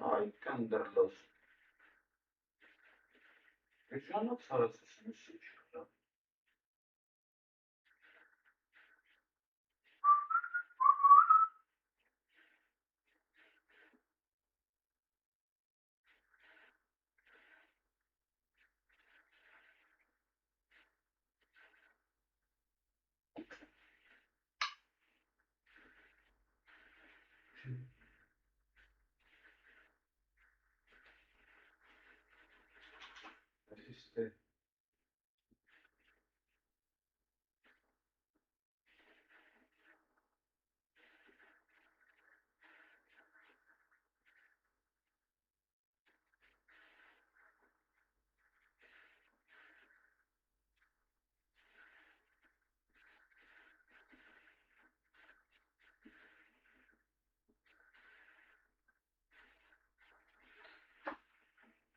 Ay, kandırılır. Ekranı sarısısını seçiyorum. İşte.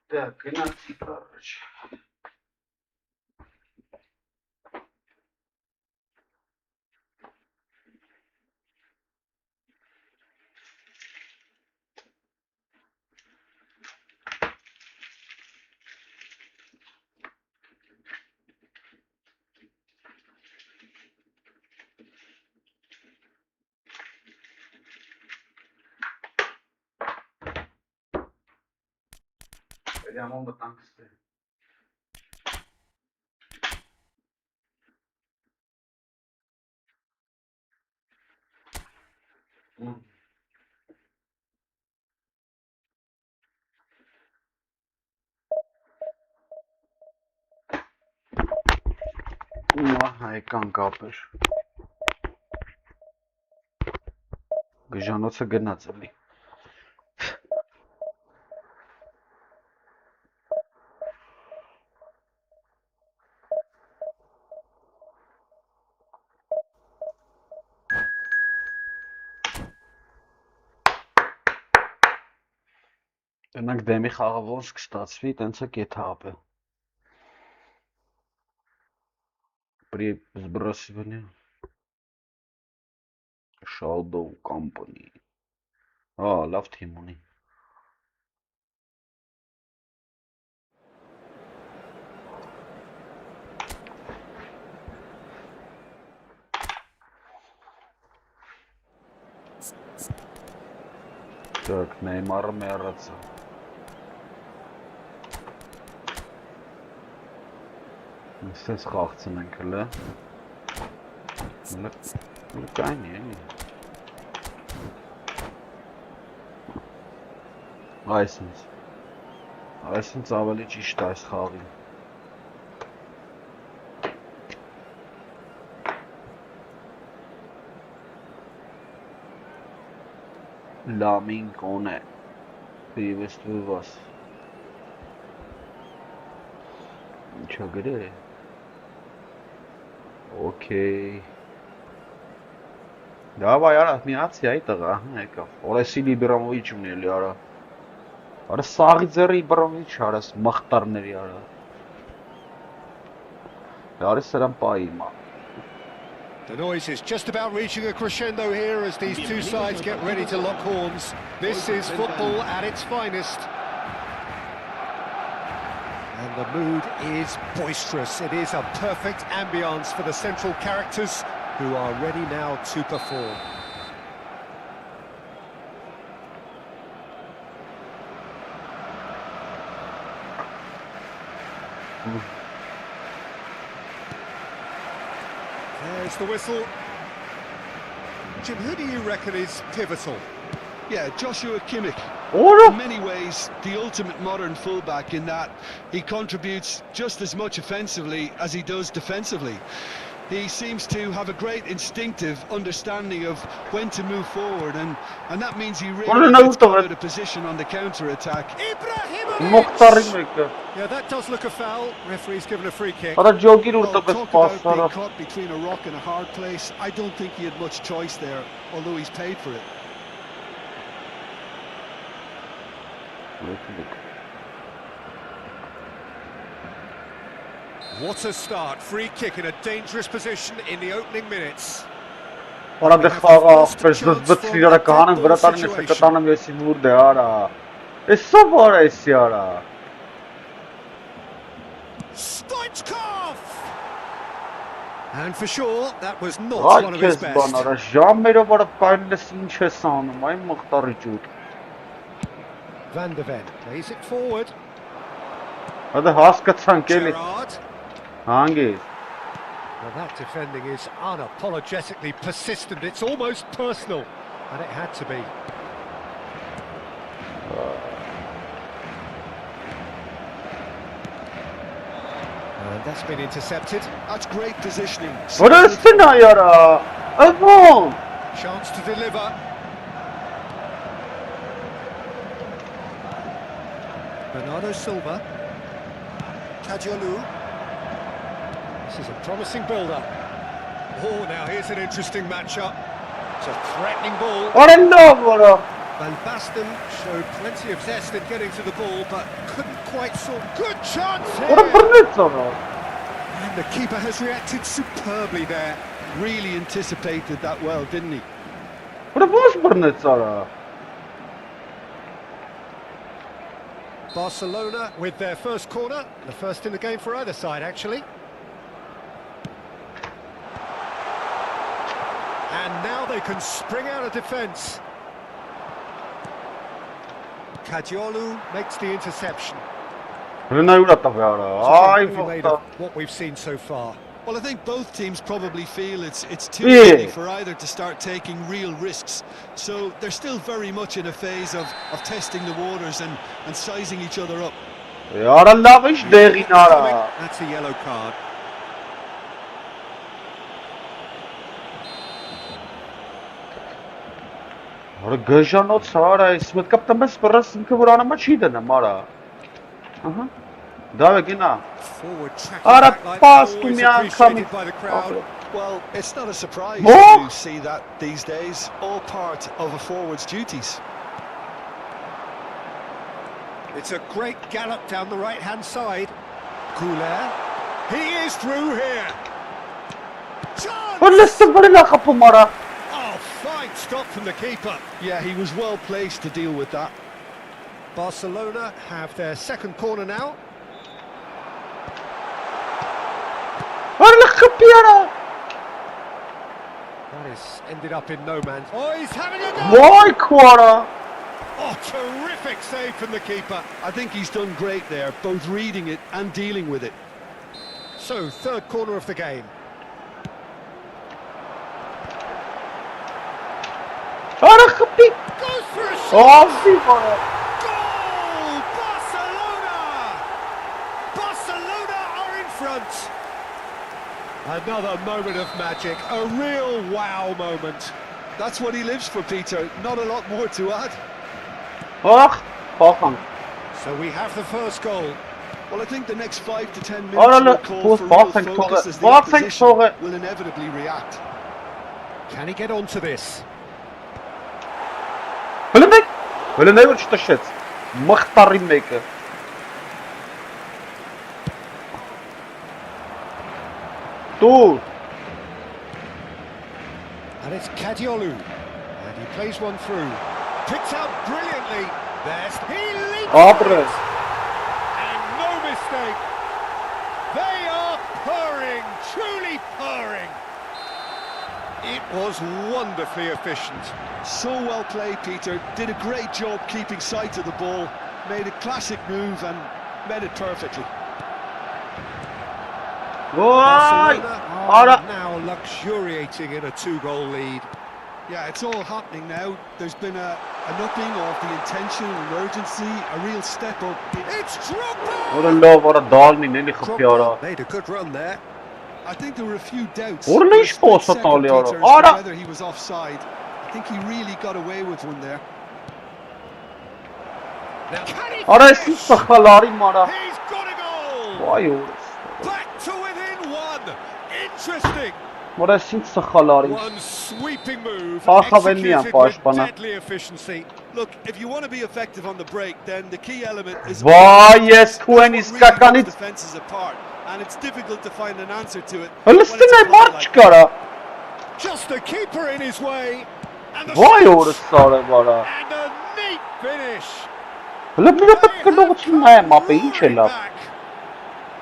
Так, и на короче. Vediamo un tanto ste. Հայկան կապեր գժանոցը գնաց էլի Դրանք դեմի խաղը ոնց կստացվի, տենց է կեթ հապը При сбрасывании Shadow Company լավ թիմ ունի Так, Neymar-ը մեռած է Սենց խաղցն ենք հլը Լկային է էլի Այսինց ավելի ճիշտ է այս խաղին Լամին կոն է Պրիվեստվի վաս Ինչա գրե Окей. Давай, արա, միացի այ տղա, եկավ։ Օրեսի Իբրահիմովիչ ունի էլի, արա։ Արա սաղի ձեռի Իբրահիմովիչ, արա, մախտարների, արա։ Արի սրան պայի, մա։ The noise is just about reaching a crescendo here as these two sides get ready to lock horns. This is football at its finest. And the mood is boisterous. It is a perfect ambience for the central characters who are ready now to perform. There's the whistle. Jim, who do you reckon is pivotal? Yeah, Joshua Kimmich. In many ways, the ultimate modern fullback in that he contributes just as much offensively as he does defensively. He seems to have a great instinctive understanding of when to move forward, and that means he really gets out of position on the counter-attack. Yeah, that does look a foul. Referee's given a free kick. Well, talk about being caught between a rock and a hard place. I don't think he had much choice there, although he's paid for it. What a start. Free kick in a dangerous position in the opening minutes. Ora de խաղը ախպեր զզվցրի իրականան վրա տանին է կտանամ եսի մուրդ է արա Essa var es yara. Stoichkov! And for sure, that was not Ay one of his kes best. banara. Jammerə varıb qayınləs ինչ ես անում. Ay mıxtarı cür. Van de Ven plays it forward. Hadi haskatsan gel. Gerrard. Hangi? Well, that defending is unapologetically persistent. It's almost personal, and it had to be. And that's been intercepted. That's great positioning. Burası yara. Aman. Chance to deliver. Bernardo Silva. Kadiolu. This is a promising build-up. Oh, now here's an interesting matchup. It's a threatening ball. Arenda. Van Basten showed plenty of zest in getting to the ball, but couldn't quite sort. Good chance Ora here! brnıtsana. And the keeper has reacted superbly there. Really anticipated that well, didn't he? Ora boş brnıtsana. Barcelona with their first corner, the first in the game for either side, actually. And now they can spring out of defence. Kadiolu makes the interception. Rına yurata yara. Ay What have you made mıxtar. of what we've seen so far? Well, I think both teams probably feel it's too Yeah. early for either to start taking real risks. So they're still very much in a phase of testing the waters and sizing each other up. Yara lav iş değin ara. That's a yellow card. Ora găjanot ara. İsmet kaptan ben spărăs încă vor anama çiğdene mara. Aha. Da gina. Forward track Ara back line, pas always tu mi-a appreciated by the crowd. Well, it's not a surprise Oh! to see that these days, all part of a forward's duties. It's a great gallop down the right-hand side. Couler. He is through here. Chance! Orası böyle kapı mara. Oh, fine stop from the keeper. Yeah, he was well placed to deal with that. Barcelona have their second corner now. Orada kapı yara. That is ended up in no man's. Oh, he's having a go! Vay kuara. Oh, terrific save from the keeper. I think he's done great there, both reading it and dealing with it. So, third corner of the game. Ara kapı. Goes for a shot! Abi bana. Goal! Barcelona! Barcelona are in front. Another moment of magic, a real wow moment. That's what he lives for, Peter. Not a lot more to add. Ah. Hakan. So we have the first goal. Well, I think the next 5 to 10 minutes Ora will call for real Boateng focus tåget. as the Boateng opposition tåget. will inevitably react. Can he get onto this? Hele ne wordt je shit? Mıxtarı make. Dur. And it's Kadiolu. And he plays one through. Picked out brilliantly. There's he leaps Abre. and no mistake. They are purring, truly purring. It was wonderfully efficient. So well played, Peter. Did a great job keeping sight of the ball. Made a classic move and met it perfectly. Vay. Barcelona Ara. are now luxuriating in a two-goal lead. Yeah, it's all happening now. There's been an upping of the intention and urgency, a real step up. It's Drogba! Ora lo vara dalni neli khapyara. Made a good run there. I think there were a few doubts. Orada for a hiç split olsa second, talıyor. Peter, as to Ara. whether he was offside. I think he really got away with one there. Now can he Ara finish? siz sakhaları mara. He's got a goal! Vay orası. Back to within one. Interesting. Ora siz sakhaları. One sweeping move, Haha, ben niye executed baş with bana? deadly efficiency. Look, if you want to be effective on the break, then the key element is... Vay yes That's what Kuenis really pulls kakanit. defenses apart, and it's difficult to find an answer to it. Hele when it's üstüne applied var like çıkara. Just a keeper in his way. And the Vay shot. orası ara vara. And a neat finish. Look at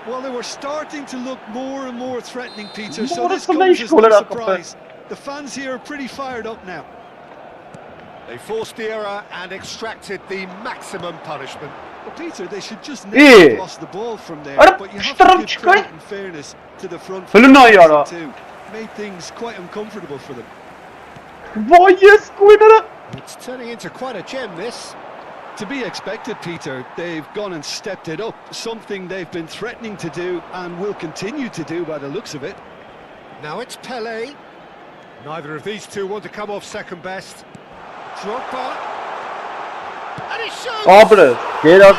Well, they were starting to look more and more threatening, Peter, so More this than comes they as no should have. surprise. The fans here are pretty fired up now. They forced the error and extracted the maximum punishment. Well, Peter, they should just never have lost the ball from there, but you have to give credit and fairness to the front too. Made things quite uncomfortable for them. It's turning into quite a gem, this. To be expected, Peter. They've gone and stepped it up, something they've been threatening to do and will continue to do by the looks of it. Now it's Pele. Neither of these two want to come off second best. Drogba. And he shoots! Get out.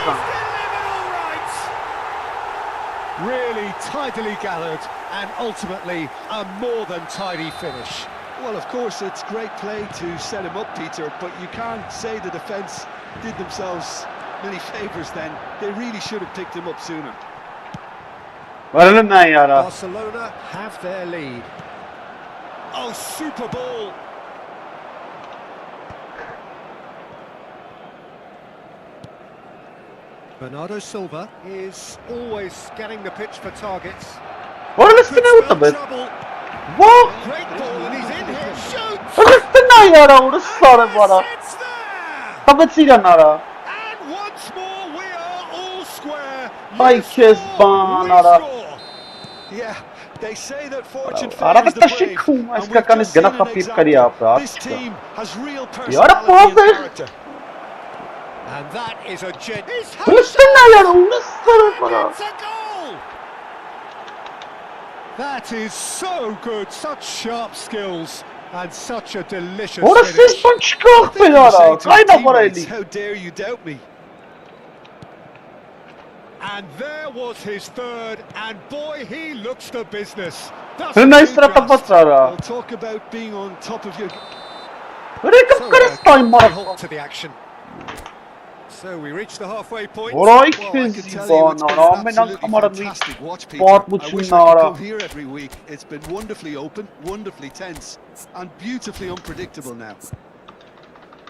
Really tidily gathered and ultimately a more than tidy finish. Well, of course, it's great play to set him up, Peter, but you can't say the defence did themselves many favours then. They really should have picked him up sooner. Barcelona have their lead. Oh, super ball! Bernardo Silva is always scanning the pitch for targets. What? Great ball, and he's in here, shoots! And once more we are all square. Yeah, they say that fortune favours the brave, and we've just seen an example. This team has real personality and character. And that is a jet. It's a goal! That is so good, such sharp skills and such a delicious finish. How dare you doubt me? And there was his third, and boy, he looks the business. We'll talk about being on top of your... Halt to the action. So we reach the halfway point. Well, I can tell you it's been absolutely fantastic watch, Peter. I wish I could come here every week. It's been wonderfully open, wonderfully tense, and beautifully unpredictable now.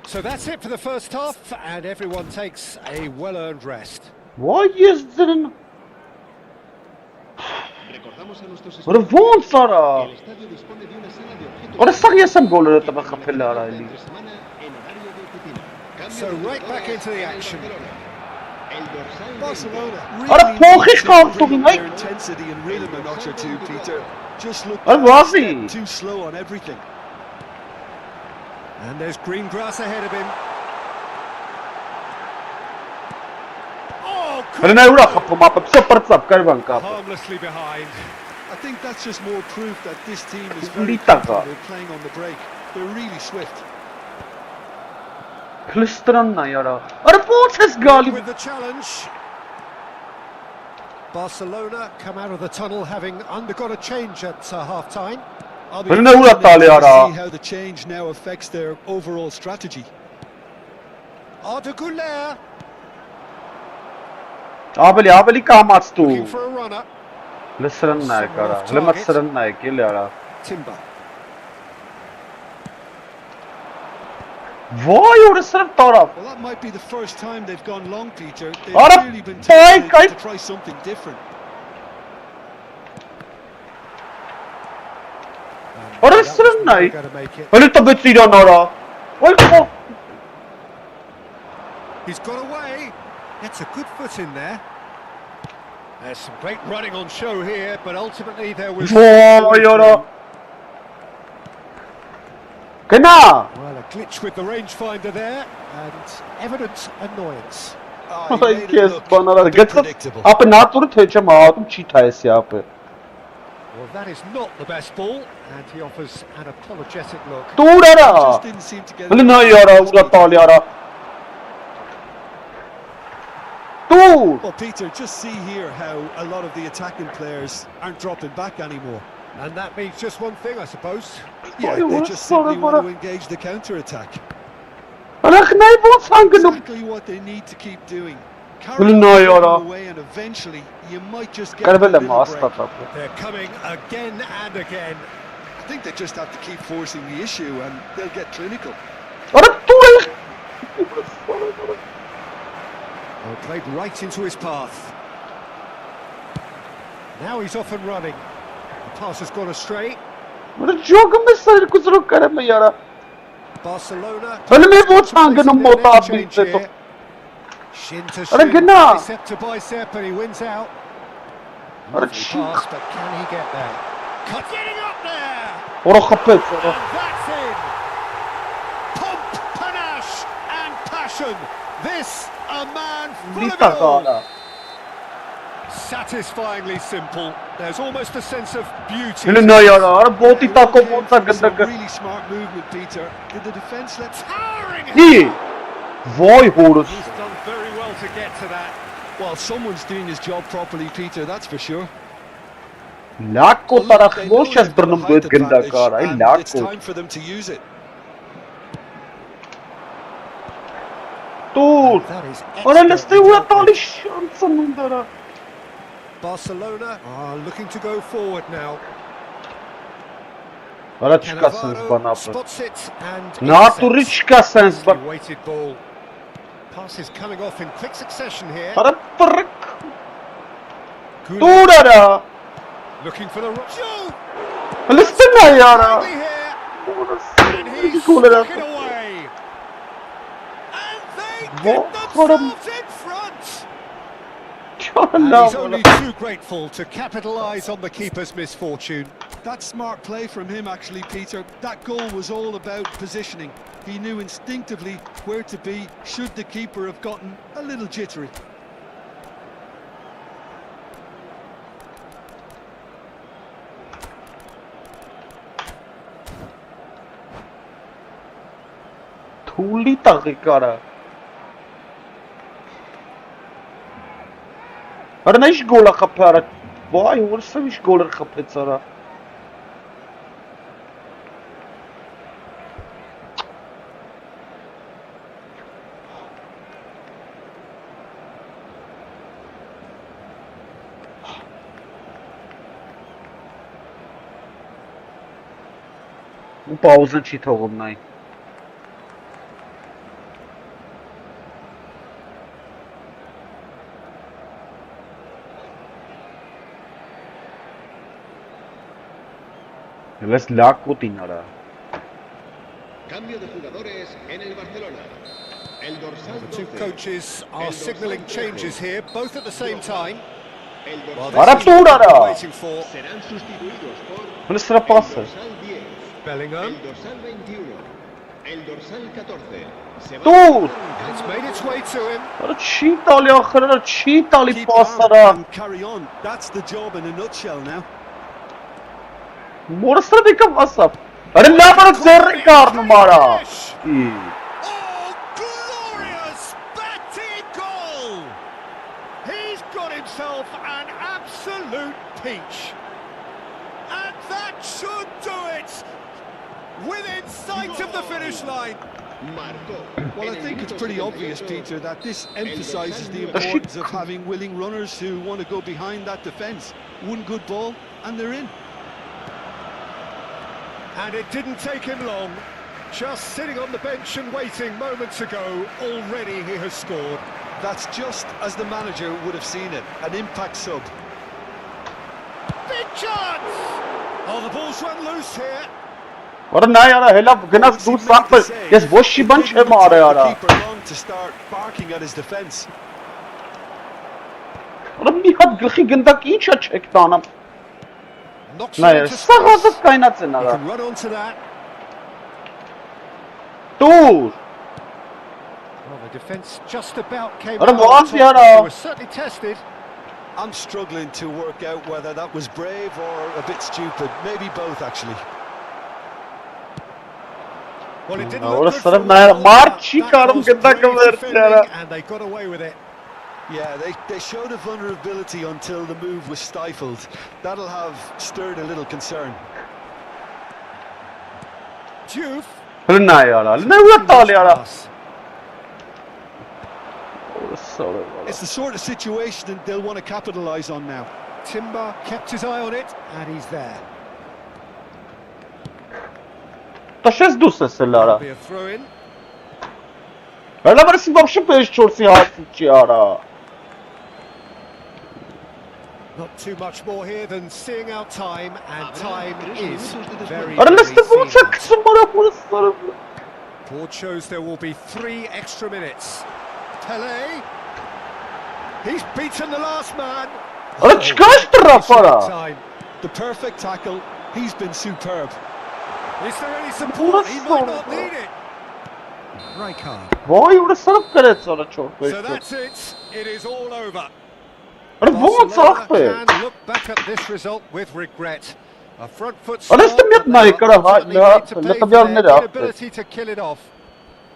So that's it for the first half, and everyone takes a well-earned rest. Why is there? What a phone, Sarah! What a serious goal that I'm going So right back into the action. Barcelona really their intensity and rhythm a notch or two, Peter. Just look too slow on everything. And there's green grass ahead of him. Oh, harmlessly behind. I think that's just more proof that this team is very comfortable playing on the break. They're really swift. With the challenge. Barcelona come out of the tunnel having undergone a change at half-time. I'll be interested to see how the change now affects their overall strategy. Arda Güler. Looking for a runner. Timber. Well, that might be the first time they've gone long, Peter. They've really been tempted to try something different. He's got away. Gets a good foot in there. There's some great running on show here, but ultimately there was... Well, a glitch with the rangefinder there, and evident annoyance. Well, that is not the best ball, and he offers an apologetic look. just didn't seem to get it. Well, Peter, just see here how a lot of the attacking players aren't dropping back anymore. And that means just one thing, I suppose. Yeah, they just simply want to engage the counter-attack. Exactly what they need to keep doing. Carry on away, and eventually you might just get a little break. They're coming again and again. I think they just have to keep forcing the issue, and they'll get clinical. Well, played right into his path. Now he's off and running. The pass has gone astray. Barcelona. Change here. Shin to shin, bicep to bicep, and he wins out. Lovely pass, but can he get there? Getting up there! And that's in! Pump, panache, and passion. This, a man full of it all. Satisfyingly simple. There's almost a sense of beauty. It's a really smart movement, Peter. Did the defence let Towering! He's done very well to get to that. Well, someone's doing his job properly, Peter, that's for sure. It's time for them to use it. Barcelona are looking to go forward now. Spots it and intercepts. Weighted ball. Passes coming off in quick succession here. Looking for the shoot. And he's stuck it away. And they get themselves in front. And he's only too grateful to capitalise on the keeper's misfortune. That's smart play from him, actually, Peter. That goal was all about positioning. He knew instinctively where to be should the keeper have gotten a little jittery. Arna iş gola kapara. Vay, olsa iş goller kapetsara. Bu pauzun չի թողում նայ. Let's lock Coutinho. Cambio de jugadores en el Barcelona. El dorsal The two coaches are signalling changes here, both at the same time. Waiting for serán sustituidos por Nuestra pasa. el dorsal 10, Bellingham. el dorsal 21, el dorsal 14. Se va Dude! It's made its way to him. Չի տալի ախրը, չի տալի Keep պասարա. calm and carry on. That's the job in a nutshell now. Մորսը դիկամ ասապ. Արի լավը ձեռի կառնում արա. Oh, glorious batting goal! He's got himself an absolute peach. And that should do it! Within sight of the finish line. marcó. Well, I think it's pretty obvious, Peter, that this emphasises the importance of having willing runners who want to go behind that defence. One good ball and they're in. And it didn't take him long. Just sitting on the bench and waiting moments ago, already he has scored. That's just as the manager would have seen it, an impact sub. Big chance! Oh, the ball's run loose here. Ora նայ արա, հելա գնաց դու սապը, ես ոչ չի բան չեմ արել արա։ Keeper long to start barking at his defence. Ora մի հատ գլխի գնդակ ինչա չեք տանամ։ Knocks Նայ, it into սա space. հազը կայնած են He արա։ can run onto that. Դուր։ Well, the defence just about came Ora out ո՞նց on top. յարա։ They were certainly tested. I'm struggling to work out whether that was brave or a bit stupid. Maybe both, actually. Well, it didn't Ora look good սրավ from նայ the արա, մարդ ball. չի That կարում was գնդակը brave վերցի արա։ defending, and they got away with it. Yeah, they showed a vulnerability until the move was stifled. That'll have stirred a little concern. Juve. Հələ նայ արա, նայ ուրա տալի արա։ Ora սորը։ It's the sort of situation that they'll want to capitalise on now. Timber kept his eye on it, and he's there. Տաշես դուս ես էլ արա։ Be a throw in. Ela parece вообще перечёрси хасичи ара. Not too much more here than seeing out time, and time is very, Ара very лесте soon. вуца ксумара пулсар. Board shows there will be 3 extra minutes. Pele. He's beaten the last man. Ара чкаш трафара. Time. The perfect tackle. He's been superb. Is there any support? He might not need it. Right card. Vay urasarıp karets ара çok So beşte. that's it. It is all over. Ара вуца Barcelona ахпе. can look back at this result with regret. A front foot Ара score, este but miyat they naikara ha ultimately need to pay for lakabyalnere their ahpe. inability to kill it off.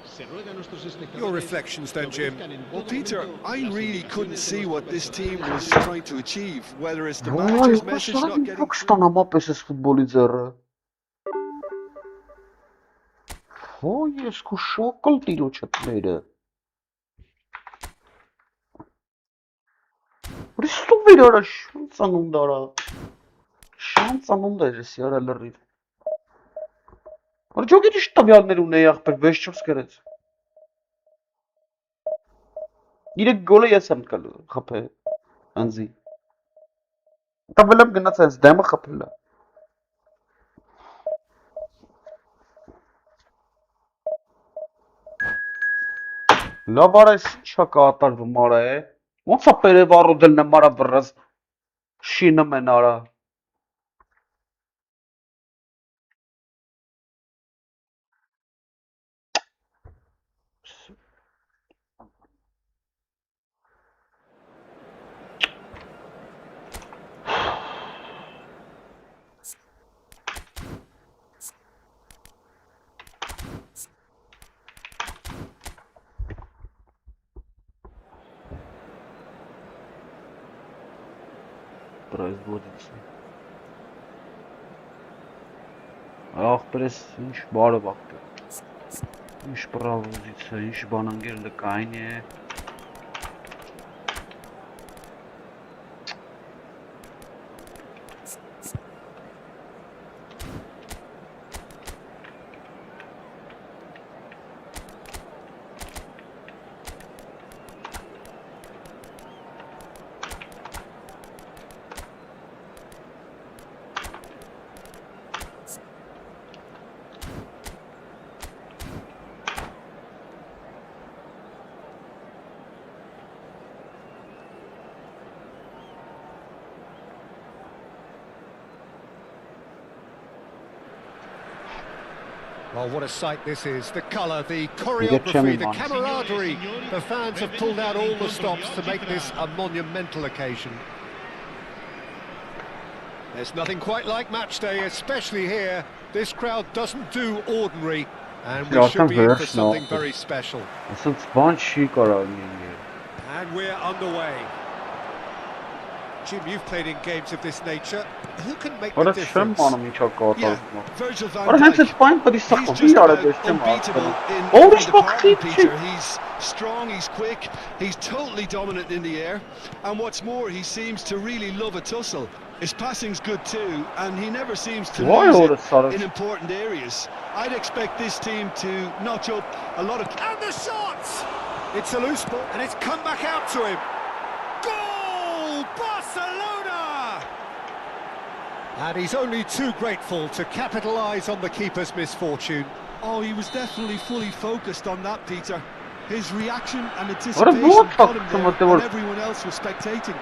Se ruega a nuestros espectadores Your reflections then, Jim. que en Well, todo Peter, momento I las really indicaciones couldn't see de what los this team was jugadores trying to achieve, whether it's the Vay manager's message not uşaran getting Pakistan ama peses futboli zerre. Vay esku şokol tiro çatmeyre. Ristu bir ara şans anında ara. Şans anında eresi araları. Ora çok iriş tabianları uney ahper 5 çors kerets. Direkt gole yesam kalı xape. Anzi. Tabelam gnas ez dema xapela. La bara şaka atar bu maraya. Ոնց է պերևառուդելն է մարա բռած շինը մեն արա։ Производится. Ах, прես ինչ բարով աղբը։ Ինչ պրավոզիցը, ինչ բանանգեր լկային է։ Well, what a sight this is. The colour, the choreography, the camaraderie. The fans have pulled out all the stops to make this a monumental occasion. There's nothing quite like match day, especially here. This crowd doesn't do ordinary, and we should be in for something very special. And we're underway. Jim, you've played in games of this nature. Who can make the difference? Yeah, Virgil van Ora Dijk. he's He's just about unbeatable in the department, Peter. He's strong, he's quick, he's totally dominant in the air, and what's more, he seems to really love a tussle. His passing's good too, and he never seems to lose it in important areas. I'd expect this team to notch up a lot of... And the shot! It's a loose ball, and it's come back out to him. Goal! Barcelona! And he's only too grateful to capitalise on the keeper's misfortune. Oh, he was definitely fully focused on that, Peter. His reaction and anticipation got him there, and everyone else was spectating.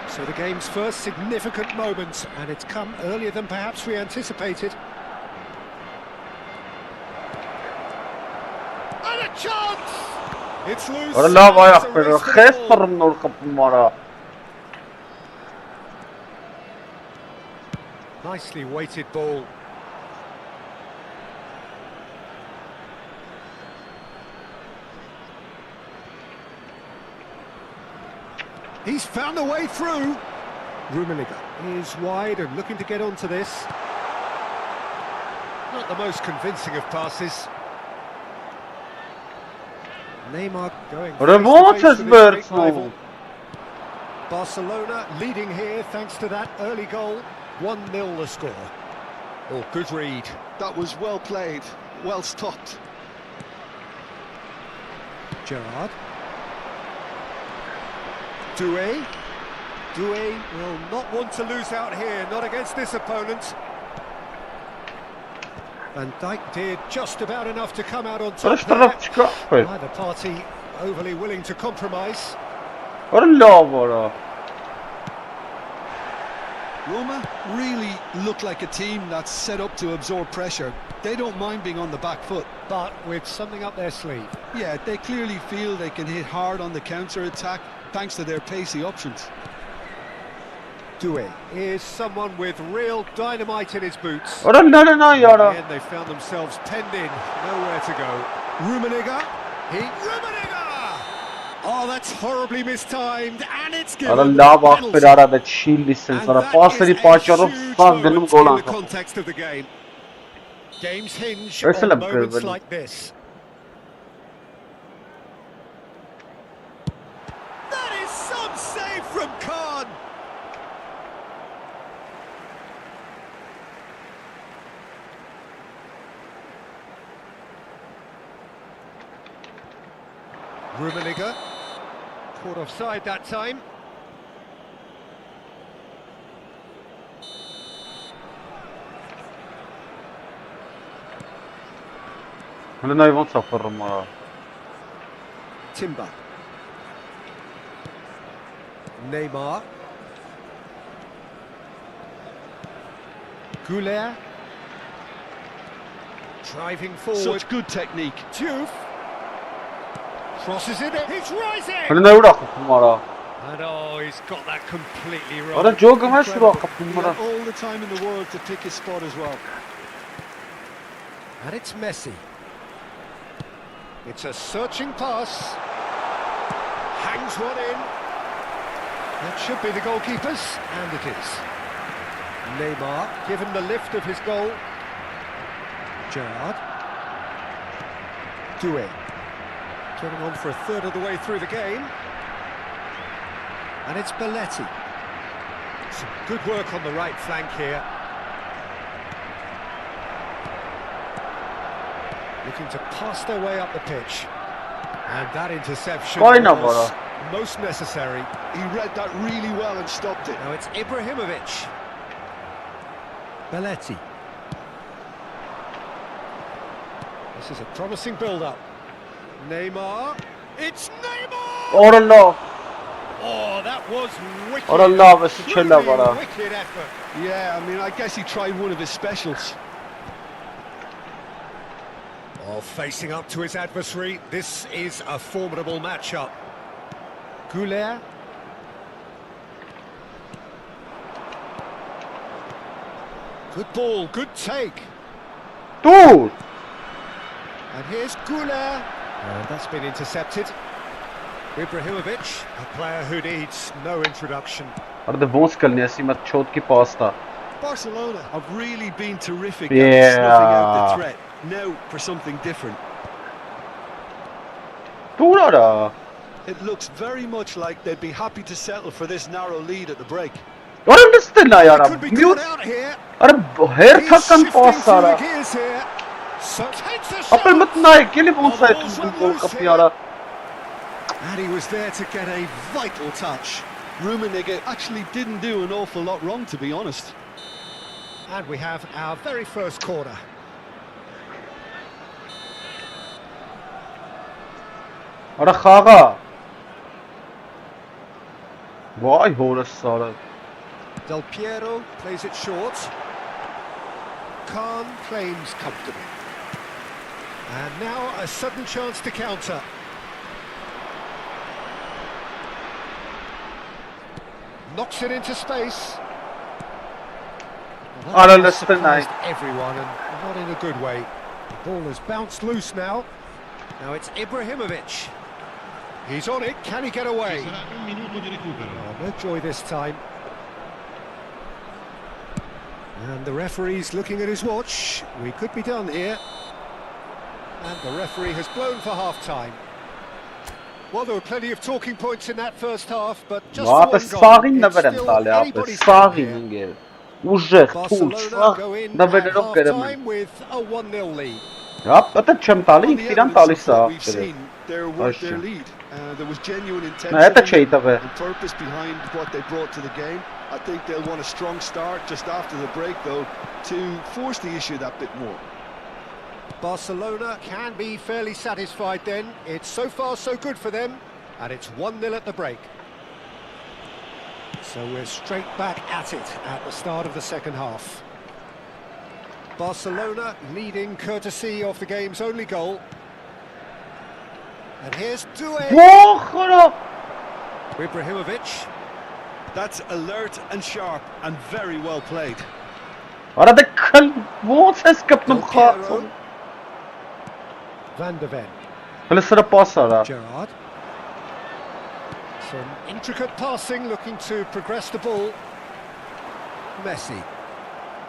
So the game's first significant moment, and it's come earlier than perhaps we anticipated. And a chance! It's loose. Nicely weighted ball. He's found a way through. Rummenigge is wide and looking to get onto this. Not the most convincing of passes. Neymar going face-to-face with his great rival. Barcelona leading here thanks to that early goal. 1-0 the score. Oh, good read. That was well played, well stopped. Gerrard. Doué will not want to lose out here, not against this opponent. Van Dijk did just about enough to come out on top there. Neither party overly willing to compromise. Roma really look like a team that's set up to absorb pressure. They don't mind being on the back foot. But with something up their sleeve. Yeah, they clearly feel they can hit hard on the counter-attack thanks to their pacey options. Doué is someone with real dynamite in his boots. No, And they found themselves penned in, nowhere to go. Rummenigge. Oh, that's horribly mistimed, and it's given in the context of the game. Games hinge on moments like this. That is some save from Khan. Rummenigge caught offside that time. Timber. Neymar. Goulet. Driving forward. Such good technique. Diouf. Crosses it, he's rising! And And oh, he's got that completely wrong. All the time in the world to pick his spot as well. And it's Messi. It's a searching pass. Hangs one in. That should be the goalkeeper's, and it is. Neymar, given the lift of his goal. Gerrard. Doué. Getting on for a third of the way through the game. And it's Belletti. Some good work on the right flank here. Looking to pass their way up the pitch. And that interception was most necessary. He read that really well and stopped it. Now it's Ibrahimovic. Belletti. This is a promising build-up. Neymar. It's Neymar! Oh, that was wicked. Wicked effort. Yeah, I mean, I guess he tried one of his specials. Oh, facing up to his adversary, this is a formidable matchup. Goulet. Good ball, good take. Dude! And here's Goulet. And that's been intercepted. Ibrahimovic, a player who needs no introduction. Barcelona have really been terrific at snuffing out the threat. Now for something different. It looks very much like they'd be happy to settle for this narrow lead at the break. Could be caught out here. He's shifting through the gears here. So takes a shot. And he was there to get a vital touch. Rummenigge actually didn't do an awful lot wrong, to be honest. And we have our very first corner. Del Piero plays it short. Khan claims comfortably. And now a sudden chance to counter. Knocks it into space. Well, that surprised everyone, and not in a good way. The ball has bounced loose now. Now it's Ibrahimovic. He's on it. Can he get away? Oh, no joy this time. And the referee's looking at his watch. We could be done here. And the referee has blown for half-time. Well, there were plenty of talking points in that first half, but just for one goal, it's still anybody's game here. Barcelona go in at half-time with a 1-0 lead. Հապ, դա չեմ տալի, On the ինքն իրան evidence տալիս of է what we've ախտերը։ seen, their lead. There was genuine Դա չի intensity տվել։ and purpose behind what they brought to the game. I think they'll want a strong start just after the break, though, to force the issue that bit more. Barcelona can be fairly satisfied then. It's so far so good for them, and it's 1-0 at the break. So we're straight back at it at the start of the second half. Barcelona leading courtesy of the game's only goal. And here's Doué. Ibrahimovic. That's alert and sharp and very well played. Արա դե ոնց ես կպնում խաղացող։ Van de Ven. Հələ սրա պաս արա։ Gerrard. Some intricate passing, looking to progress the ball. Messi.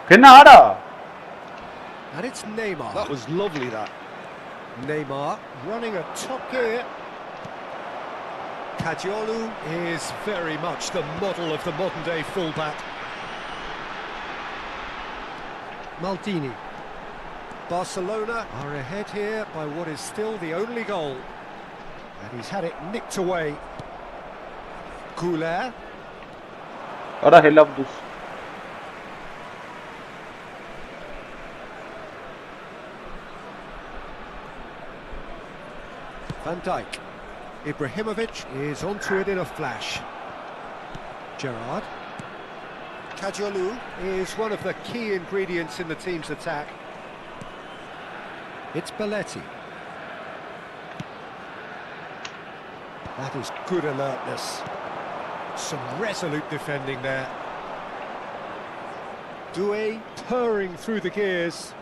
Գնա արա։ And it's Neymar. That was lovely, that. Neymar running a top gear. Cadiolu is very much the model of the modern-day fullback. Maldini. Barcelona are ahead here by what is still the only goal. And he's had it nicked away. Goulet. Արա հելավ դուս։ Van Dijk. Ibrahimovic is onto it in a flash. Gerrard. Cadiolu is one of the key ingredients in the team's attack. It's Belletti. That is good alertness. Some resolute defending there. Doué purring through the gears.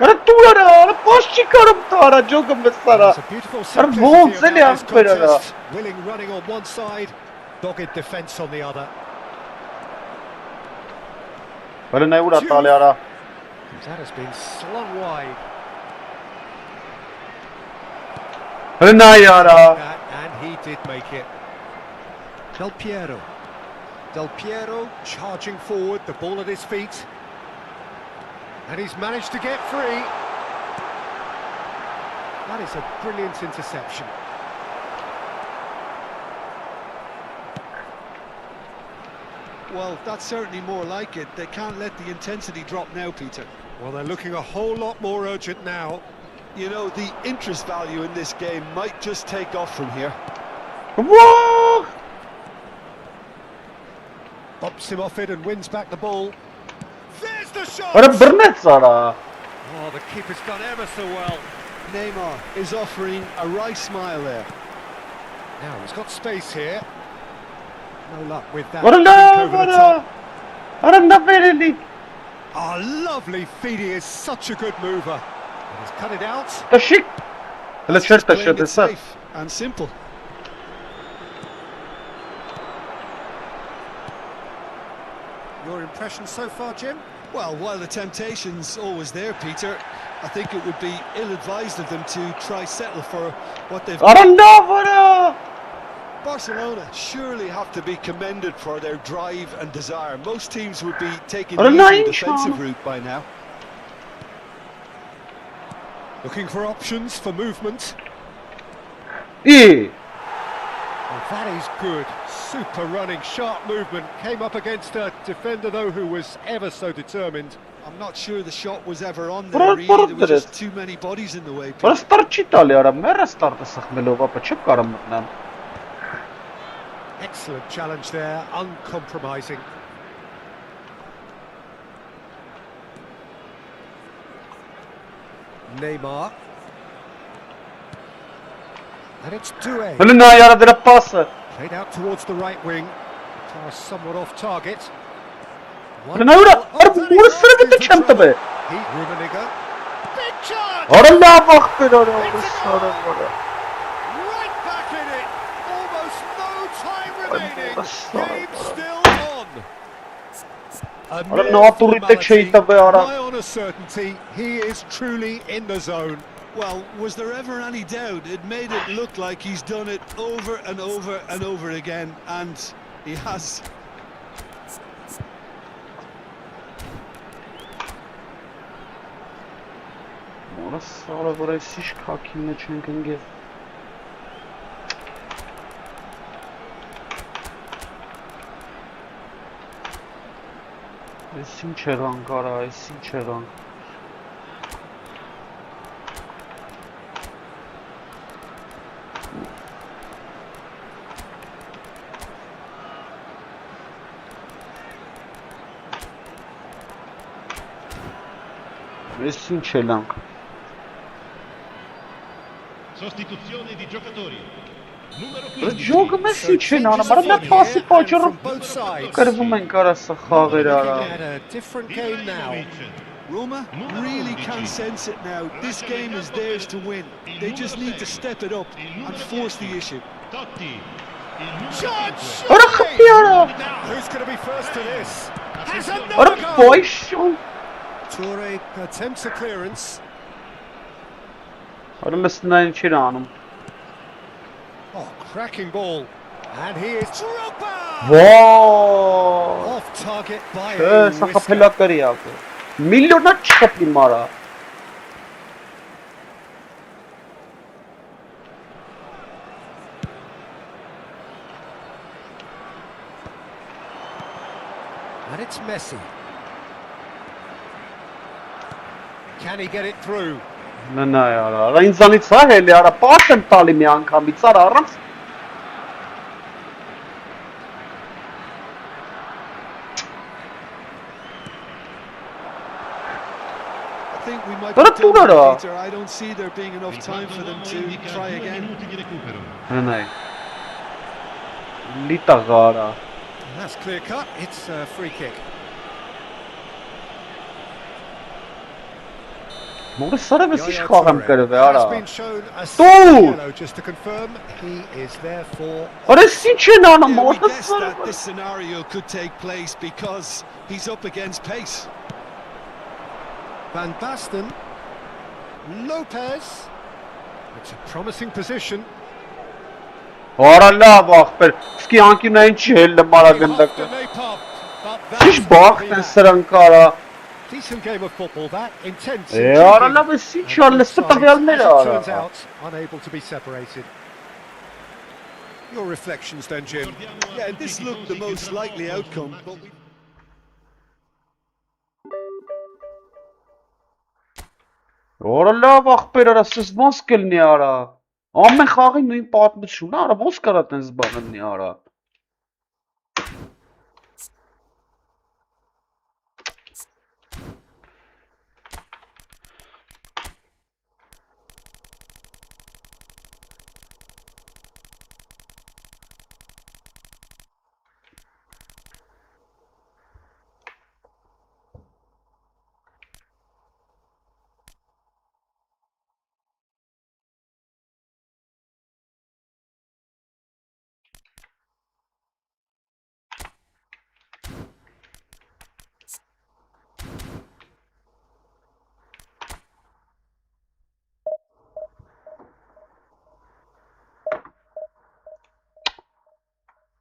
Արա դու արա, արա պաս չի կարում տարա ջոգը մսարա։ It's a beautiful simplicity about this contest. Willing running on one side, dogged defence on the other. Հələ նա ուրա տալի արա։ That has been slung wide. Հələ նա արա։ And he did make it. Del Piero. Del Piero charging forward, the ball at his feet. And he's managed to get free. That is a brilliant interception. Well, that's certainly more like it. They can't let the intensity drop now, Peter. Well, they're looking a whole lot more urgent now. You know, the interest value in this game might just take off from here. Whoa! Bumps him off it and wins back the ball. There's the shot! Արա բռնեց արա։ Oh, the keeper's done ever so well. Neymar is offering a wry smile there. Now he's got space here. No luck with that. Արա Over լավ the արա։ top. Արա նավերելի։ Oh, lovely feed. He is such a good mover. And he's cut it out. Տաշիկ։ Հələ չէր Playing տաշը it դեսա։ safe and simple. Your impression so far, Jim? Well, while the temptation's always there, Peter, I think it would be ill-advised of them to try settle for what they've Արա լավ արա։ Barcelona surely have to be commended for their drive and desire. Most teams would be taking Are the they easy not defensive sure? route by now. Looking for options for movement. Ի։ Oh, that is good. Super running, sharp movement. Came up against a defender, though, who was ever so determined. I'm not sure the shot was ever on there, really. There were just too many bodies in the way. Արա ստար չի տալի արա, մերը ստարտը սխմելով, ապա չեմ կարամ մտնամ։ Excellent challenge there, uncompromising. Neymar. And it's Doué. Հələ նա արա դրա պասը։ Played out towards the right wing. Pass somewhat off target. Հələ նա ուրա, արա ուրը սրը բիտը չեմ տվել։ Rummenigge. Big chance! Արա լավ ախպեր արա, ուրը արա։ Right back in it. Almost no time remaining. Game still on. A Արա mere նատուրի տեք չի formality. տվել արա։ My honest certainty, he is truly in the zone. Well, was there ever any doubt? It made it look like he's done it over and over and over again, and he has. Ուրը Սարը որ այս ինչ քաքի մեջ ենք ընկել։ Այս ինչ եղանք արա, այս ինչ եղանք։ Այս ինչ ելանք։ Sostituzione di giocatori. Numero Ջոգը 15. մեզ ինչ են անում, արա նա պասի պատճառով կրվում են կարա սա խաղեր արա։ At a different game now. Roma really can sense it now. This game is theirs to win. They just need to step it up and force the issue. Totti. Արա խփի արա։ Who's going to be first to this? Has Արա another goal. պայշուն։ Toure attempts a clearance. Արա լսնա ինչ էր անում։ Oh, cracking ball. And he is Drogba! Վաա։ Off target by Չէ, a սա whisker. խփելակարի ակը։ Միլիոնա չխփի մարա։ And it's Messi. Can he get it through? Ննա արա, արա ինձանից հա հելի արա, պաս եմ տալի մի անգամից արա առանց։ I think we might But be done Arturo! here, Peter. I don't see there being enough time for them to try again. Minuti di recupero. Ննայ։ Լիտա գարա։ And that's clear cut. It's a free kick. Մորը սարևս ինչ Yaya խաղ եմ Toure կրվել has արա։ been shown a Dude! second yellow, just to confirm he is there for. Արա ինչ են անում, Yeah, we մորը guessed that սարևս։ this scenario could take place because he's up against pace. Van Basten, Lopez. It's a promising position. Արա լավ ախպեր, սկի անկյունային չի հելը մարա գնդակը։ Ինչ բախտ են սրանք արա։ Decent game of football that, intense. Արա լավ էս ինչ ա, լստը տվյալները Turns արա։ out unable to be separated. Your reflections then, Jim. Yeah, this looked the most likely outcome, but we... Արա լավ ախպեր արա, սս ոնց կլինի արա։ Ամեն խաղի նույն պատմությունն արա, ոնց կարա տենց բան լինի արա։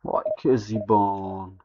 Vay Kezban.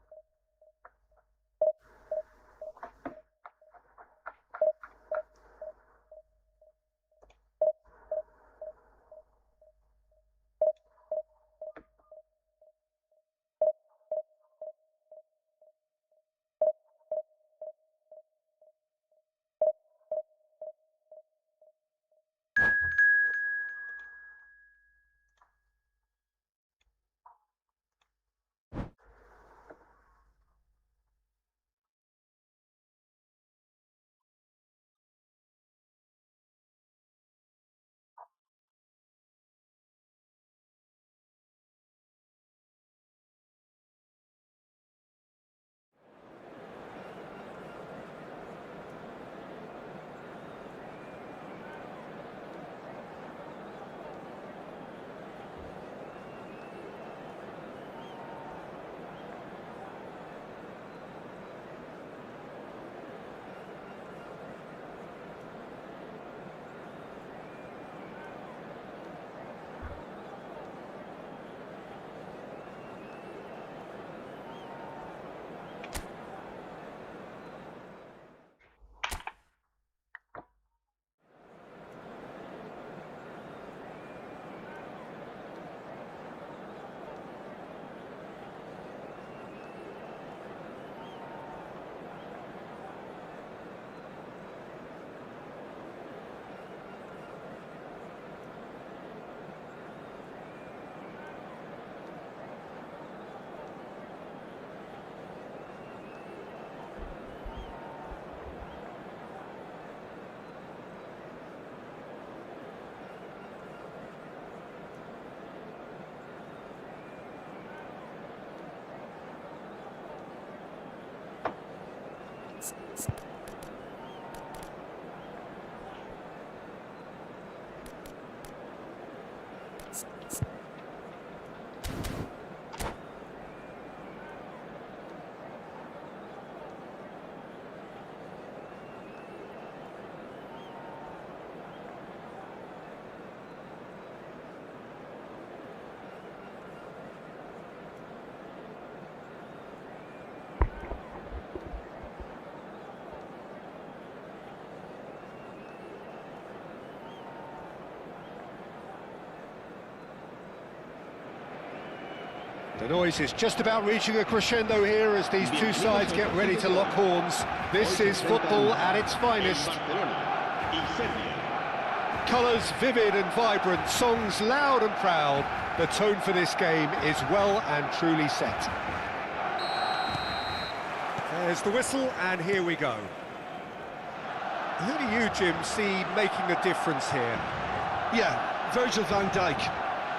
The noise is just about reaching a crescendo here as these two sides get ready to lock horns. This is football at its finest. Colours vivid and vibrant, songs loud and proud. The tone for this game is well and truly set. There's the whistle, and here we go. Who do you, Jim, see making a difference here? Yeah, Virgil van Dijk.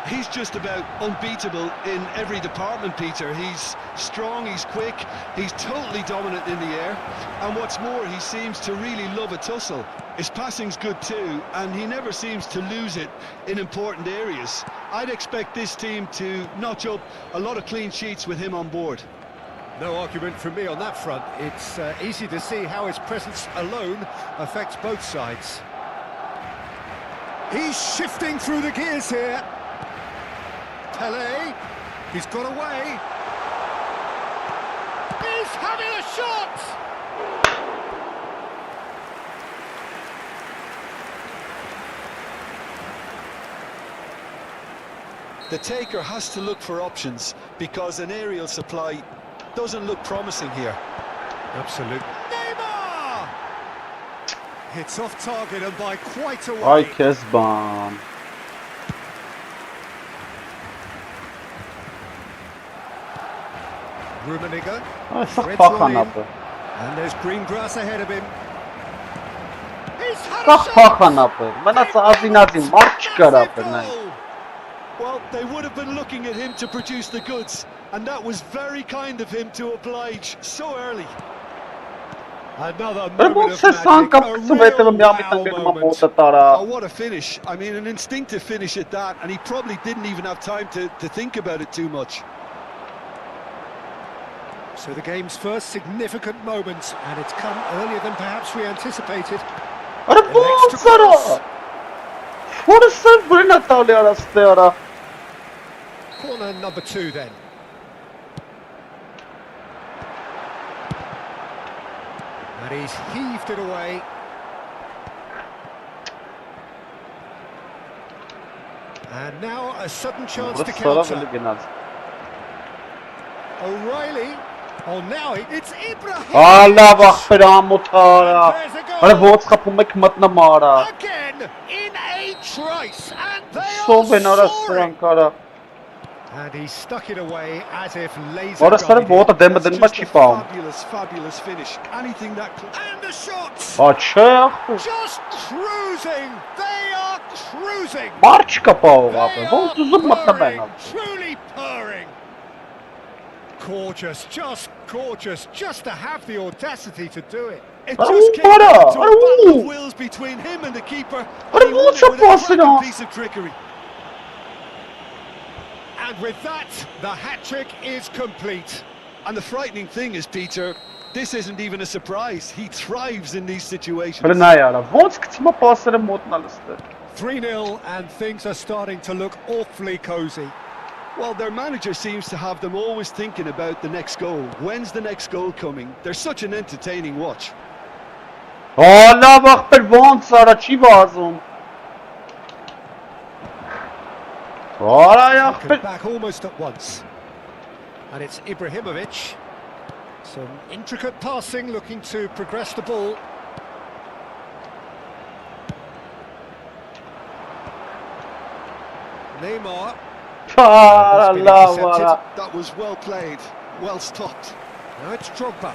He's just about unbeatable in every department, Peter. He's strong, he's quick, he's totally dominant in the air, and what's more, he seems to really love a tussle. His passing's good too, and he never seems to lose it in important areas. I'd expect this team to notch up a lot of clean sheets with him on board. No argument from me on that front. It's easy to see how his presence alone affects both sides. He's shifting through the gears here. Pelé, he's got away. He's having a shot! The taker has to look for options because an aerial supply doesn't look promising here. Absolutely. Neymar! Hits off target and by quite a way. Ay Kezban. Rummenigge. Ay Threads sakpakan one in. apı. And there's green grass ahead of him. He's had a Sakpakan shot! apı. Bana azinazi mark çıkar apı. Well, they would have been looking at him to produce the goods, and that was very kind of him to oblige so early. Another Ben bu moment of sesan magic, a kapısı betelim real yamitan wow benim moment. amota tara. Oh, what a finish. I mean, an instinctive finish at that, and he probably didn't even have time to think about it too much. So the game's first significant moment, and it's come earlier than perhaps we anticipated. Ara bu sana. Forse bu Natalia arasında. Corner number 2 then. And he's heaved it away. And now a sudden chance to counter. O'Reilly. Oh, now it's Ibrahim. Allah bak amota. There's a goal. Ara bu kapımı kımatna mara. Again in a trice, and they So are ben arası soaring. Ankara. And he stuck it away as if laser Orası guided. bu da That's demedin just maçı a pam. fabulous finish. Anything that... And the shots! Açık. Just cruising! They are cruising! Març kapağı They abi. Bu are tuzum matna ben. purring, truly purring! Gorgeous, just gorgeous, just to have the audacity to do it. It Ara just bu came para. down to a Ara battle bu. of wills between him and the keeper. Ara And he bu won it çok with a cracking basına. piece of trickery. And with that, the hat-trick is complete. And the frightening thing is, Peter, this isn't even a surprise. He thrives in these situations. Hele ne yara. Vons kıtma pasları moduna liste. 3-0 and things are starting to look awfully cosy. Well, their manager seems to have them always thinking about the next goal. When's the next goal coming? They're such an entertaining watch. Allah bak bir vons ara çi bazım. Ara ya. Back almost at once. And it's Ibrahimovic. Some intricate passing, looking to progress the ball. Neymar. Allah vara. That was well played, well stopped. Now it's Drogba.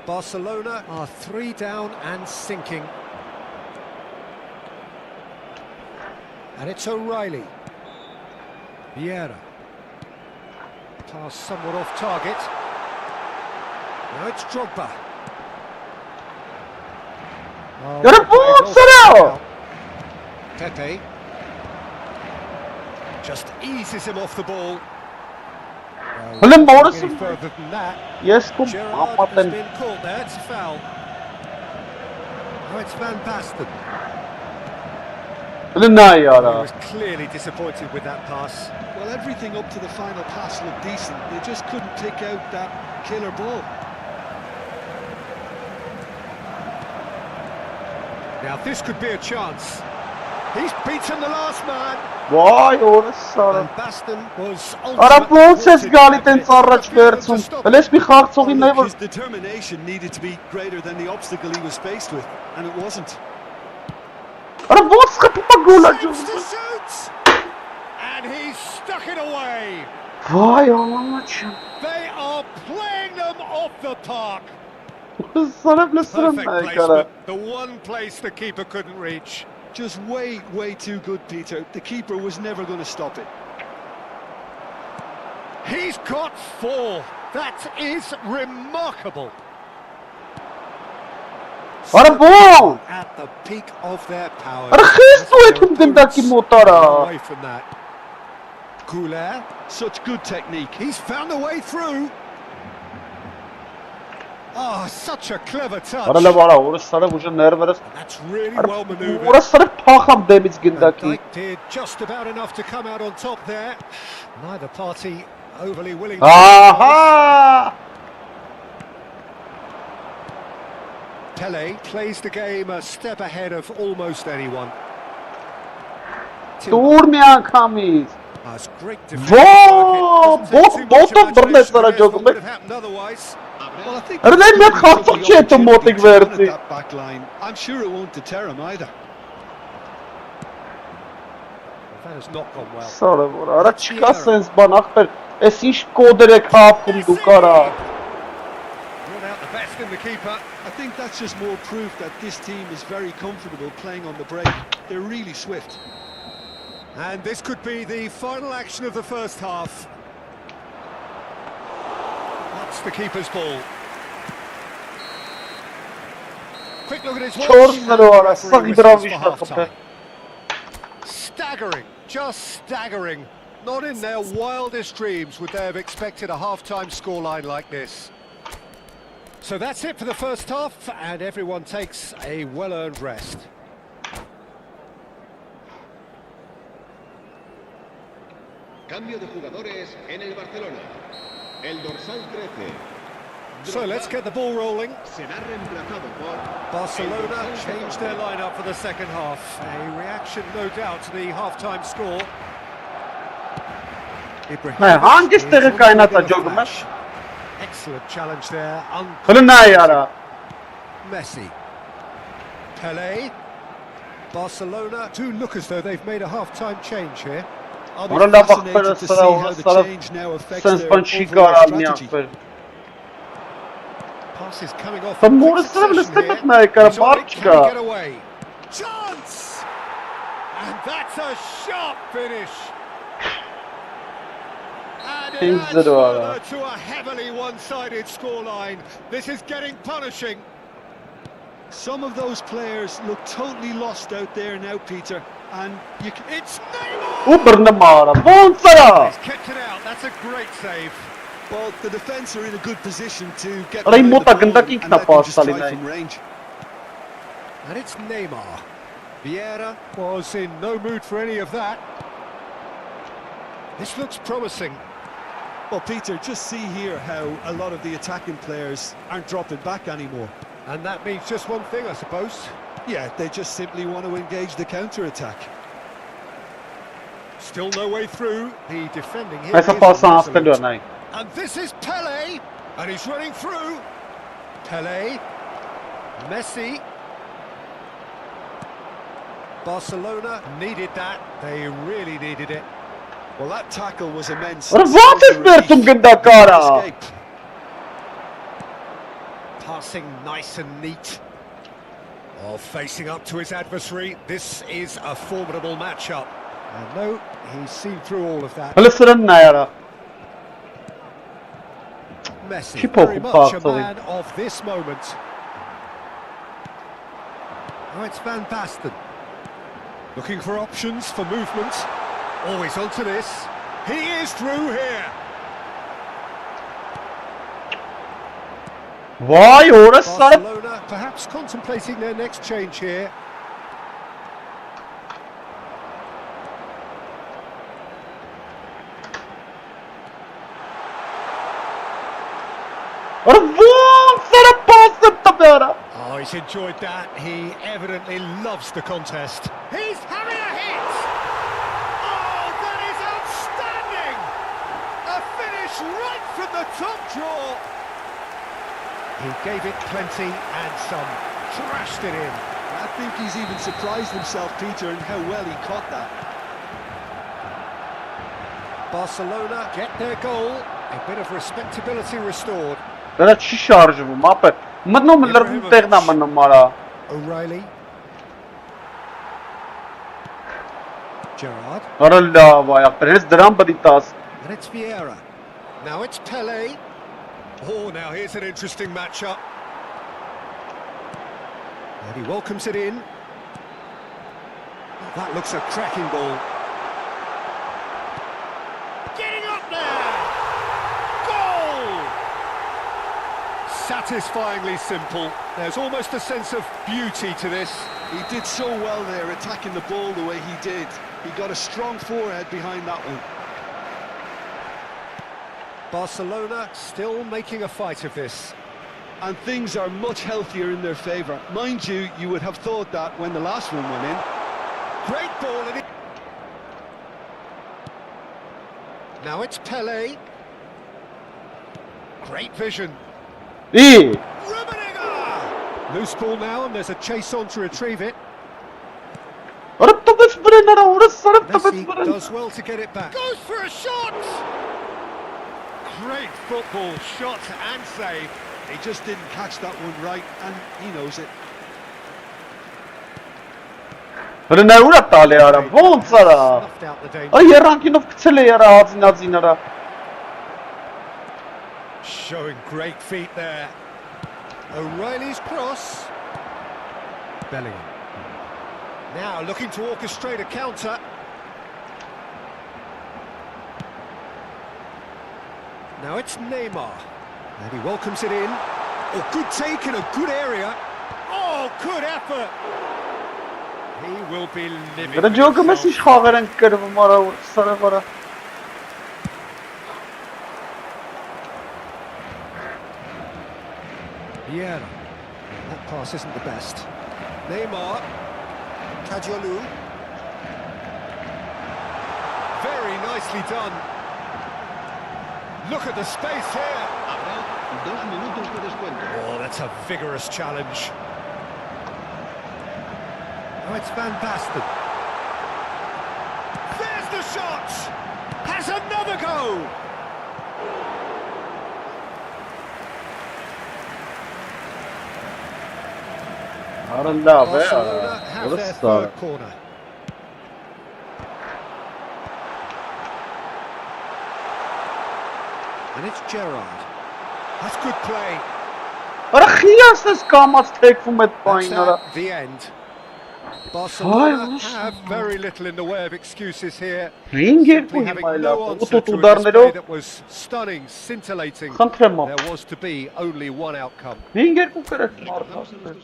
Barcelona are 3 down and sinking. And it's O'Reilly. Vieira. Pass somewhat off target. Now it's Drogba. Oh, Got a ball, Sarah! Pepe. Just eases him off the ball. Well, Any Morrison. further than that. Yes, come Gerrard on, has been caught there, it's a foul. Oh, it's Van Basten. Well, He was clearly disappointed with that pass. Well, everything up to the final pass looked decent. They just couldn't pick out that killer ball. Now this could be a chance. He's beaten the last man. Vay orası. Van Basten was Արա ոնց ես գալի տենց առաջ վերցում։ Լես մի խաղացողի նայ որ His determination needed to be greater than the obstacle he was faced with, and it wasn't. Արա ոնց խփում է գոլ Seems to աճում։ shoot. And he's stuck it away. Vay ամաչը։ They are playing them off the park. Սարավ լսրում Perfect է կարա։ placement. The one place the keeper couldn't reach. Just way too good, Peter. The keeper was never going to stop it. He's got 4. That is remarkable. Արա ո՞ն։ At the peak of their power. Արա խիստ ու եք գնդակի մոտ արա։ Away from that. Couler. Such good technique. He's found a way through. Oh, such a clever touch. Արա լավ արա օրը սարավ ուժը ներվերս։ That's really well maneuvered. Օրը սարավ փախամ դեմից գնդակի։ Dijk did just about enough to come out on top there. Neither party overly willing to. Ահա։ Pele plays the game a step ahead of almost anyone. Դուր մի անգամից։ That's great Whoa! Bottom բռնեց նրա ջոգում։ would have happened otherwise. Well, I think Are they not half the checked to opportunity Motic to run at Verdi? that back line. I'm sure it won't deter him either. That has not gone well. Սարը որ արա չկա սենց բան ախպեր, էս ինչ կոդեր եք հապում դուք արա։ Brought out the best in the keeper. I think that's just more proof that this team is very comfortable playing on the break. They're really swift. And this could be the final action of the first half. That's the keeper's ball. Quick look at his watch. 4-0 արա, սա Referee դրավ whistles for իշտա half-time. խփե։ Staggering, just staggering. Not in their wildest dreams would they have expected a half-time scoreline like this. So that's it for the first half, and everyone takes a well-earned rest. Cambio de jugadores en el Barcelona. El dorsal 13. So let's get the ball rolling. Será reemplazado por Barcelona changed their lineup for the second half. A reaction, no doubt, to the half-time score. Հա, հանգիստ տեղը կայնած է ջոգում է։ Excellent challenge there. Հլնայ արա։ Messi. Pele. Barcelona do look as though they've made a half-time change here. I'll be Արա լավ fascinated ախպերը to սրա see how օրը the սարավ change now affects սենց their բան չի overall կարալ մի strategy. ախպեր։ Pass is coming off. But in more quick is sort of succession the here. step up now, He's on it, can he Karabarchka. get away? Chance! And that's a sharp finish. And it adds further to a heavily one-sided scoreline. This is getting punishing. Some of those players look totally lost out there now, Peter, and you can... It's Neymar! Ու բռնմարա, ոնց արա։ He's kept it out. That's a great save. Well, the defence are in a good position to get Արա behind իմ the մոտ ball է գնդակին and let them քնապ just try ասալին from range. And it's Neymar. Vieira was in no mood for any of that. This looks promising. Well, Peter, just see here how a lot of the attacking players aren't dropping back anymore. And that means just one thing, I suppose. Yeah, they just simply want to engage the counter-attack. Still no way through. The defending here. Այսը is պասը resolute. անցնելու է նայ։ And this is Pele. And he's running through. Pele. Messi. Barcelona needed that. They really needed it. Well, that tackle was immense. Արա ոնց ես վերցում գնդակարա։ Escape. Passing nice and neat. Oh, facing up to his adversary. This is a formidable matchup. And no, he's seen through all of that. Հլսրն նայարա։ Messi, Չի very փոխում much a խաղացողին։ man of this moment. Oh, it's Van Basten. Looking for options for movement. Always onto this. He is through here. Vay, orası sarı. Barcelona perhaps contemplating their next change here. Oh, he's enjoyed that. He evidently loves the contest. He's having a hit! Oh, that is outstanding! A finish right from the top draw. He gave it plenty and some. Trashed it in. I think he's even surprised himself, Peter, in how well he caught that. Barcelona get their goal. A bit of respectability restored. Դրա չի շարժվում, ապա մտնում լրվում տեղն է մնում արա։ O'Reilly. Gerrard. Արա լավ, այ դրան բդի 10։ And it's Vieira. Now it's Pelé. Oh, now here's an interesting matchup. And he welcomes it in. That looks a cracking ball. Getting up there! Goal! Satisfyingly simple. There's almost a sense of beauty to this. He did so well there, attacking the ball the way he did. He got a strong forehead behind that one. Barcelona still making a fight of this. And things are much healthier in their favour. Mind you, you would have thought that when the last one went in. Great ball. And now it's Pelé. Great vision. Ի, Loose ball now, and there's a chase on to retrieve it. արա տվեց վրան արա, օրը սարը տվեց Messi վրան։ does well to get it back. Goes for a shot! Great football, shot and save. He just didn't catch that one right, and he knows it. Վրան ուրա տալ է արա, ոնց արա։ Snuffed out the danger. Այ երանքինով գցել է արա հացին արա։ Showing great feet there. O'Reilly's cross. Bellingham. Now looking to orchestrate a counter. Now it's Neymar. And he welcomes it in. Oh, good take in a good area. Oh, good effort. He will be living. Դրա ջոկը մեզ ինչ խաղեր են կրվում արա, սարը վրա։ Vieira. That pass isn't the best. Neymar. Cadiolou. Very nicely done. Look at the space here. Habrá 2 minutos de descuento. Oh, that's a vigorous challenge. Oh, it's Van Basten. There's the shot! Has another go! Արա լավ է, Barcelona have օրը their սարը։ third corner. And it's Gerrard. That's good play. Արա խիասես կամած թեքվում այդ That's պայն արա։ the end. Barcelona Ay, have very little in the way of excuses here. Ինգ Simply երկու having հիմա no լավ, answer to a display ուտուտուդարներով that was stunning, scintillating. խնդրեմ ապ։ There was to be only one outcome. Ինգ երկու կրակ մարդասներ։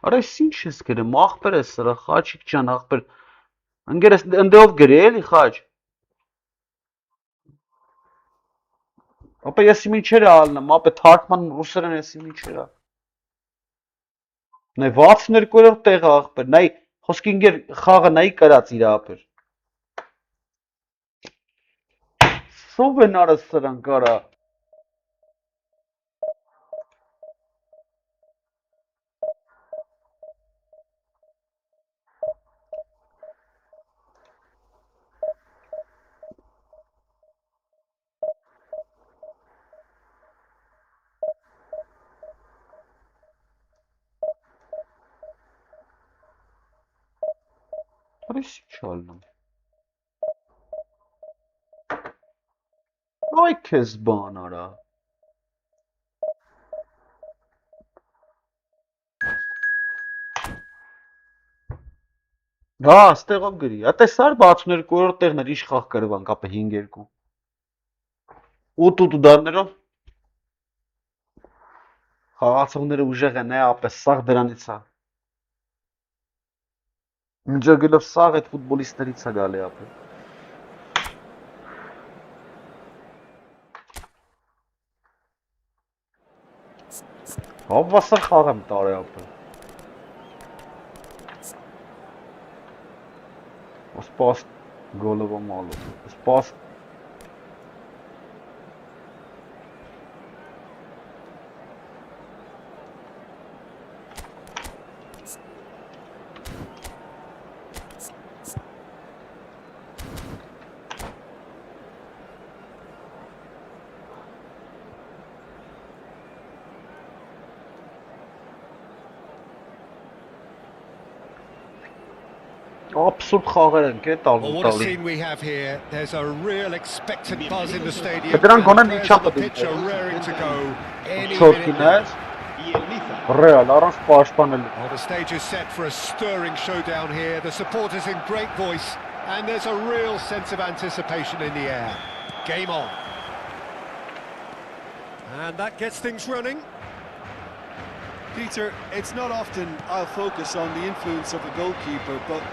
Արա ես ինչ ես գրում, ախպեր ես սրա, խաչիկ ջան, ախպեր։ Ընկերս ընդեով գրի էլի խաչ։ Ապա ես ինչեր ալնեմ, ապա թարգման ռուսերեն ես ինչեր ա։ Նայ 62-րդ տեղ ախպեր, նայ խոսքի ինգեր խաղը նայ կրած իր ախպեր։ Սով են արած սրանք արա։ Արի չալնեմ։ Այ քեզ բան արա։ Դա, ստեղով գրի։ Ա տեսար 62-րդ տեղն էր, ինչ խաղ կրվան կապը 5-2։ 8 դարներով խաղացողները ուժեղ են, ապես սաղ դրանից է։ Միջագելով սաղ այդ ֆուտբոլիստներից է գալի ապը։ Հավասար խաղ եմ տարի ապը։ Սպաս գոլովա մալով, սպաս Absurd խաղեր են կե տալու Well, what a տալի։ scene we have here. There's a real expectant buzz in the stadium. But դրանք and գոնե the մի players on չափ the pitch are raring to go. Any Չորքին minute է, now. ռեալ, առանց պաշտպանել։ Well, the stage is set for a stirring showdown here. The supporters in great voice, and there's a real sense of anticipation in the air. Game on. And that gets things running. Peter, it's not often I'll focus on the influence of a goalkeeper, but...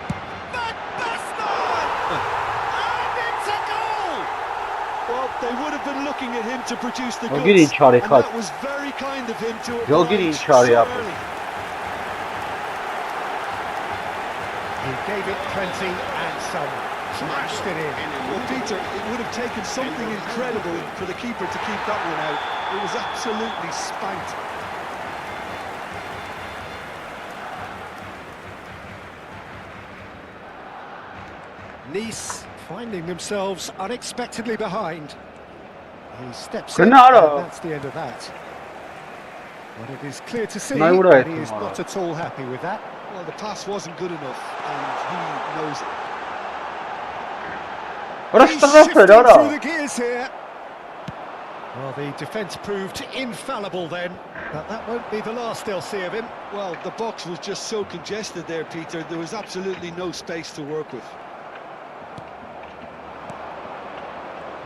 And it's a goal! Well, they would have been looking at him to produce the goods, Գիրի չարի and խաչ։ that was very kind of him to Գիրի oblige չարի so ապը։ early. He gave it plenty and some. Smashed it in. Well, Peter, it would have taken something incredible for the keeper to keep that one out. It was absolutely spanked. Nice finding themselves unexpectedly behind. He steps in, and Gennaro. that's the end of that. But it is clear to see No, you're that right, he is Gennaro. not at all happy with that. Well, the pass wasn't good enough, and he knows it. He's shifting through the gears here. Well, the defence proved infallible then, but that won't be the last they'll see of him. Well, the box was just so congested there, Peter. There was absolutely no space to work with.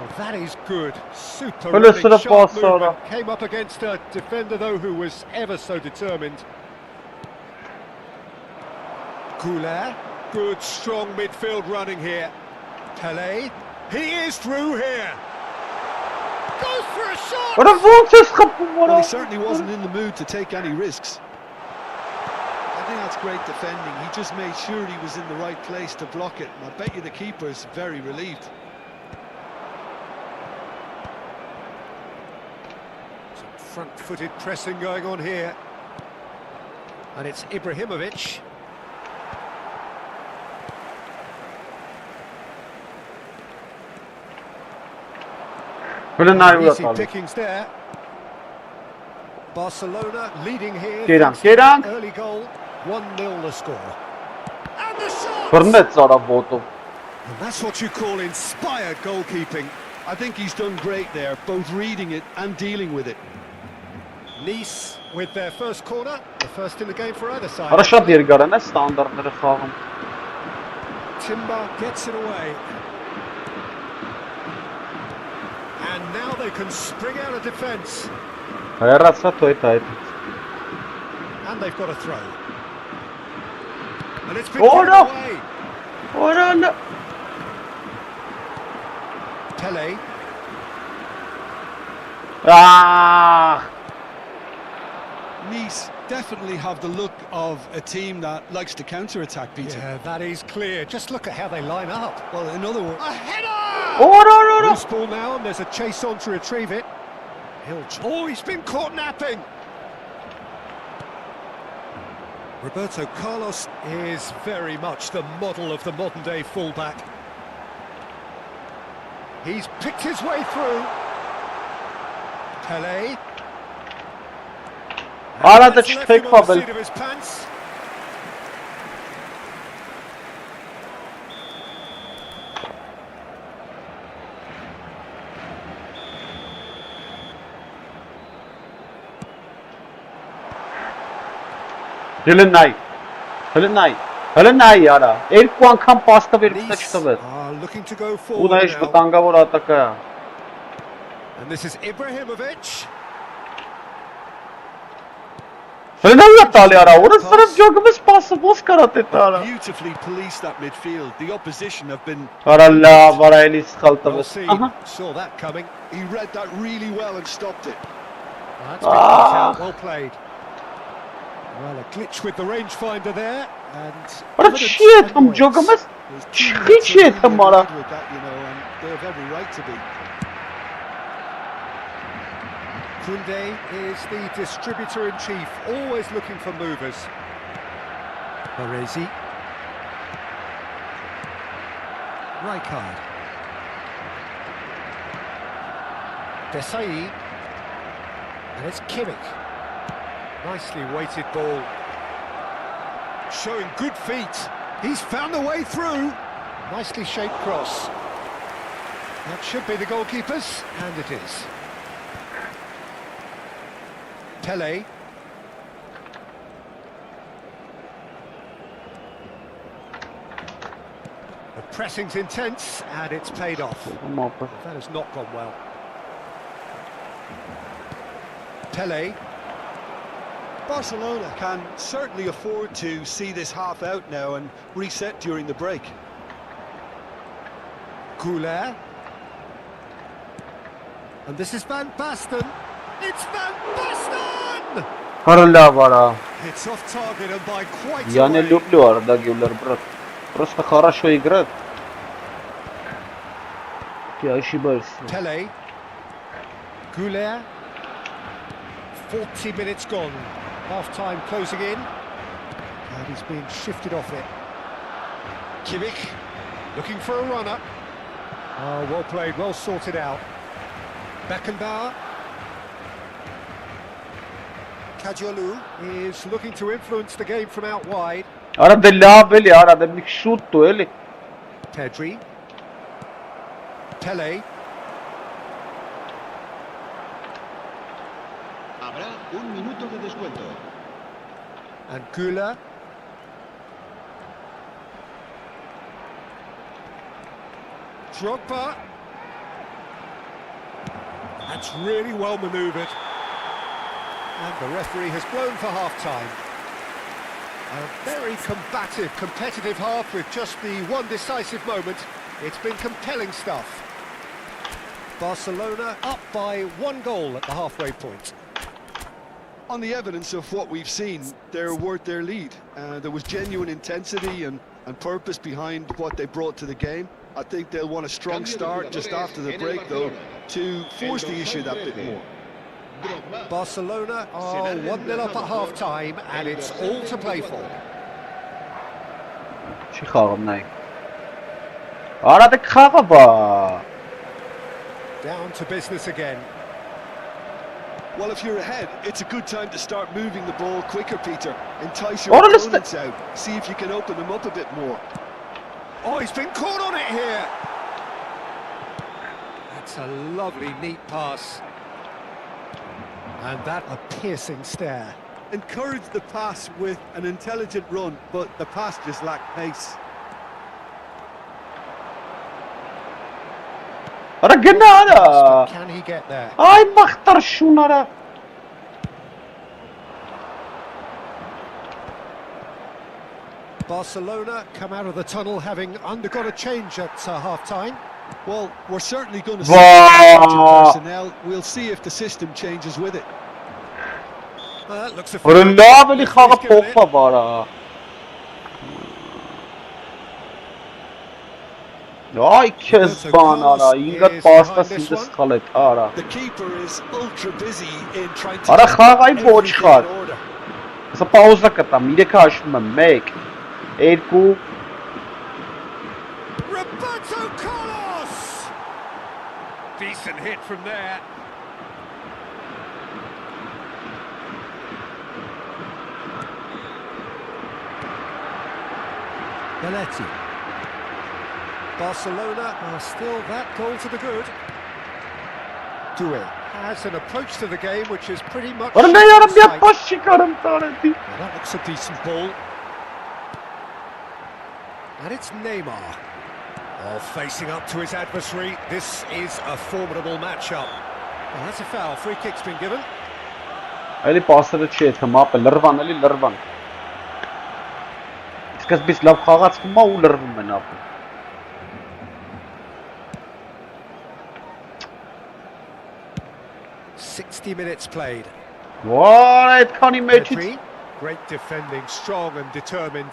Well, that is good. Super Well, running, it's sort of sharp pass, sort movement. of. Came up against a defender, though, who was ever so determined. Goulet, good, strong midfield running here. Pelé, he is through here. Goes for a shot! What a ոնց ես խփում Well, որա։ he certainly wasn't in the mood to take any risks. I think that's great defending. He just made sure he was in the right place to block it. And I bet you the keeper is very relieved. Some front-footed pressing going on here. And it's Ibrahimovic. Հələ նայ ուրա Easy տալի։ pickings there. Barcelona leading here. Գերանք, thanks to գերանք։ an early goal. 1-0 the score. And the shot! Բռնեց արա ոտով։ And that's what you call inspired goalkeeping. I think he's done great there, both reading it and dealing with it. Nice with their first corner, the first in the game for either side. Արա շատ երկար են, ստանդարտները խաղում։ Timber gets it away. And now they can spring out of defence. Հեռացա թո այդ այդից։ And they've got a throw. And it's been Oh, given no! away. Որա Pelé. Ah! Nice definitely have the look of a team that likes to counter-attack, Peter. Yeah, that is clear. Just look at how they line up. Well, in other words... A header! Որա Loose ball now, and there's a chase on to retrieve it. Oh, he's been caught napping. Roberto Carlos is very much the model of the modern-day fullback. He's picked his way through. Pelé. Արա դա That's left him չփեք on the ֆաբել։ seat of his pants. Հելնայ։ Հելնայ արա։ Երկու անգամ պաստը վերցնա Nice չտվեց։ are looking to go Ու forward նայես now. վտանգավոր ատակա է։ And this is Ibrahimovic. Հելնայա տալի արա, որը սրավ ջոգը պասը ոս կարա տարա։ Beautifully policed that midfield. The opposition have been... Արա լավ, արա էլի սխալ Well տվեց։ seen. Ահա։ Saw that coming. He read that really well and stopped it. That's been cut out. Well played. Well, a glitch with the rangefinder there, and Արա evidence չի է թամ annoyance. ջոգը մեզ։ There's Չի two minutes չի է to թամ really արա։ get with that, you know, and they have every right to be. Koundé is the distributor-in-chief, always looking for movers. Baresi. Rijkaard. Desai. And it's Kimmich. Nicely weighted ball. Showing good feet. He's found a way through. Nicely shaped cross. That should be the goalkeeper's, and it is. Pele. The pressing's intense, and it's paid off. That has not gone well. Pele. Barcelona can certainly afford to see this half out now and reset during the break. Goulet. And this is Van Basten. It's Van Basten! Արա լավ արա։ It's off target and by quite Я a не way. люблю Арда Гюллер, брат. Просто хорошо играет. Ты ошибаешься. Pele. Goulet. 40 minutes gone. Half-time closing in. And he's being shifted off it. Kimmich. Looking for a runner. Oh, well played, well sorted out. Beckenbauer. Kadiolu is looking to influence the game from out wide. Արա դե լավ էլի, արա դե մի շուտ դու էլի։ Pedri. Pele. Habrá un minuto de descuento. And Gula. Drogba. That's really well manoeuvred. And the referee has blown for half-time. A very combative, competitive half with just the one decisive moment. It's been compelling stuff. Barcelona up by 1 goal at the halfway point. On the evidence of what we've seen, they're worth their lead. There was genuine intensity and purpose behind what they brought to the game. I think they'll want a strong start just after the break, though, to force the issue that bit more. Barcelona are 1-0 up at half-time, and it's all to play for. Չի խաղում նայ։ Արա դե խաղը բա։ Down to business again. Well, if you're ahead, it's a good time to start moving the ball quicker, Peter. Entice your opponents out. See if you can open them up a bit more. Oh, he's been caught on it here. That's a lovely, neat pass. And that a piercing stare. Encourage the pass with an intelligent run, but the pass just lacked pace. Արա գնա արա։ Can he get there? Այ մախտար շուն արա։ Barcelona come out of the tunnel having undergone a change at half-time. Well, we're certainly going to see personnel. We'll see if the system changes with it. Looks a Որը լավ էլի խաղը փոխվա բարա։ Ay kes bana ara, ingat pasta sindes khalet ara. The keeper is ultra busy in trying to Ara xağay boç xar. Sa pauza katam, 3 hashım 1, 2. Roberto Carlos! Decent hit from there. Belletti. Barcelona are still that goal to the good. Due has an approach to the game which is pretty much... Ora ne yaram bir pas çıkarım taneti. Well, that looks a decent ball. And it's Neymar. Oh, facing up to his adversary. This is a formidable matchup. Well, that's a foul. Free kick's been given. Ali pasları çetim apı lırvan ali lırvan. İskas biz lav xağaç ma u lırvan ben apı. ...60 minutes played. Vay etkan imeci. Great defending, strong and determined.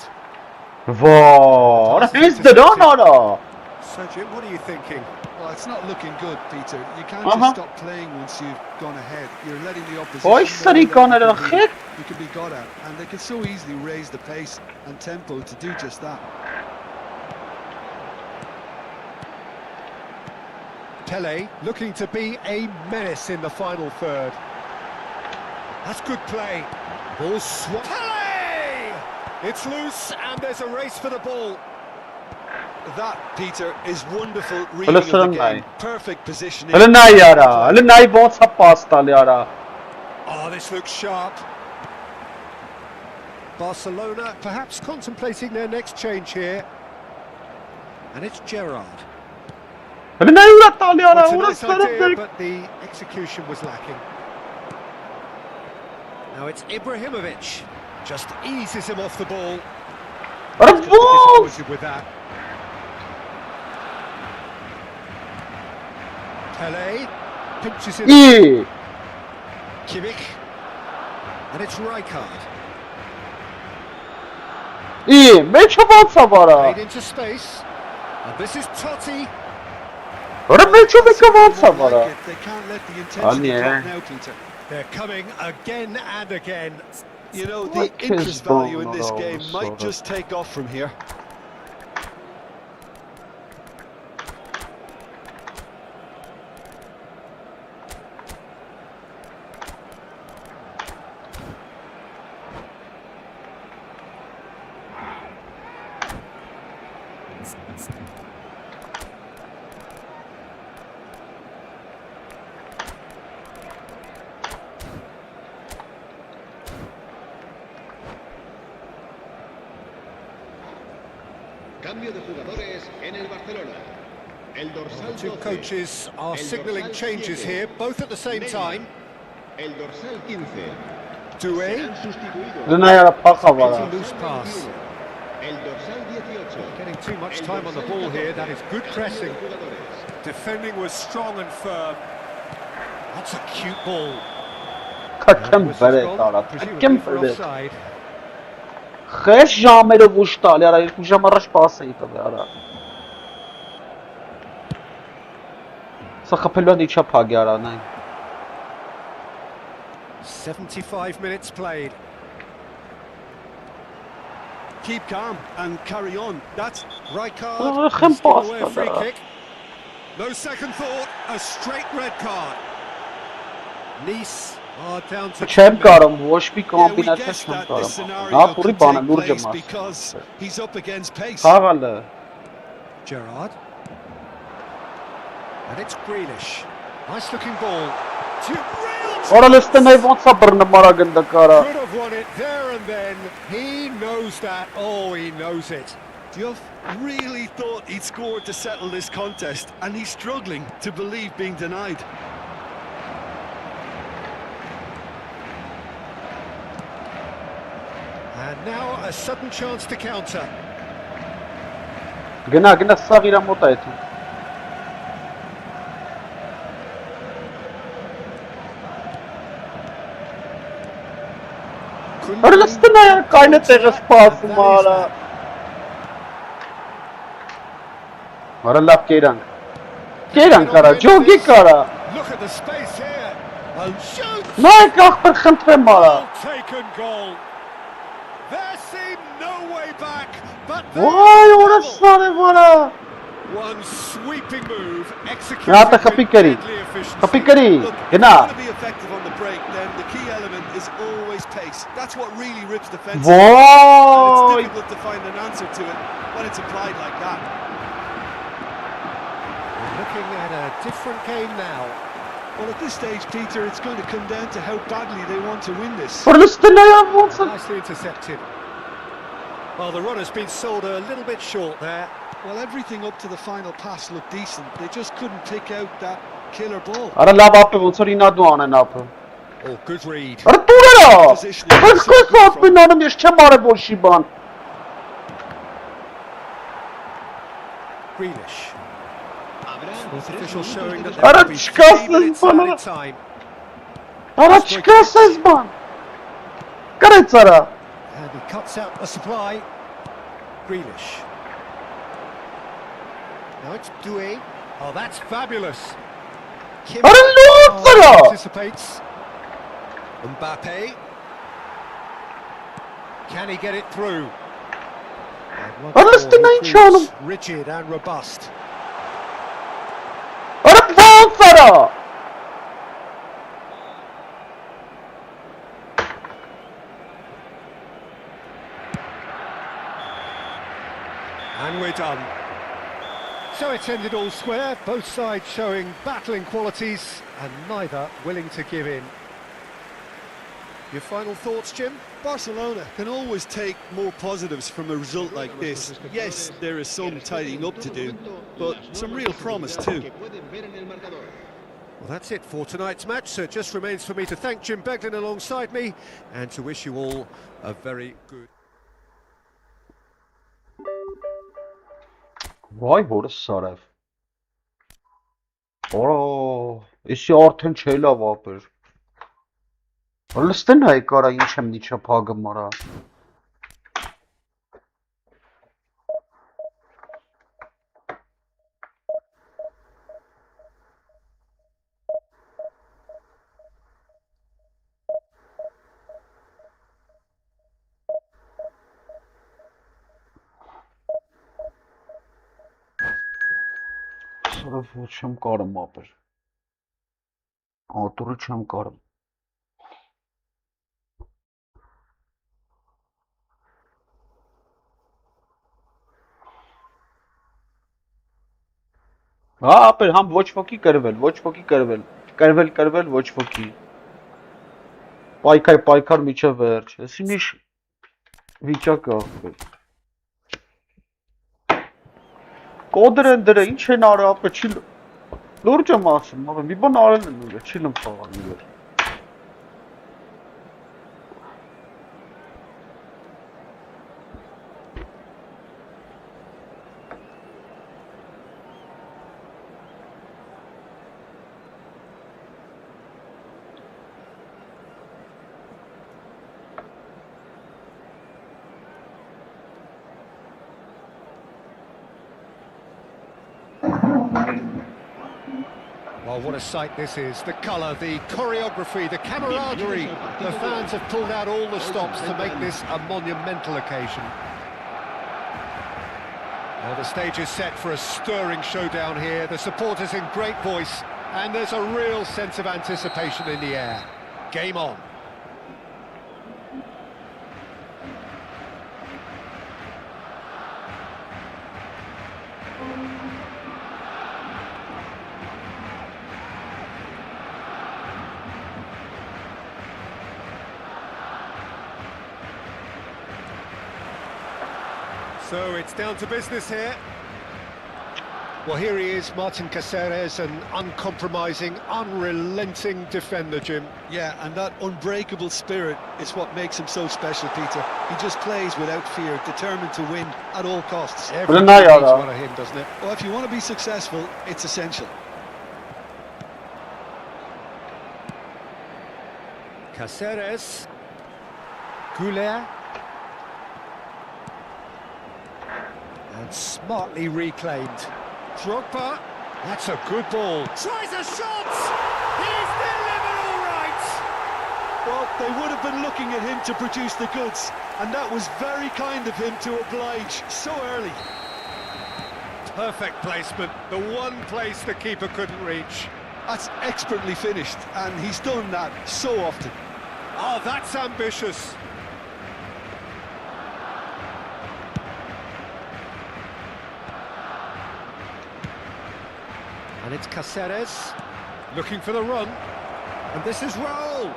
Vay, hızlı lan ara. So Jim, what are you thinking? Well, it's not looking good, Peter. You can't just stop playing once you've gone ahead. You're letting the opposition Vay sarıkan ara xek. you can be got at, and they can so easily raise the pace and tempo to do just that. Pele looking to be a menace in the final third. That's good play. Ball swap. Pele! It's loose and there's a race for the ball. That, Peter, is wonderful reading of the game. Perfect positioning. Elinay yara. Elinay बहुत सा पास डाल यारा. Oh, this looks sharp. Barcelona perhaps contemplating their next change here. And it's Gerrard. Elinay urat डाल यारा. It's a Urat nice sarı. idea, but the execution was lacking. Now it's Ibrahimovic. Just eases him off the ball. Disappointed with that. Pele pinches him. İyi. Kimmich. And it's Rijkaard. İyi. Meçe batsa bara. Played into space. And this is Totti. Ora meçe batsa bara. They can't let the intensity drop now, Peter. They're coming again and again. You know, the What is interest value in going this on game this might sort of- just take off from here. Cambio de jugadores en el Barcelona. El dorsal Two 12. coaches are El signalling dorsal changes 7. here, both at the same Neymar. time. El dorsal 15. Due, Serán sustituidos. Elinay yara paka bara. pretty loose pass. El dorsal 18. Getting too much El time on the dorsal ball here, 14. that is good Cambio de pressing. jugadores. Defending was strong and firm. That's a cute ball. Kakem Whistle's bere gone, dara. presumably Kakem for bere. offside. Xeş jamere vuş dal yara. İlk jam araş pası ita yara. Sakha pelvan içe pag yara nay. 75 minutes played. Keep calm and carry on. That's Rijkaard Geen has given pas away a free daar. kick. No second thought, a straight red card. Nice are down to Çem 10 men. karım boş bir yeah, we kombinasyon guessed çem that karım. this scenario Na could puri bana take nur place cemas. because he's up against pace. Sağalı. Gerrard. And it's Grealish. Nice looking ball. To real Oral istemey vonsa bir numara gında kara. Could have won it there and then. He knows that. Oh, he knows it. Diouf really thought he'd scored to settle this contest, and he's struggling to believe being denied. And now a sudden chance to counter. Gına sağıra mota etin. Oral istemey kayna teğes pası mala. Oral laf keyran. Keyran kara. Jogi kara. Look at the space here. And shoots. Ne kahper khıntre mala. Well taken goal. There seemed no way back, but Vay oral sare bana. one sweeping move executed Ya ta kapı with kari. deadly efficiency. Kapı kari. Look, if you Gına. want to be effective on the break, then the key element is always pace. That's what really rips defense. And it's Vay. difficult to find an answer to it when it's applied like that. Looking at a different game now. Well, at this stage, Peter, it's going to come down to how badly they want to win this. Nicely intercepted. Well, the run has been sold a little bit short there. Well, everything up to the final pass looked decent. They just couldn't pick out that killer ball. Արա լավ ապը ոնց որ ինադու անեն ապը։ Oh, good read. Արա տուրերա։ Ես քո ապին անում ես չեմ արել ոչ մի բան։ Grealish. Official showing that Արա they've չկասես բան։ time. Արա չկասես բան։ Կարեց արա։ And he cuts out the supply. Grealish. Now it's Doué. Oh, that's fabulous. Արա լուրջ արա։ Anticipates. Mbappe. Can he get it through? Արա ստենա ինչ անում։ Rigid and robust. Արա ոնց արա։ And we're done. So it's ended all square, both sides showing battling qualities and neither willing to give in. Your final thoughts, Jim? Barcelona can always take more positives from a result like this. Yes, there is some tidying up to do, but some real promise too. Well, that's it for tonight's match, so it just remains for me to thank Jim Beglin alongside me and to wish you all a very good... Vay hորս սարավ։ Օ, էսի արդեն չէ լավ ապեր։ Լստեն հայ կարա ինչ եմ դիչա փագը մարա։ Սարավ ոչ չեմ կարում ապեր։ Ատուրը չեմ կարում։ Հա, ապեր համ ոչ ոքի կրվել, ոչ ոքի կրվել, կրվել, ոչ ոքի։ Պայքար միջև վերջ, եսի միշ վիճակ ապեր։ Կոդր են դրը, ինչ են արը ապը, չի լուրջ եմ ասում, ապը, մի բան արել են ուղը, չի լմ խաղան իվեր։ Well, what a sight this is. The colour, the choreography, the camaraderie. The fans have pulled out all the stops to make this a monumental occasion. Well, the stage is set for a stirring showdown here. The supporters in great voice, and there's a real sense of anticipation in the air. Game on. So it's down to business here. Well, here he is, Martin Caceres, an uncompromising, unrelenting defender, Jim. Yeah, and that unbreakable spirit is what makes him so special, Peter. He just plays without fear, determined to win at all costs. Everything needs one of him, doesn't it? Well, if you want to be successful, it's essential. Caceres. Goulet. And smartly reclaimed. Drogba, that's a good ball. Tries a shot! He's delivered all right! Well, they would have been looking at him to produce the goods, and that was very kind of him to oblige so early. Perfect placement, the one place the keeper couldn't reach. That's expertly finished, and he's done that so often. Oh, that's ambitious. And it's Caceres. Looking for the run. And this is Raul.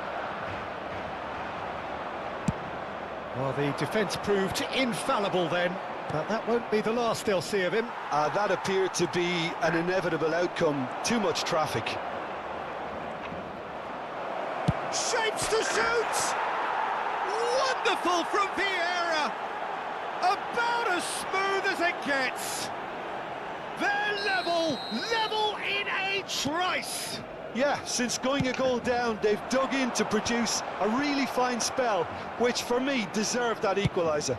Well, the defence proved infallible then, but that won't be the last they'll see of him. That appeared to be an inevitable outcome. Too much traffic. Shapes to shoot! Wonderful from Vieira! About as smooth as it gets. They're level in a trice! Yeah, since going a goal down, they've dug in to produce a really fine spell, which for me deserved that equaliser.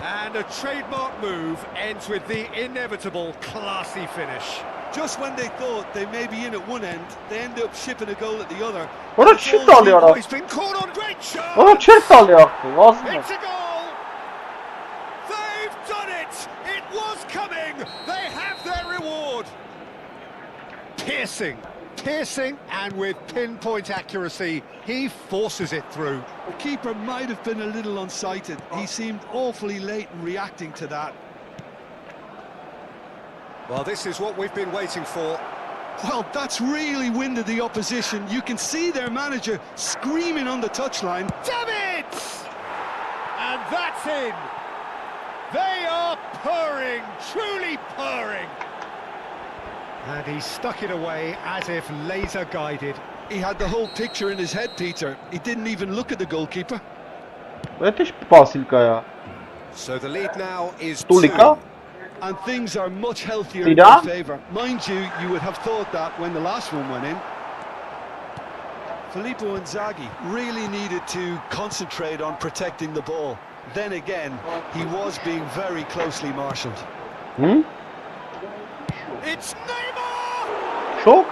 And a trademark move ends with the inevitable classy finish. Just when they thought they may be in at one end, they end up shipping a goal at the other. What a shit on the Oh, other. he's been caught on great shot! What a shit on the other. Wasn't it? It's a goal! They've done it! It was coming! They have their reward! Piercing, and with pinpoint accuracy, he forces it through. The keeper might have been a little unsighted. He seemed awfully late in reacting to that. Well, this is what we've been waiting for. Well, that's really winded the opposition. You can see their manager screaming on the touchline. Damn it! And that's in. They are purring, truly purring. And he stuck it away as if laser guided. He had the whole picture in his head, Peter. He didn't even look at the goalkeeper. British Basilka. So the lead now is Tulika. 2. And things are much healthier in Dida? their favour. Mind you, you would have thought that when the last one went in. Filippo Inzaghi really needed to concentrate on protecting the ball. Then again, he was being very closely marshalled. It's Neymar! Shock.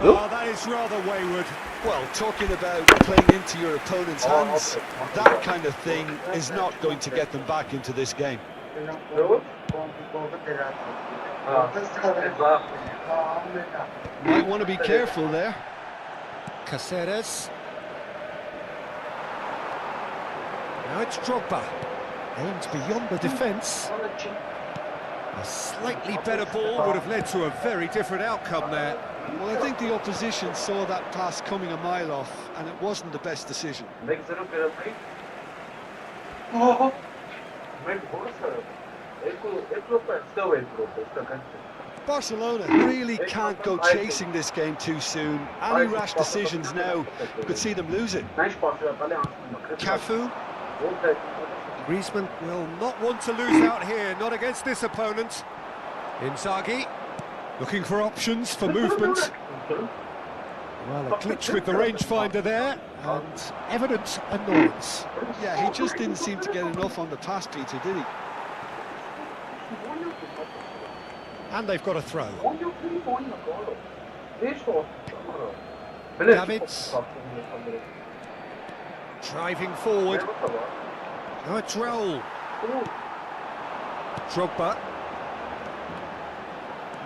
Oh, that is rather wayward. Well, talking about playing into your opponent's hands, that kind of thing is not going to get them back into this game. Might want to be careful there. Caceres. Now it's Drogba. Aimed beyond the defence. A slightly better ball would have led to a very different outcome there. Well, I think the opposition saw that pass coming a mile off, and it wasn't the best decision. Barcelona really can't go chasing this game too soon. Any rash decisions now could see them lose it. Cafu. Griezmann will not want to lose out here, not against this opponent. Inzaghi, looking for options for movement. Well, a glitch with the rangefinder there, and evident annoyance. Yeah, he just didn't seem to get enough on the pass, Peter, did he? And they've got a throw. Davids. Driving forward. Now it's Raul. Drogba.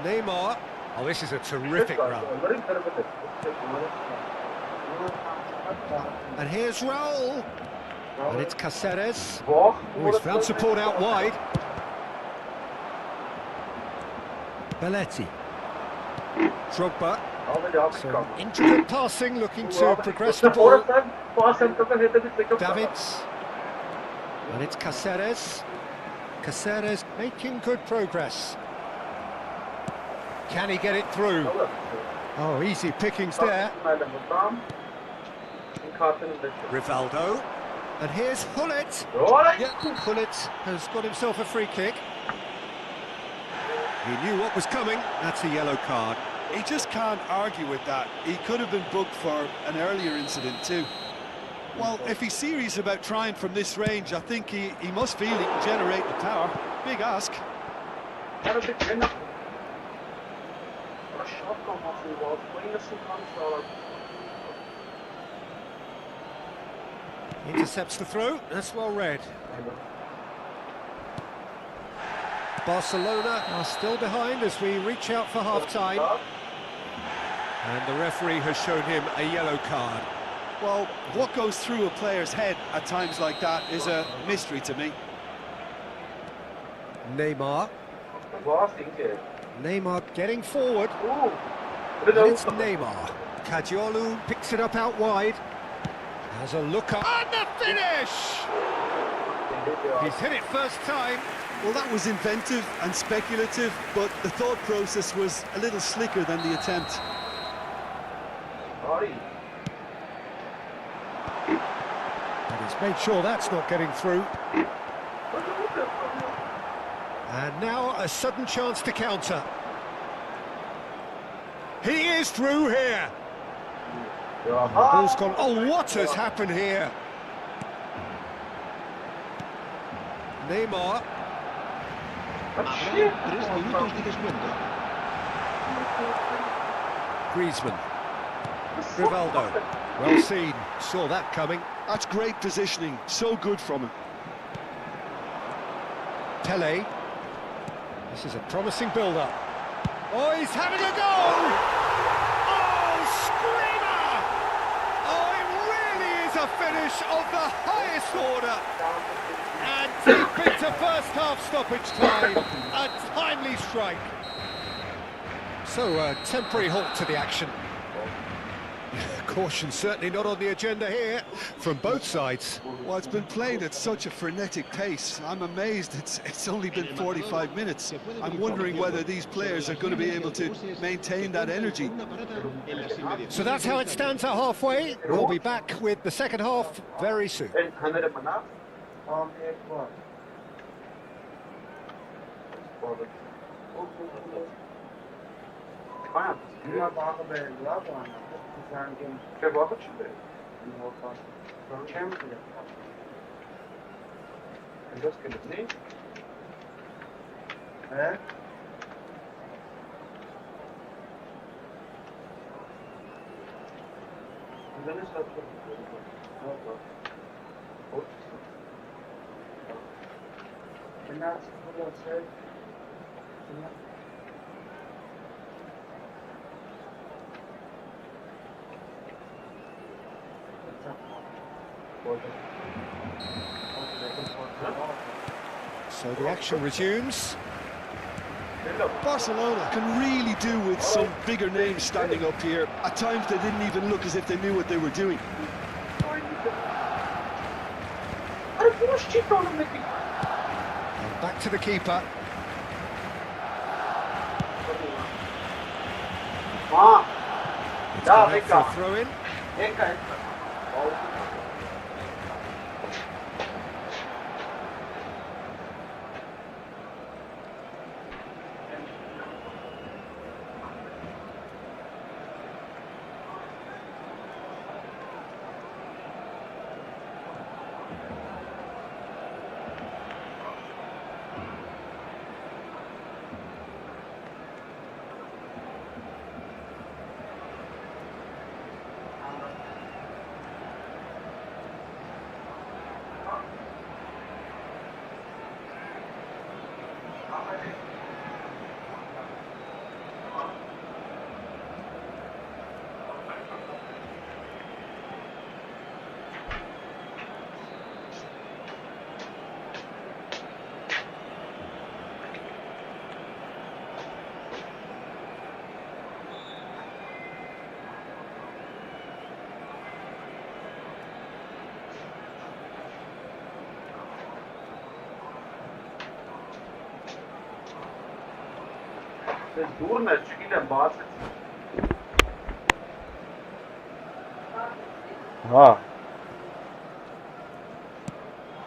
Neymar. Oh, this is a terrific run. And here's Raul. And it's Caceres. Oh, he's found support out wide. Belletti. Drogba. So intricate passing, looking to progress the ball. Davids. And it's Caceres. Caceres making good progress. Can he get it through? Oh, easy pickings there. Rivaldo. And here's Hullet. Yeah, Hullet has got himself a free kick. He knew what was coming. That's a yellow card. He just can't argue with that. He could have been booked for an earlier incident too. Well, if he's serious about trying from this range, I think he must feel he can generate the power. Big ask. Intercepts the throw. That's well read. Barcelona are still behind as we reach out for half-time. And the referee has shown him a yellow card. Well, what goes through a player's head at times like that is a mystery to me. Neymar. Neymar getting forward. And it's Neymar. Cadiolu picks it up out wide. Has a look up. And the finish! He's hit it first time. Well, that was inventive and speculative, but the thought process was a little slicker than the attempt. And he's made sure that's not getting through. And now a sudden chance to counter. He is through here. And the ball's gone. Oh, what has happened here? Neymar. Griezmann. Rivaldo. Well seen. Saw that coming. That's great positioning. So good from him. Pele. This is a promising build-up. Oh, he's having a go! Oh, screamer! Oh, it really is a finish of the highest order. And deep into first half stoppage time. A timely strike. So, a temporary halt to the action. Caution certainly not on the agenda here from both sides. Well, it's been played at such a frenetic pace. I'm amazed it's only been 45 minutes. I'm wondering whether these players are going to be able to maintain that energy. So that's how it stands at halfway. We'll be back with the second half very soon. So the action resumes. Barcelona can really do with some bigger names standing up here. At times they didn't even look as if they knew what they were doing. And back to the keeper. It's gone out for a throw-in.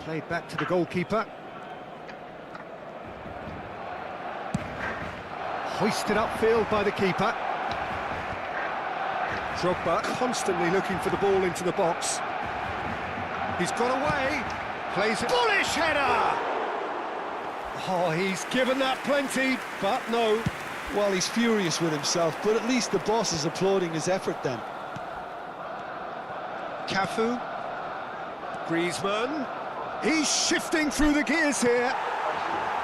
Played back to the goalkeeper. Hoisted upfield by the keeper. Drogba constantly looking for the ball into the box. He's got away. Plays it. Bullish header! Oh, he's given that plenty, but no. Well, he's furious with himself, but at least the boss is applauding his effort then. Cafu. Griezmann. He's shifting through the gears here.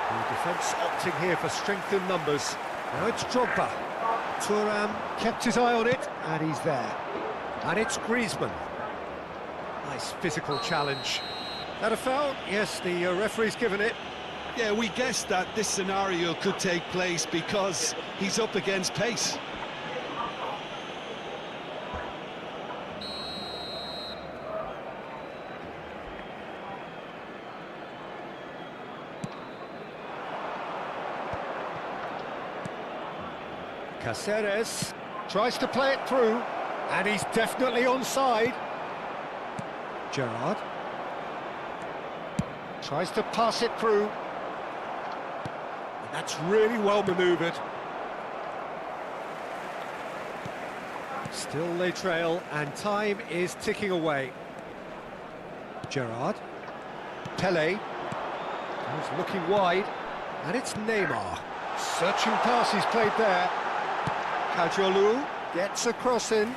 The defence opting here for strength in numbers. Now it's Drogba. Thuram kept his eye on it, and he's there. And it's Griezmann. Nice physical challenge. That a foul? Yes, the referee's given it. Yeah, we guessed that this scenario could take place because he's up against pace. Caceres tries to play it through, and he's definitely onside. Gerrard tries to pass it through. And that's really well manoeuvred. Still they trail, and time is ticking away. Gerrard. Pele. He's looking wide, and it's Neymar. Searching pass he's played there. Kajolu gets a cross in.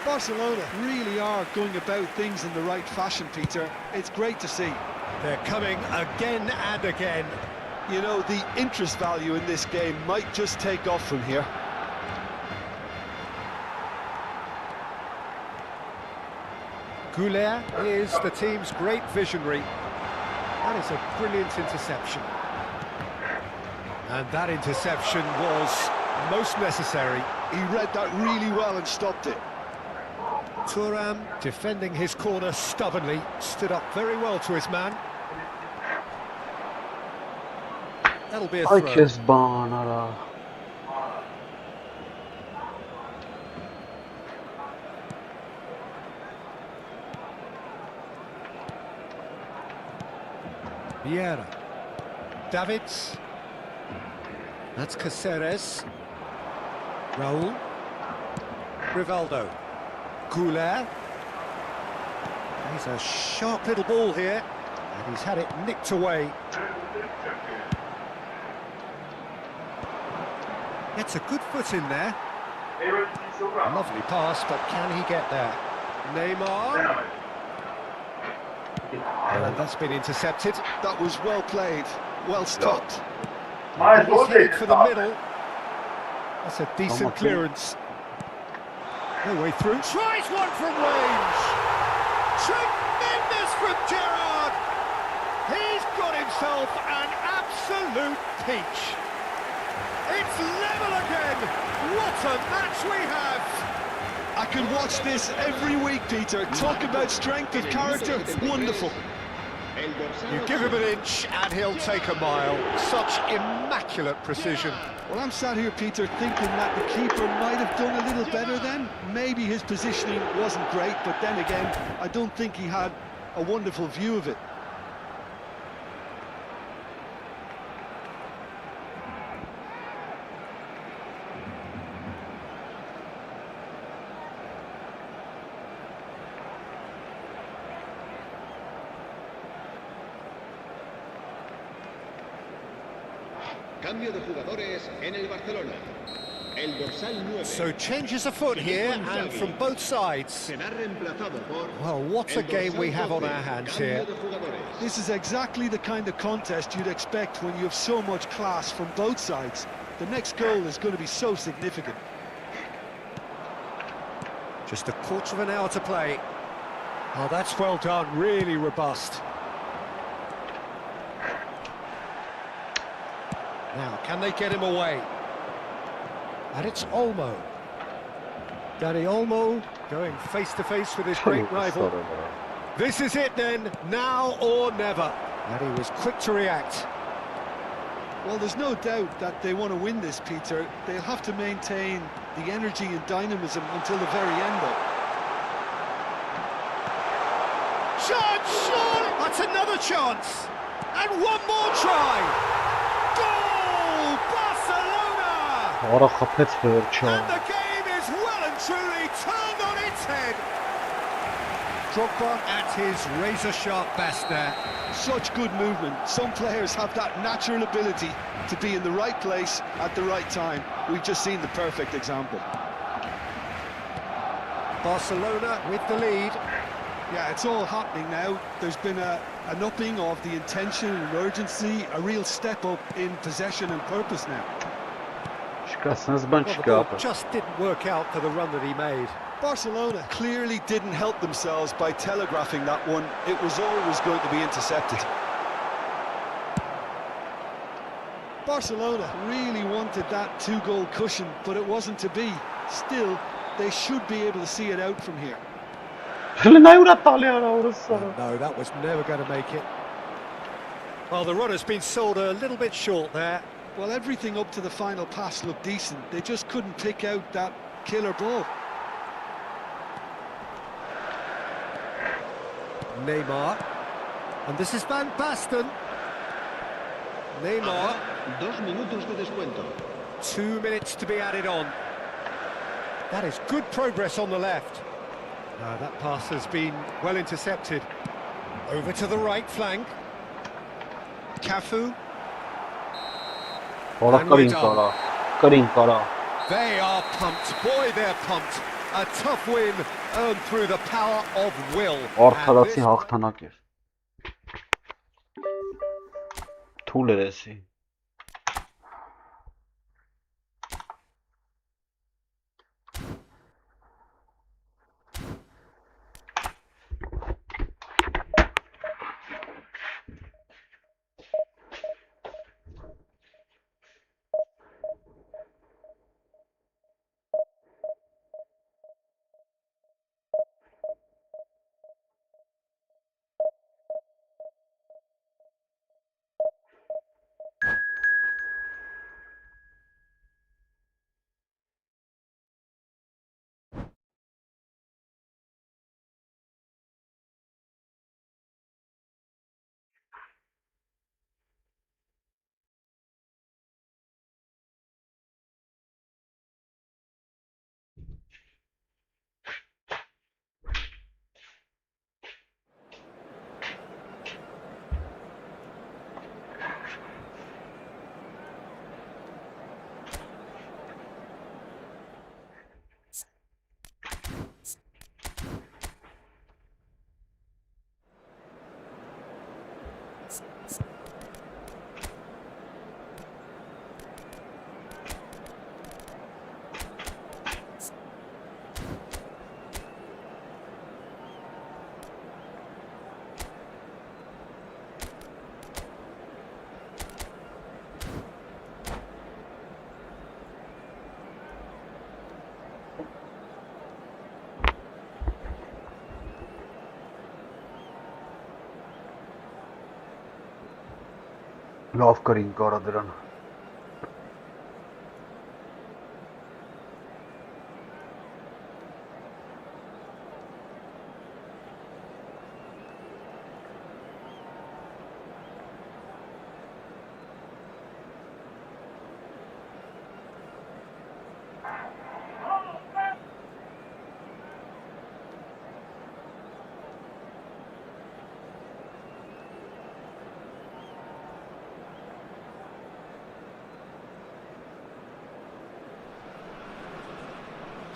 Barcelona really are going about things in the right fashion, Peter. It's great to see. They're coming again and again. You know, the interest value in this game might just take off from here. Goulet is the team's great visionary. That is a brilliant interception. And that interception was most necessary. He read that really well and stopped it. Thuram, defending his corner stubbornly, stood up very well to his man. That'll be a throw. Vieira. Davids. That's Caceres. Raul. Rivaldo. Goulet. He's a sharp little ball here, and he's had it nicked away. Gets a good foot in there. Lovely pass, but can he get there? Neymar. And that's been intercepted. That was well played, well stopped. He's headed for the middle. That's a decent clearance. No way through. Tries one from range. Tremendous from Gerrard. He's got himself an absolute peach. It's level again. What a match we have. I could watch this every week, Peter. Talk about strength of character. Wonderful. You give him an inch and he'll take a mile. Such immaculate precision. Well, I'm sat here, Peter, thinking that the keeper might have done a little better then. Maybe his positioning wasn't great, but then again, I don't think he had a wonderful view of it. Cambio de jugadores en el Barcelona. El dorsal 9. So changes afoot here, and from both sides. Será reemplazado por Well, what a game we have on our hands here. This is exactly the kind of contest you'd expect when you have so much class from both sides. The next goal is going to be so significant. Just a quarter of an hour to play. Oh, that's well done, really robust. Now, can they get him away? And it's Olmo. Dani Olmo going face-to-face with his great rival. This is it then, now or never. And he was quick to react. Well, there's no doubt that they want to win this, Peter. They'll have to maintain the energy and dynamism until the very end, though. Chance, surely! That's another chance! And one more try! Goal! Barcelona! What a competitive And the game is well and truly turned on its head. Drogba at his razor-sharp best there. Such good movement. Some players have that natural ability to be in the right place at the right time. We've just seen the perfect example. Barcelona with the lead. Yeah, it's all happening now. There's been an upping of the intention and urgency, a real step up in possession and purpose now. Well, the ball just didn't work out for the run that he made. Barcelona clearly didn't help themselves by telegraphing that one. It was always going to be intercepted. Barcelona really wanted that two-goal cushion, but it wasn't to be. Still, they should be able to see it out from here. No, that was never going to make it. Well, the run has been sold a little bit short there. Well, everything up to the final pass looked decent. They just couldn't pick out that killer ball. Neymar. And this is Van Basten. Neymar. 2 minutos de descuento. 2 minutes to be added on. That is good progress on the left. That pass has been well intercepted. Over to the right flank. Cafu. Ora Karim Kara. They are pumped. Boy, they're pumped. A tough win earned through the power of will. Orthodoxi հաղթանակ էր։ Թույլ էր էսի։ Լավ կրին կարա դրան։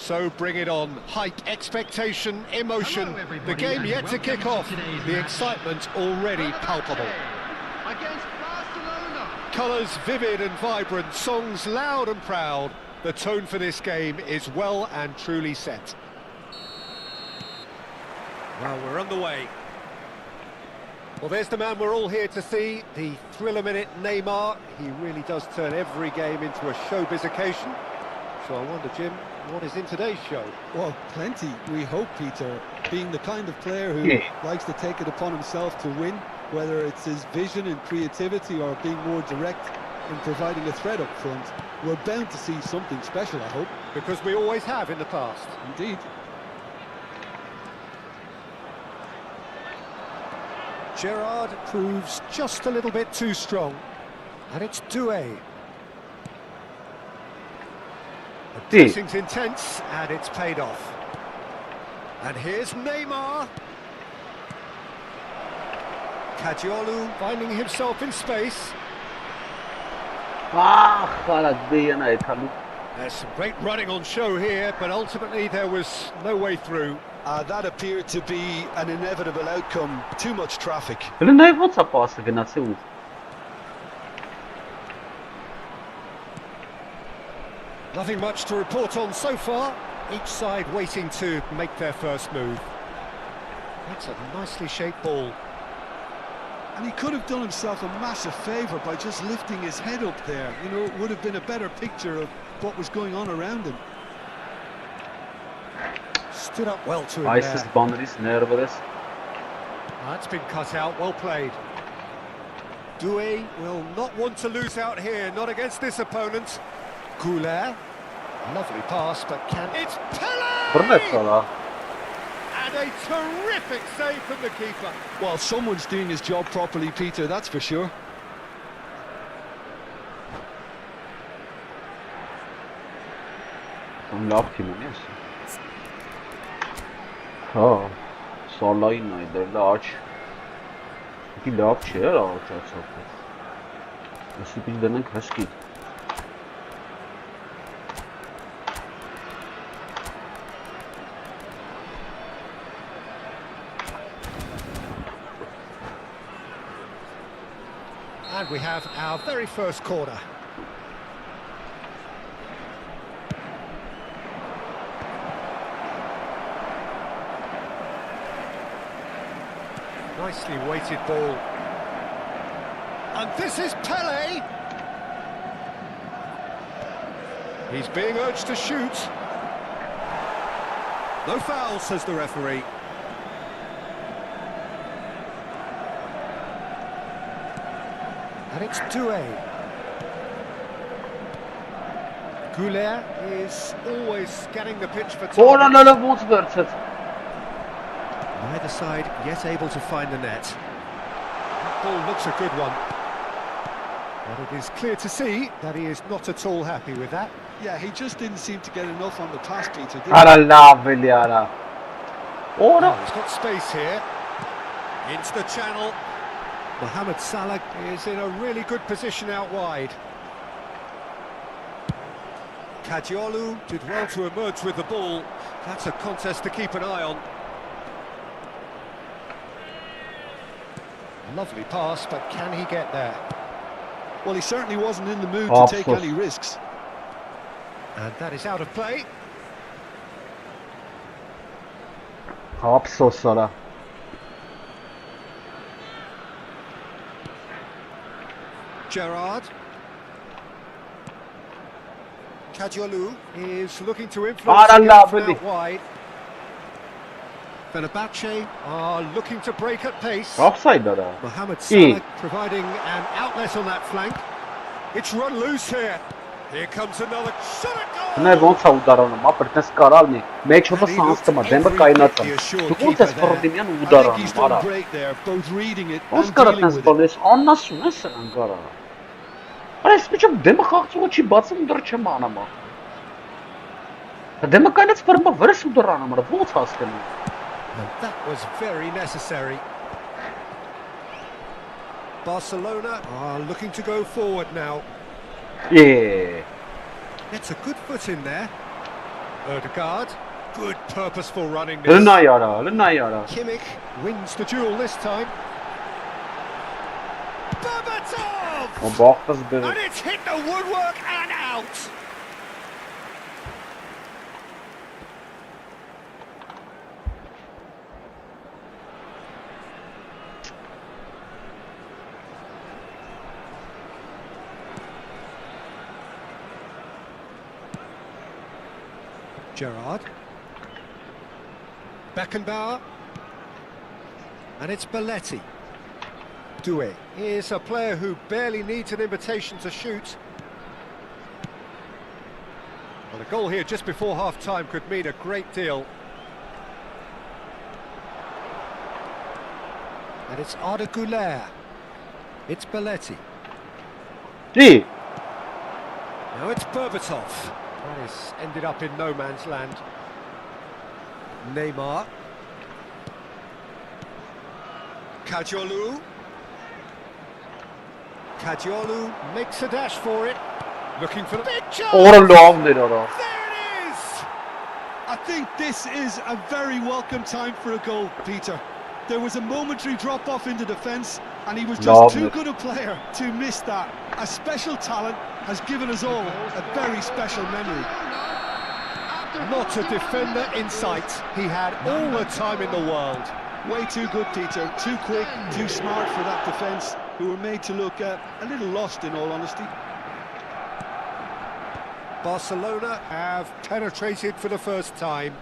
So bring it on. Height, expectation, emotion. The game yet to kick off. The excitement already palpable. Against Barcelona. Colours vivid and vibrant, songs loud and proud. The tone for this game is well and truly set. Well, we're underway. Well, there's the man we're all here to see, the thriller-minute Neymar. He really does turn every game into a showbiz occasion. So I wonder, Jim, what is in today's show? Well, plenty, we hope, Peter. Being the kind of player who likes to take it upon himself to win, whether it's his vision and creativity or being more direct in providing a threat up front, we're bound to see something special, I hope. Because we always have in the past. Indeed. Gerrard proves just a little bit too strong. And it's Doué. The pressing's intense, and it's paid off. And here's Neymar. Caggiolu finding himself in space. There's some great running on show here, but ultimately there was no way through. That appeared to be an inevitable outcome. Too much traffic. Nothing much to report on so far. Each side waiting to make their first move. That's a nicely shaped ball. And he could have done himself a massive favour by just lifting his head up there. You know, it would have been a better picture of what was going on around him. Stood up well to him there. That's been cut out, well played. Doué will not want to lose out here, not against this opponent. Goulet, lovely pass, but can... It's Pele! And a terrific save from the keeper. Well, someone's doing his job properly, Peter, that's for sure. Love team, yes. Oh, Solai neither large. He love chair or something. This is the next husky. And we have our very first corner. Nicely weighted ball. And this is Pele. He's being urged to shoot. No foul, says the referee. And it's Doué. Goulet is always scanning the pitch for targets. Neither side yet able to find the net. That ball looks a good one. But it is clear to see that he is not at all happy with that. Yeah, he just didn't seem to get enough on the pass, Peter, did he? Oh, he's got space here. Into the channel. Mohamed Salah is in a really good position out wide. Kadiolu did well to emerge with the ball. That's a contest to keep an eye on. Lovely pass, but can he get there? Well, he certainly wasn't in the mood to take any risks. And that is out of play. Salah. Gerrard. Kadiolu is looking to influence the game from out wide. Fenerbahce are looking to break at pace. Offside, Mohamed Salah providing an outlet on that flank. It's run loose here. Here comes another shot at goal. Ոնց է ուդարանում, ապրտես կարալնի, մեջ հոտը սանստը մա, դեմը կայնացա։ Դու ոնց ես Ֆրոդիմյան ուդարանում, արա։ Ոնց կարատնես բալես, աննասուն ես սրան կարա։ Արա, ես միջով դեմը խաղցողը չի բացում, դր չեմ անամա։ Դեմը կայնած վրմա վրս ուդարանում, արա, ոնց հասկանում։ And that was very necessary. Barcelona are looking to go forward now. Yeah. Gets a good foot in there. Ødegaard, good purposeful running. Kimmich wins the duel this time. Berbatov! And it's hit the woodwork and out. Gerrard, Beckenbauer, and it's Belletti. Doué is a player who barely needs an invitation to shoot. Well, a goal here just before half-time could mean a great deal. And it's Arda Güler. It's Belletti. Hey. Now it's Berbatov. That has ended up in no man's land. Neymar. Kadiolu. Kadiolu makes a dash for it. Looking for the big chance. There it is! I think this is a very welcome time for a goal, Peter. There was a momentary drop-off into defence, and he was just too good a player to miss that. A special talent has given us all a very special memory. Not a defender in sight. He had all the time in the world. Way too good, Peter. Too quick, too smart for that defence, who were made to look a little lost, in all honesty. Barcelona have penetrated for the first time.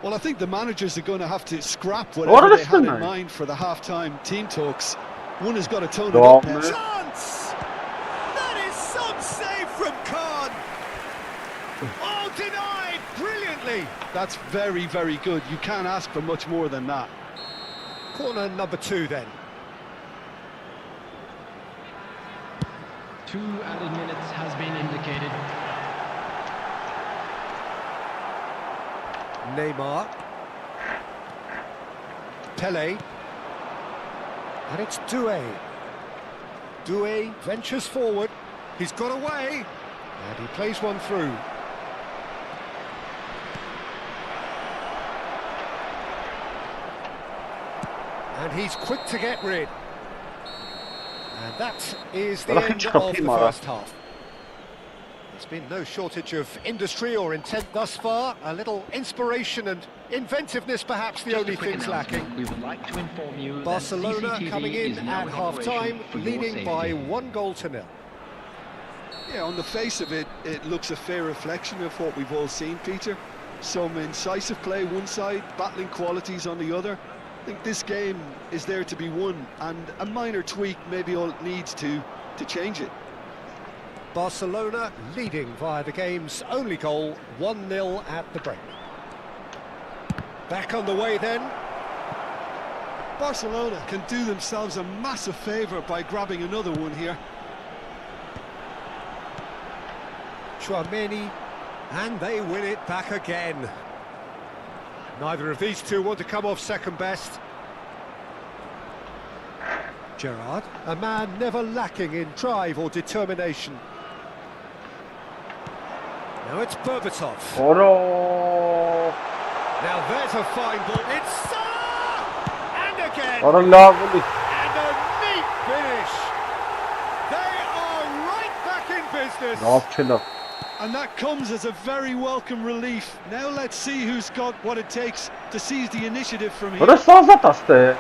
Well, I think the managers are going to have to scrap whatever they had in mind for the half-time team talks. One has got to tone it up now. Chance! That is some save from Khan. Oh, denied brilliantly. That's very, very good. You can't ask for much more than that. Corner number 2 then. 2 added minutes has been indicated. Neymar. Pele. And it's Doué. Doué ventures forward. He's got away. And he plays one through. And he's quick to get rid. And that is the end of the first half. There's been no shortage of industry or intent thus far. A little inspiration and inventiveness, perhaps the only things lacking. We would like to inform you Barcelona that CCTV coming in is now at in half-time, operation for your leading safety. by 1-0. Yeah, on the face of it, it looks a fair reflection of what we've all seen, Peter. Some incisive play one side, battling qualities on the other. I think this game is there to be won, and a minor tweak maybe all it needs to change it. Barcelona leading via the game's only goal, 1-0 at the break. Back on the way then. Barcelona can do themselves a massive favour by grabbing another one here. Tchouameni, and they win it back again. Neither of these two want to come off second best. Gerrard, a man never lacking in drive or determination. Now it's Berbatov. Oro. Now there's a fine ball. It's Salah! And again! Oro lovely. And a neat finish. They are right back in business. Optional. And that comes as a very welcome relief. Now let's see who's got what it takes to seize the initiative from here. Oro sazat aste.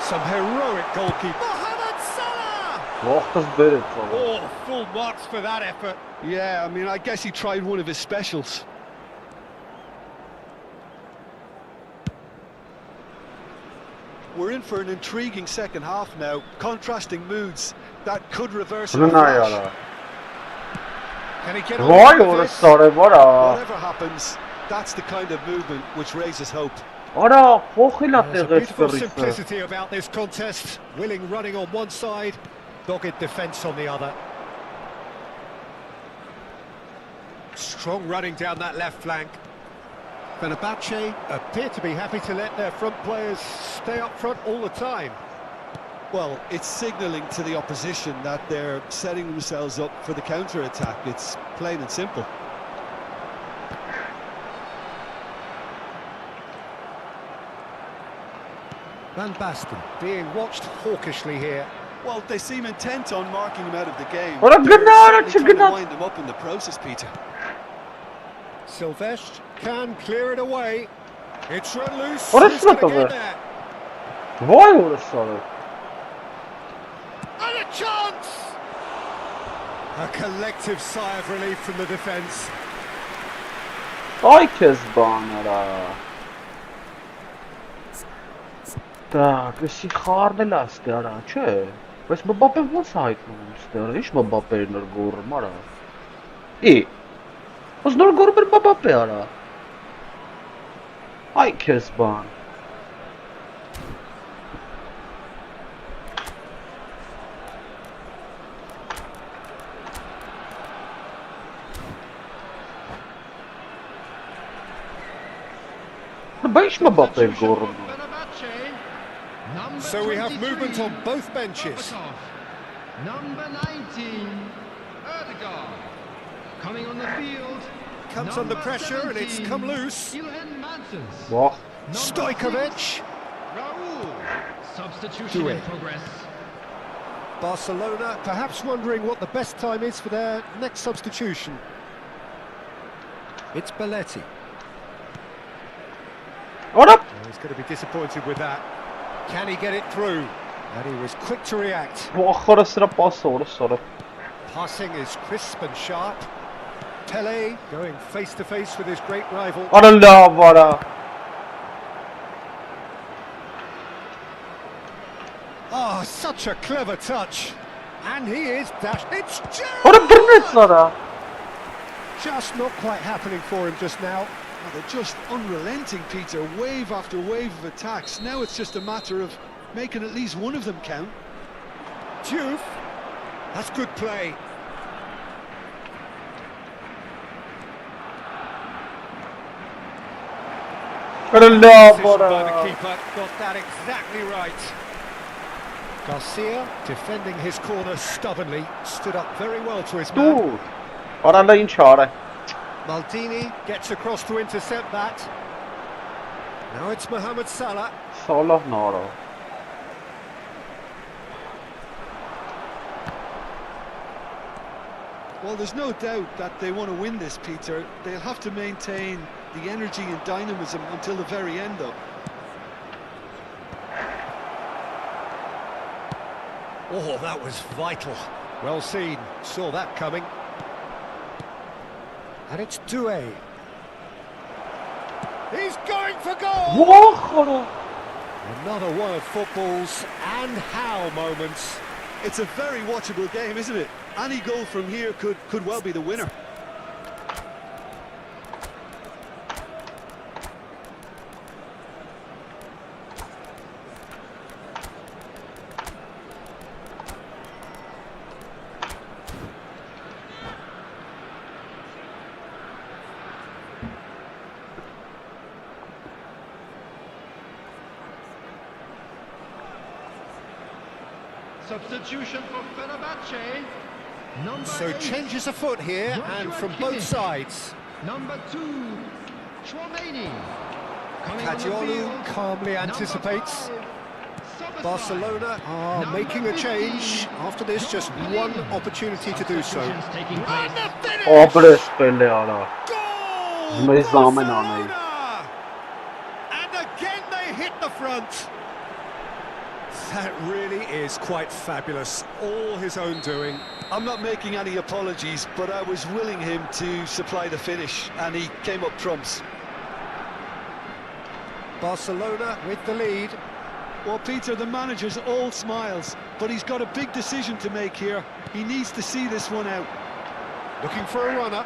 Some heroic goalkeeper. Mohamed Salah! Waqtas berit. Oh, full marks for that effort. Yeah, I mean, I guess he tried one of his specials. We're in for an intriguing second half now. Contrasting moods that could reverse in a flash. Can he get Vay on with ora this? sarı bora. Whatever happens, that's the kind of movement which raises hope. Ora khokhila There's a tegets beautiful berit. simplicity about this contest. Willing running on one side, dogged defence on the other. Strong running down that left flank. Fenerbahce appear to be happy to let their front players stay up front all the time. Well, it's signalling to the opposition that they're setting themselves up for the counter-attack. It's plain and simple. Van Basten being watched hawkishly here. Well, they seem intent on marking him out of the game. Ora They're gnar, certainly trying to gnar. wind him up in the process, Peter. Silvestre can clear it away. It's run loose. What a Who's gonna slip of get it. there? Vay ora sarı. And a chance! A collective sigh of relief from the defence. Ay Kezban ora. Так, si խառնել աստ արա, չէ։ Բայց Մբապեն ո՞նց հայտնում ստերը, ի՞նչ Մբապերն էր գոռում արա։ Ոնց նոր գոռում էր Մբապե արա։ Ay Kezban։ Բայց Մբապե գոռում։ So we have movement on both benches. Number 19, Erdegaard. Coming on the field. Comes under pressure and it's come loose. Վախ։ Stojkovic. Raul. Substitution Doué. in progress. Barcelona perhaps wondering what the best time is for their next substitution. It's Belletti. Ora Oh, he's going to be disappointed with that. Can he get it through? And he was quick to react. վախ ora սրա պասը ora սարը։ Passing is crisp and sharp. Pele going face to face with his great rival. Ora լավ արա։ Oh, Oh, such a clever touch. And he is dashed. It's Ora brnetsara. just not quite happening for him just now. Oh, they're just unrelenting, Peter. Wave after wave of attacks. Now it's just a matter of making at least one of them count. Diouf. That's good play. Decision by the keeper, got that exactly right. Garcia, defending his corner stubbornly, stood up very well to his man. Dude. Ora la ինչ արը։ Maldini gets across to intercept that. Now it's Mohamed Salah. Salah նորը։ Well, there's no doubt that they want to win this, Peter. They'll have to maintain the energy and dynamism until the very end, though. Oh, that was vital. Well seen. Saw that coming. And it's Doué. He's going for goal! Ո՜խորը։ Another one of football's and how moments. It's a very watchable game, isn't it? Any goal from here could well be the winner. Substitution for Fenerbahce. Number So 8, changes afoot here and from both sides. Number 2, Chouameni. Coming on the Kadiolu field, calmly number anticipates. 5, Szoboszlai. Barcelona are Number making a 15, change. After this, just one opportunity to do so. Substitutions taking place. And the finish! Աբրես պելե արա։ Goal! Մեզ ամեն անեի։ Barcelona! And again they hit the front. That really is quite fabulous. All his own doing. I'm not making any apologies, but I was willing him to supply the finish, and he came up trumps. Barcelona with the lead. Well, Peter, the manager's all smiles, but he's got a big decision to make here. He needs to see this one out. Looking for a runner.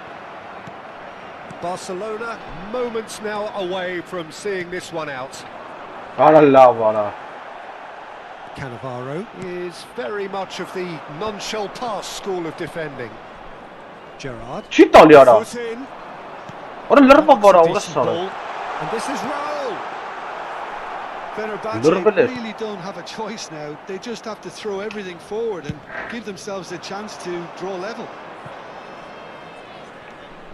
Barcelona moments now away from seeing this one out. Արա լավ արա։ Cannavaro is very much of the non-shell pass school of defending. Gerrard. Չի տալի արա։ Foot in. Ora լրբա վարա That's a ուղը decent սարը։ ball. And this is Raul. Fenerbahce Durabilir. really don't have a choice now. They just have to throw everything forward and give themselves a chance to draw level.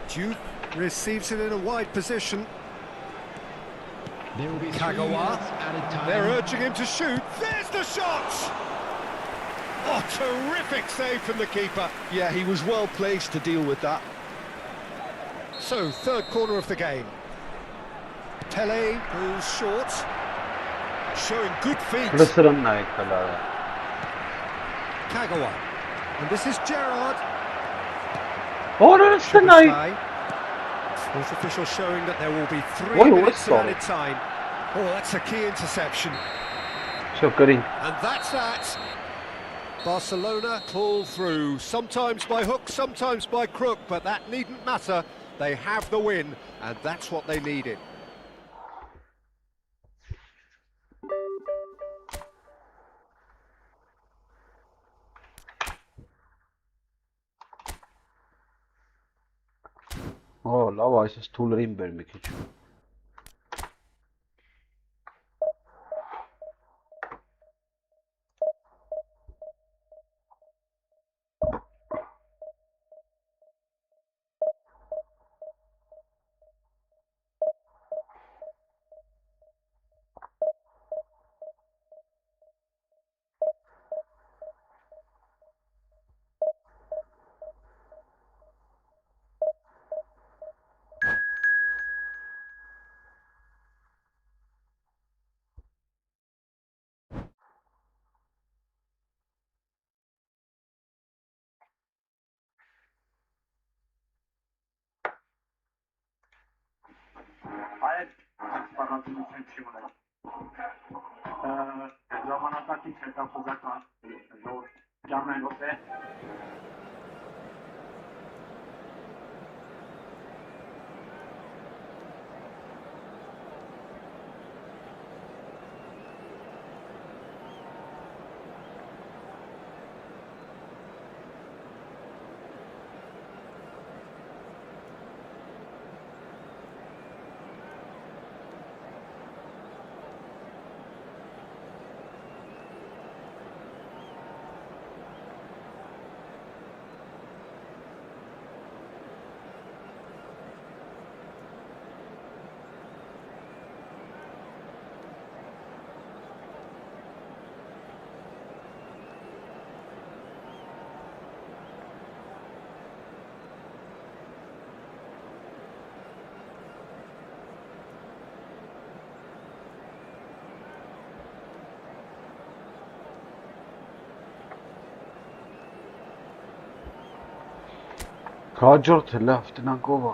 Diouf receives it in a wide position. There will be 3 Kagawa. minutes added time. They're urging him to shoot. There's the shot! Oh, terrific save from the keeper. Yeah, he was well placed to deal with that. So, third corner of the game. Pele goes short. Showing good feet. Լսրն նայ կլարը։ Kagawa. And this is Gerrard. Ora նայ։ Szoboszlai. Fourth official showing that there will be 3 Oi, minutes of what's added time. Oh, that's a key interception. Շոկրին։ And that's that. Barcelona pull through, sometimes by hook, sometimes by crook, but that needn't matter. They have the win, and that's what they needed. Ո, լավ, այսպես թուլերին բեր մի քիչ։ Այդ սպառնացություն չի մնա։ Ժամանակակից Հաջորդ լավ տնանք ով է,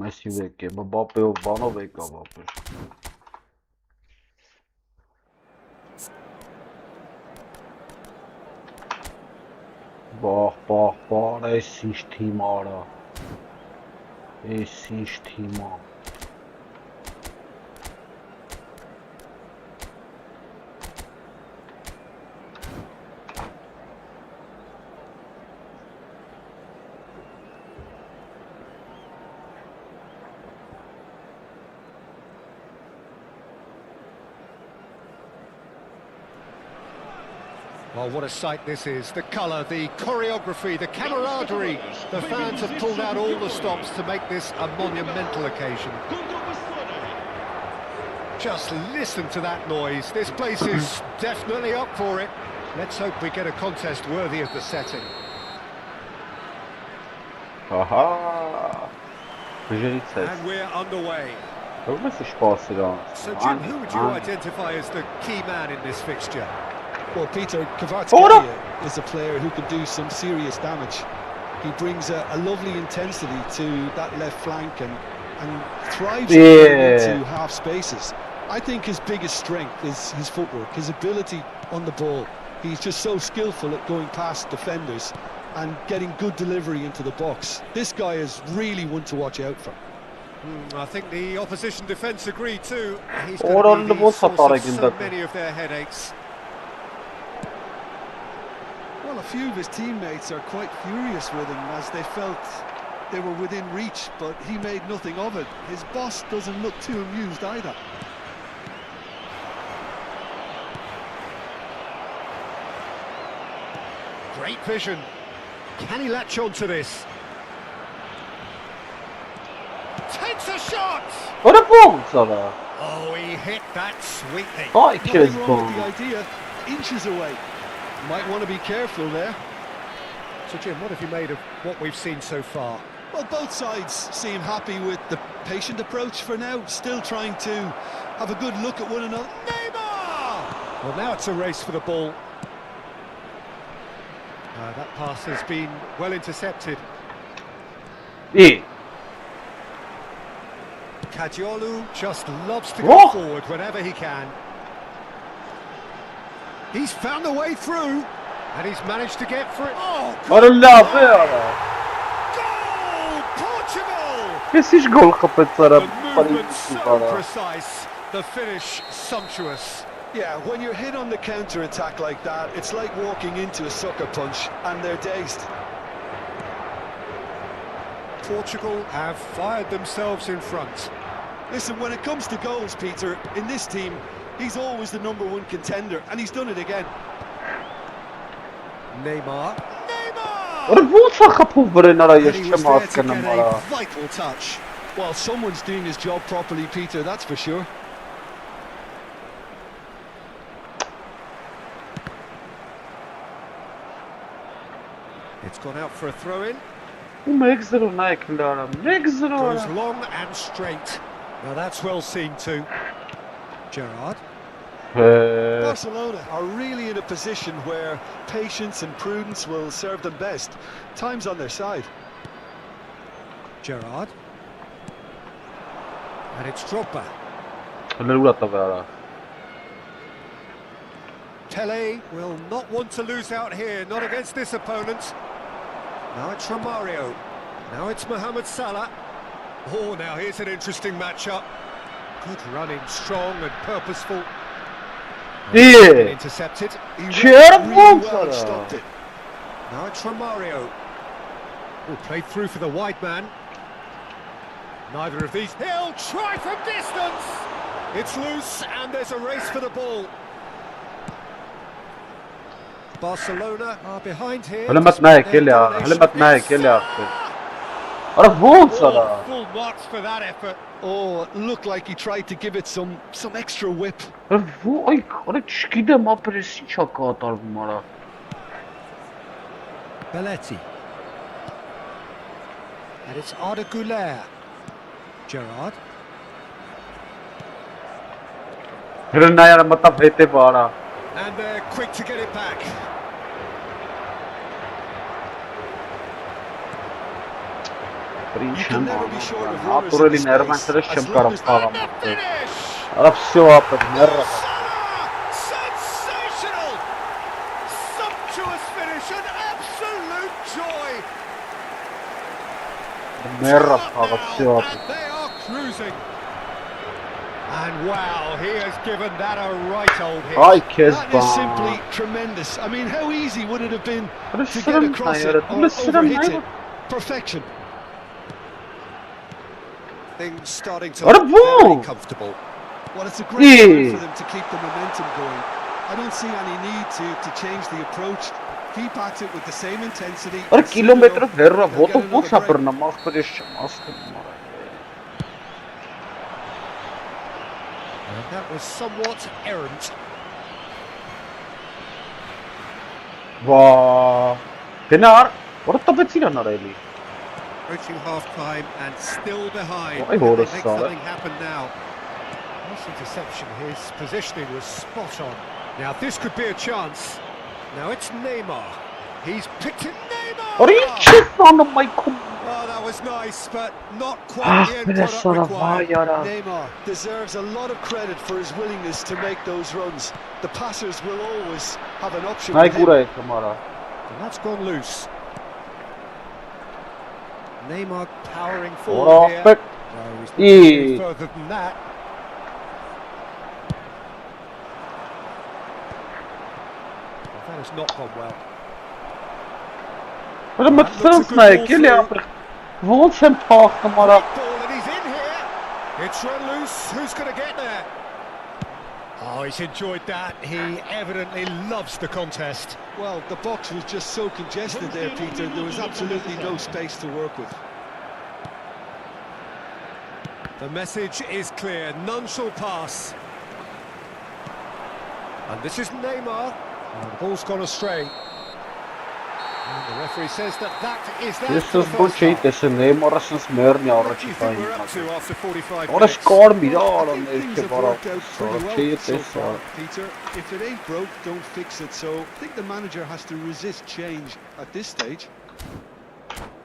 Մեսի վեկ է, Մբապեով բանով եկավ ապեր։ Բաղ, այս ինչ թիմ արա, այս ինչ թիմ ա։ Well, what a sight this is. The colour, the choreography, the camaraderie. The fans have pulled out all the stops to make this a monumental occasion. Just listen to that noise. This place is definitely up for it. Let's hope we get a contest worthy of the setting. Aha. And we're underway. So, Jim, who would you identify as the key man in this fixture? Well, Peter, Kvaratskhelia is a player who can do some serious damage. He brings a lovely intensity to that left flank and thrives into half spaces. I think his biggest strength is his footwork, his ability on the ball. He's just so skillful at going past defenders and getting good delivery into the box. This guy is really one to watch out for. I think the opposition defence agree too. He's going to be the source of so many of their headaches. Well, a few of his teammates are quite furious with him as they felt they were within reach, but he made nothing of it. His boss doesn't look too amused either. Great vision. Can he latch on to this? Takes a shot! What a ball, Salah! Oh, he hit that sweetly. Nothing wrong with the idea. Inches away. Might want to be careful there. So, Jim, what have you made of what we've seen so far? Well, both sides seem happy with the patient approach for now, still trying to have a good look at one another. Neymar! Well, now it's a race for the ball. That pass has been well intercepted. Yeah. Kadiolu just loves to go forward whenever he can. He's found a way through, and he's managed to get through. Oh, goal! Portugal! The movement so precise, the finish sumptuous. Yeah, when you're hit on the counter-attack like that, it's like walking into a sucker punch, and they're dazed. Portugal have fired themselves in front. Listen, when it comes to goals, Peter, in this team, he's always the #1 contender, and he's done it again. Neymar. And he was there to get a vital touch. Well, someone's doing his job properly, Peter, that's for sure. It's gone out for a throw-in. Goes long and straight. Now that's well seen too. Gerrard. Barcelona are really in a position where patience and prudence will serve them best. Time's on their side. Gerrard. And it's Drogba. Pele will not want to lose out here, not against this opponent. Now it's Romario. Now it's Mohamed Salah. Oh, now here's an interesting matchup. Good running, strong and purposeful. Yeah. Intercepted. He Really well stopped it. Now it's Romario. Oh, played through for the wide man. Neither of these. He'll try from distance. It's loose and there's a race for the ball. Barcelona are behind here. Helmet Nike ya. Helmet Nike yaptı. Ara vur sana. Full marks for that effort. Oh, it looked like he tried to give it some extra whip. Ara vur ay ara çikide ma presi çaka atar bunlara. Belletti. And it's Arda Güler. Gerrard. Hırına yara mata vete bara. And they're quick to get it back. Причем, натурали нерван срещам карам павам. Ара всё апа нерва. Sensational! Sumptuous finish, an absolute joy. Нерва пава всё апа. And they are cruising. And wow, he has given that a right old hit. Ay That Kezban. is simply tremendous. I mean, how easy would it have been to get Sırım across it nayara. or Tule sırım overhit nayara. it? Perfection. Things starting to What a look ball! very comfortable. Well, it's a great Yeah. time for them to keep the momentum going. I don't see any need to change the approach. Keep at it with the same intensity. Ara Soon kilometr enough, verra they'll voto get bu another break. sapırna mas pressure mas. And that was somewhat errant. Va. Tenar. Orta betsina nareli. Approaching half-time and still behind. Vay Can they orası make sağ. something happen now? Nice interception. His positioning was spot on. Now this could be a chance. Now it's Neymar. He's picked it. Neymar! Ara hiç sana Michael. Oh, that was nice, but not quite Ah the end be product sana vay required. yara. Neymar deserves a lot of credit for his willingness to make those runs. The passers will always have an option Nay with him. buraya kamera. And that's gone loose. Neymar powering Ora forward here. bek. No, he's not İyi. going further than that. Well, that has not gone well. Ara matsans nay gel ya. Vol sen tak kamera. Great ball and he's in here. It's run loose. Who's going to get there? Oh, he's enjoyed that. He evidently loves the contest. Well, the box was just so congested there, Peter. There was absolutely no space to work with. The message is clear. None shall pass. And this is Neymar. Oh, the ball's gone astray. And the referee says that is that. This for is the first bullshit. half. This is Neymar since mernia What ora do you think we're up çitayım. to after 45 Ora minutes? skor mi I da think things işte have bara. worked out Sonra pretty well so çiğ far, Peter. If it ain't broke, don't fix it. So I think the manager has to resist change at this stage.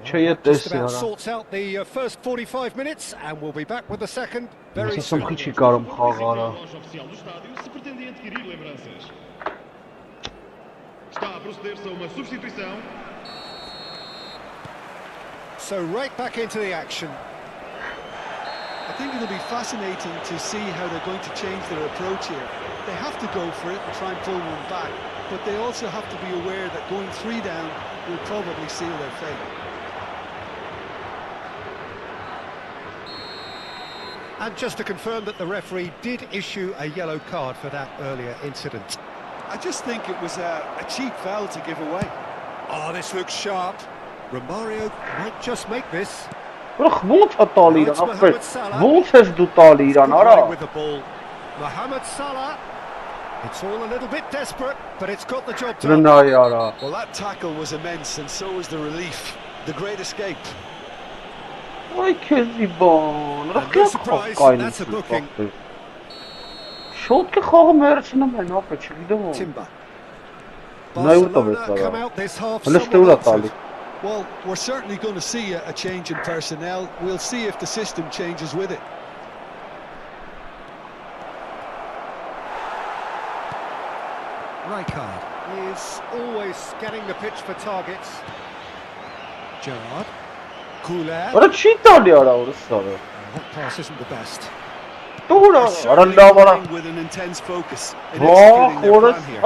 Çiğ Just about ya. sorts out the first 45 minutes, and we'll be back with the second very Nasıl soon. hiç çıkarım xağara. Loja oficial do estádio se pretende adquirir lembranças. Está a proceder-se a uma substituição. So right back into the action. I think it'll be fascinating to see how they're going to change their approach here. They have to go for it and try and pull one back, but they also have to be aware that going 3 down will probably seal their fate. And just to confirm that the referee did issue a yellow card for that earlier incident. I just think it was a cheap foul to give away. Oh, this looks sharp. Romario might just make this. Bırak volt hatalı Now it's İran. Mohamed Salah. Volt ses dutalı İran Good running ara. with the ball. Mohamed Salah. It's all a little bit desperate, but it's got the job done. Rına yara. Well, that tackle was immense, and so was the relief. The great escape. Ay Kezban. And Bırak no ya surprise, kaynı. that's a booking. Şot ki xağım ersine ben apa çiğdim o. Timber. Ne uta Barcelona come mesela. out this half Hele işte somewhat hatalı. altered. Well, we're certainly going to see a change in personnel. We'll see if the system changes with it. Rijkaard. He is always scanning the pitch for targets. Gerrard. Couler. Ora չի տալի արա օրսարը։ That pass isn't the best. Տուրա, արա լավ արա։ With an intense focus in Ահ, executing their օրս, plan here.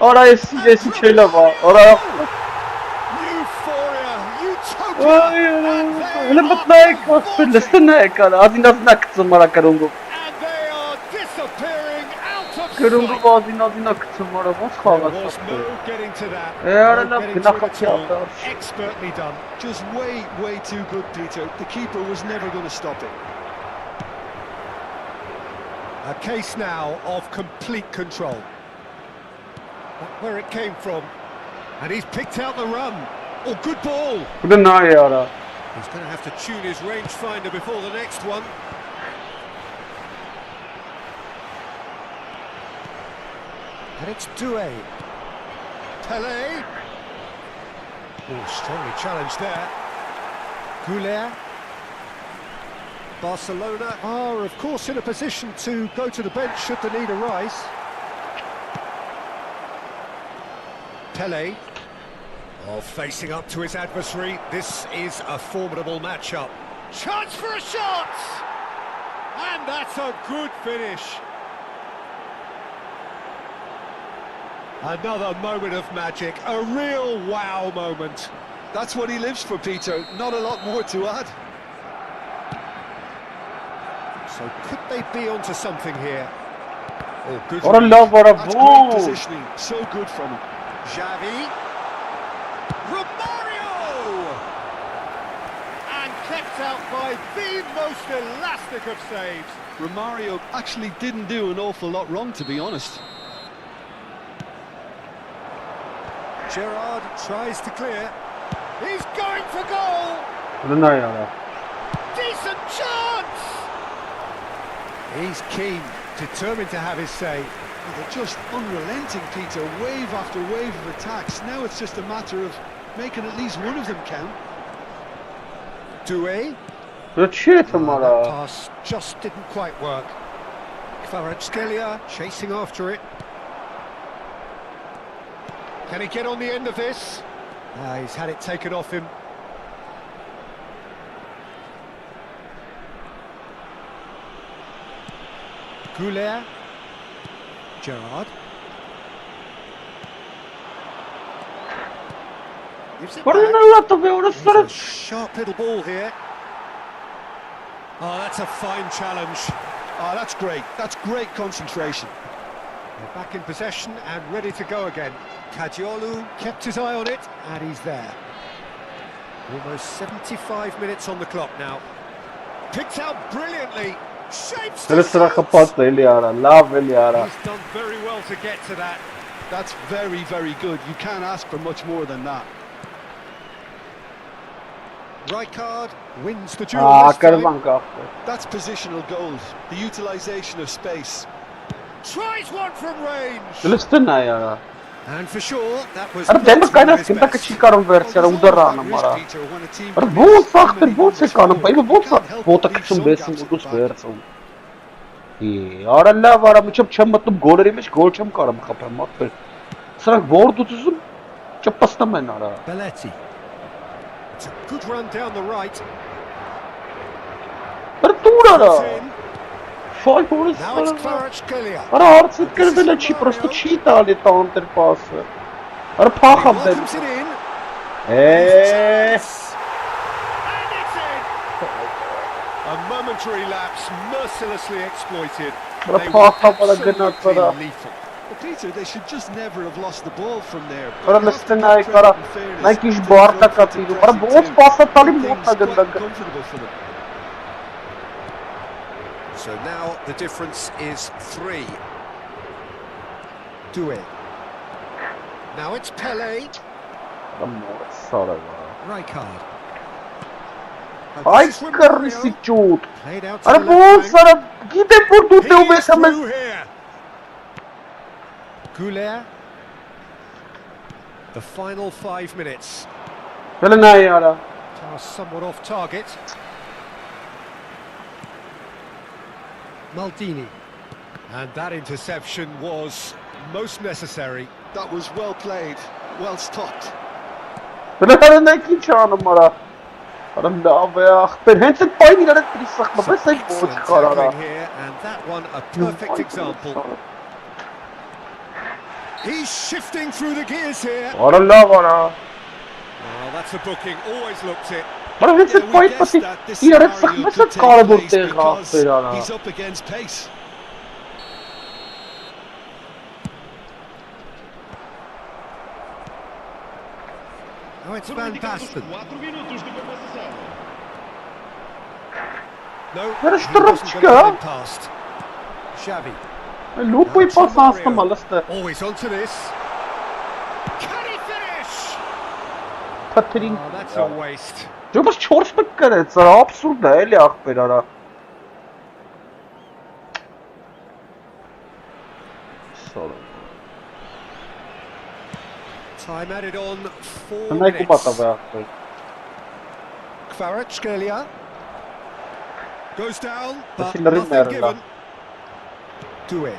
արա էսի չելավա, արա։ Euphoria, Այ, utopia. լմտնայք, լստնայք արա, ազինազնա կծում արա կրունգով։ And they are disappearing out of Կրունգով sight. ազինազինա կծում արա, ոնց There was խաղաց։ no getting to that. Արա No լավ getting to it գնախացի at all. ատար։ Expertly done. Just way too good, Peter. The keeper was never going to stop it. A case now of complete control. Where it came from. And he's picked out the run. Oh, good ball. Գնայ արա։ He's going to have to tune his rangefinder before the next one. And it's Doué. Pelé. Oh, strongly challenged there. Couler. Barcelona are, of course, in a position to go to the bench should the need arise. Pelé. Oh, facing up to his adversary. This is a formidable matchup. Chance for a shot! And that's a good finish. Another moment of magic, a real wow moment. That's what he lives for, Peter. Not a lot more to add. So could they be onto something here? Oh, good. Ora read. լավ արա, That's great ո՜վ։ positioning. So good from him. Xavi. Romario! And kept out by the most elastic of saves. Romario actually didn't do an awful lot wrong, to be honest. Gerrard tries to clear. He's going for goal! Գնայ արա։ Decent chance! He's keen, determined to have his say. They're just unrelenting, Peter. Wave after wave of attacks. Now it's just a matter of making at least one of them count. Doué. Դա չի եմ That արա։ pass just didn't quite work. Kvaratskhelia chasing after it. Can he get on the end of this? He's had it taken off him. Couler. Gerrard. Gives it Ora back. նա տվե He's օրսարը։ a sharp little ball here. Oh, that's a fine challenge. Oh, that's great. That's great concentration. They're back in possession and ready to go again. Kadiolu kept his eye on it, and he's there. Almost 75 minutes on the clock now. Picked out brilliantly. Shapes Դա the սրա shots. խփած էլի արա, լավ էլի արա։ He's done very well to get to that. That's very good. You can't ask for much more than that. Rijkaard wins the duel Ահա this time. կրվան կախը։ That's positional gold. The utilisation of space. Tries one from range. Լստնայ արա։ And for sure, that was Արա not դեմը to կայնած his կնտակը best. չի կարող վերցնել ուդարանը արա։ Peter, when a team Արա commits ո՞նց so ախտեր many ո՞նց է numbers կանում, forward, բայց ո՞նց you can't help ոտը but leave քշում some վեցում gaps at ուդուս the back. վերցում։ Արա լավ արա, միջով չեմ մտնում գոլերի մեջ, գոլ չեմ կարող խփեմ, մատներ։ Սրանք ո՞ր դու ուզում չպստում են արա։ Belletti. It's a good run down the right. Արա դուր արա։ It's in. Ֆայ հորս։ Now it's Kvaratskhelia. Արա հարցը կրվել է չի, պրոստը չի տալի տանտեր պասը։ Արա փախա He դեմ։ welcomes it in. Է And it's in. A momentary lapse, mercilessly exploited. But They apart were from what I did not absolutely put up. lethal. But Peter, they should just never have lost the ball from there. Արա But you have to լստնայ give արա, credit and fairness նայք ինչ to the բարտա front foot կատիրում։ Արա pressing ո՞նց too. պասա տալի Made մոտա things quite գնդակ։ comfortable for them. So now the difference is 3. Doué. Now it's Pelé. Սարը։ Rijkaard. Այ կռիսի ճուտ։ Played out to Արա the ո՞նց left flank. արա, գիտեմ որ դու դու He ես is ամեն։ through here. Couler. The final 5 minutes. Հելնայ արա։ Pass somewhat off target. Maldini. And that interception was most necessary. That was well played, well stopped. Բնականն եք ինչ անում արա։ Արա լավ է ախպեր, հենց այդ պայն իրար հետ պրի սխմապես այդ ոչ Excellent կարարա։ tackling here, and that one a perfect example. He's shifting through the gears here. Արա լավ արա։ Oh, that's a booking, always looked it. Արա հենց այդ Yeah, we պայն guessed պտի that this իրար հետ scenario սխմպես could այդ take կարևոր place տեղ because ախպեր արա։ he's up against pace. Oh, it's Van Basten. 4 minutos de compensação. No, Era he wasn't Stromčka. going to get past. Xavi. Լուպի պաս անցնում է լստը։ Oh, he's onto this. Can he finish? Փաթրին։ Oh, that's a waste. Ջոբս 4 մտ կրեց, արա աբսուրդ է էլի ախպեր արա։ Սորը։ Time added on 4 Հնայք ու minutes. պատավ է ախպեր։ Kvaratskhelia goes down, but Այսի լրին nothing մերն given. Doué.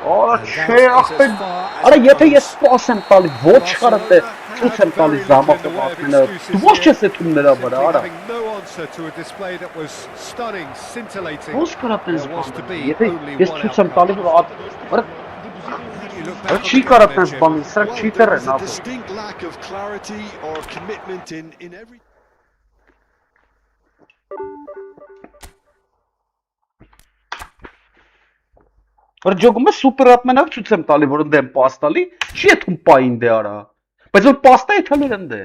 Արա And չէ that is as ախպեր։ far as Արա it եթե goes. ես սպաս եմ տալի, ոչ կարate, ցույց եմ տալի զամակով ախպենը։ Դու ոչ ես էթում նրա վրա, Simply արա։ having no answer to a display that was stunning, scintillating. Ոչ կարate There was to be Եթե only ես one ցույց եմ տալի, որ արա You look Արա back on չի the կարա տես championship. բանի, սա Well, չի there տեր was են a ապը։ distinct lack of clarity or commitment in every. Որ ջոգում է սուպերատմենով ցույց եմ տալի, որ ընդեմ պաս տալի, չի էթում պային դե արա։ Բայց որ պաստա է թալեր ընդե։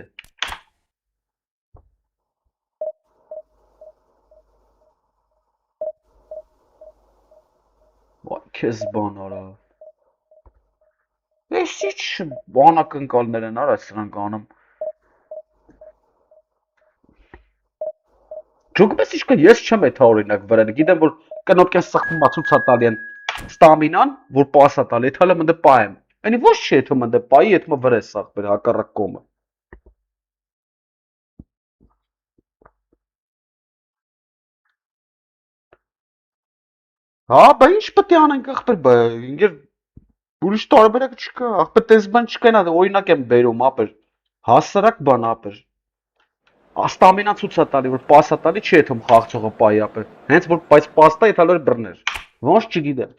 Ոայ քեզ բան արա։ Ես ինչ բանակնկալներ են արա սրանք անում։ Ջոգում ես ինչքան ես չեմ էթա օրինակ վրանը, գիտեմ որ կնոտ կեն սխվում է ցույց տալի են ստամինան, որ պասա տալի, էթալը մնդե պայեմ։ Այնի ոչ չի էթում մնդե պայի, էթում վրես սախբեր հակառակ կոմը։ Հա, բա ինչ պետք է անենք ախպեր, բա ինգեր ուրիշ տարբերակ չկա, ախպեր տես բան չկա, նա օրինակ եմ բերում, ապեր։ Հասարակ բան ապեր։ Աստամինան ցույց տալի, որ պասա տալի, չի էթում խաղացողը պայի ապեր։ Հենց որ բայց պաստա էթալը բռներ։ Ոնց չգիտեմ։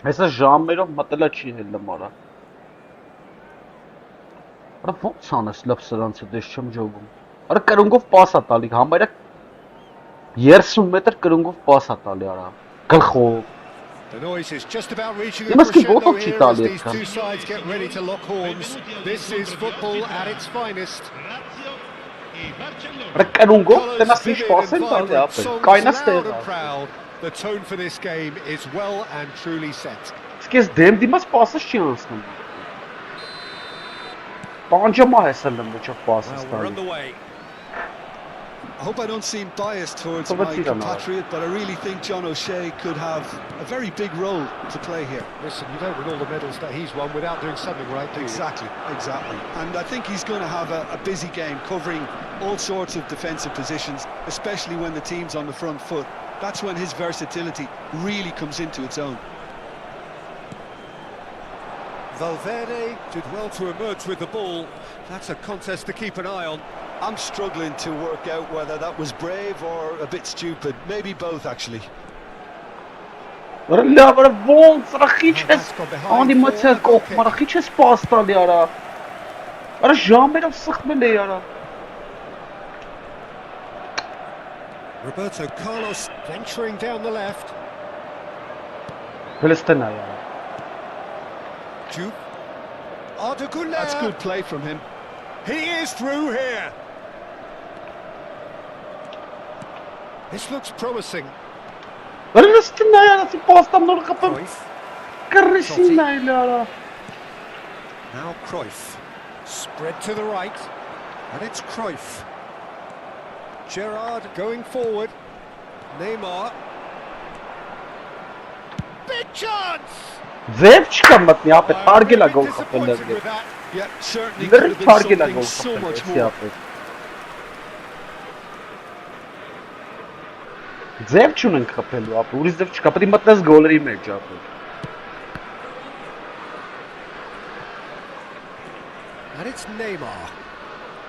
Հեսա ժամերով մտելա չի հելում արա։ Արա ոնց անես լավ սրանցը դες չեմ ջոգում։ Արա կրունգով պասա տալի, համարյա 30 մետր կրունգով պասա տալի արա։ Գլխով։ The noise is just about reaching a Must be crescendo both here as Italian, these huh? two sides get ready to lock horns. This is football at its finest. Արա կրունգով Colours տենաս ինչ vivid պասեն and տալի vibrant, ապեր։ songs Կայնաս loud տեղա։ and proud. The tone for this game is well and truly set. Սկես դեմ դիմաց պասս չի անցնում։ Պանջամա հեսա լմուչով պասս Well, we're տալի։ underway. I hope I don't seem biased towards So what's my he done now? compatriot, but I really think John O'Shea could have a very big role to play here. Listen, you don't win all the medals that he's won without doing something right, do you? Exactly. And I think he's going to have a busy game covering all sorts of defensive positions, especially when the team's on the front foot. That's when his versatility really comes into its own. Valverde did well to emerge with the ball. That's a contest to keep an eye on. I'm struggling to work out whether that was brave or a bit stupid. Maybe both, actually. Rilla, but won't Rakiches on the Matel Kok, Marakiches pasta Liara. Or a jammer of Sakmeleara. Roberto Carlos venturing down the left. Palestina. Juke. Arda That's good play from him. He is through here. This looks promising. Palestina, that's a pasta no kapam. Cruyff. Carissina Liara. Now Cruyff. Spread to the right. And it's Cruyff. Gerrard going forward. Neymar. Big chance! Zevchka mat यहाँ पे targila goal kapel lगे. Yeah, certainly Very could have been targila something goal so much kapel more. यहाँ पे. Zevchun kapel यहाँ पे. Uri Zevchka पति मतलब goal री match यहाँ पे. And it's Neymar.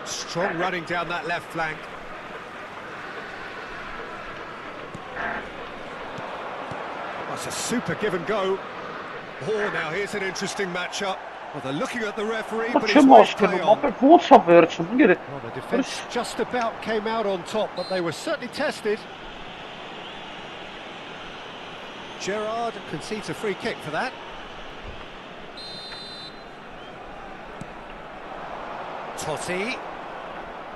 Strong running down that left flank. That's a super give and go. Oh, now here's an interesting matchup. Well, they're looking at the referee, but he's way play on. Well, the defence just about came out on top, but they were certainly tested. Gerrard concedes a free kick for that. Totti.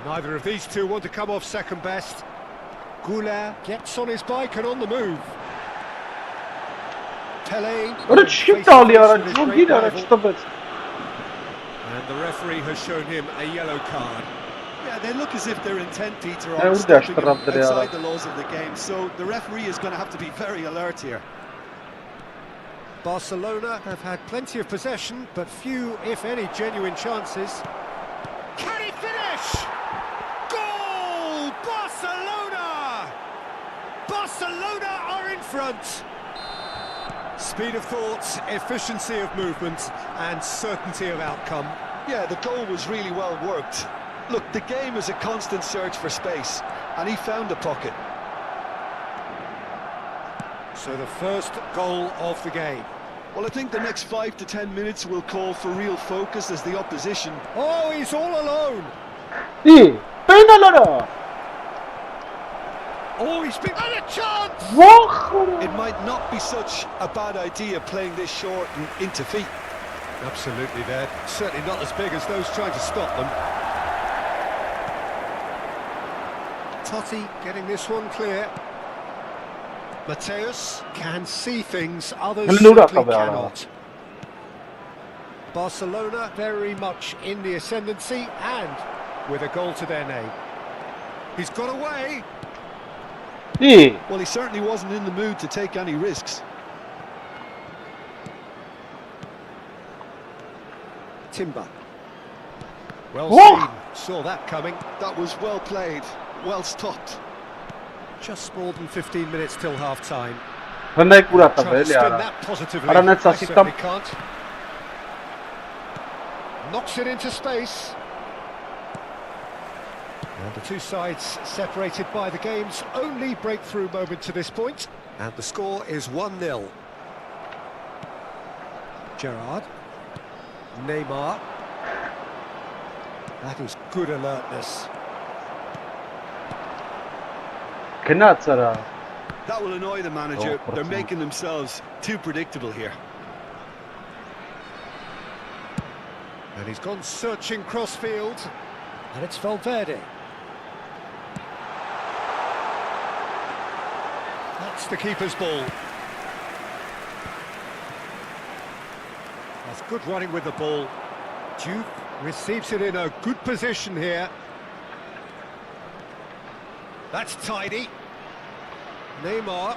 Neither of these two want to come off second best. Goulart gets on his bike and on the move. Pele. And the referee has shown him a yellow card. Yeah, they look as if they're intent, Peter, on stopping him outside the laws of the game, so the referee is going to have to be very alert here. Barcelona have had plenty of possession, but few, if any, genuine chances. Can he finish? Goal! Barcelona! Barcelona are in front. Speed of thought, efficiency of movement, and certainty of outcome. Yeah, the goal was really well worked. Look, the game is a constant search for space, and he found the pocket. So the first goal of the game. Well, I think the next 5 to 10 minutes will call for real focus as the opposition. Oh, he's all alone. Oh, he's been and a chance! It might not be such a bad idea playing this short and into feet. Absolutely, they're certainly not as big as those trying to stop them. Totti getting this one clear. Mateus can see things others simply cannot. Barcelona very much in the ascendancy and with a goal to their name. He's got away. Well, he certainly wasn't in the mood to take any risks. Timber. Well seen. Saw that coming. That was well played, well stopped. Just more than 15 minutes till half-time. Trying to spin that positively. I certainly can't. Knocks it into space. And the two sides separated by the game's only breakthrough moment to this point. And the score is 1-0. Gerrard. Neymar. That is good alertness. That will annoy the manager. They're making themselves too predictable here. And he's gone searching crossfield. And it's Valverde. That's the keeper's ball. That's good running with the ball. Duke receives it in a good position here. That's tidy. Neymar.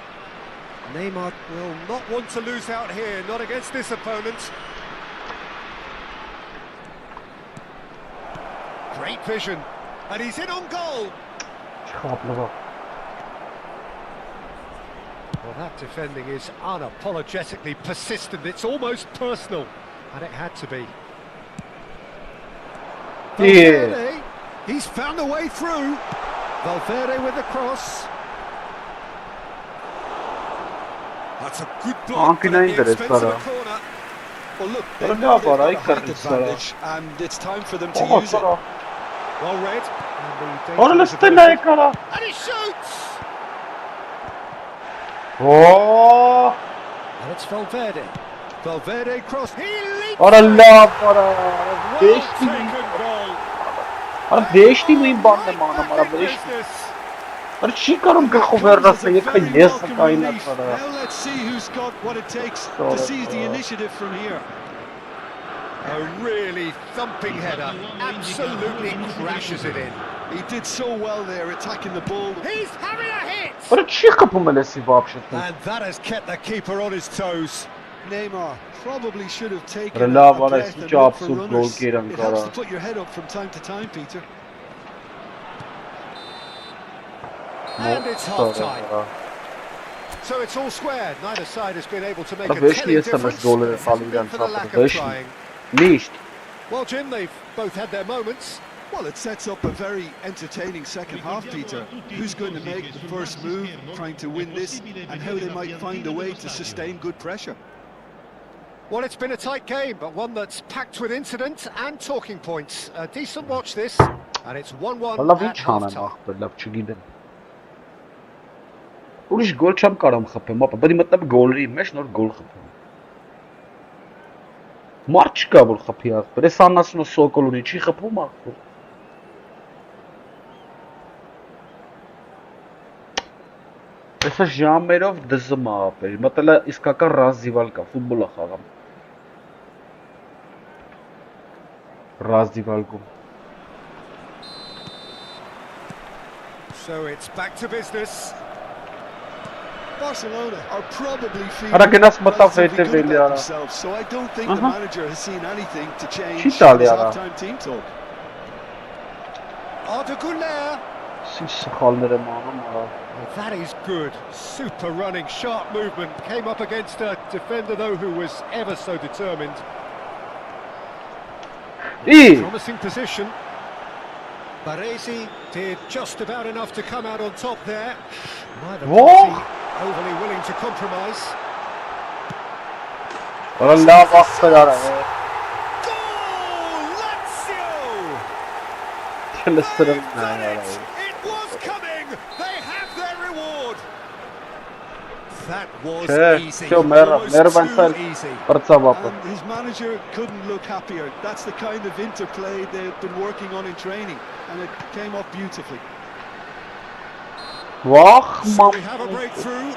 Neymar will not want to lose out here, not against this opponent. Great vision. And he's in on goal. Well, that defending is unapologetically persistent. It's almost personal. And it had to be. Yeah. He's found a way through. Valverde with the cross. That's a good block. But at the expense of the corner. Well, look, But they've no, got but a I height can't advantage, and it's time for them to Oh, use it. Sara. Well read. Ora And listena kara. he shoots. Oh! And it's Valverde. Valverde cross. He leaps. Ora la para. Well Beşti taken mi? goal. Ora beşti mi bande mana Back mara in beşti. business. Ora chi karam ka Comes khuber as a rasa ye very kayes welcome kaina relief. kara. Now let's see who's got what it takes to seize the initiative from here. A really thumping header. Absolutely crashes it in. He did so well there, attacking the ball. He's having a hit. Ora chi kapumele вообще тут? And that has kept the keeper on his toes. Neymar probably should have taken Ora a la vara breath and hiç looked for absurd gol runners. kiran It helps kara. to put your head up from time to time, Peter. And it's half time. So it's all square. Neither side has been able to make a Veshni telling jest tam difference. goal It hasn't been for the lack of Veshni. trying. Nicht. Well, Jim, they've both had their moments. Well, it sets up a very entertaining second half, Peter. Who's going to make the first move, trying to win this, and how they might find a way to sustain good pressure. Well, it's been a tight game, but one that's packed with incident and talking points. A decent watch this, and it's 1-1 Վալա at ինչ անեմ half-time. ախպեր, լավ չգիտեմ։ Ուրիշ գոլ չեմ կարամ խփեմ, ապա պետք է մտնեմ գոլերի մեջ նոր գոլ խփեմ։ Մարդ չկա որ խփի ախպեր, այս անասունը սոկոլ ունի, չի խփում ախպեր։ Այսա ժամերով դզում է ախպեր, մտել է իսկական ռազդիվալ կա, ֆուտբոլ է խաղամ։ Ռազդիվալկում։ So it's back to business. Barcelona are probably feeling Ara gnas matav relatively good veteveli about ara. themselves, so I don't think the manager has seen anything to change Չի his տալի արա։ half-time team talk. Arda Güler. Ինչ սխալներ եմ անում, արա։ That is good. Super running, sharp movement. Came up against a defender, though, who was ever so determined. Promising position. Baresi did just about enough to come out on top there. Neither party overly willing to compromise. Արա լավ ախպեր արա։ Goal! Lazio! Չլստրեմ They've նա done արա։ it! It was coming! They have their reward! That was easy. Всё, мэра, Almost мэра too բանցել, easy. բրծավապը։ And his manager couldn't look happier. That's the kind of interplay they've been working on in training, and it came off beautifully. Վախ, So we have a breakthrough.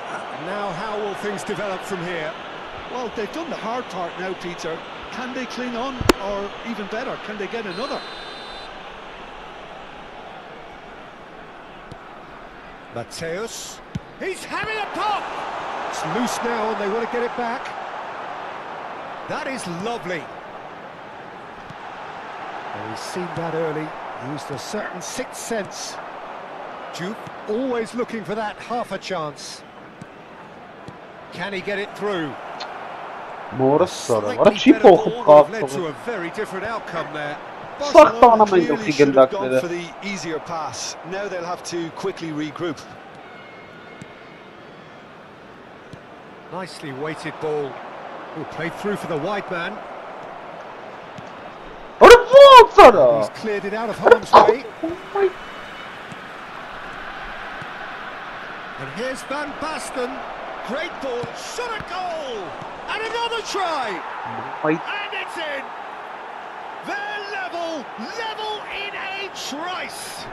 Now how will things develop from here? Well, they've done the hard part now, Peter. Can they cling on, or even better, can they get another? Mateus. He's having a pop! It's loose now and they want to get it back. That is lovely. Well, he's seen that early. Used a certain sixth sense. Duke always looking for that half a chance. Can he get it through? Մորս սարը, Slightly արա չի better փոխում ball would have led to խաղացողը։ a very different outcome there. Սախ տանը մենք Clearly գլխի should have gone գնդակները։ for the easier pass. Now they'll have to quickly regroup. Nicely weighted ball. Who played through for the wide man. Արա ո՞նց արա։ He's cleared it out of harm's way. And here's Van Basten. Great ball, shot a goal! And another try! And it's in! They're level in a trice!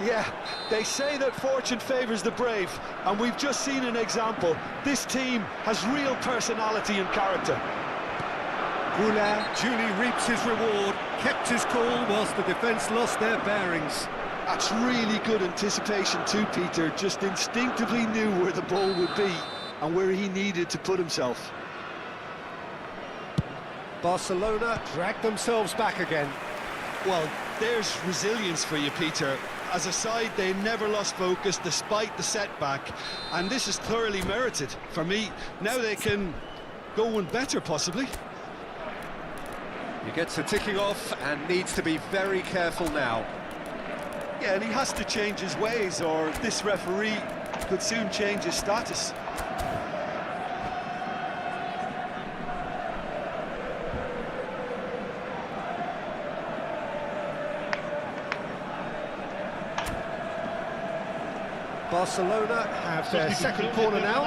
Yeah, they say that fortune favours the brave, and we've just seen an example. This team has real personality and character. Goulart duly reaps his reward, kept his cool whilst the defence lost their bearings. That's really good anticipation too, Peter. Just instinctively knew where the ball would be and where he needed to put himself. Barcelona dragged themselves back again. Well, there's resilience for you, Peter. As a side, they never lost focus despite the setback, and this is thoroughly merited. For me, now they can go one better, possibly. He gets a ticking off and needs to be very careful now. Yeah, and he has to change his ways, or this referee could soon change his status. Barcelona have their second corner now.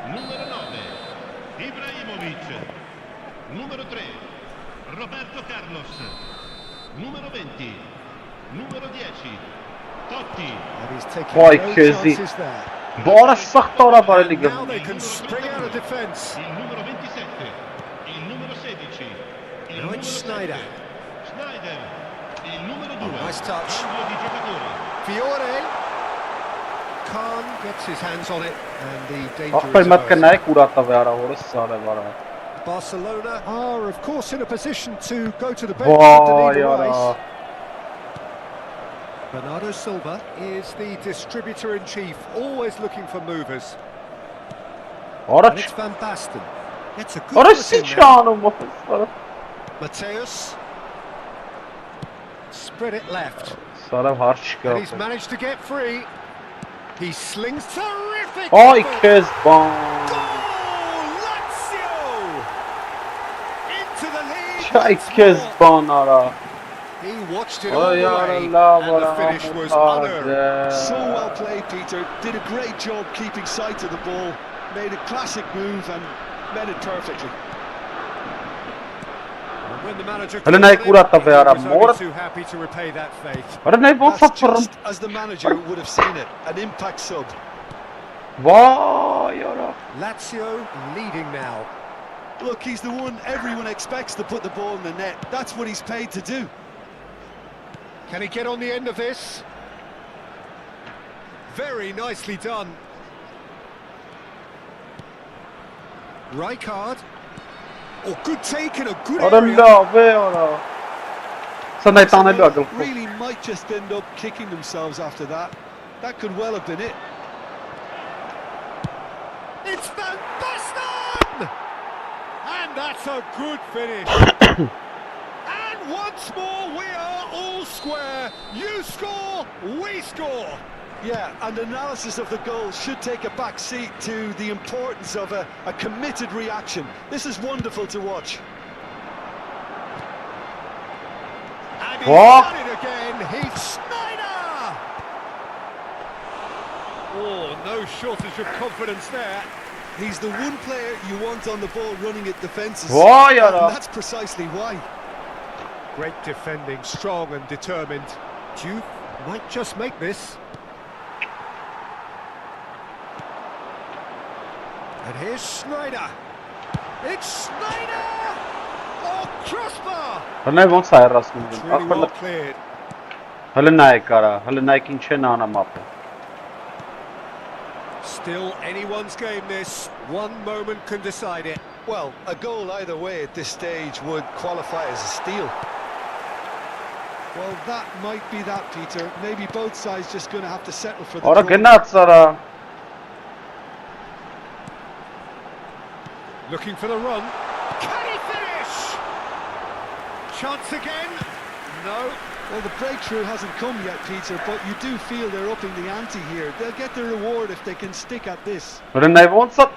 Numero 9, Ibrahimovic. Numero 3, Roberto Carlos. Numero 20, numero 10, Totti. And he's taking Boy, no crazy. chances there. Bora saktora para And now they can spring out of defence. Il numero 27, il numero 16, il Now numero it's 7, Sneijder. Sneijder, il numero 2. Nice touch. Cambio di giocatori. Fiore. Khan gets his hands on it, and the danger Ախպեր is մտ averted. կնայեք ուրատա վեարա որը սարը վարա Barcelona are, of course, in a position to go to the bench with the Վայ need արա arise. Bernardo Silva is the distributor-in-chief, always looking for movers. And Առաջ it's Van Basten. It's a good Առաջ look in ինչ there. անում սարը Mateus. Spread it left. Սարը հարց չկա And he's managed to get free. He slings terrific. Այ effort. քեզ բան Goal! Lazio! Into the lead. Չայ once քեզ more. բան արա He watched it all Այ the արա way, լավ and the արա finish was unearned. So well played, Peter. Did a great job keeping sight of the ball. Made a classic move and met it perfectly. And when the manager Հələ called նայեք him, ուրատա he վեարա was մոր only too happy to repay that faith. Արա նայ ոնց That's է just as the manager would have seen it. An impact sub. Վայ արա Lazio leading now. Look, he's the one everyone expects to put the ball in the net. That's what he's paid to do. Can he get on the end of this? Very nicely done. Rijkaard. Oh, good take in a good Արա area. լավ է արա Սա նայ տանելու է գլխով Really might just end up kicking themselves after that. That could well have been it. It's Van Basten! And that's a good finish. And once more, we are all square. You score, we score. Yeah, and analysis of the goal should take a back seat to the importance of a committed reaction. This is wonderful to watch. And he's What? done it again. He's Sneijder! Oh, no shortage of confidence there. He's the one player you want on the ball running at defences. Why, Ara? And that's precisely why. Great defending, strong and determined. Juve might just make this. And here's Sneijder. It's Sneijder! Oh, crossbar! Հələ նայ ոնց է երասնում It's really Ախպեր well cleared. հələ նայեք արա Հələ նայեք ինչ են անամ ապը Still anyone's game this. One moment can decide it. Well, a goal either way at this stage would qualify as a steal. Well, that might be that, Peter. Maybe both sides just going to have to settle for the Արա draw. գնաց արա Looking for the run. Can he finish? Chance again? No. Well, the breakthrough hasn't come yet, Peter, but you do feel they're upping the ante here. They'll get the reward if they can stick at this. Հələ նայ ոնց է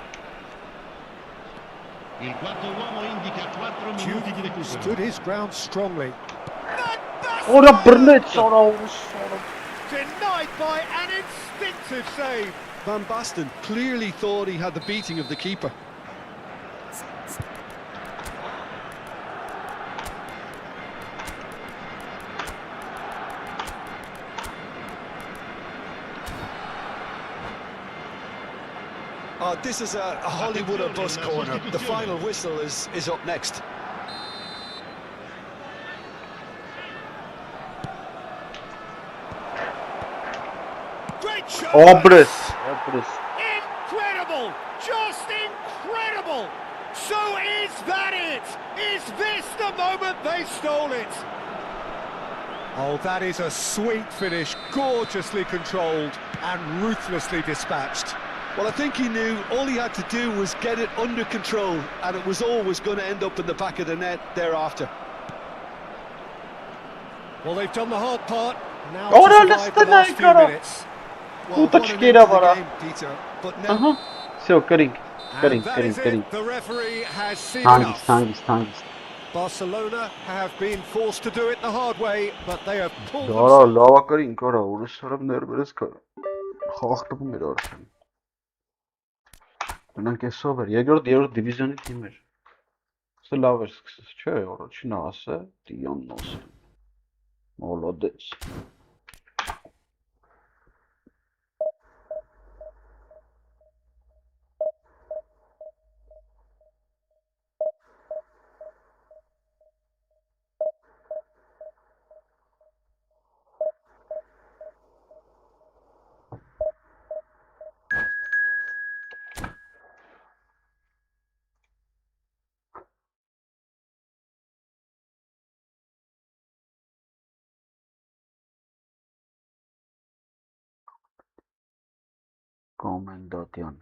Il quarto uomo indica 4 minuti di Juve recupero. stood his ground strongly. Օրա բռնեց արա ուրս արա Denied by an instinctive save. Van Basten clearly thought he had the beating of the keeper. Oh, this is a Hollywood or bus corner. The final whistle is up next. Great shot. Օբրես Incredible! Just incredible! So is that it? Is this the moment they stole it? Oh, that is a sweet finish, gorgeously controlled and ruthlessly dispatched. Well, I think he knew all he had to do was get it under control, and it was always going to end up in the back of the net thereafter. Well, they've done the hard part. Now Oh, to no, survive the listen, last few Aikara. minutes. Well, Puta what an чекера end to the vara. game, Peter. But now Все, Каринг. And that is it. The referee has seen enough. Hangist. Barcelona have been forced to do it the hard way, but they have pulled Դարա themselves. լավա Կարինգ, արա, ուրիշ ներբերես կա։ Խախտվում էր արդեն։ Նրանք էսով էր, երրորդ դիվիզիոնի թիմ էր։ Սա լավ էր սկսած, չէ, առաջինը ասե, Դիոնոս։ Մոլոդեց։ Կոմենդատյան։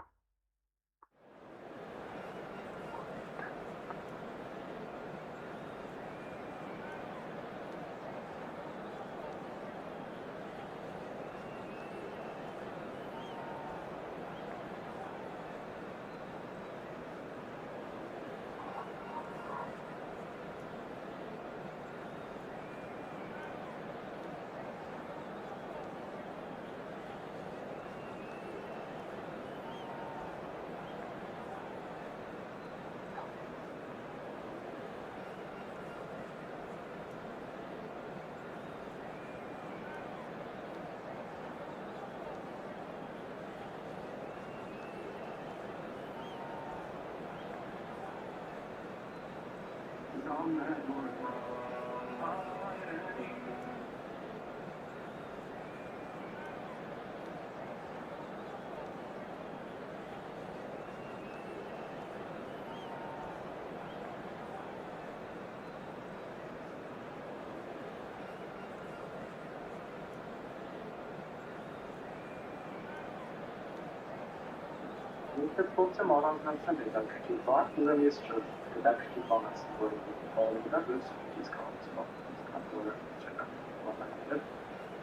Ինքը փորձեմ առանձնացնել հետաքրքիր բան, ուրեմն ես չէ, հետաքրքիր բան ասեմ, որ բանը վրա դուրս իսկ կարող եմ որը չկա բանը։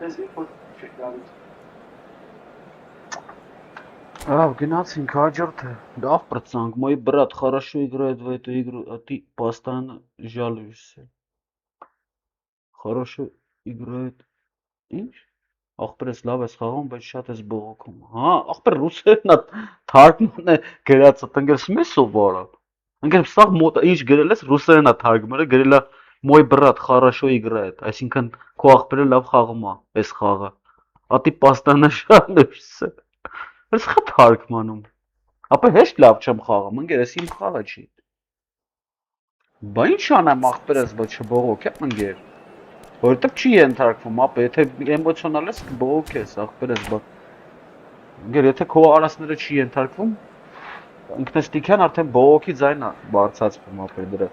Դες որ չգալուց։ Гнацинг, хажорте. Да, процент. Мой брат хорошо играет в эту игру, а ты постоянно жалуешься. Хорошо играет. Ինչ? Ախպերս լավ ես խաղում, բայց շատ ես բողոքում։ Հա, ախպեր ռուսերենն է թարգմանն է գրածը, ընկերս մեզ սովորա։ Ընկերս սաղ մոտ ինչ գրել ես ռուսերենն է թարգմանը, գրել է Мой брат хорошо играет, այսինքն քո ախպերը լավ խաղում է, այս խաղը։ А ты постоянно жалуешься։ Ես խա թարգմանում։ Ապա հեշտ լավ չեմ խաղում, ընկերս իմ խաղը չի։ Բա ինչ անեմ ախպերս, ոչ չբողոք եմ ընկեր։ Որտեւ չի ենթարկվում, ապա եթե էմոցիոնալ ես կբողոքես, ախպերս, բա ընկեր, եթե քո արասները չի ենթարկվում, ինքնստիկյան արդեն բողոքի ձայնը բարձրացվում ապա դրա։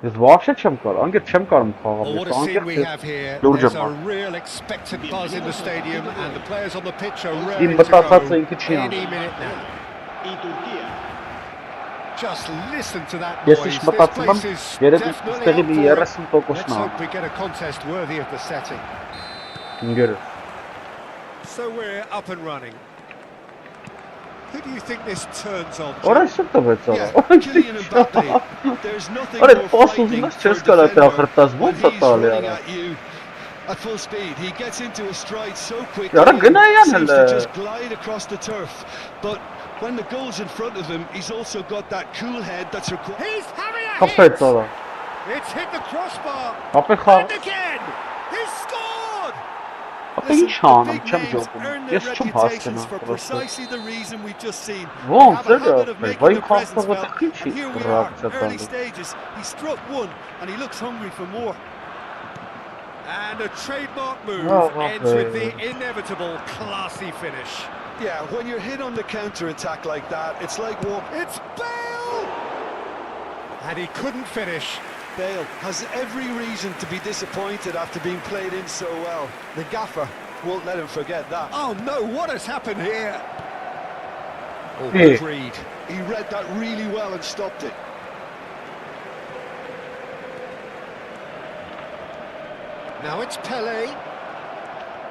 Ես вообще չեմ կարող, անգեր չեմ կարող խաղալ, What a ես scene we have here. There's a real expectant buzz in the stadium and the players on the pitch are ready to go any minute now. Just listen to that noise. This place is definitely up for it. Let's hope we get a contest worthy of the setting. So we're up and running. Who do you think this turns on? Kylian Mbappe. There's nothing more frightening for a defender when he's running at you at full speed. He gets into a stride so quickly and seems to just glide across the turf. But when the goal's in front of him, he's also got that cool head that's required. He's having a hit! It's hit the crossbar! And again! He's scored! Listen, the big names earn their reputations for precisely the reason we've just seen. They have a habit of making their presence felt, and here we are, early stages. He struck one, and he looks hungry for more. And a trademark move ends with the inevitable classy finish. Yeah, when you're hit on the counter-attack like that, it's like It's Bale! And he couldn't finish. Bale has every reason to be disappointed after being played in so well. The gaffer won't let him forget that. Oh no, what has happened here? Oh, Reed. He read that really well and stopped it. Now it's Pele.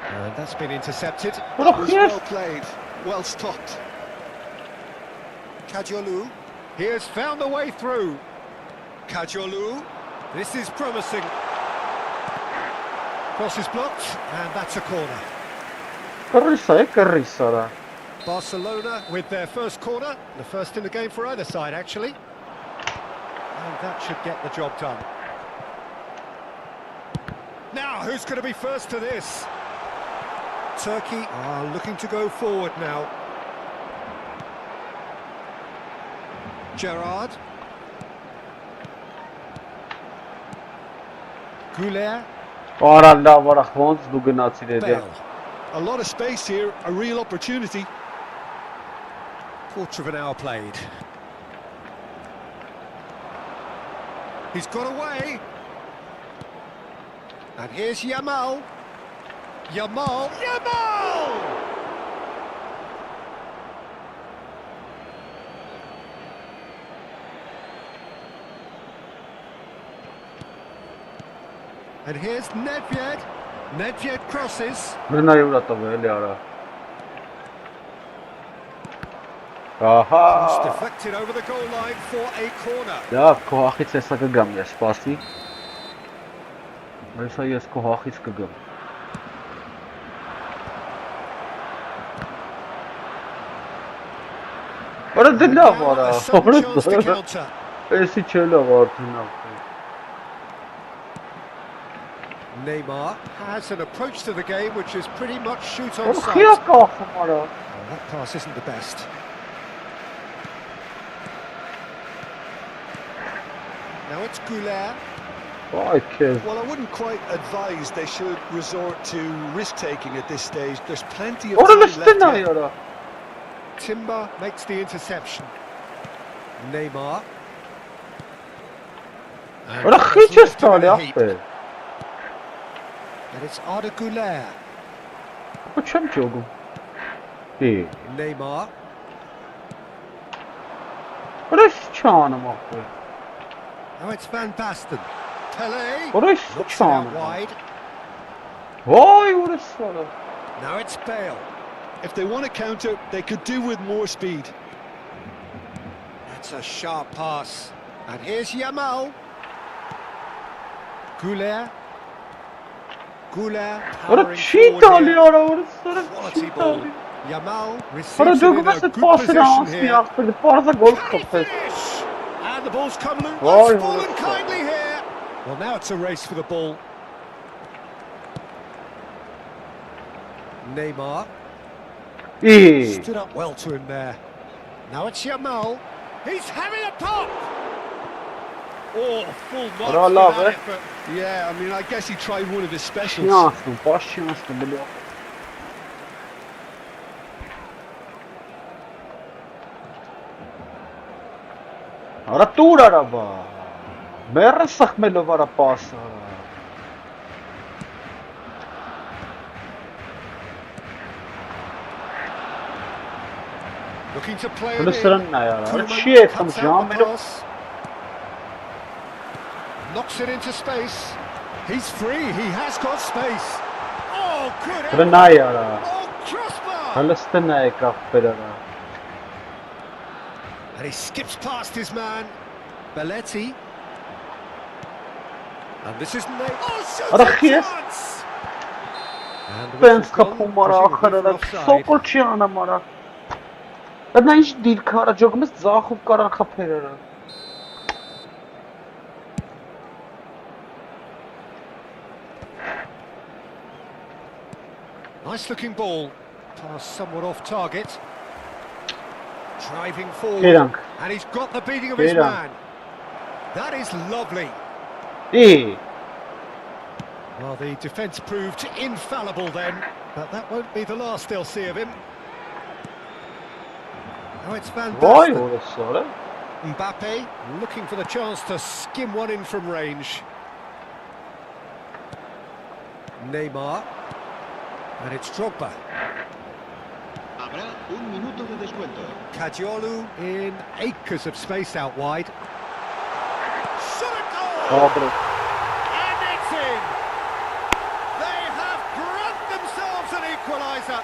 And that's been intercepted. That was well played, well stopped. Kajolu. He has found the way through. Kajolu. This is promising. Cross is blocked, and that's a corner. Carrissa. Barcelona with their first corner. The first in the game for either side, actually. And that should get the job done. Now, who's going to be first to this? Turkey are looking to go forward now. Gerrard. Goulet. Bale. A lot of space here, a real opportunity. Quarter of an hour played. He's got away. And here's Yamal. Yamal! And here's Nedved. Nedved crosses. Cross deflected over the goal line for a corner. Լավ, քո հախից էսա կգամ ես, սպասի։ Այսա ես քո հախից կգամ։ Արա դե լավ արա, էսի չէ լավ արդյունավ։ Neymar has an approach to the game which is pretty much shoot on sight. Խիա կախում արա։ That pass isn't the best. Now it's Goulet. Well, I wouldn't quite advise they should resort to risk-taking at this stage. There's plenty of time left. Timber makes the interception. Neymar. And it's Arda Goulet. Neymar. Now it's Van Basten. Pele. Looks out wide. Now it's Bale. If they want to counter, they could do with more speed. That's a sharp pass. And here's Yamal. Goulet. Powering forward here. Quality ball. Yamal receives it in a good position here. Finish! And the ball's come loose. It's fallen kindly here. Well, now it's a race for the ball. Neymar. Stood up well to him there. Now it's Yamal. He's having a pop. Oh, full marks for that effort. Yeah, I mean, I guess he tried one of his specials. Արա տուր արա բա։ Մերը սխմելով արա պասը։ Looking to play it Լսրնն է արա։ Չի է խմ ժամերով։ Knocks it into space. He's free. He has got space. Oh, good. Լնայ արա։ Oh, crossbar. Հլստն է կապեր արա։ And he skips past his man, Belletti. And this is Nate. Oh, chance! And Pens kapım var axırda. Sokol çiana mara. Nə iş dil kara jogumuz zaxuf qaran xaperara. Nice looking ball. Pass somewhat off target. Driving forward, and he's got the beating of his man. That is lovely. Well, the defence proved infallible then, but that won't be the last they'll see of him. Now it's Van Basten. Mbappe looking for the chance to skim one in from range. Neymar, and it's Drogba. Habrá un minuto de descuento. Kajolu in acres of space out wide. Shot a goal! And it's in! equaliser.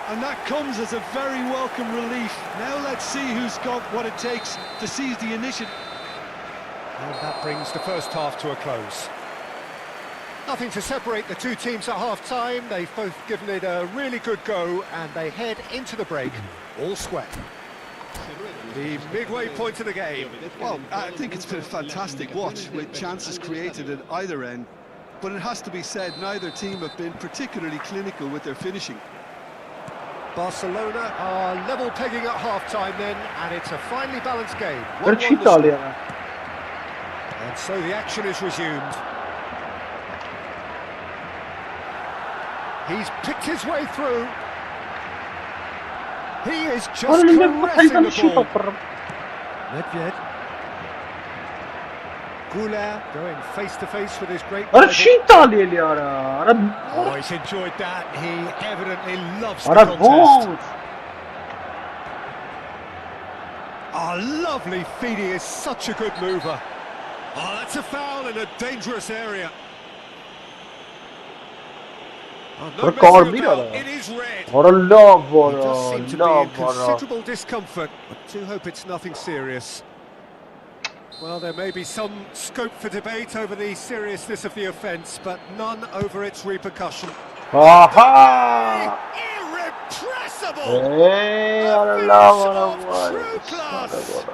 And that comes as a very welcome relief. Now let's see who's got what it takes to seize the initiative. And that brings the first half to a close. Nothing to separate the two teams at half-time. They've both given it a really good go, and they head into the break all square. The midway point of the game. Well, I think it's been a fantastic watch with chances created at either end. But it has to be said, neither team have been particularly clinical with their finishing. Barcelona are level pegging at half-time then, and it's a finely balanced game. 1-1 Perché the score. Italia? And so the action is resumed. He's picked his way through. He is just caressing the ball. Nedved. Gula going face-to-face with his great rival. Perché Italia liara? Oh, he's enjoyed that. He evidently loves the Ara contest. bom. Oh, lovely feet. He is such a good mover. Oh, that's a foul in a dangerous area. Oh, no Record messing about. me, It is red. Ora love, He does seem to be in love. considerable discomfort. I do hope it's nothing serious. Well, there may be some scope for debate over the seriousness of the offence, but none over its repercussion. Aha! Irrepressible! Ora A love, finish of true class.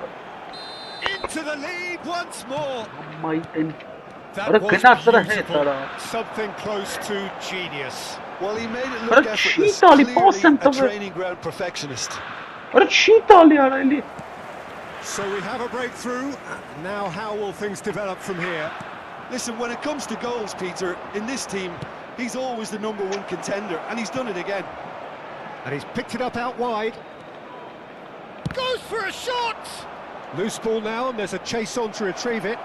Into the lead once more. Maitin. That Ora was kena beautiful. Something close to genius. Well, he made it Ora look effortless. Italy Clearly passam a to. training ground perfectionist. Perché Italia ali? So we have a breakthrough. Now how will things develop from here? Listen, when it comes to goals, Peter, in this team, he's always the #1 contender, and he's done it again. And he's picked it up out wide. Goes for a shot! Loose ball now, and there's a chase on to retrieve it.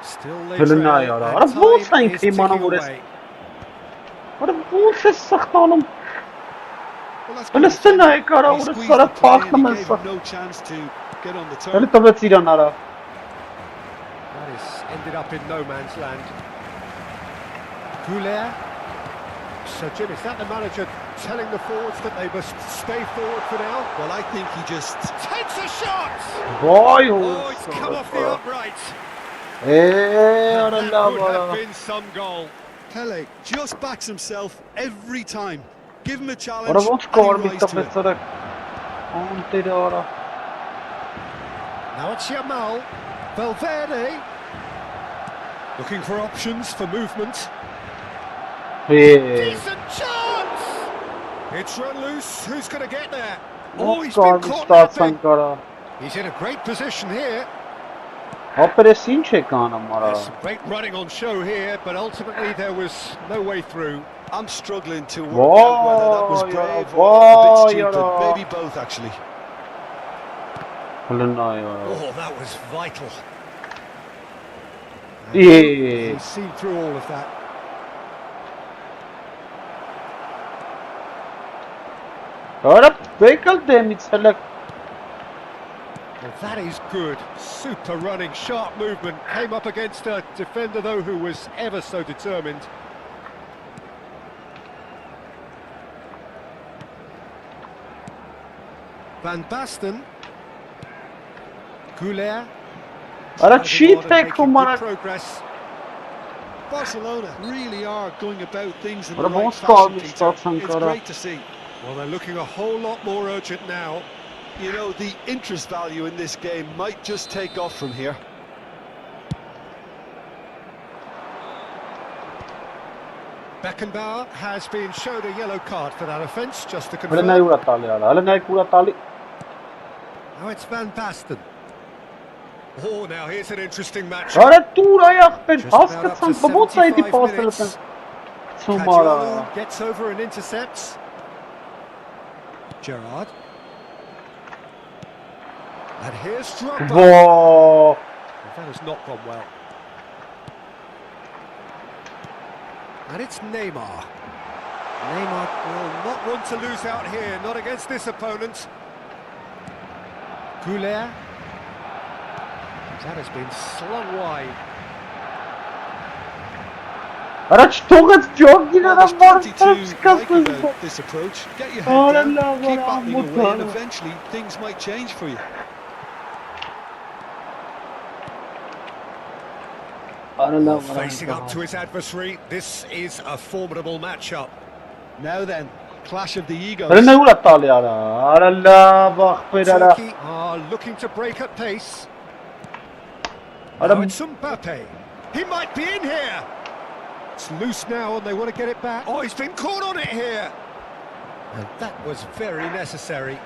Still they Hele na trail, yara. and Ara bol time sanki is ticking mana vures. away. Ora bol se sakhtalım. Well, that's Hele stena kara He ora squeezed sara the play and he paklam gave sa. him no chance to get on the Hele turn. tabe tsiranara. That is ended up in no man's land. Goulet. So Jim, is that the manager telling the forwards that they must stay forward for now? Well, I think he just... Takes a shot! Boy, Oh, it's come off the upright. Ora That love. would have been some goal. Pele just backs himself every time. Give him a challenge, Ora won't and score he bit rises to tabe it. sara. On tira ora. Now it's Yamal. Valverde. Looking for options for movement. Yeah. Decent chance! It's run loose. Who's going to get there? Oh, he's Score been bit caught start napping. sankara. He's in a great position here. Operation çekan mara. There's some great running on show here, but ultimately there was no way through. I'm struggling to work out whether that was brave or a Whoa, bit stupid. yara. Maybe both, actually. Hele na yara. Oh, that was vital. Yeah. He's seen through all of that. Ora bekal demit select. Well, that is good. Super running, sharp movement. Came up against a defender, though, who was ever so determined. Van Basten. Goulet. Ora cheat tek mara. Progress. Barcelona really are going about things in the Ora right bon score fashion, bit Peter. start It's sankara. great to see. Well, they're looking a whole lot more urgent now. You know, the interest value in this game might just take off from here. Beckenbauer has been shown a yellow card for that offence, just to Hele confirm. na ura tali ara. Hele na kura tali. Now it's Van Basten. Oh, now here's an interesting match. Ora tur ayak pe Just pas about up to katsan babot sayti 75 pas minutes. selten. Sumara. Caggiolo gets over and intercepts. Gerrard. And here's Drogba. Whoa. That has not gone well. And it's Neymar. Neymar will not want to lose out here, not against this opponent. Goulet. That has been slung wide. Առաջ թողեց ջոգին Well, արա there's plenty to մարդ like սկսեց։ about this approach. Get your head Արա down, լավ, keep արա battling ամոթ away, and արա։ eventually things might change for you. Արա Well, լավ, facing up to his adversary, this is a formidable matchup. Now then, clash of the egos. Արա նա ուրա տալի արա։ Արա լավ, ախպեր արա։ Turkey are looking to break at pace. Aram- Now it's Mbappe. He might be in here. It's loose now and they want to get it back. Oh, he's been caught on it here. And that was very necessary.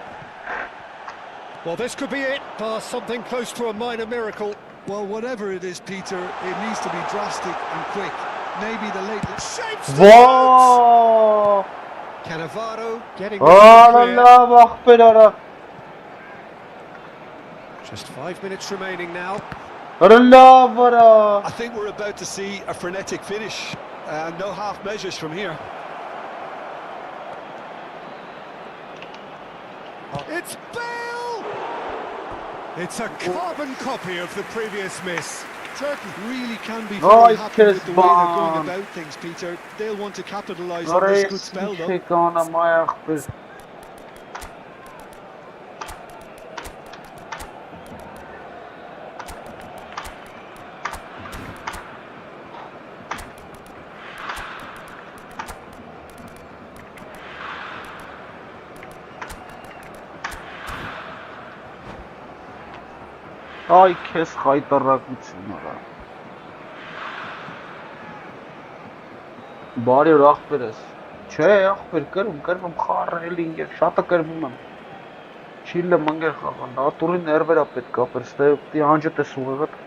Well, this could be it, bar something close to a minor miracle. Well, whatever it is, Peter, it needs to be drastic and quick. Maybe the late... Shapes the Վա։ Cannavaro getting Արա clear. լավ, ախպեր արա։ Just 5 minutes remaining now. Արա լավ արա։ I think we're about to see a frenetic finish. No half measures from here. It's Bale! It's a carbon copy of the previous miss. Turkey really can be Oh, very it's happy with the way they're Kesban. going about things, Peter. They'll want to capitalise on Արա this ես good spell, ինչ though. եք անամ այ ախպեր։ Այ քեզ խայտարակություն արա։ Բարի օր ախպեր ես։ Չէ, ախպեր կրվում խառել ինգեր, շատը կրվում եմ։ Չիլը մանգեր խաղան, ատուրի ներվերա պետք է ապեր, ստե անջդ ես ուղեղդ։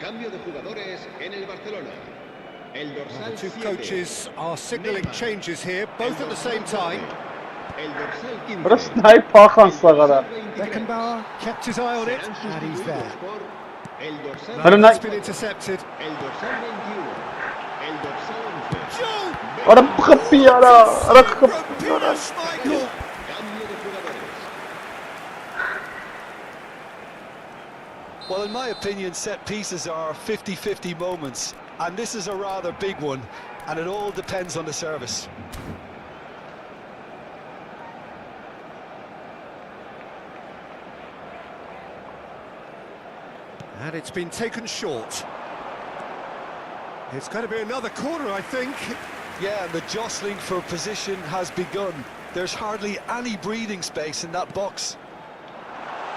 Cambio de jugadores en el Barcelona. El The dorsal two 7. coaches are signalling changes here, both at the same time. El dorsal 15. Բրս նայ փախան սաղարա։ Beckenbauer kept his eye on it, and he's there. El dorsal Pero no hay- It's been intercepted. El dorsal 21. El dorsal 11. Joe! Արա խփի արա, արա խփի արա։ Peter Schmeichel! Cambio de jugadores. Well, in my opinion, set pieces are 50-50 moments. And this is a rather big one. And it all depends on the service. And it's been taken short. It's going to be another corner, I think. Yeah, and the jostling for position has begun. There's hardly any breathing space in that box.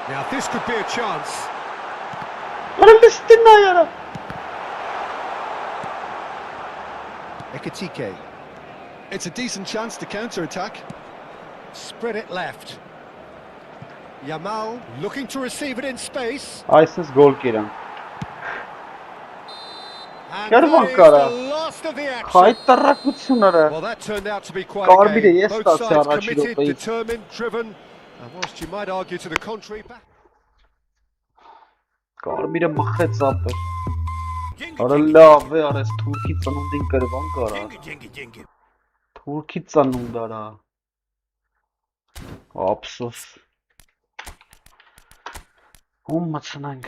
Now, this could be a chance. Արա լստի նայ արա։ Ekitike It's a decent chance to counter-attack. spread it left. Yamal looking to receive it in space. Այսպես գոլ կերան։ And Get him on, that is Kara. the last of the action. Խայտարակություն արա։ Well, that turned out to be quite a Կարմիրը game. ես Both ստացի sides առաջին committed, րոպեից։ determined, driven. And whilst you might argue to the contrary, Կարմիրը մխեց ապեր։ Արա լավ է արես թուրքի ծնունդին կրվան կարա։ Թուրքի ծնունդ արա։ Ափսոս։ Ում մցնանք։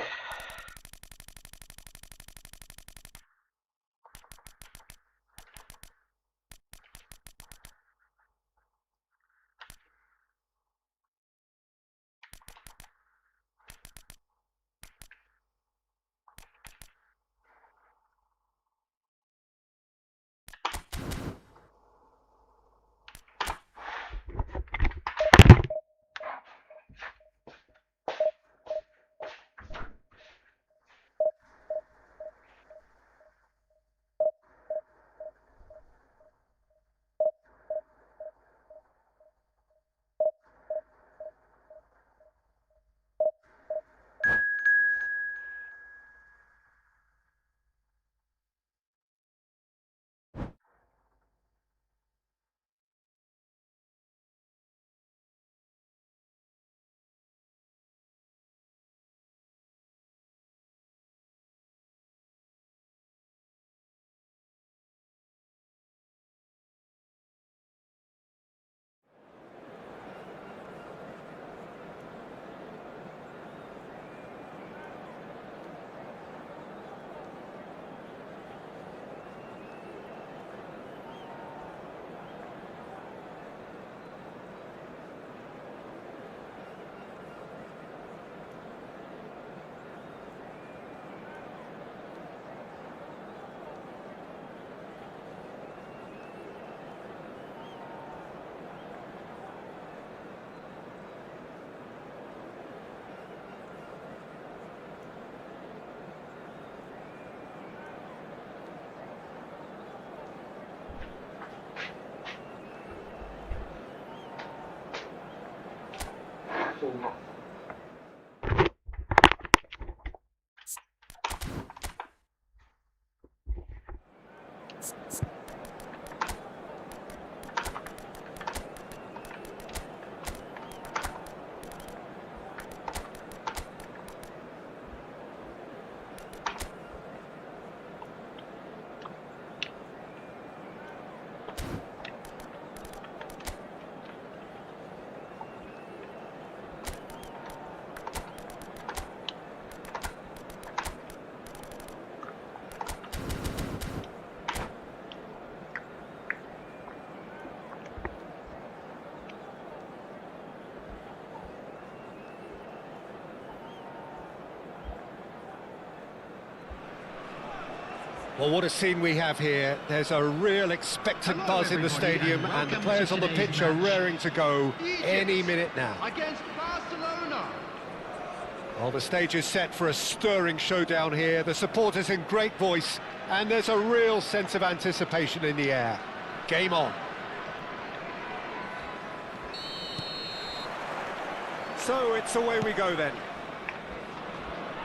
Well, what a scene we have here. There's a real expectant buzz in the stadium, and the players on the pitch are raring to go any minute now. Against Barcelona. Well, the stage is set for a stirring showdown here. The supporters in great voice, and there's a real sense of anticipation in the air. Game on. So it's away we go then.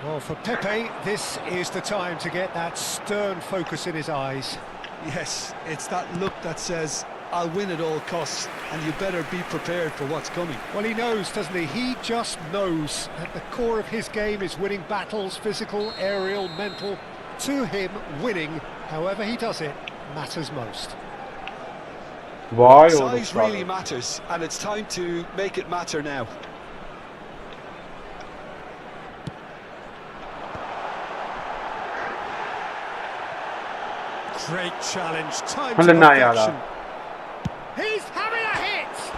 Well, for Pepe, this is the time to get that stern focus in his eyes. Yes, it's that look that says, I'll win at all costs, and you better be prepared for what's coming. Well, he knows, doesn't he? He just knows. At the core of his game is winning battles, physical, aerial, mental. To him, winning, however he does it, matters most. Why? Size really matters, and it's time to make it matter now. Great challenge, time to perfection. He's having a hit!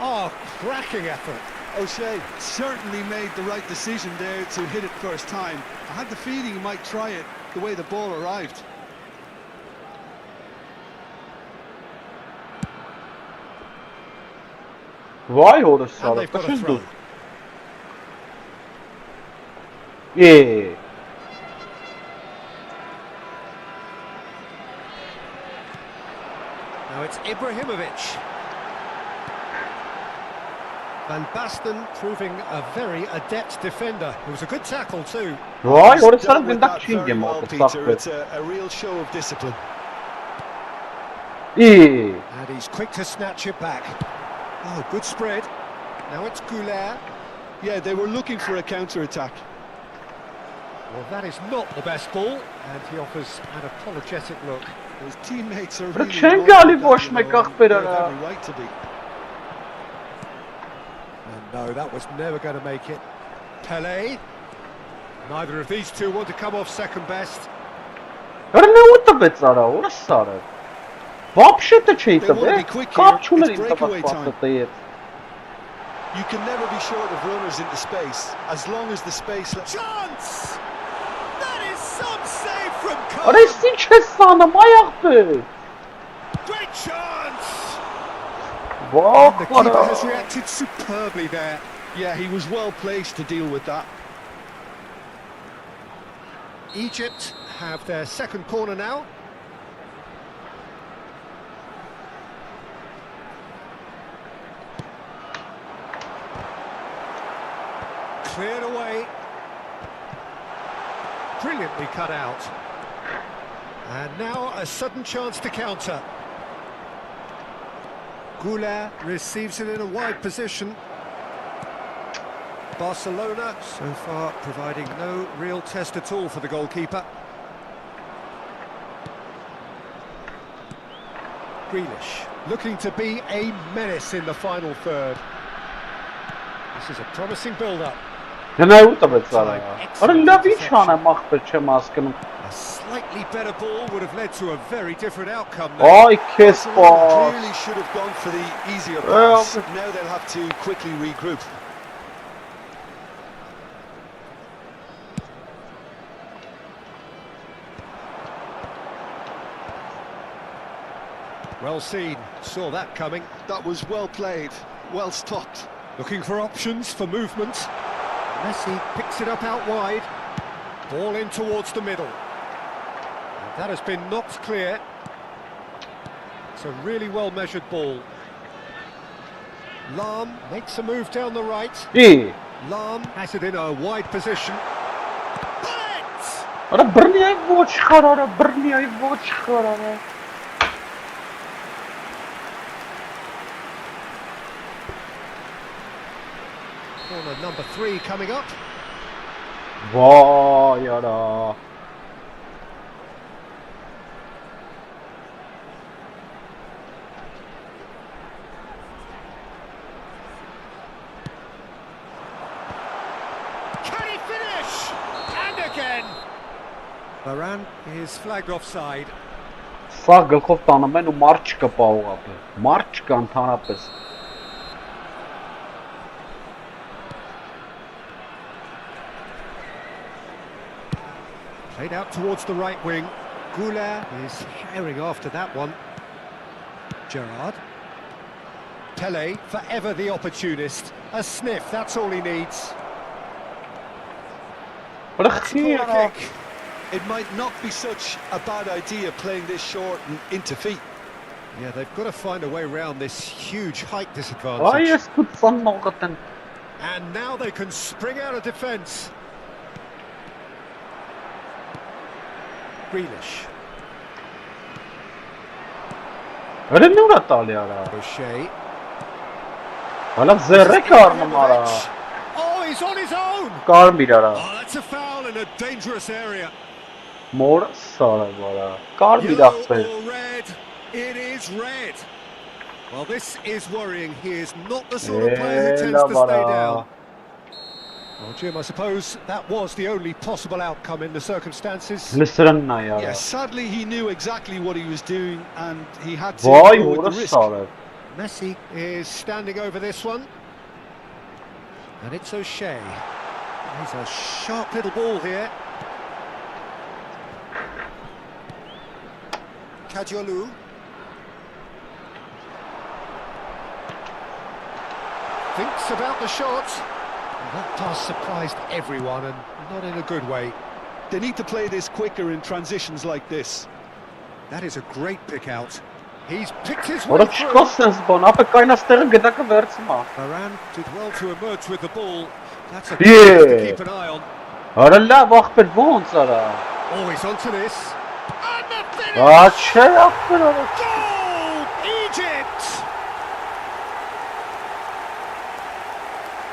Oh, cracking effort. O'Shea certainly made the right decision there to hit it first time. I had the feeling he might try it the way the ball arrived. Vay orası And abi. they've got a Kaçın throw. dur. Yeah. Now it's Ibrahimovic. Van Basten proving a very adept defender. It was a good tackle too. Vay orası Dealt abi with ben that dakçıyım very well, orada Peter. saklı. It's a real show of discipline. İyi. And he's quick to snatch it back. Oh, good spread. Now it's Goulet. Yeah, they were looking for a counter-attack. Well, that is not the best ball, and he offers an apologetic look. His teammates are Bırak really sen annoyed gali with that, boş you know, mekak and bir they have ara. every right to be. And no, that was never going to make it. Pelé. Neither of these two want to come off second best. Ara ne uta becara orası ara. Вообще-то чей-то, They wanna be? be quick Kapçu here. mu It's im breakaway tapas time. patlatayım? You can never be short of runners into space, as long as the space... Chance! That is some save from Ara Cohen. sinçe sana mayaktı. Great chance! Bak The keeper ara. has reacted superbly there. Yeah, he was well placed to deal with that. Egypt have their second corner now. Cleared away. Brilliantly cut out. And now a sudden chance to counter. Goulet receives it in a wide position. Barcelona so far providing no real test at all for the goalkeeper. Grealish looking to be a menace in the final third. This is a promising build-up. Ne uta becara ya. Ara lavi çana mahber çemaskanım. A slightly better ball would have led to a very different outcome there. Ay kes Barcelona bak. clearly should have gone for the easier Well, pass. Now they'll have to quickly regroup. Well seen, saw that coming. That was well played, well stopped. Looking for options for movement. Messi picks it up out wide. Ball in towards the middle. And that has been knocked clear. It's a really well measured ball. Lam makes a move down the right. İyi. Lam has it in a wide position. Bullet! Ara birliğe bu çıkar ara. Birliğe bu çıkar ara. Corner number 3 coming up. Vay ara. Can he finish? And again. Varane is flagged offside. Սա գլխով տանում են ու մարդ չկա պահուղապը։ Մարդ չկա ընդհանրապես։ Played out towards the right wing. Goulart is herring after that one. Gerrard. Pele, forever the opportunist. A sniff, that's all he needs. Ռխի Corner ara. kick. It might not be such a bad idea playing this short and into feet. Yeah, they've got to find a way around this huge height Ay disadvantage. ես կուտսան նողտեն։ And now they can spring out of defence. Grealish. Հրը նուրա տալի արա։ O'Shea. Հալա զերրեք արնում արա։ Oh, he's on his own! Կարմիր արա։ Oh, that's a foul in a dangerous area. Մոր սարը վարա։ Կարմիր Yellow ախպեր։ or red? It is red. Well, this is worrying. He is not the sort of player who tends to stay down. Well, Jim, I suppose that was the only possible outcome in the circumstances. Լսրան նայ արա։ Yeah, sadly he knew exactly what he was doing and he had to Վայ go with որը the risk. սարը։ Messi is standing over this one. And it's O'Shea. He's a sharp little ball here. Kadiolu. Thinks about the shot. And that pass surprised everyone, and not in a good way. They need to play this quicker in transitions like this. That is a great pick out. He's picked his way Որը through. չկա սենց բան, ապա կայնաստեղը գդակը վերցմա։ Varane did well to emerge with the ball. That's a Yeah. good to keep an eye on. Արա լավ ախպեր ոնց արա։ Oh, he's onto this. And the finish! Աչե ախպեր արա։ Goal! Egypt!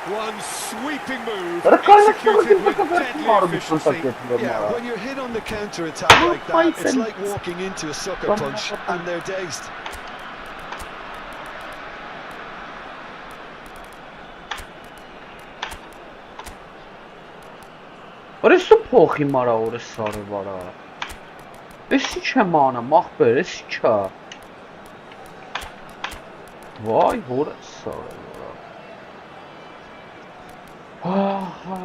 One sweeping move, Արա կայնաստեղը executed with գդակը deadly վերցմա արու efficiency. ցանցակետ Yeah, վերմա։ when you're hit on the counter attack like that, it's like walking into a sucker punch and they're dazed. Արա սու փոխի մարա օրը սարը վարա։ Էսի չեմ անում ախպեր, էսի չա։ Վայ որը սարը վարա։ Ահա։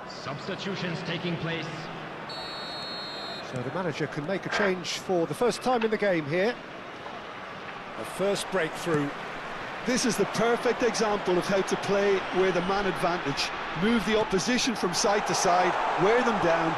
Substitutions taking place. So the manager can make a change for the first time in the game here. A first breakthrough. This is the perfect example of how to play with a man advantage. Move the opposition from side to side, wear them down.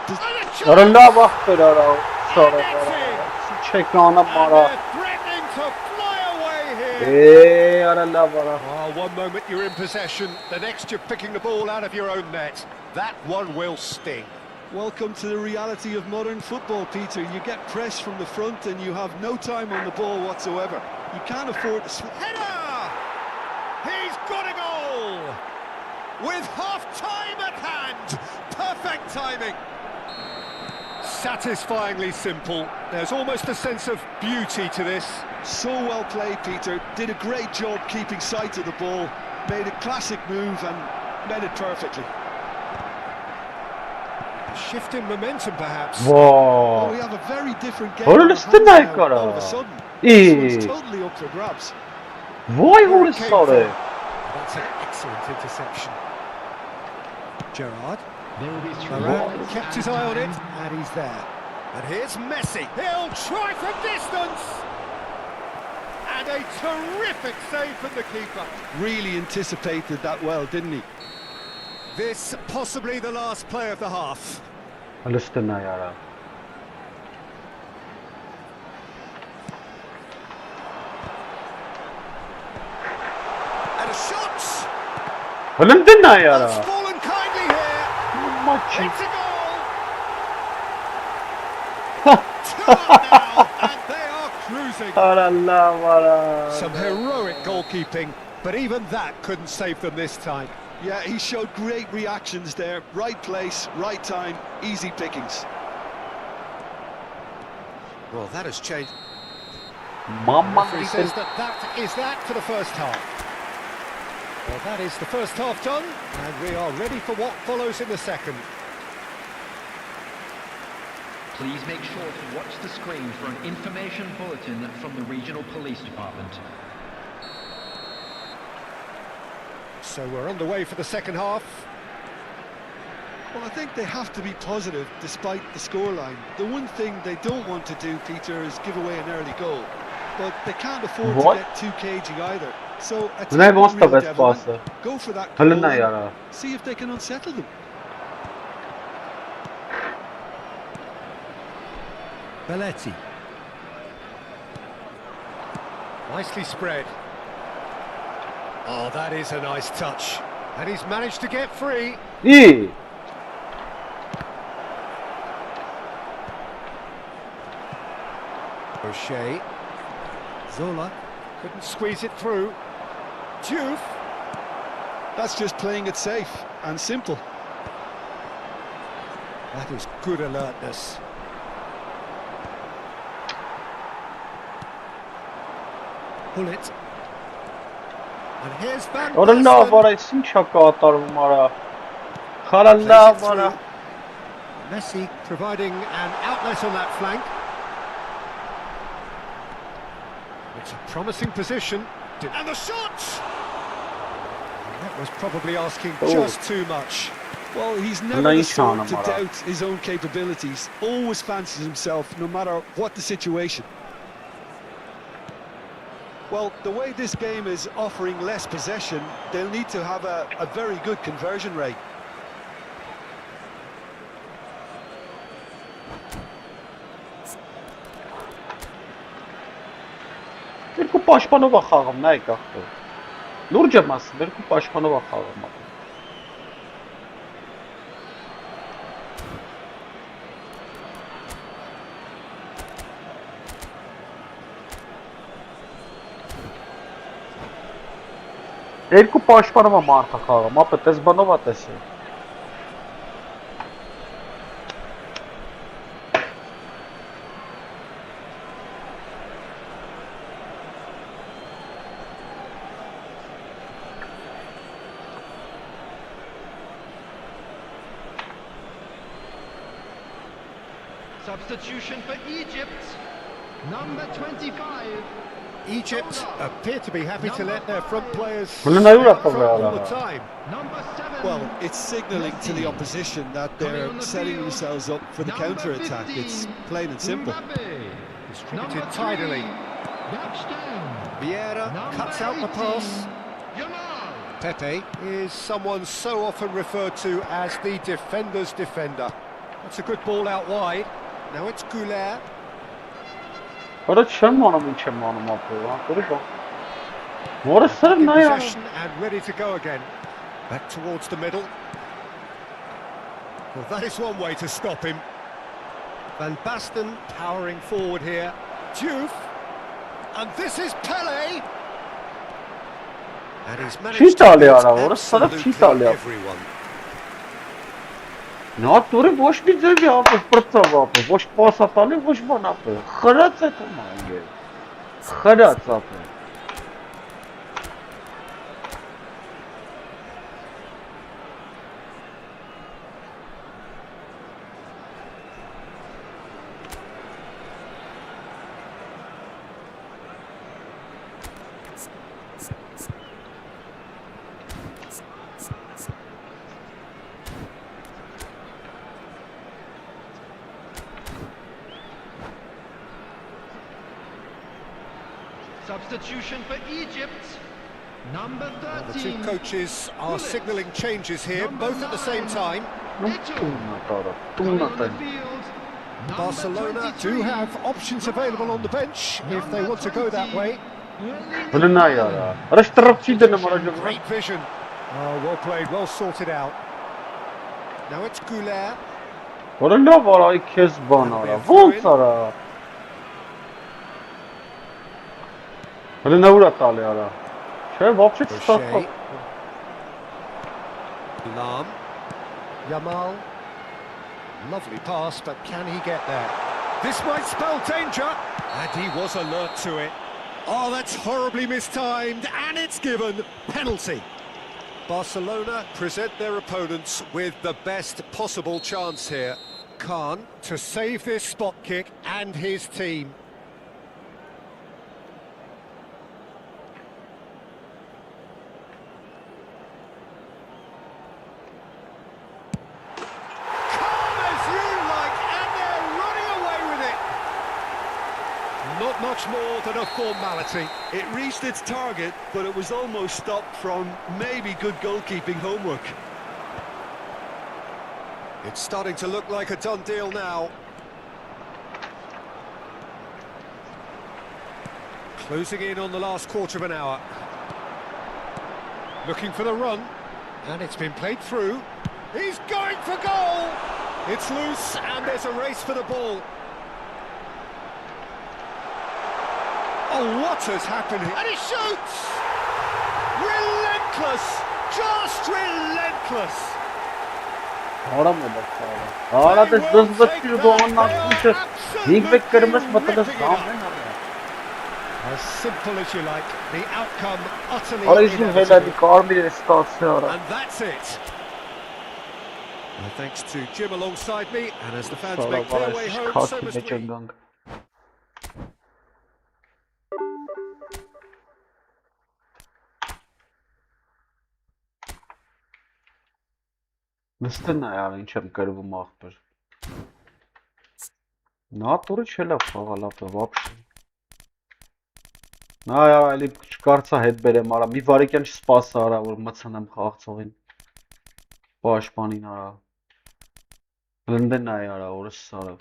Արա լավ ախպեր արա սարը վարա։ Չեք անամ արա։ They're threatening to fly away here. Արա լավ արա։ Oh, one moment you're in possession, the next you're picking the ball out of your own net. That one will sting. Welcome to the reality of modern football, Peter. You get pressed from the front and you have no time on the ball whatsoever. You can't afford to... Header! He's got a goal! With half-time at hand! Perfect timing! Satisfyingly simple. There's almost a sense of beauty to this. So well played, Peter. Did a great job keeping sight of the ball. Made a classic move and made it perfectly. Shift in momentum, perhaps. Well, Վա։ we have a very different game. Որը on our լստն hands այ now, կարա։ all of a sudden. This one's Ի։ totally up for grabs. Վայ որը սարը։ That's an excellent interception. Gerrard. There will be three. Varane kept his eye on it, and he's there. And here's Messi. He'll try from distance. And a terrific save from the keeper. Really anticipated that well, didn't he? This possibly the last play of the half. Listen, yara. And a shot. Listen, That's yara. fallen kindly here. Much. It's a goal. 2-1 now, and they are cruising. Some heroic goalkeeping, but even that couldn't save them this time. Yeah, he showed great reactions there. Right place, right time, easy pickings. Well, that has changed. Mama, He says that is that for the first half. Well, that is the first half done, and we are ready for what follows in the second. Please make sure to watch the screen for an information bulletin from the regional police department. So we're underway for the second half. Well, I think they have to be positive despite the scoreline. The one thing they don't want to do, Peter, is give away an early goal. But they can't afford to get too cagey either. So a team with real devilment, go for that goal and see if they can unsettle them. Belletti. Nicely spread. Oh, that is a nice touch. And he's managed to get free. Yeah. O'Shea. Zola couldn't squeeze it through. Diouf. That's just playing it safe and simple. That is good alertness. Pull it. And here's Van Oralla var isim şaka atarım ara. Haralla var. Messi providing an outlet on that flank. It's a promising position. And the shot! That was probably asking just too much. Well, he's never the sort to doubt his own capabilities. Always fancies himself, no matter what the situation. Well, the way this game is offering less possession, they'll need to have a very good conversion rate. Երկու պաշտպանով է խաղում, նայեք ախտը։ Լուրջ եմ ասում, երկու պաշտպանով է խաղում։ Երկու պաշտպանով է մարդը խաղում, ապա տես բանով է տեսել։ Substitution for Egypt, number 25. Egypt appear to be happy to let their front players all the time. Number 7. Well, it's signalling to the opposition that they're setting themselves up for the counter-attack. It's plain and simple. Distributed tidily. Vieira cuts out the pass. Pepe is someone so often referred to as the defender's defender. That's a good ball out wide. Now it's Goulet. But it's someone in Chemon up there. What a certain possession and ready to go again. Back towards the middle. Well, that is one way to stop him. Van Basten powering forward here. Diouf. And this is Pele. And he's managed to beat absolutely everyone. Նա դուրը ոչ մի ձևի ապը պրծավ ապը, ոչ պասատալի, ոչ բան ապը, խրած է թում այգել, խրած ապը։ Substitution for Egypt. Number The two 13. coaches are signalling changes here, both at the same time. Coming on the field. Barcelona do have options available on the bench if they want to go that way. Great vision. Oh, well played, well sorted out. Now it's Goulet. Boucher. Lam. Yamal. Lovely pass, but can he get there? This might spell danger. And he was alert to it. Oh, that's horribly mistimed, and it's given. Penalty. Barcelona present their opponents with the best possible chance here. Khan to save this spot kick and his team. Not much more than a formality. It reached its target, but it was almost stopped from maybe good goalkeeping homework. It's starting to look like a done deal now. Closing in on the last quarter of an hour. Looking for the run. And it's been played through. He's going for goal! It's loose and there's a race for the ball. Oh, what has happened here? And he shoots! Relentless! Just relentless! As simple as you like, the outcome utterly inevitable. And that's it. Well, thanks to Jim alongside me, and as the fans make their way home, so must we. Նստն է ար ինչ եմ գրվում ախպեր Նա տուրը չելավ խաղալապ է վապշը Նա այլի չկարծա հետ բերեմ արա մի վարեկյան չսպասա արա որ մցնեմ խաղացողին պաշտպանին արա Լնդեն այ արա օրս արա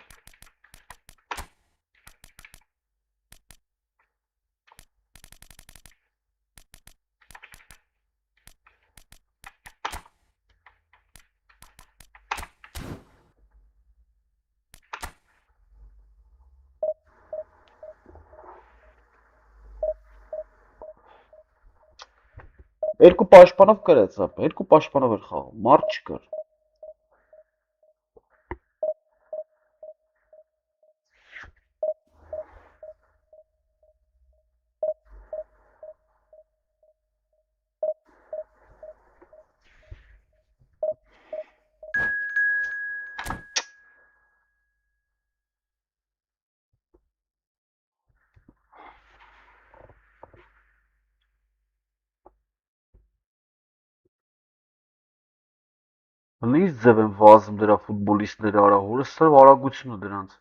Երկու պաշտպանով կրեց ապա, երկու պաշտպանով էր խաղում, մարդ չկար Նույնիսկ ձև են վազում դրա ֆուտբոլիստները արա, հորս սա արագությունը դրանց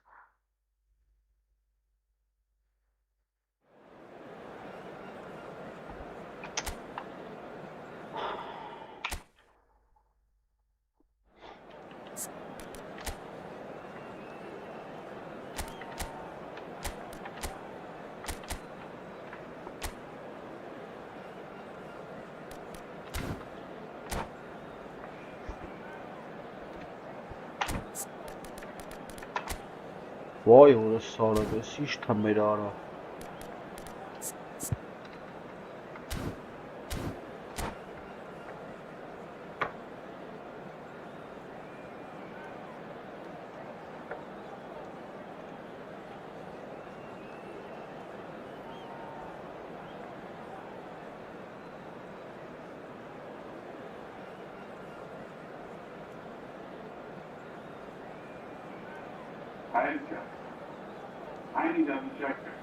Vay orası sağladı, hiç temeli ara. Ayrıca aynı yazacaktır.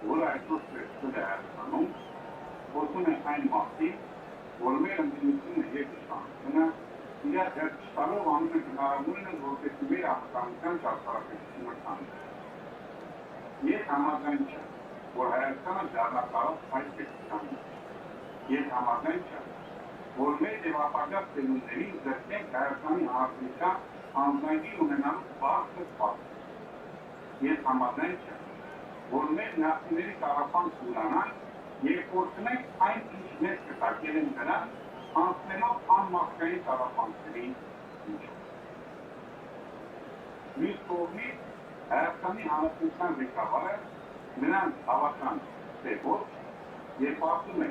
Ora sus ve anum, ortune aynı mahdi, olmayan bilimsin yetişan. Buna diğer yakışları olanın kararının ortasında yapılan çarpar peşine sandı. Ye Ramazanca, որ Հայաստանը դառնալով այս պետքանի։ Ես համաձայն չեմ, որ մեր դեպապարտած ծնունդներին ձեռնենք Հայաստանի Հանրապետության անձնագիր ունենալու բարձր պատճառ։ Ես համաձայն չեմ, որ մեր նախնիների տառապանք ուրանան եւ կորցնենք այն, ինչ մեր կտակել են նրան, անցնելով անմարդկային տառապանքների միջով։ Մյուս կողմից Հայաստանի Հանրապետության ղեկավարը նրանց հավաքան թե ոչ եւ ասում է,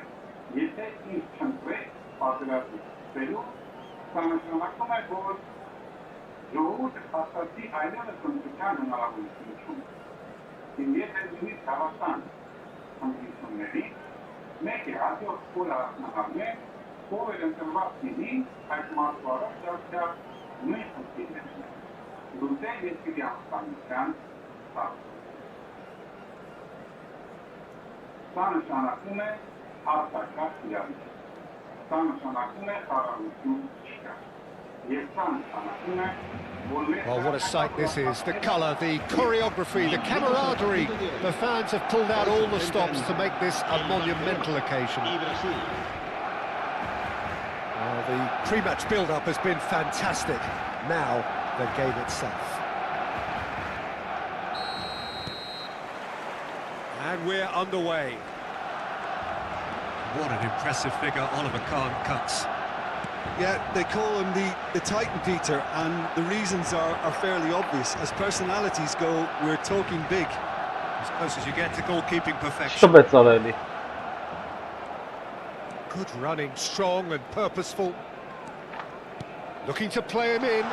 եթե ինձ չընտրեք պատերազմելու, սա նշանակում է, որ ժողովուրդը հաստատի այլևս ընտրության հնարավորություն չունի։ Եթե նույնիսկ հավաստան ընտրությունների, մեկը հաջորդ փուլը հասնահարներ, ով էր ընտրված լինի այդ մարդվարով դարձյալ նույն խնդիրներն։ Լուծել երկրի անվտանգության հարցը։ Սա նշանակում է արտակարգ իրավիճակ։ Սա նշանակում է խաղաղություն չկա։ Եվ սա նշանակում է, որ Oh, what a sight this is. The colour, the choreography, the camaraderie. The fans have pulled out all the stops to make this a monumental occasion. The pre-match build-up has been fantastic. Now, the game itself. And we're underway. What an impressive figure Oliver Kahn cuts. Yeah, they call him the Titan, Peter, and the reasons are fairly obvious. As personalities go, we're talking big. As close as you get to goalkeeping perfection. Good running, strong and purposeful. Looking to play him in.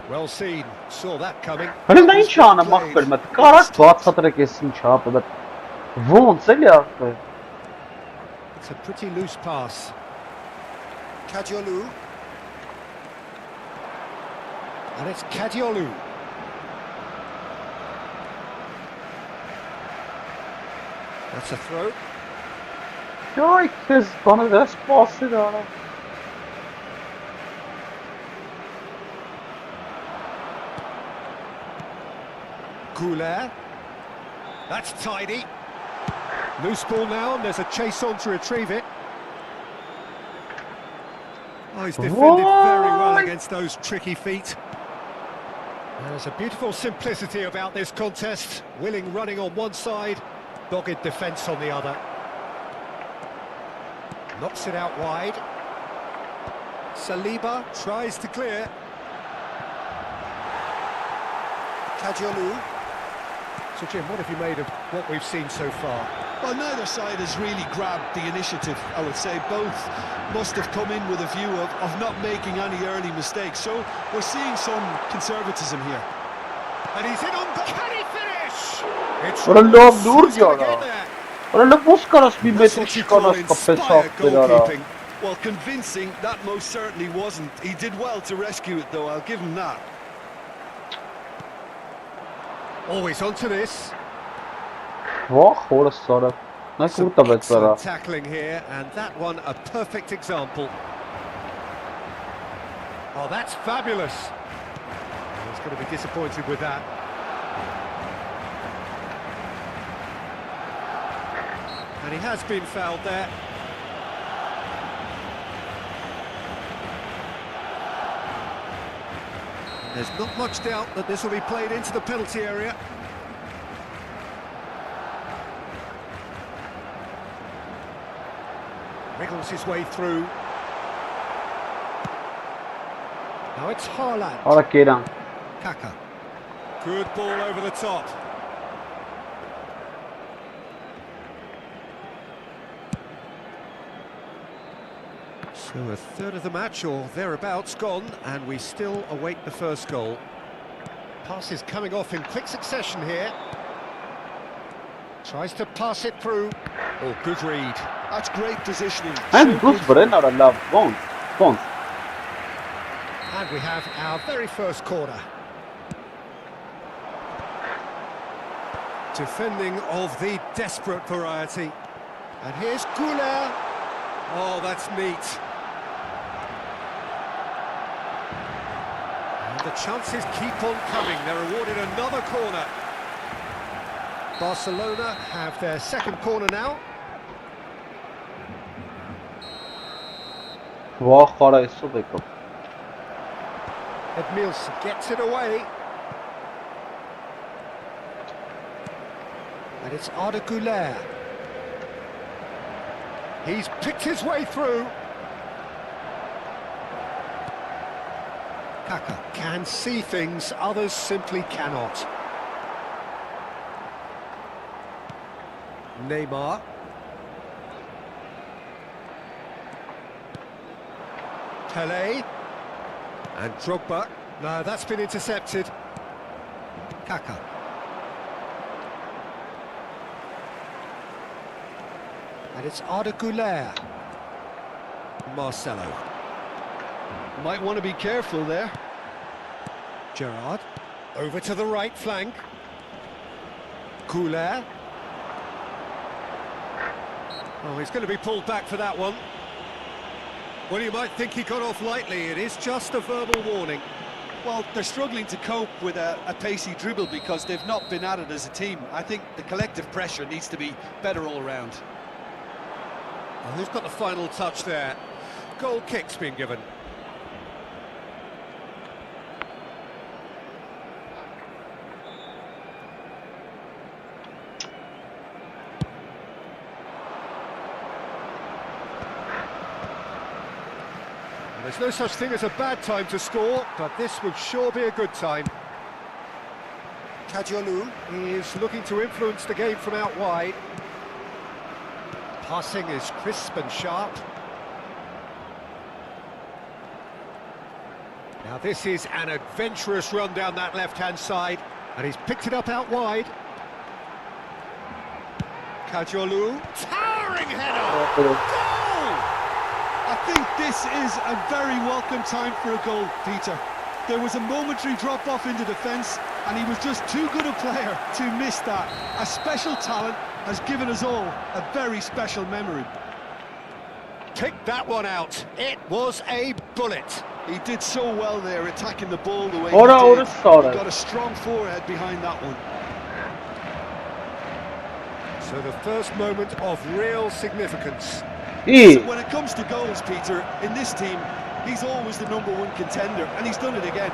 Well seen, saw that coming. It's a pretty loose pass. Kadiolu. And it's Kadiolu. That's a throw. Ay, kız bana da spası da. Goulet. That's tidy. Loose ball now, and there's a chase on to retrieve it. Oh, he's defended very well against those tricky feet. There's a beautiful simplicity about this contest. Willing running on one side, dogged defence on the other. Knocks it out wide. Saliba tries to clear. Kadiolu. So Jim, what have you made of what we've seen so far? Well, neither side has really grabbed the initiative, I would say. Both must have come in with a view of not making any early mistakes. So we're seeing some conservatism here. And he's in on... Can he finish? It's What a long to Nurja. get there. That's what you call inspired goalkeeping. Well, convincing, that most certainly wasn't. He did well to rescue it, though. I'll give him that. Always onto this. Some excellent tackling here, and that one a perfect example. Oh, that's fabulous. He's going to be disappointed with that. And he has been fouled there. And there's not much doubt that this will be played into the penalty area. Wriggles his way through. Now it's Haaland. Kaka. Good ball over the top. So a third of the match or thereabouts gone, and we still await the first goal. Pass is coming off in quick succession here. Tries to pass it through. Oh, good read. That's great positioning. And good Brenner, I love Bond. And we have our very first corner. Defending of the desperate variety. And here's Goulet. Oh, that's neat. And the chances keep on coming. They're awarded a Another corner. Barcelona have their second corner now. Vah qarayısı bekop. Edmilson gets it away. And it's Alik-GAMING. He's picked his way through. Kaka can see things others simply cannot. Neymar. Pelé. And Drogba. No, that's been intercepted. Kaka. And it's Alik-GAMING. Marcelo. Might want to be careful there. Gerrard. Over to the right flank. Couler. Oh, he's going to be pulled back for that one. Well, you might think he got off lightly. It is just a verbal warning. Well, they're struggling to cope with a pacey dribble because they've not been at it as a team. I think the collective pressure needs to be better all around. Well, who's got the final touch there? Goal kick's been given. There's no such thing as a bad time to score, but this would sure be a good time. Kadiolu is looking to influence the game from out wide. Passing is crisp and sharp. Now this is an adventurous run down that left-hand side, and he's picked it up out wide. Kadiolu, towering header! Goal! I think this is a very welcome time for a goal, Peter. There was a momentary drop-off into defence, and he was just too good a player to miss that. A special talent has given us all a very special memory. Pick that one out. It was a bullet. He did so well there, attacking the ball the way he Ora did. He sorry. got a strong forehead behind that one. So the first moment of real significance. İyi. So when it comes to goals, Peter, in this team, he's always the #1 contender, and he's done it again.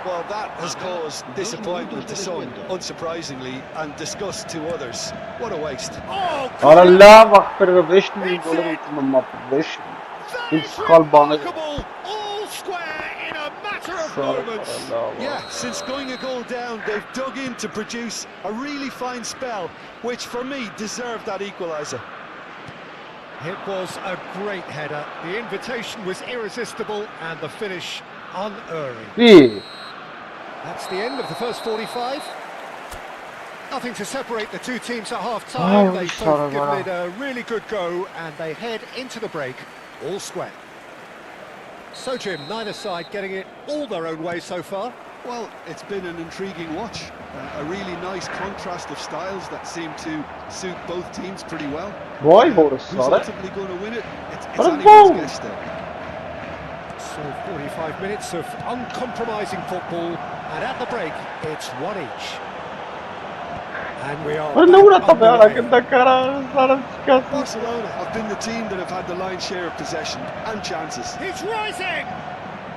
Well, that has caused disappointment to some, unsurprisingly, and disgust to others. What a waste. Oh, Allah vakfir 5000 golü unutmam 5. remarkable, all square in a matter of moments. Yeah, since going a goal down, they've dug in to produce a really fine spell, which for me deserved that equaliser. It was a great header. The invitation was irresistible and the finish unerring. İyi. That's the end of the first 45. Nothing to separate the two teams at half-time. They've both given it a really good go and they head into the break all square. So, Jim, neither side getting it all their own way so far. Well, it's been an intriguing watch. A really nice contrast of styles that seem to suit both teams pretty well. Vay Who's borusları. ultimately going to win it? It's What a anyone's goal! guess there. So 45 minutes of uncompromising football, and at the break, it's one each. And we are back underway. Barcelona have been the team that have had the lion's share of possession and chances. He's rising!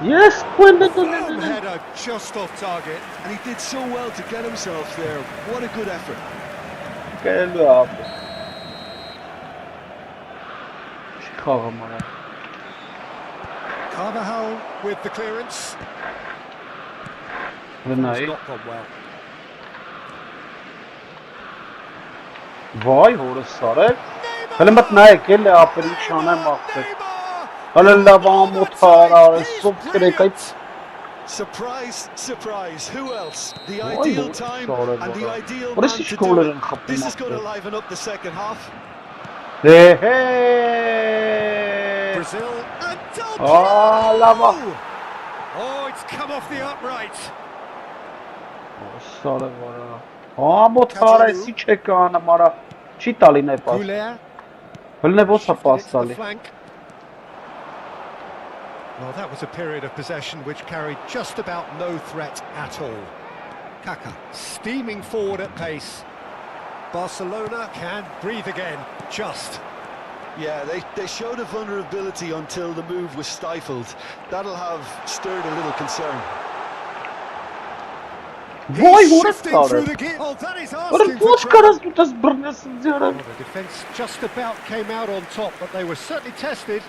Yes, Boom header just off target. And he did so well to get himself there. What a good effort. Geliyor abi. Çıkalım ona. Carvajal with the clearance. It's Vınayı. not gone well. Vay borusları. Kalimat neye gel abi şana baktı. Allah vam utara subkire kayıt. Surprise, surprise. Who else? The ideal time and the ideal man to do it. This is going to liven up the second half. Hey hey. Brazil and Lava. Oh, it's come off the upright. Borusları var. Mutara si çekan amara. Çitali ne pas. Couler. Hılne bosa Shifted it pas to the tali. flank. Well, that was a period of possession which carried just about no threat at all. Kaka steaming forward at pace. Barcelona can breathe again, just. Yeah, they showed a vulnerability until the move was stifled. That'll have stirred a little concern. Vay Shifting orası through karı. the gear. Oh, that is Oğlum asking for boş trouble. karası tutas bırnasın diyorum. Well, the defence just about came out on top, but they were certainly tested.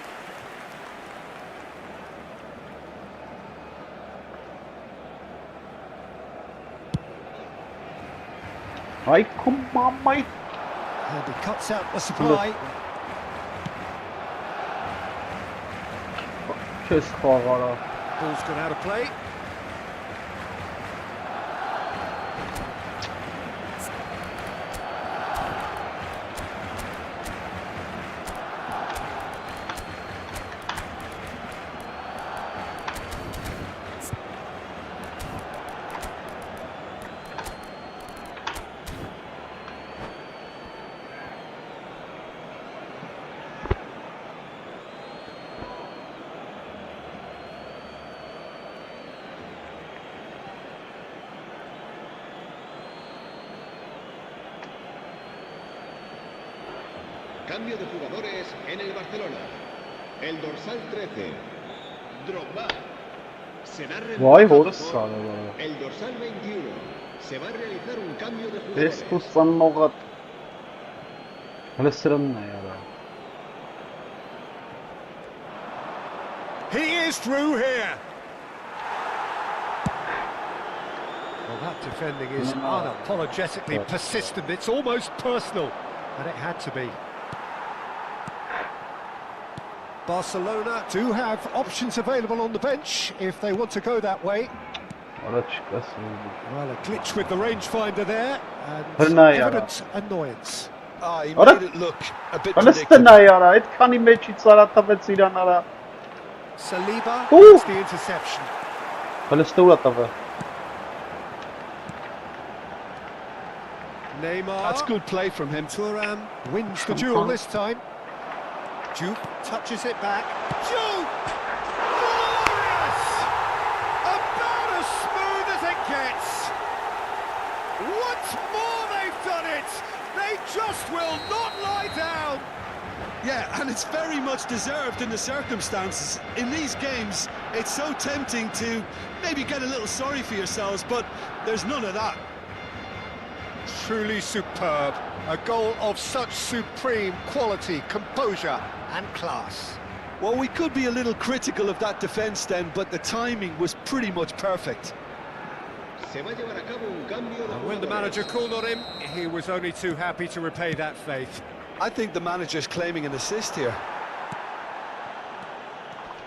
Ay kumamay. And he cuts out the supply. Kes kavara. Ball's gone out of play. Cambio de jugadores en el Barcelona. El dorsal 13, Drogba. Será Vay reemplazado orası por karı. el dorsal 21. Se va a realizar un cambio de jugadores. Eskus sannogat. Hele sıranın ne ya? He is through here. Well, that defending is unapologetically persistent. It's almost personal, and it had to be. Barcelona do have options available on the bench if they want to go that way. Ara çıkasın. Well, a glitch with the rangefinder there, Her and ne yara? evident annoyance. Ah, he Ora- made it look a bit Hele predictable. stena yara. Et kani meçi saratavec iran ara. Saliba Ooh. gets the interception. Hele steuratave. Neymar. That's good play from him. Thuram wins the duel this time. Juke touches it back. Juke! Glorious! About as smooth as it gets. Once more they've done it. They just will not lie down. Yeah, and it's very much deserved in the circumstances. In these games, it's so tempting to maybe get a little sorry for yourselves, but there's none of that. Truly superb. A goal of such supreme quality, composure and class. Well, we could be a little critical of that defence then, but the timing was pretty much perfect. Se va a llevar a cabo un cambio de And when the jugadores. manager called on him, he was only too happy to repay that faith. I think the manager's claiming an assist here.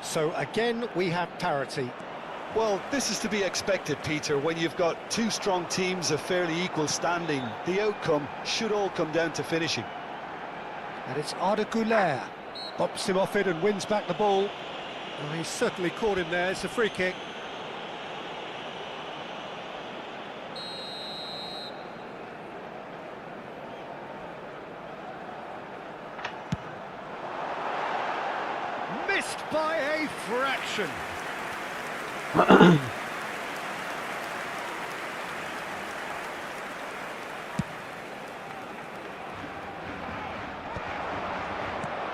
So again, we have parity. Well, this is to be expected, Peter, when you've got two strong teams of fairly equal standing. The outcome should all come down to finishing. And it's Arda Güler. Bops him off it and wins back the ball. Well, he's certainly caught him there. It's a free kick. Missed by a fraction.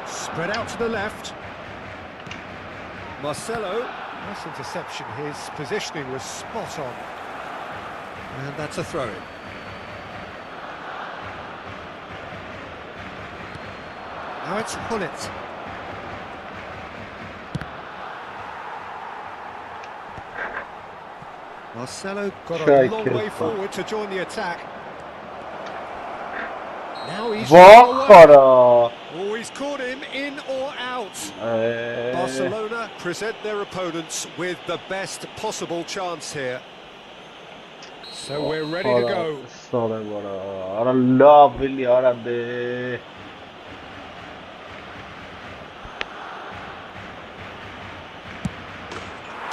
Spread out to the left. Marcelo, nice interception. His positioning was spot on. And that's a throw-in. Now it's Hullet. Marcelo got a long way forward to join the attack. Now he's Vah kara. Oh, he's caught him in or out. Barcelona present their opponents with the best possible chance here. So we're ready to go. Sorry, bora. Ara lovely ara de.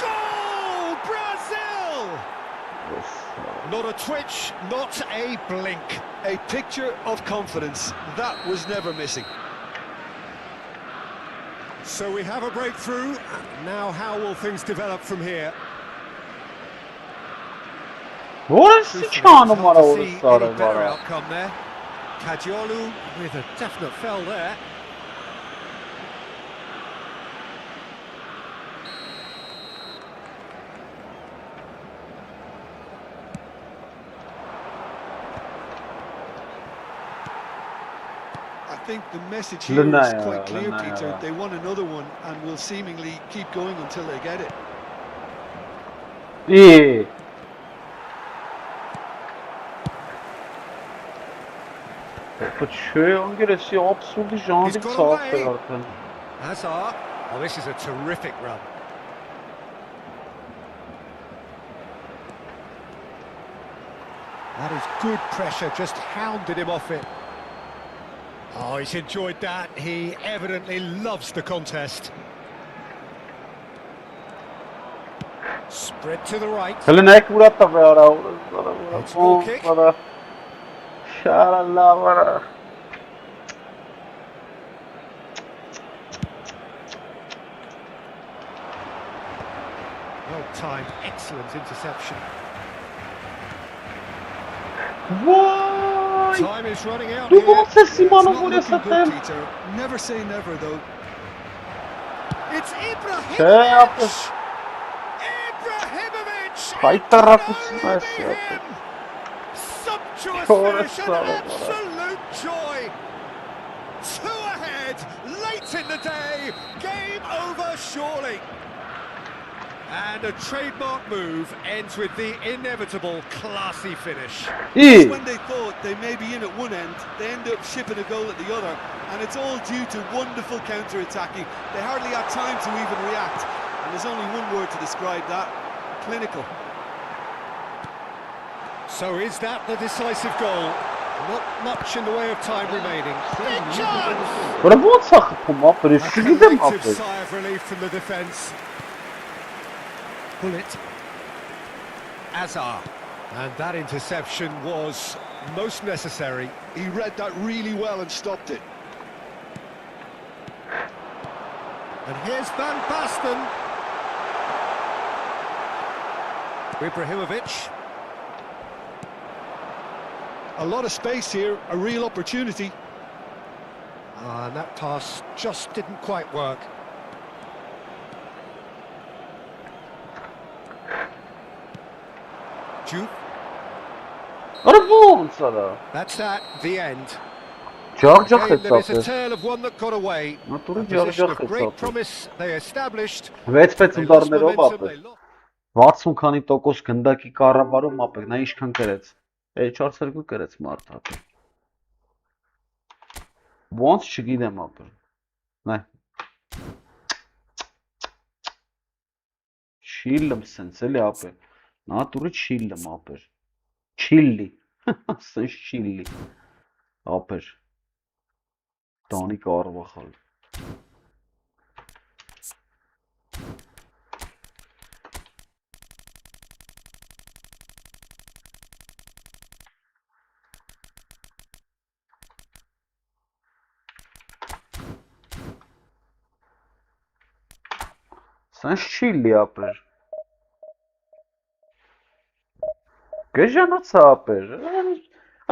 Goal, Brazil! Not a twitch, not a blink. A picture of confidence. That was never missing. So we have a breakthrough. Now how will things develop from here? Որս Truthfully, չանում it's hard to արա see որս արը any better վարա։ outcome there. Kajiolu with a definite foul there. I think the message here is Lunaya, quite clear, Lunaya. Peter. They want another one and will seemingly keep going until they get it. İyi. Bu şey İngilizce absurd He's jandik got sağlık away. zaten. Hazard. Oh, this is a terrific run. That is good pressure, just hounded him off it. Oh, he's enjoyed that. He evidently loves the contest. Spread to the right. Hele ne kurat da be ara. It's goal kick. Şarallah vara. Well timed, excellent interception. Vay. Time is running out Du here. vursa Simon'u Not buraya looking good, satayım. Peter. Never say never, though. It's Şey yaptı. Ibrahimovic! Kayıt tarafısına şey yaptı. Sumptuous Şöyle finish, an sağlam bana. absolute joy. Two ahead, late in the day, game over surely. And a trademark move ends with the inevitable classy finish. İyi. When they thought they may be in at one end, they end up shipping a goal at the other, and it's all due to wonderful counter-attacking. They hardly had time to even react, and there's only one word to describe that: clinical. So is that the decisive goal? Not much in the way of time remaining. Big chance! Bura bu sakıpım apır. A Şu gidem collective apır. sigh of relief from the defence. Bullet. Azar. And that interception was most necessary. He read that really well and stopped it. And here's Van Basten. Ibrahimovic. A lot of space here, a real opportunity. And that pass just didn't quite work. Juve. Ara bu sana. That's that, the end. Cağcak Game that is a hesapı. tale of one that got away. A Naturu position of cağcak great hesapı. promise they established. 6 They lost պեցունդարներով momentum, ապր։ they lost. 60 քանի տոկոս գնդակի կառավարում ապր, նա ինչքան կրեց։ 4-2 կրեց մարդ ապր։ Ոնց չգիտեմ ապր։ Նայ։ Չիլլım սենց էլի ապր։ Նատուրի չիլլım ապր։ Չիլլի։ Սենց չիլլի։ Ապր։ Տանի կարվախալ։ Սենց չիլլի ապր։ Գժանացա ապր։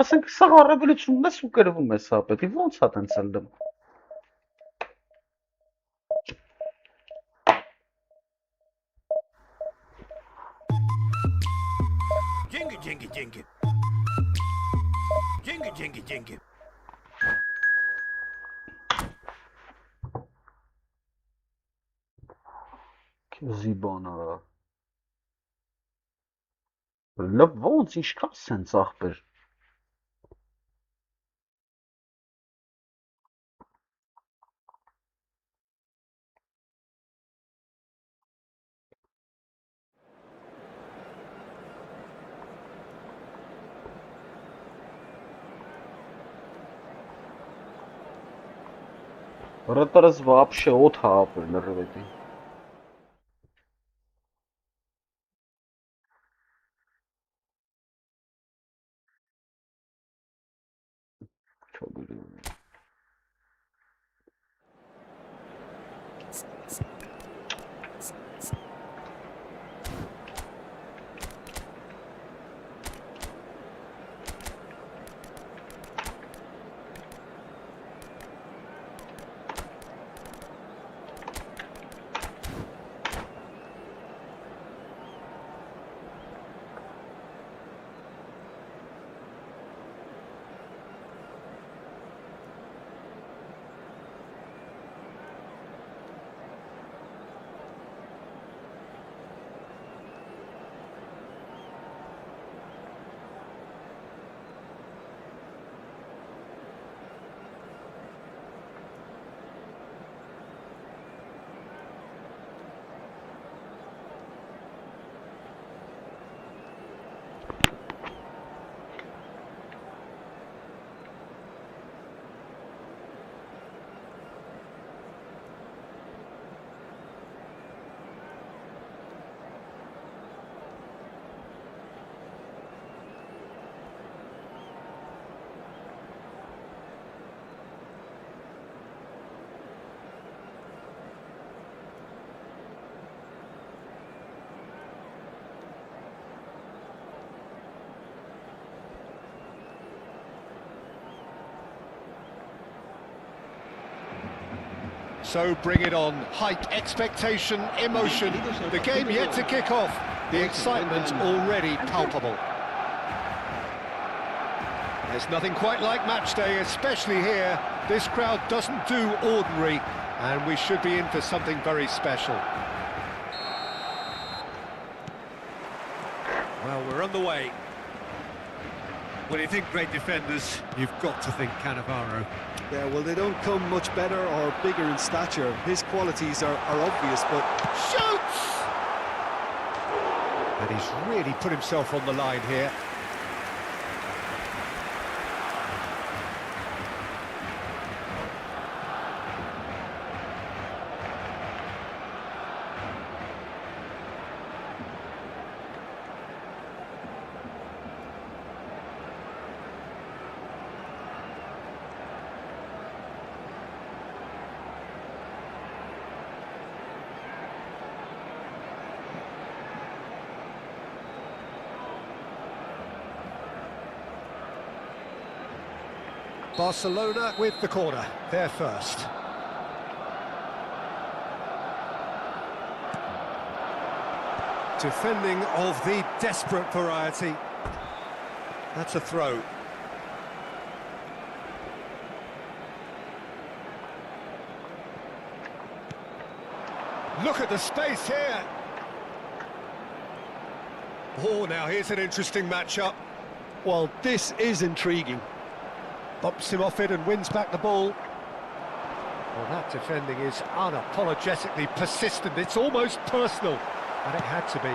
Ասենք սա առավելությունն ես ու կրվում ես ապր։ Դի ոնց է տենց ըլդում։ Jingle, jingle, jingle. Jingle, jingle, jingle. Զիբանա։ Լավ ոնց ինչքան սենց ախպեր։ Вратарыз вообще от хапыр лырвети. Çok iyi. So bring it on. Height, expectation, emotion. The game yet to kick off. The excitement already palpable. There's nothing quite like match day, especially here. This crowd doesn't do ordinary, and we should be in for something very special. Well, we're on the way. When you think great defenders, you've got to think Cannavaro. Yeah, well, they don't come much better or bigger in stature. His qualities are obvious, but... Shoots! And he's really put himself on the line here. Barcelona with the corner, they're first. Defending of the desperate variety. That's a throw. Look at the space here. Oh, now here's an interesting matchup. Well, this is intriguing. Bumps him off it and wins back the ball. Well, that defending is unapologetically persistent. It's almost personal, and it had to be.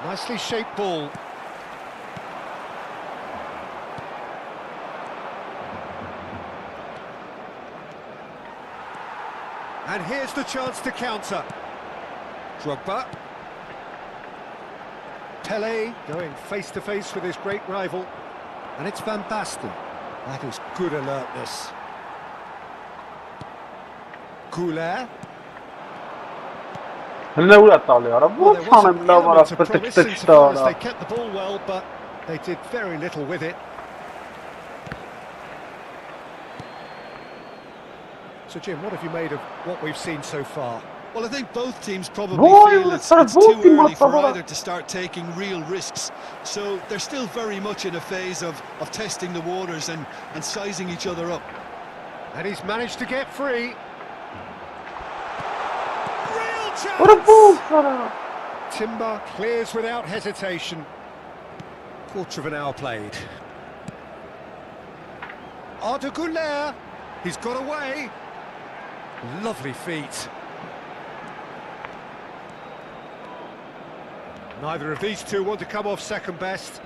Nicely shaped ball. And here's the chance to counter. Drogba. Pelé going face-to-face with his great rival. And it's Van Basten. That is good alertness. Goulet. Well, there was an element of promise insofar as they kept the ball well, but they did very little with it. So, Jim, what have you made of what we've seen so far? Well, I think both teams probably feel it's too early for either to start taking real risks. So they're still very much in a phase of testing the waters and sizing each other up. And he's managed to get free. Real chance! What a ball! Timber clears without hesitation. Quarter of an hour played. Arda Güler. He's got away. Lovely feet. Neither of these two want to come off second best.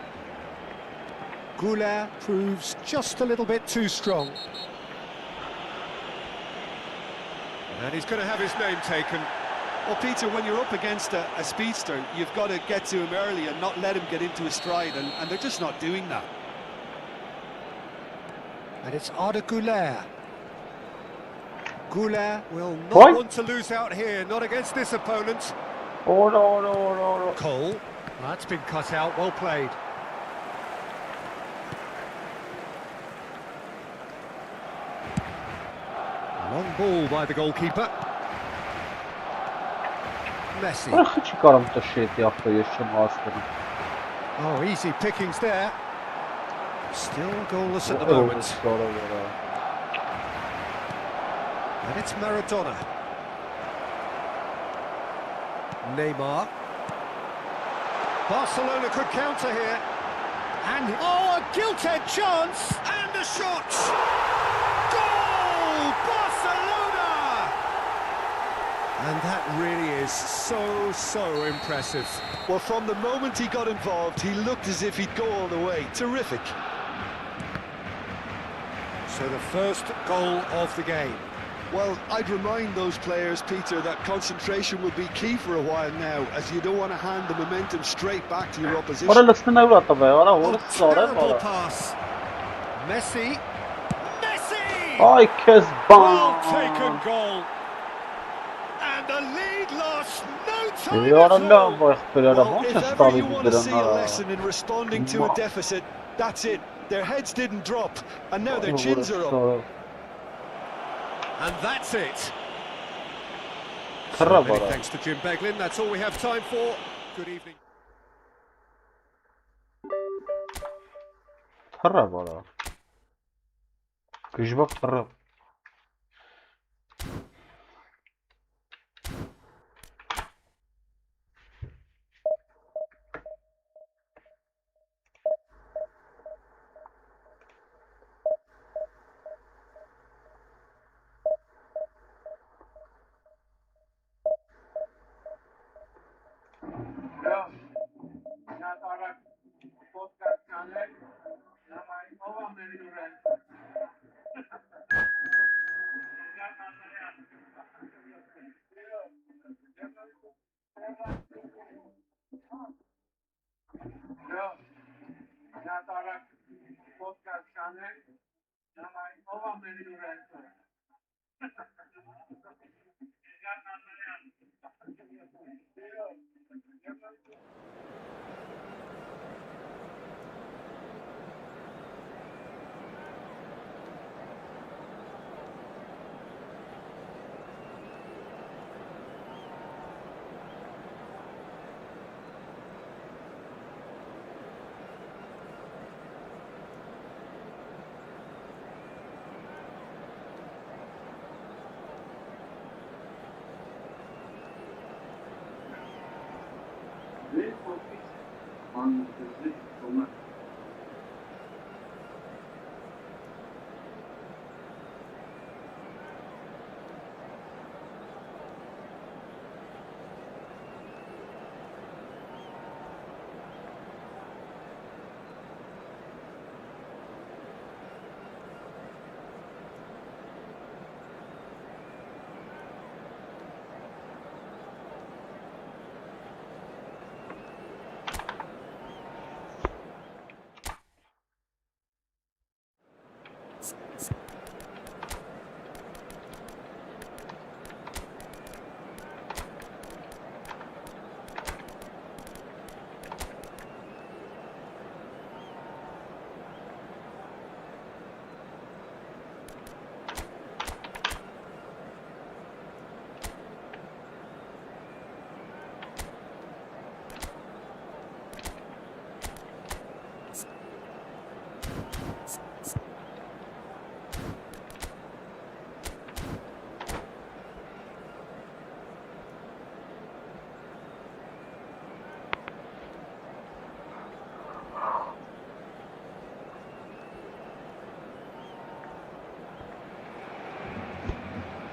Goulet proves just a little bit too strong. And he's going to have his name taken. Well, Peter, when you're up against a speedster, you've got to get to him early and not let him get into his stride, and they're just not doing that. And it's Arda Güler. Goulet will not want to lose out here, not against this opponent. Oh, no. Cole, that's been cut out, well played. Long ball by the goalkeeper. Messi. Oh, easy pickings there. Still goalless at the moment. And it's Maradona. Neymar. Barcelona could counter here. And, oh, a gilt-edged chance! And a shot! Goal! Barcelona! And that really is so impressive. Well, from the moment he got involved, he looked as if he'd go all the way. Terrific. So the first goal of the game. Well, I'd remind those players, Peter, that concentration will be key for a while now, as you don't want to hand the momentum straight back to your opposition. Oh, terrible pass. Messi. Well taken goal. And the lead lost no time at all. Well, if ever you want to see a lesson in responding to a deficit, that's it. Their heads didn't drop, and now their chins are up. And that's it. Թռա Many վարա։ thanks to Jim Beglin. That's all we have time for. Good evening. Թռա վարա։ Գժվակ թռա։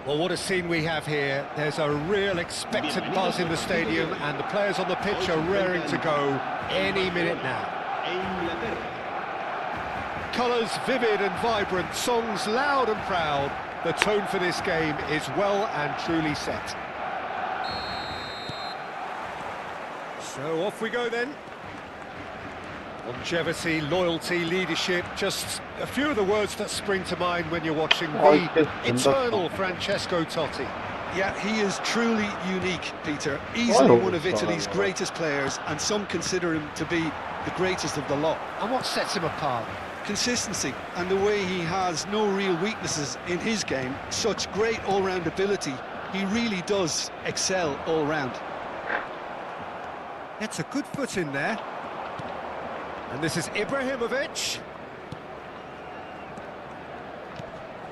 Well, what a scene we have here. There's a real expectant buzz in the stadium and the players on the pitch are raring to go any minute now. Colours vivid and vibrant, songs loud and proud. The tone for this game is well and truly set. So off we go then. Longevity, loyalty, leadership, just a few of the words that spring to mind when you're watching the eternal Francesco Totti. Yeah, he is truly unique, Peter. Easily one of Italy's greatest players, and some consider him to be the greatest of the lot. And what sets him apart? Consistency, and the way he has no real weaknesses in his game. Such great all-round ability. He really does excel all round. That's a good foot in there. And this is Ibrahimovic.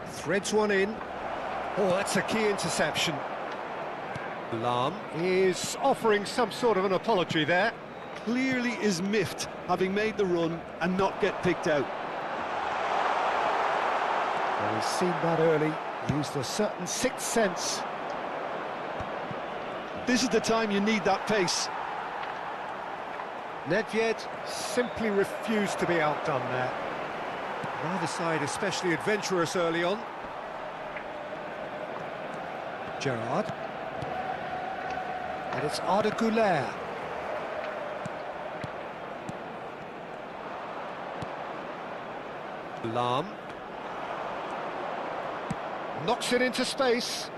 Threads one in. Oh, that's a key interception. Lam is offering some sort of an apology there. Clearly is miffed, having made the run and not get picked out. Well, he's seen that early, used a certain sixth sense. This is the time you need that pace. Nedved simply refused to be outdone there. Neither side especially adventurous early on. Gerrard. And it's Arda Güler. Lam. Knocks it into space.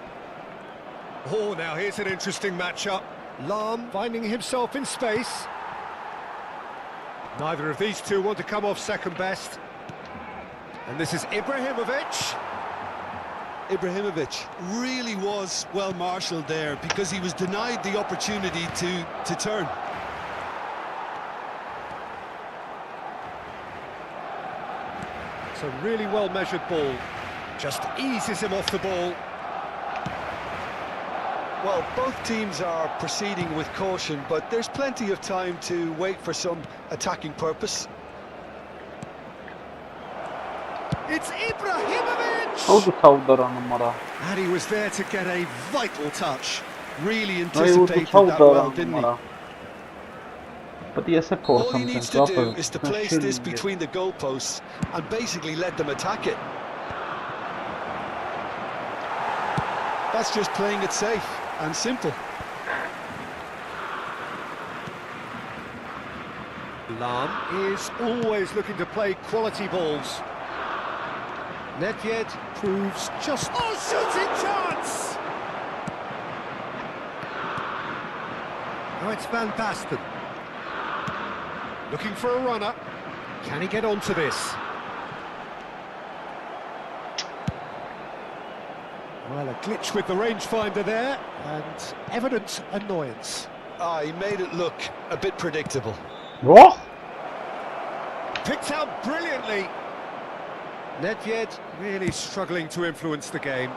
Oh, now here's an interesting matchup. Lam finding himself in space. Neither of these two want to come off second best. And this is Ibrahimovic. Ibrahimovic really was well marshalled there because he was denied the opportunity to turn. It's a really well-measured ball. Just eases him off the ball. Well, both teams are proceeding with caution, but there's plenty of time to wait for some attacking purpose. It's Ibrahimovic! And he was there to get a vital touch. Really anticipated that well, didn't he? All he needs to do is to place this between the goalposts and basically let them attack it. That's just playing it safe and simple. Lam is always looking to play quality balls. Nedved proves just... Oh, shooting chance! Now it's Van Basten. Looking for a runner. Can he get onto this? Well, a glitch with the rangefinder there, and evident annoyance. He made it look a bit predictable. What? Picked out brilliantly. Nedved really struggling to influence the game.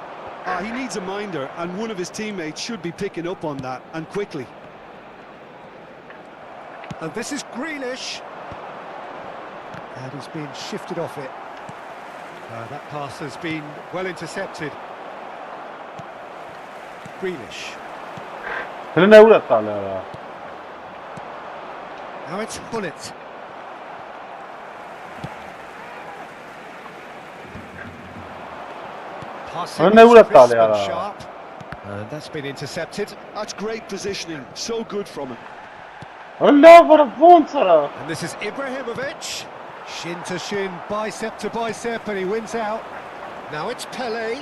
He needs a minder, and one of his teammates should be picking up on that, and quickly. And this is Grealish. And he's been shifted off it. That pass has been well intercepted. Grealish. Now it's Hullet. Passing is crisp and sharp. And that's been intercepted. That's great positioning, so good from him. And this is Ibrahimovic. Shin to shin, bicep to bicep, and he wins out. Now it's Pele.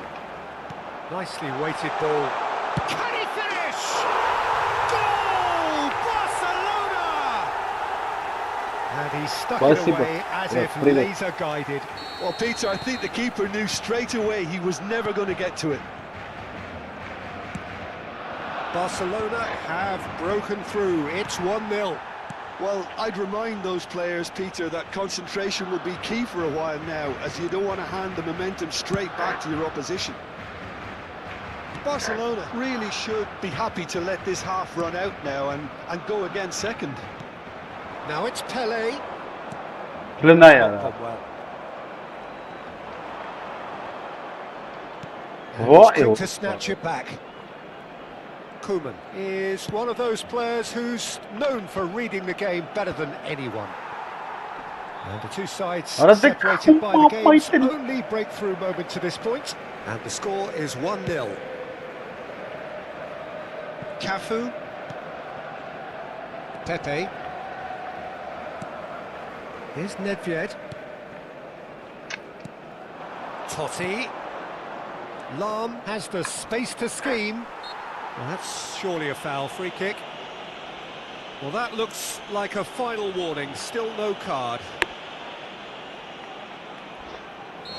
Nicely weighted ball. Can he finish? Goal! Barcelona! And he stuck it away as if laser guided. Well, Peter, I think the keeper knew straight away he was never going to get to it. Barcelona have broken through. It's 1-0. Well, I'd remind those players, Peter, that concentration will be key for a while now, as you don't want to hand the momentum straight back to your opposition. Barcelona really should be happy to let this half run out now and go again second. Now it's Pele. Quick to snatch it back. Koeman is one of those players who's known for reading the game better than anyone. And the two sides separated by the game's only breakthrough moment to this point. And the score is 1-0. Cafu. Pepe. Here's Nedved. Totti. Lam has the space to scheme. Well, that's surely a foul. Free kick. Well, that looks like a final warning. Still no card.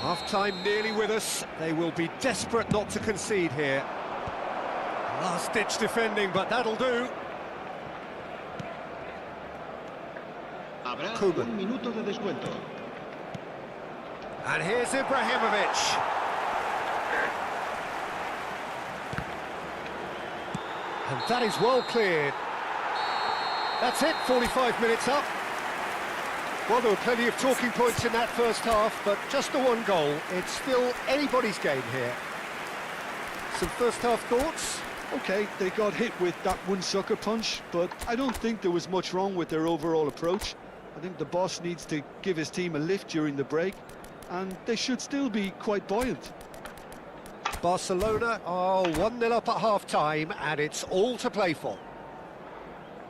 Half-time nearly with us. They will be desperate not to concede here. Last-ditch defending, but that'll do. Koeman. And here's Ibrahimovic. And that is well cleared. That's it, 45 minutes up. Well, there were plenty of talking points in that first half, but just the one goal. It's still anybody's game here. Some first half thoughts? Okay, they got hit with that one sucker punch, but I don't think there was much wrong with their overall approach. I think the boss needs to give his team a lift during the break, and they should still be quite buoyant. Barcelona are 1-0 up at half-time, and it's all to play for.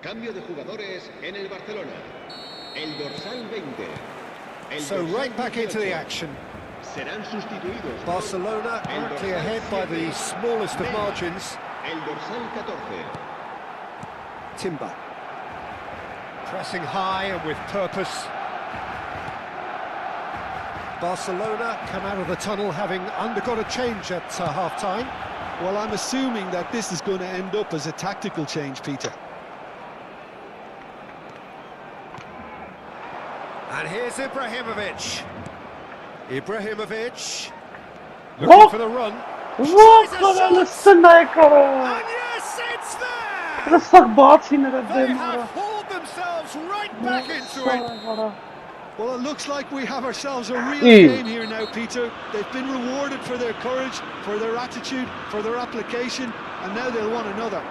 Cambio de jugadores en el Barcelona. El dorsal 20. So right back into the action. Serán sustituidos. Barcelona currently ahead by the smallest of margins. El dorsal 14. Timber. Pressing high and with purpose. Barcelona come out of the tunnel having undergone a change at half-time. Well, I'm assuming that this is going to end up as a tactical change, Peter. And here's Ibrahimovic. Ibrahimovic What? looking for the run. What? Listen, And yes, it's there! Let's talk about it. They have hauled themselves right back into it. Well, it looks like we have ourselves a real game here now, Peter. They've been rewarded for their courage, for their attitude, for their application, and now they'll want another.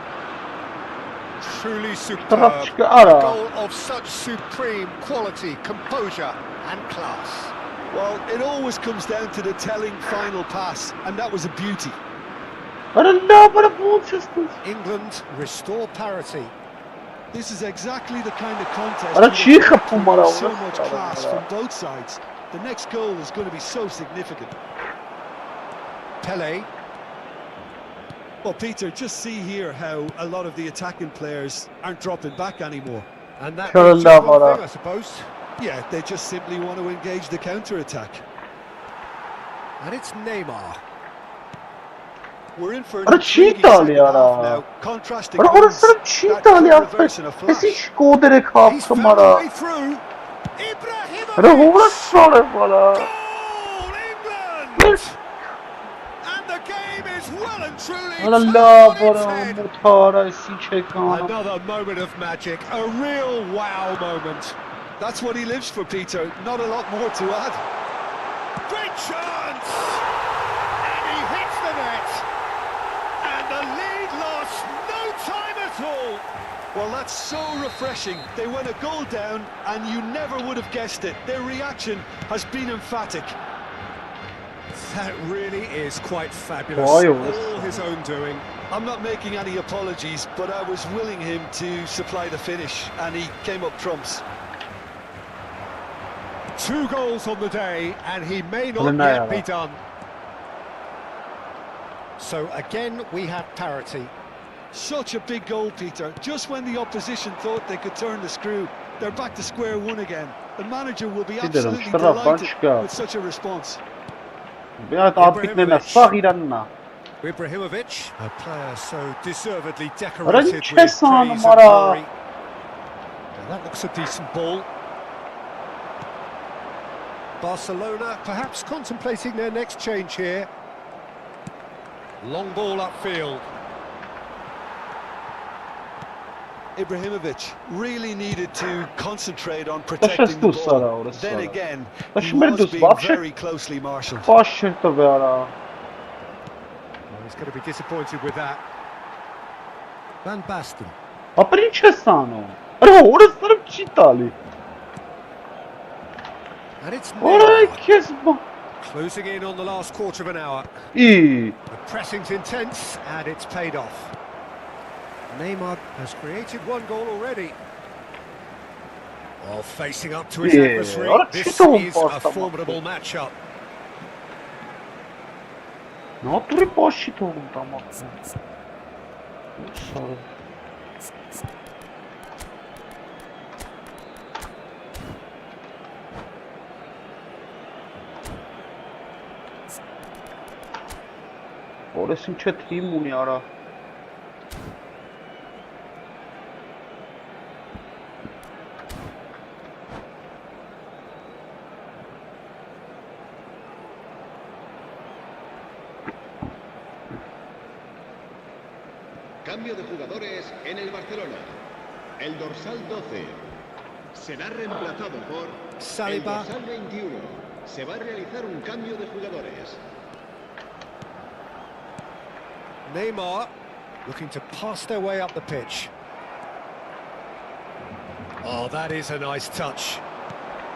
Truly superb. A goal of such supreme quality, composure and class. Well, it always comes down to the telling final pass, and that was a beauty. I don't know about the ball systems. England restore parity. This is exactly the kind of contest Ara that chica will pumara, produce so ora. much class from both sides. The next goal is going to be so significant. Pele. Well, Peter, just see here how a lot of the attacking players aren't dropping back anymore. And that Sure means just one enough, thing, I suppose. Yeah, they just simply want to engage the counter-attack. And it's Neymar. We're in for an Ara intriguing cheetah second li ara. half now. Contrasting Ara moves sırf that cheetah could li reverse in a artık. flash. Esi şkodere He's kaptım found a ara. way through. Ara Ibrahimovic. hora sonra bana. Goal, England! And the game is well and truly Ara turned la on its bana head. mutara si çekan. Another moment of magic, a real wow moment. That's what he lives for, Peter. Not a lot more to add. Great chance! And he hits the net. And the lead lost no time at all. Well, that's so refreshing. They went a goal down, and you never would have guessed it. Their reaction has been emphatic. That really is quite fabulous. Boy, All his own doing. I'm not making any apologies, but I was willing him to supply the finish, and he came up trumps. 2 goals on the day, and he may not Well, yet be done. So again, we have parity. Such a big goal, Peter. Just when the opposition thought they could turn the screw, they're back to square one again. The manager will be absolutely delighted with such a response. Biraz artık sağ İran'la. Ibrahimovic, a player so deservedly Ara decorated with kes praise and numara. glory. Now that looks a decent ball. Barcelona perhaps contemplating their next change here. Long ball upfield. Ibrahimovic really needed to concentrate on protecting the Sara ball. orası Then Sara. again, Da he și merg was dus, being вообще very closely marshalled. Başırtı be ara. Well, he's going to be disappointed with that. Van Basten. A princesano. Ara orası sırf çitali. And it's Orayı Neymar. kes bak. Closing in on the last quarter of an hour. İyi. The pressing's intense and it's paid off. Neymar has created 1 goal already. While facing up to his Yeah, adversary, what a this cheetah is a bastard. formidable matchup. Ne yaptı başıt oğlum tamam. Sarı. Orası çetriyim bunu ara. Cambio de jugadores en el Barcelona. El dorsal 12 será reemplazado por Saliba. el dorsal 21. Se va a realizar un cambio de jugadores. Neymar looking to pass their way up the pitch. Oh, that is a nice touch.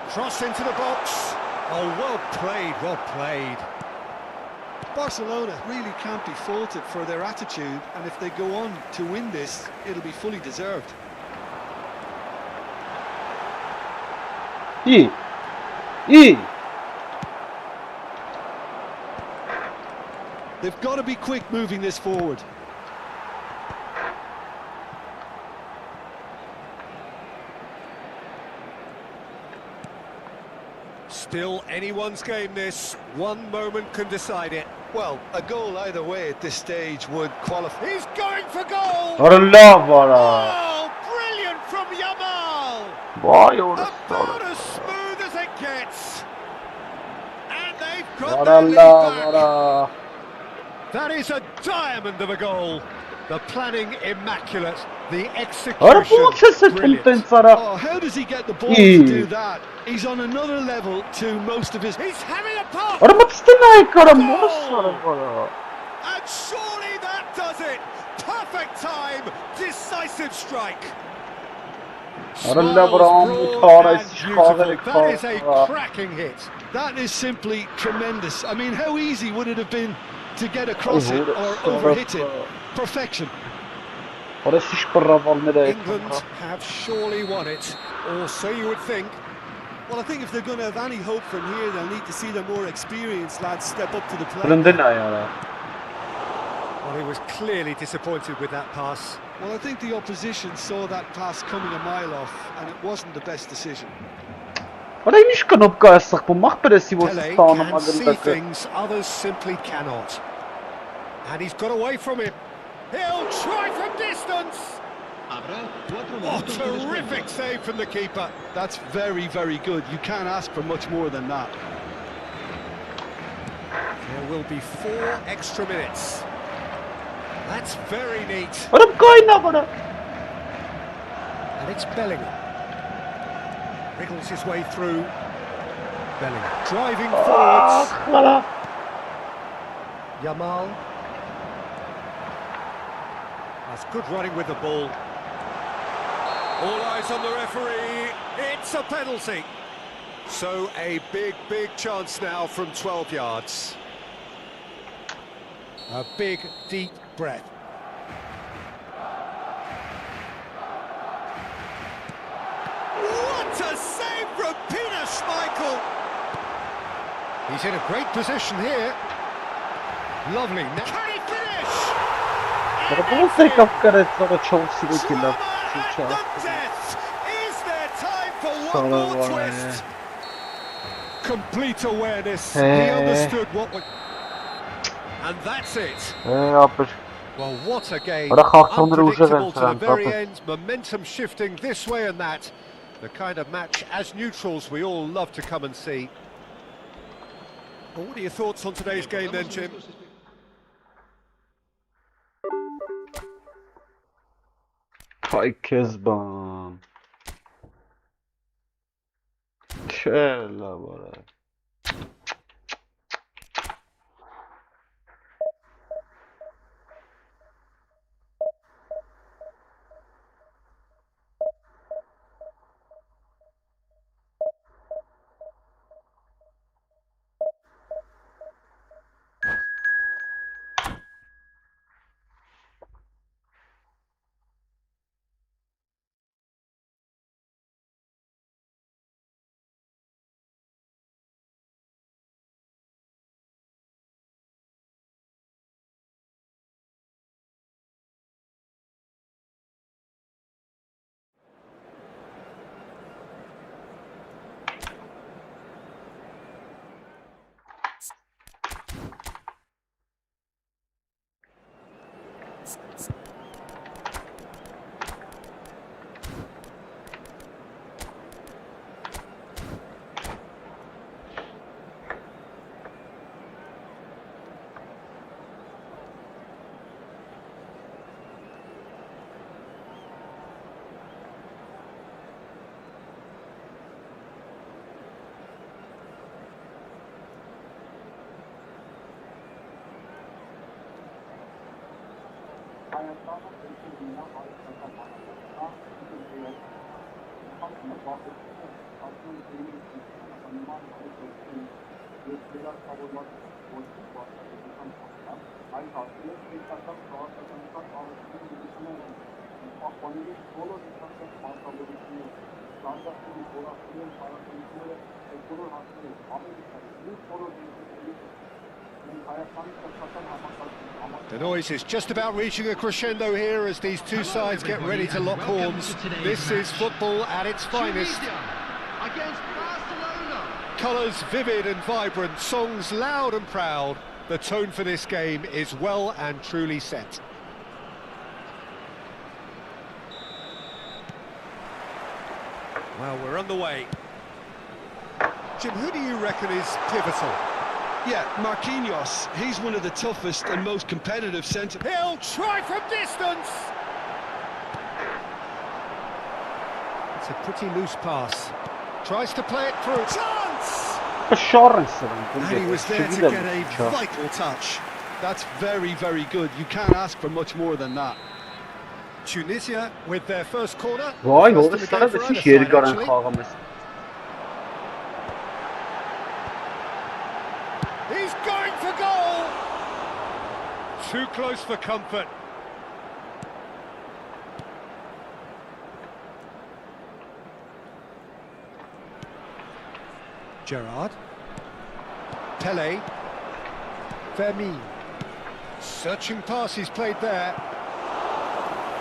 Cross into the box. Oh, well played, well played. Barcelona really can't be faulted for their attitude, and if they go on to win this, it'll be fully deserved. İyi. İyi. They've got to be quick moving this forward. Still anyone's game this. One moment can decide it. Well, a goal either way at this stage would qualify. He's going for goal! Voilà. Oh, brilliant from Yamal! Vay orası. About as smooth as it gets. And they've got their lead back. Voilà. That is a diamond of a goal. The planning immaculate, the Ora execution bu çese brilliant. contensara. Oh, how does he get the ball to do that? He's on another level to most of his... He's having a pop! Ora mı cara monstro cara. And surely that does it! Perfect time, decisive strike. Ora Smiles LeBron broad cara and beautiful. That is a cara. cracking hit. That is simply tremendous. I mean, how easy would it have been to get across it or over hit it? Perfection. Ora siş bravalները England have surely won it, or so you would think. Well, I think if they're going to have any hope from here, they'll need to see the more experienced lads step up to the plate. Brandon ayara. Well, he was clearly disappointed with that pass. Well, I think the opposition saw that pass coming a mile off, and it wasn't the best decision. Ora imiş knopka yasak bu mahberesi bu Pele stanım can see adındaki. things others simply cannot. And he's got away from him. He'll try from distance. Oh, terrific save from the keeper. That's very, very good. You can't ask for much more than that. There will be 4 extra minutes. That's very neat. Ora kayna ora. And it's Bellingham. Wriggles his way through. Bellingham driving forwards. Voilà. Yamal. That's good running with the ball. All eyes on the referee. It's a penalty. So a big chance now from 12 yards. A big, deep breath. What a save from Peter Schmeichel! He's in a great position here. Lovely. Can he finish? Ora bu se kapkaret sonra Chelsea'de killer. Drama and the death. Is there time for one more twist? Complete awareness. He understood what was... And that's it. Yapış. Well, what a game. Ora xağçonları uca Unpredictable to the versən. very end. Momentum shifting this way and that. The kind of match, as neutrals, we all love to come and see. Well, what are your thoughts on today's game then, Jim? Ay Kezban. Kela bara. The noise is just about reaching a crescendo here as these two sides get ready to lock horns. This is football at its finest. Against Barcelona. colours vivid and vibrant, songs loud and proud. The tone for this game is well and truly set. Well, we're on the way. Jim, who do you reckon is pivotal? Yeah, Marquinhos. He's one of the toughest and most competitive centre... He'll try from distance! It's a pretty loose pass. Tries to play it through. Chance! And he was there to get a vital touch. That's very, very good. You can't ask for much more than that. Tunisia with their first corner. Vay, First orada in the sana game da for şey either yeri side, gören actually. kavgamız. He's going for goal! Too close for comfort. Gerrard. Pele. Vermeer. Searching pass he's played there.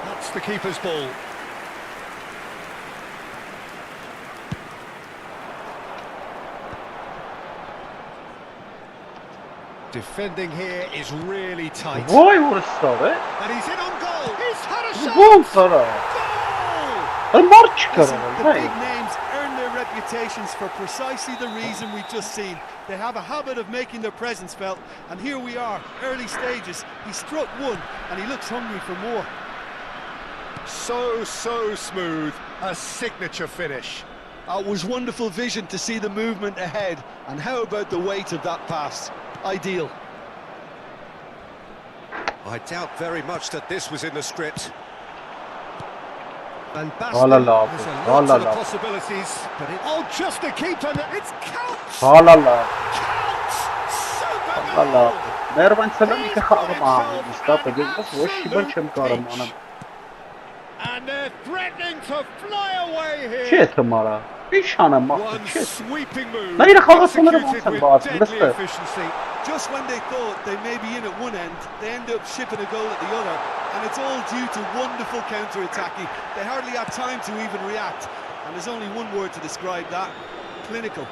That's the keeper's ball. Defending here is really tight. Vay orası da be. And he's in on goal. He's had a shot. Gol sana. Goal! Ay mark çıkar Listen, the ama. big names earn their reputations for precisely the reason we've just seen. They have a habit of making their presence felt, and here we are, early stages. He struck one, and he looks hungry for more. So smooth. A signature finish. It was wonderful vision to see the movement ahead. And how about the weight of that pass? Ideal. I doubt very much that this was in the script. And Oh la la, there's a oh lot la of la. possibilities, but just a keeper. It's counts. Halala. Counts. Super Halala. goal. Nervan selam iki xalım ağabey. Mustafa Gezmez hoş ben çemkarım ona. And they're threatening to fly away here. Çe tamara. Bir şana mak. One Çe. sweeping move. Lan yine xalaqsınları Executed olsan with bazı. deadly Mesela. efficiency. Just when they thought they may be in at one end, they end up shipping a goal at the other, and it's all due to wonderful counter-attacking. They hardly had time to even react, and there's only one word to describe that: clinical.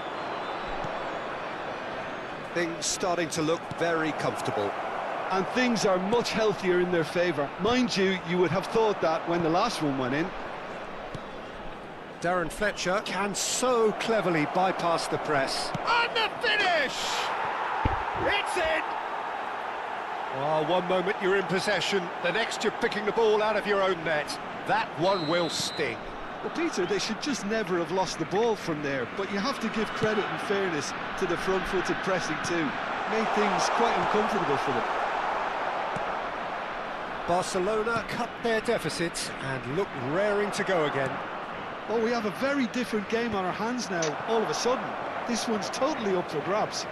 Things starting to look very comfortable. And things are much healthier in their favour. Mind you, you would have thought that when the last one went in. Darren Fletcher can so cleverly bypass the press. And the finish! It's in! Oh, one moment you're in possession, the next you're picking the ball out of your own net. That one will sting. Well, Peter, they should just never have lost the ball from there, but you have to give credit and fairness to the front-footed pressing too. Made things quite uncomfortable for them. Barcelona cut their deficit and look raring to go again. Well, we have a very different game on our hands now, all of a sudden. This one's totally up for grabs.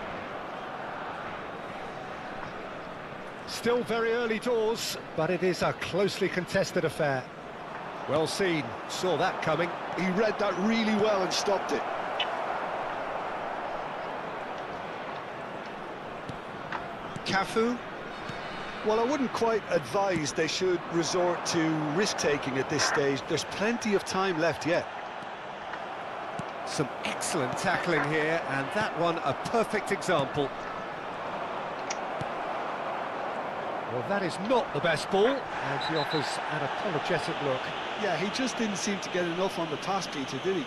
Still very early doors, but it is a closely contested affair. Well seen, saw that coming. He read that really well and stopped it. Cafu. Well, I wouldn't quite advise they should resort to risk-taking at this stage. There's plenty of time left yet. Some excellent tackling here, and that one a perfect example. Well, that is not the best ball, and he offers an apologetic look. Yeah, he just didn't seem to get enough on the pass, Peter, did he?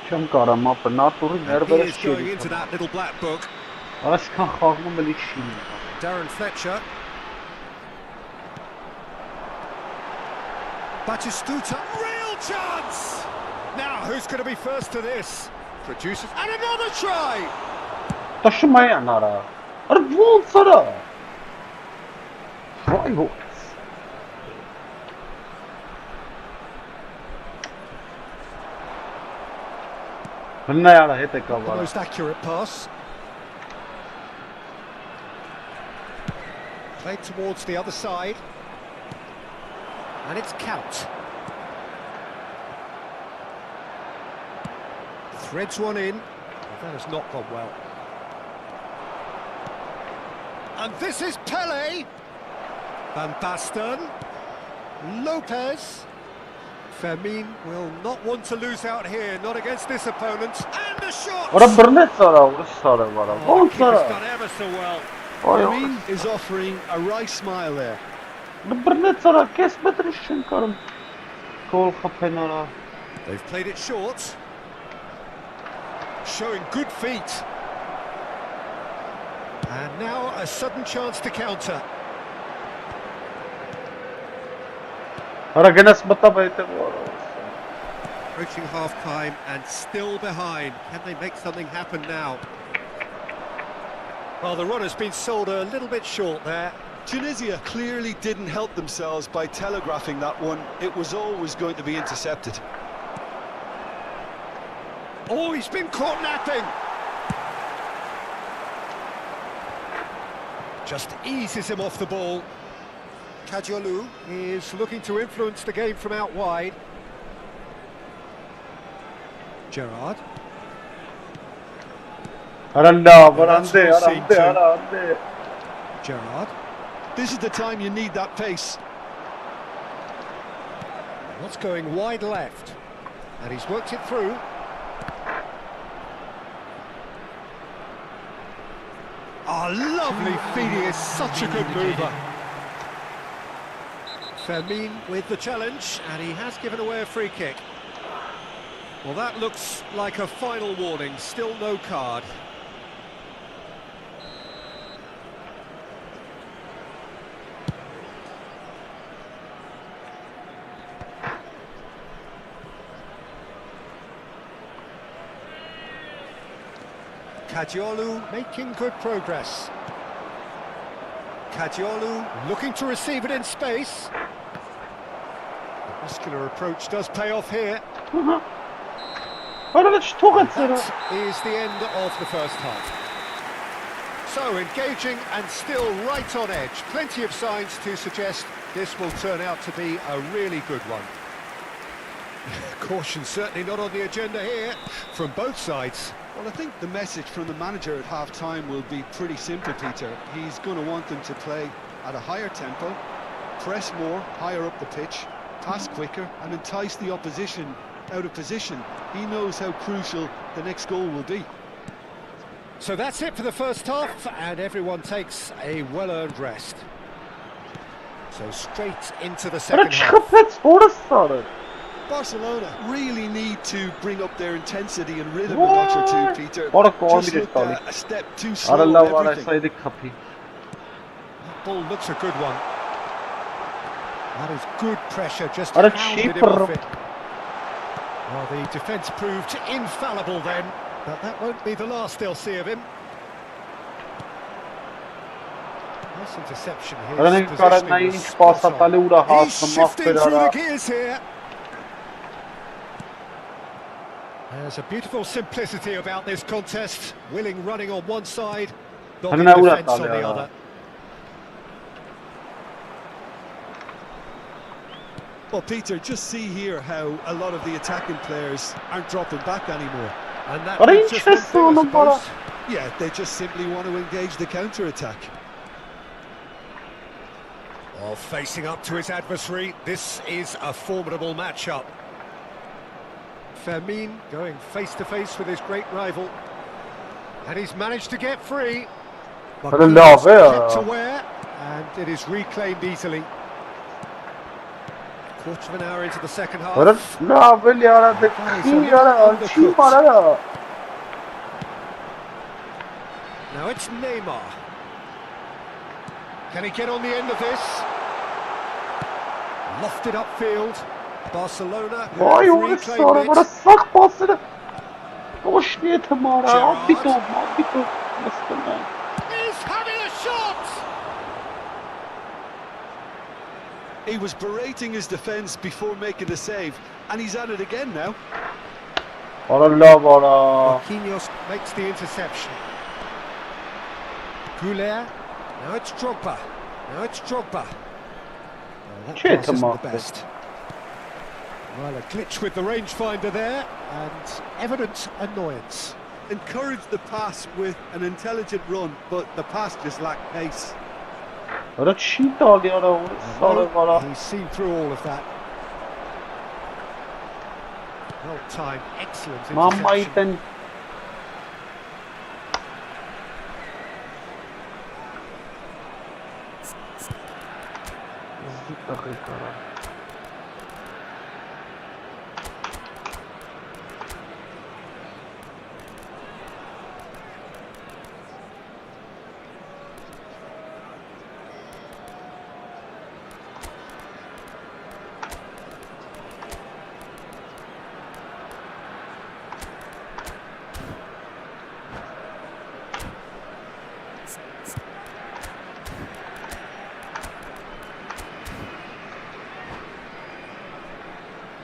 Çemkarım ama naturi He nerede is going into that little black book. Aşkan xalqımı milik şirin. Darren Fletcher. Batistuta, real chance! Now, who's going to be first to this? Producers, and another try! Taşımayan ara. Ar bol sana. Vay bu. Ne yara hete kavara. Most accurate pass. Played towards the other side. And it's count. Threads one in. That has not gone well. And this is Pele. Van Basten. Lopez. Fermin will not want to lose out here, not against this opponent. And the shot! Ora brnet sara, ora sara vara. Oh, keeper's done ever so well. Fermin is offering a wry smile there. Brnet sara, kes metrish չեն կարում գոլ խփեն արա. They've played it short. Showing good feet. And now a sudden chance to counter. Արա գնաս մտավ այդտեղ վարը. Approaching half-time and still behind. Can they make something happen now? Well, the run has been sold a little bit short there. Tunisia clearly didn't help themselves by telegraphing that one. It was always going to be intercepted. Oh, he's been caught napping. Just eases him off the ball. Kadiolu is looking to influence the game from out wide. Gerrard. Gerrard. This is the time you need that pace. What's going wide left? And he's worked it through. Oh, lovely feed, he is such a good mover. Fermin with the challenge, and he has given away a free kick. Well, that looks like a final warning, still no card. Kadiolu making good progress. Kadiolu looking to receive it in space. The muscular approach does pay off here. That is the end of the first half. So engaging and still right on edge. Plenty of signs to suggest this will turn out to be a really good one. Caution certainly not on the agenda here from both sides. Well, I think the message from the manager at half-time will be pretty simple, Peter. He's going to want them to play at a higher tempo, press more, higher up the pitch, pass quicker and entice the opposition out of position. He knows how crucial the next goal will be. So that's it for the first half, and everyone takes a well-earned rest. So straight into the second half. Barcelona really need to bring up their intensity and rhythm a notch or two, Peter. Just looked a step too slow on everything. That ball looks a good one. That is good pressure, just hounded him off it. Well, the defence proved infallible then, but that won't be the last they'll see of him. Nice interception here. He's shifting through the gears here. There's a beautiful simplicity about this contest. Willing running on one side, dogging defence on the other. Well, Peter, just see here how a lot of the attacking players aren't dropping back anymore. And that means just one thing, I suppose. Yeah, they just simply want to engage the counter-attack. Well, facing up to his adversary, this is a formidable matchup. Fermin going face-to-face with his great rival. And he's managed to get free. But kept aware, and it is reclaimed easily. Quarter of an hour into the second half. Now it's Neymar. Can he get on the end of this? Lofted upfield. Barcelona reclaimed it. He's having a shot! He was berating his defence before making the save, and he's at it again now. Marquinhos makes the interception. Goulet. Now it's Drogba. That pass isn't the best. Well, a glitch with the rangefinder there, and evident annoyance. Encouraged the pass with an intelligent run, but the pass just lacked pace. He's seen through all of that. Well timed, excellent Mamma interception. iten.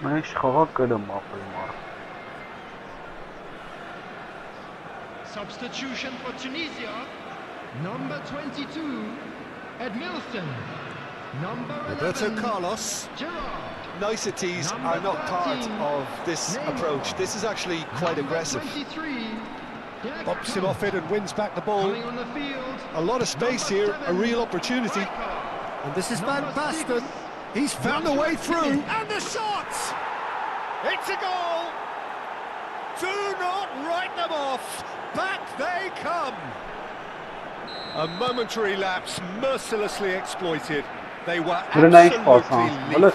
Մենք խաղակ կրեմ ապրում առ։ Substitution for Tunisia, number 22, Edmilson. Number 11, Roberto Carlos. Gerrard. Niceties are not part of this approach. This is actually quite aggressive. 23, Bops him off it and wins back the ball. coming on the field. A lot of space here, a real opportunity. And this is Van Basten. He's found a way through. And the shot! It's a goal! Do not write them off. Back they come. A momentary lapse mercilessly exploited. They were absolutely lethal.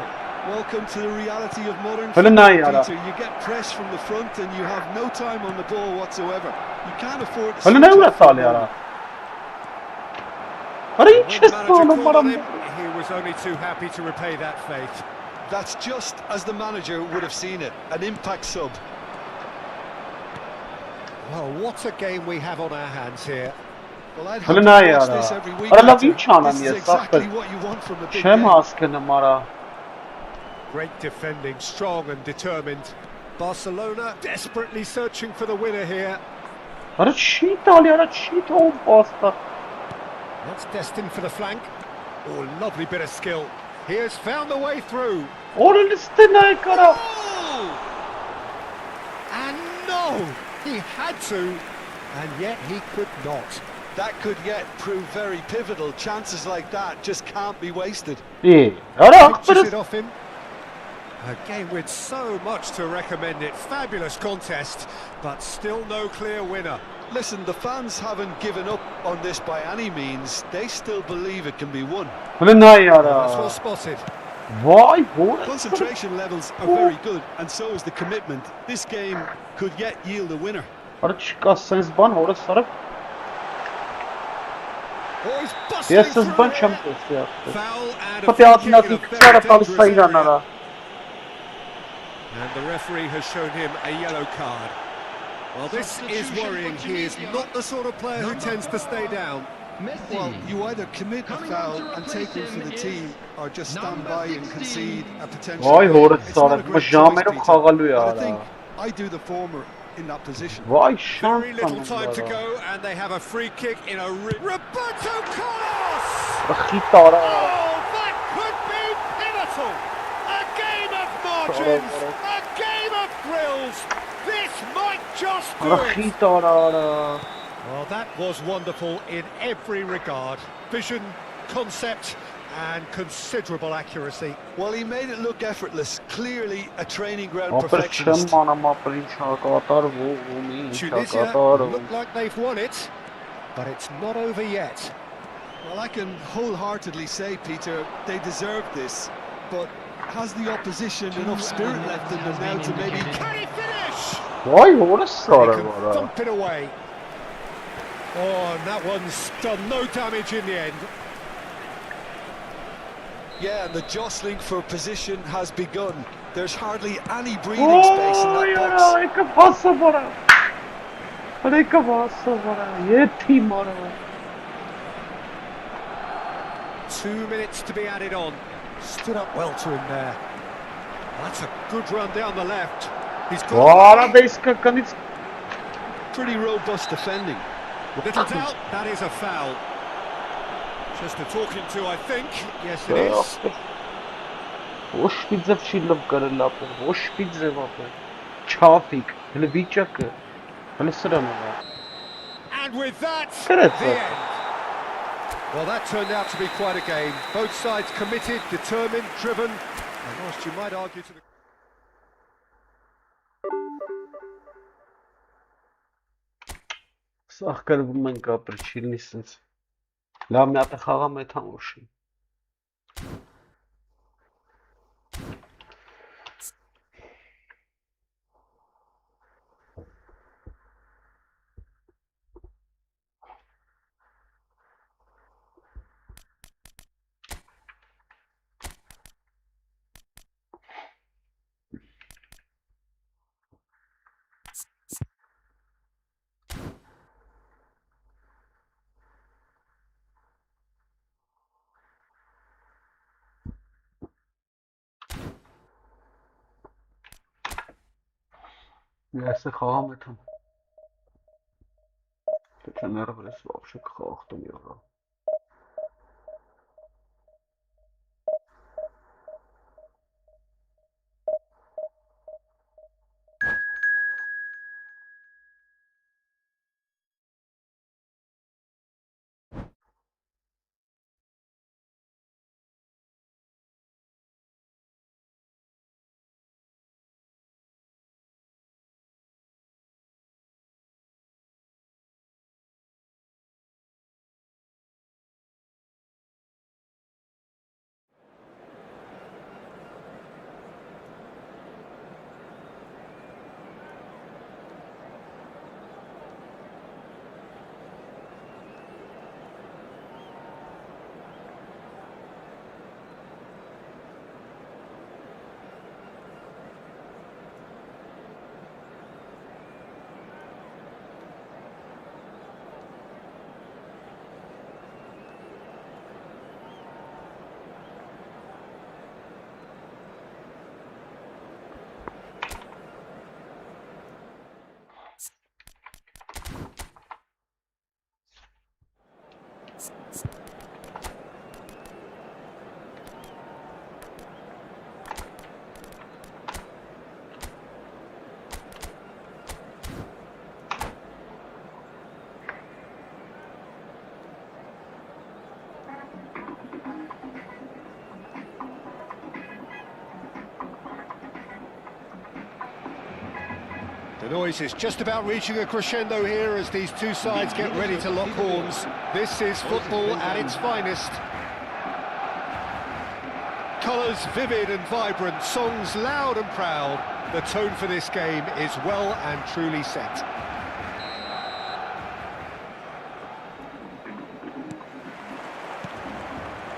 Welcome to the reality of modern Hele football, ne yara? Peter. You get pressed from the front and you have no time on the ball whatsoever. You can't afford to Hele ne switch ura off the sali ball. ara? Ara When hiç the de manager sağlam called on aram. him, he was only too happy to repay that faith. That's just as the manager would have seen it. An impact sub. Well, what a game we have on our hands here. Well, I'd Hele have ne to watch yara? this every week. Ara lավ Peter. ինչ անեմ This is ես, exactly ախպեր։ what you want from a big Չեմ game. հասկանում արա։ Great defending, strong and determined. Barcelona desperately searching for the winner here. Արա չի տալի, արա չի թողում պաստա։ That's destined for the flank. Oh, lovely bit of skill. He has found the way through. Օրը լստենա է կարա։ Oh! And no! He had to, and yet he could not. That could yet prove very pivotal. Chances like that just can't be wasted. Արա Pictures ախպերս։ it off him. A game with so much to recommend it. Fabulous contest, but still no clear winner. Listen, the fans haven't given up on this by any means. They still believe it can be won. Hele ne That's well արա։ spotted. Vay hore։ Concentration levels are very good, and so is the commitment. This game could yet yield a winner. Արա չկա sense բան հորս արա։ Oh, he's busting Ես sense through բան it. չեմ տեսի ախպեր։ Foul and a Պետք է free kick in ատնասի a քչարը very տալիս է dangerous իրան արա։ area. And the referee has shown him a yellow card. Well, this is worrying. He is not the sort of player who tends to stay down. Messi. Well, you either commit a foul and take one for the team, or just stand by and concede a potential. Vay hore It's not a սարը, great ժամերով choice, Peter, խաղալու է but I արա։ think I do the former in that position. Vay Very շանս little time to անում go, and they have a free kick in a... Roberto Carlos! Ախի տարա։ Oh, that could be pivotal! A game of margins! A game of thrills! This might just do Ախի it! տարա արա։ Well, that was wonderful in every regard. Vision, concept, and considerable accuracy. Well, he made it look effortless. Clearly a training ground Ապեր չեմ perfectionist. անում ապեր ինչ հակատարվում, ինչ Tunisia հակատարվում։ look like they've won it, but it's not over yet. Well, I can wholeheartedly say, Peter, they deserved this, but has the opposition enough spirit left in them now to maybe... Can he finish? Vay hore He սարը can արա։ thump it away. Oh, and that one's done no damage in the end. Yeah, and the jostling for position has begun. There's hardly any breathing space in Ոյ that արա, box. եկա փասը վրա։ Եկա փասը վրա, եթի մարը։ 2 minutes to be added on. Stood up well to him there. That's a good run down the left. He's got Վարա դեսկականից Pretty robust defending. little doubt, that is a foul. Just a talking to, I think. Yes, it is. Ոչ մի ձև չի լավ կարել ապեր, ոչ մի ձև ապեր։ Չափիկ, հələ վիճակը։ Հələ սրան է։ And with that, Correct, the sir. end. Well, that turned out to be quite a game. Both sides committed, determined, driven, and whilst you might argue to the... Սաղ կրվում ենք ապր չիլնի սենց։ Լավ մի հատ է խաղամ է թամոշի։ Если хавам это. Это нервы вообще хавах то мира. The noise is just about reaching a crescendo here as these two sides get ready to lock horns. This is football at its finest. Colours vivid and vibrant, songs loud and proud. The tone for this game is well and truly set.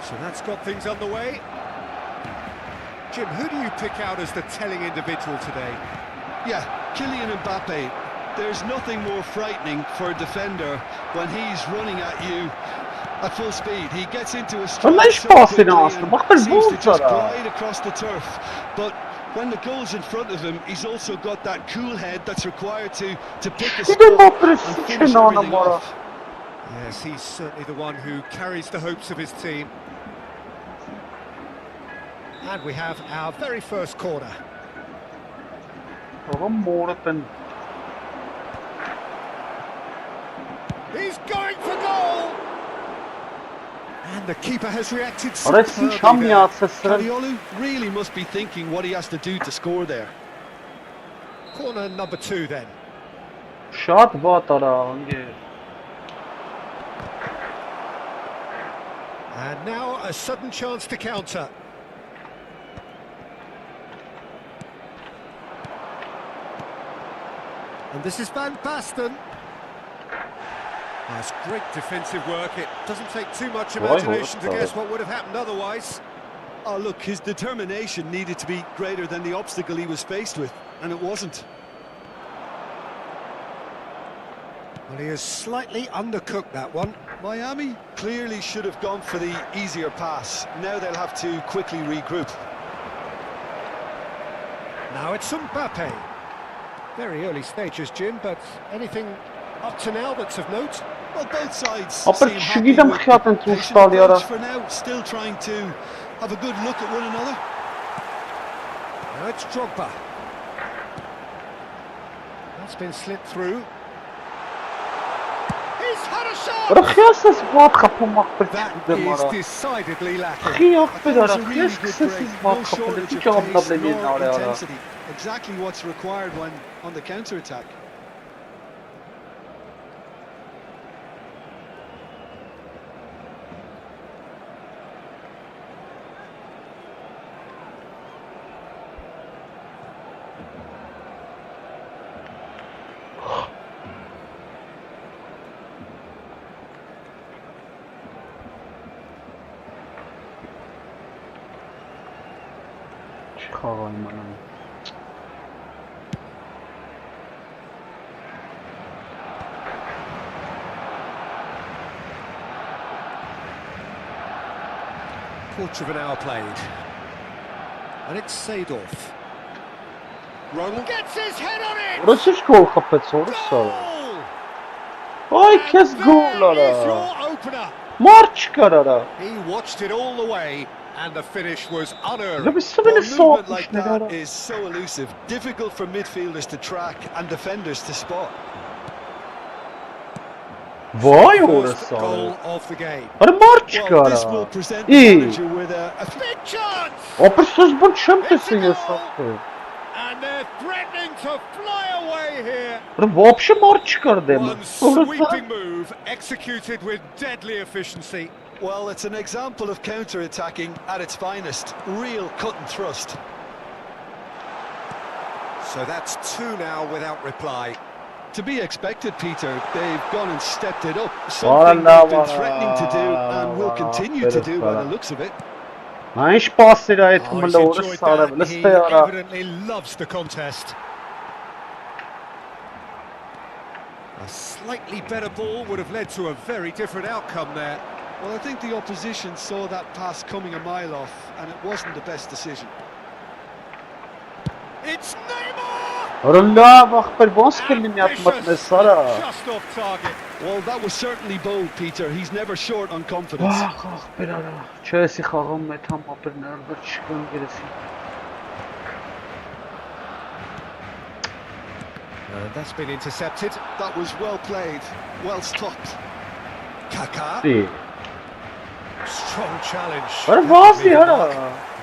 So that's got things underway. Jim, who do you pick out as the telling individual today? Yeah, Kylian Mbappe. There's nothing more frightening for a defender when he's running at you at full speed. He gets into a stride so quickly and seems to just glide across the turf. But when the goal's in front of him, he's also got that cool head that's required to pick a spot and finish everything off. Yes, he's certainly the one who carries the hopes of his team. And we have our very first corner. He's going for goal! And the keeper has reacted superbly there. Kadiolu really must be thinking what he has to do to score there. Corner number 2 then. Շատ վատ արա, անգե։ And now a sudden chance to counter. And this is Van Basten. That's great defensive work. It doesn't take too much imagination to guess what would have happened otherwise. Oh, look, his determination needed to be greater than the obstacle he was faced with, and it wasn't. Well, he has slightly undercooked that one. Miami clearly should have gone for the easier pass. Now they'll have to quickly regroup. Now it's Mbappe. Very early stages, Jim, but anything up to now that's of note? Well, both sides seem happy with the patient approach for now, still trying to have a good look at one another. Now it's Drogba. That's been slipped through. He's had a shot! That is decidedly lacking. Intensity. Exactly what's required when on the counter-attack. խաղալ մնան։ Quarter of an hour played. And it's Seedorf. Ronald gets his head on it! Ռուսիչ գոլ խփեց օրսը։ Ay kes gol ara. March kar ara. He watched it all the way and the finish was unerring. Movement like that is so elusive, difficult for midfielders to track and defenders to spot. Vay First orası. goal of the game. Ara March Well, kar this will ara. present the manager with a Big chance! Opırsız bu çempesi yasaktı. And they're threatening to fly away here. Ara вообще March kar dem. One sweeping move executed with deadly efficiency. well, it's an example of counter-attacking at its finest. Real cut and thrust. So that's two now without reply. To be expected, Peter. They've gone and stepped it up. Something they've been threatening to do and will continue to do by the looks of it. Nice pass it ayet Oh, he's mala enjoyed orası ara. that. Let's He stay ara. evidently loves the contest. A slightly better ball would have led to a very different outcome there. Well, I think the opposition saw that pass coming a mile off, and it wasn't the best decision. It's Neymar! Allah vakber bas kellim yapmak sara. Just off target. Well, that was certainly bold, Peter. He's never short on confidence. Vakber ara. Chelsea խաղում է tam ապերներ վեր չկան գերեսի։ That's been intercepted. That was well played, well stopped. Kaka. Sì. Strong challenge. Ara vazi ara.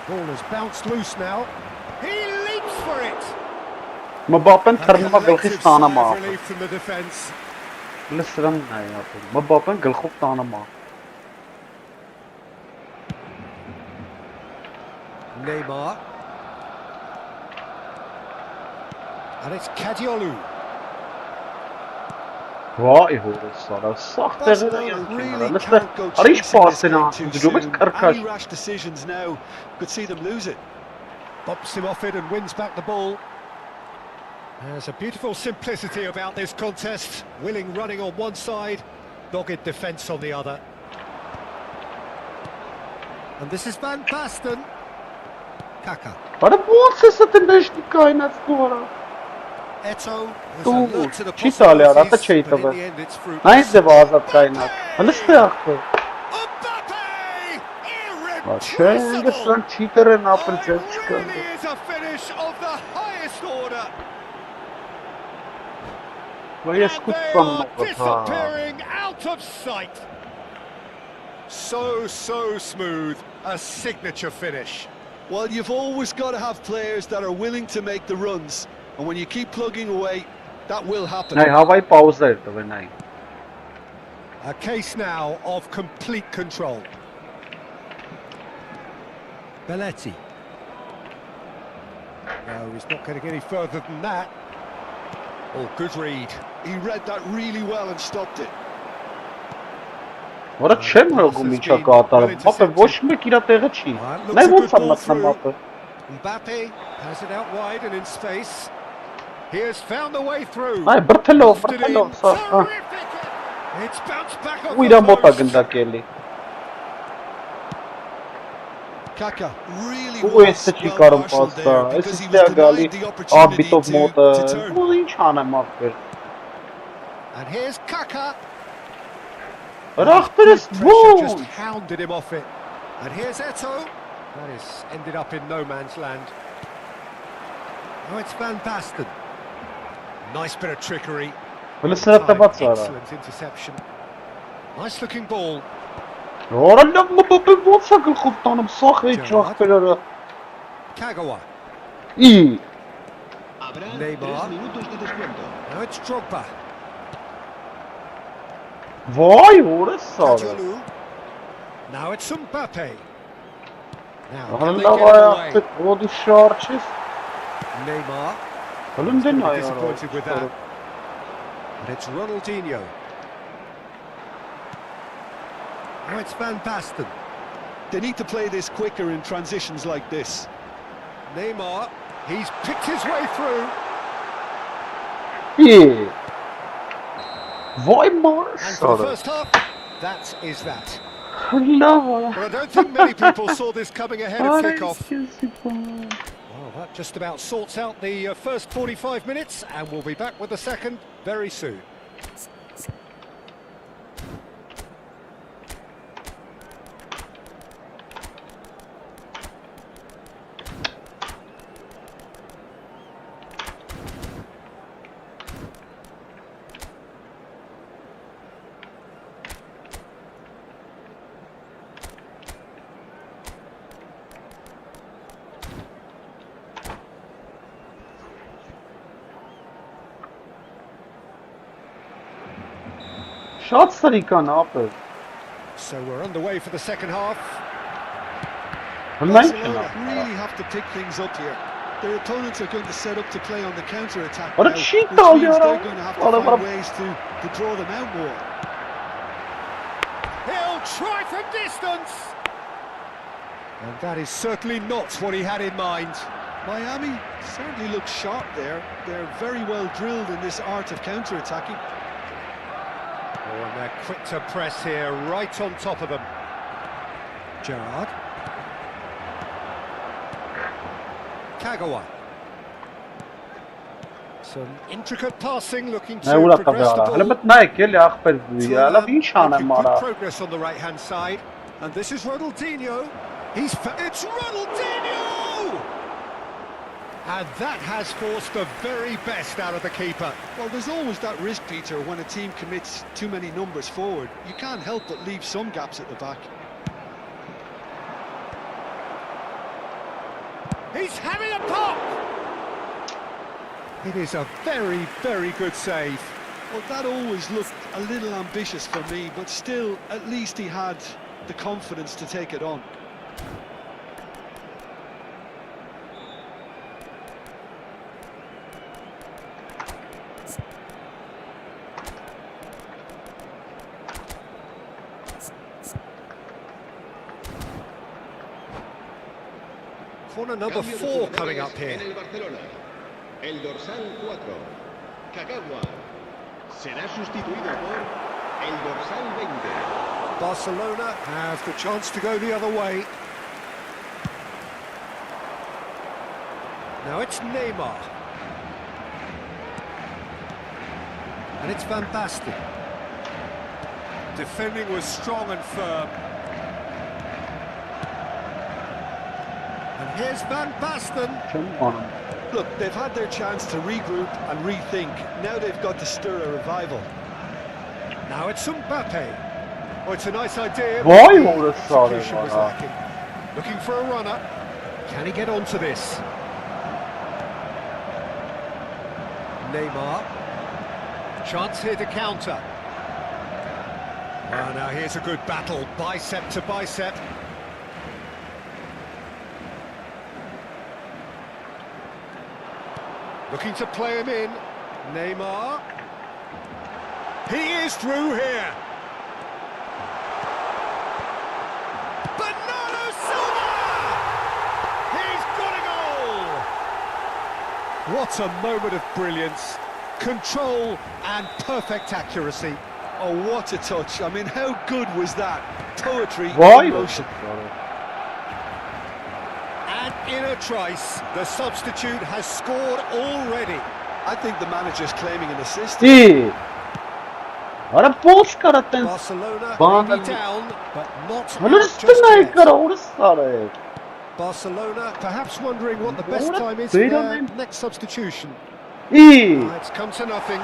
The ball has bounced loose now. He leaps for it. Mbappen A թռնում է գլխից collective տանը sigh մա։ of relief from the defence. Լսրան նա է ապել։ Mbappen գլխով տանը մա։ Neymar. And it's Kadiolu. Vay horus ara. Sağ Barcelona տեղերը really յանքին։ can't go Արիշ chasing this պասեն game ան։ too Դու ես soon. կրկաշ։ Any rash decisions now could see them lose it. Bumps him off it and wins back the ball. There's a beautiful simplicity about this contest. Willing running on one side, dogged defence on the other. And this is Van Basten. Kaka. Ara ոնց է սա դեշնի կայնացնու արա։ Eto was Դու alert to the չի տալի արա, դա possibilities, չի but in տվել։ the end it's fruitless. Նայես դե ազատ կայնած։ Հլստե ախտը։ Mbappe! Չէ, ինձ սրանք չիտեր են ապրել Oh, ձեր it չկան։ really is a finish of the highest order. Վայ ես And կուտ they բան are մոկա։ disappearing out of sight. So smooth, a signature finish. Well, you've always got to have players that are willing to make the runs, and when you keep plugging away, that will happen. Նայ հավայ պաուզա էր տվել նայ։ A case now of complete control. Belletti. No, he's not getting any further than that. Oh, good read. He read that really well and stopped it. Որը չեմ հոգում ինչա կատարում։ Մապը ոչ մեկ իր տեղը չի։ Նայ ոնց է մտնում մապը։ Mbappe has it out wide and in space. He has found a way through. Այ բրթելով, Lofted բրթելով in. սա։ Terrific! It's bounced back off Ու the իր մոտ է post. գնդակելի։ Kaka really Ու was էսը չի well կարում marshalled պաստա։ there Այս because he իստե was գալի denied the opportunity աբիտով մոտը։ to turn. Ու ինչ անեմ ապեր։ And here's Kaka. Ռախտերս Pressure just ո՞ւն։ hounded him off it. And here's Eto. That is ended up in no man's land. Now it's Van Basten. Nice bit of trickery. Հələ սրա տված արա։ Excellent interception. Nice looking ball. Որա լավ մապը ոնց է գլխով տանում սախ է ճախտերը։ Kagawa. Ի։ Habrá Neymar. 3 minutos de descuento. Now it's Drogba. Վայ որս արա։ Kadiolu. Now it's Mbappe. Now can Ահա they լավ get է him away? ախտը ոդի շարժես։ Neymar. Հələ դե նայ Disappointed with that. արա։ And it's Ronaldinho. Now it's Van Basten. They need to play this quicker in transitions like this. Neymar, he's picked his way through. Yeah. Vay And for the maşallah. first half, that is that. Allah Well, I don't think many people saw this coming ahead of kickoff. Allah. Well, that just about sorts out the first 45 minutes, and we'll be back with the second very soon. Շատ սրիկան ապը։ So we're underway for the second half. Barcelona really have to pick things up here. Their opponents are going to set up to play on the counter-attack now, What a which cheat means goal, they're Euro. going to have What to a- find ways to draw them out more. He'll try from distance. And that is certainly not what he had in mind. Miami certainly looks sharp there. They're very well drilled in this art of counter-attacking. Oh, and they're quick to press here, right on top of them. Gerrard. Kagawa. Some intricate passing, looking to Նայ ուրա progress the կավերա։ Հələ ball. մտ նայեք էլի ախպեր To, դիալա ինչ անեմ making արա։ good progress on the right-hand side. And this is Ronaldinho. It's Ronaldinho! And that has forced the very best out of the keeper. Well, there's always that risk, Peter, when a team commits too many numbers forward. You can't help but leave some gaps at the back. He's having a pop! It is a very, very good save. Well, that always looked a little ambitious for me, but still, at least he had the confidence to take it on. Corner number 4 coming up here. En el Barcelona, el dorsal 4, Kagawa, será sustituido por el dorsal 20. Barcelona have the chance to go the other way. Now it's Neymar. And it's Van Basten. Defending was strong and firm. And here's Van Basten. Չեմ անում։ Look, they've had their chance to regroup and rethink. Now they've got to stir a revival. Now it's Mbappe. Oh, it's a nice idea. but Vay the orası sarı execution was bana. lacking. Looking for a runner. Can he get onto this? Neymar. Chance here to counter. Oh, now here's a good battle, bicep to bicep. Looking to play him in. Neymar. He is through here. Bernardo Silva! He's got a goal! What a moment of brilliance. Control and perfect accuracy. Oh, what a touch. I mean, how good was that? Poetry Vay in motion. And in a trice, the substitute has scored already. I think the manager's claiming an assist. Դի։ Արա փոս կարա տեն։ Barcelona Bana- may be down, but not Հələ out just ստնայ yet. կարա օրս սարը։ Barcelona perhaps wondering what the best What a time is for bit their on him. next substitution. Ի։ It's come to nothing.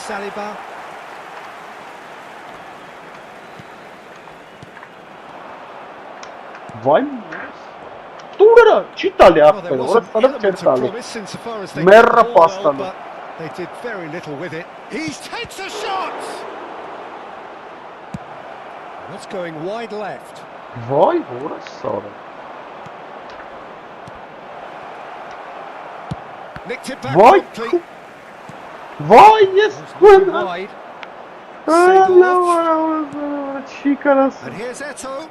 Saliba. Vay Տուրը չի տալի Well, there ախպեր, was օրս an սարը element չեր of տալի։ promise insofar as they Merra got the ball well, pastano. but they did very little with it. He takes a shot! That's going wide left. Vay օրս սարը։ Nicked it back Vay quickly. Vay ես Looking քուն։ wide. Չի կարաս։ And here's Eto'o.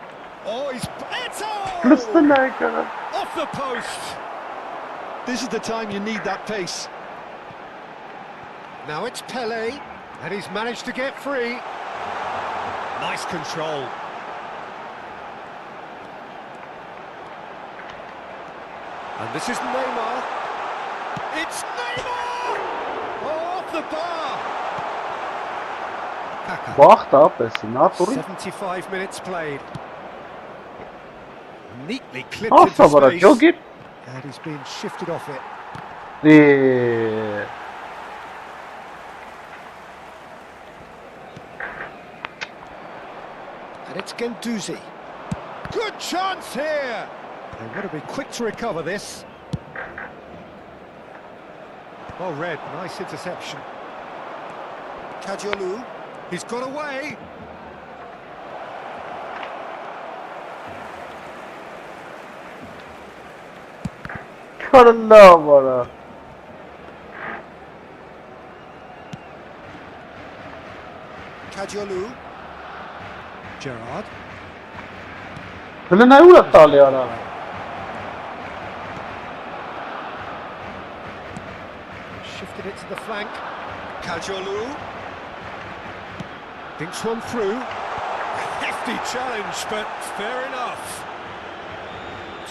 Oh, he's Eto'o! Պլստնայ կարա։ Off the post. This is the time you need that pace. Now it's Pele, and he's managed to get free. Nice control. And this is Neymar. It's Neymar! Off the bar! Kaka. 75 minutes played. Neatly clipped into space. And he's been shifted off it. And it's Guendouzi. Good chance here! They've got to be quick to recover this. Well read, nice interception. Kadiolu, he's got away. Kadiolu. Gerrard. Shifted it to the flank. Kadiolu. Dinks one through. Hefty challenge, but fair enough.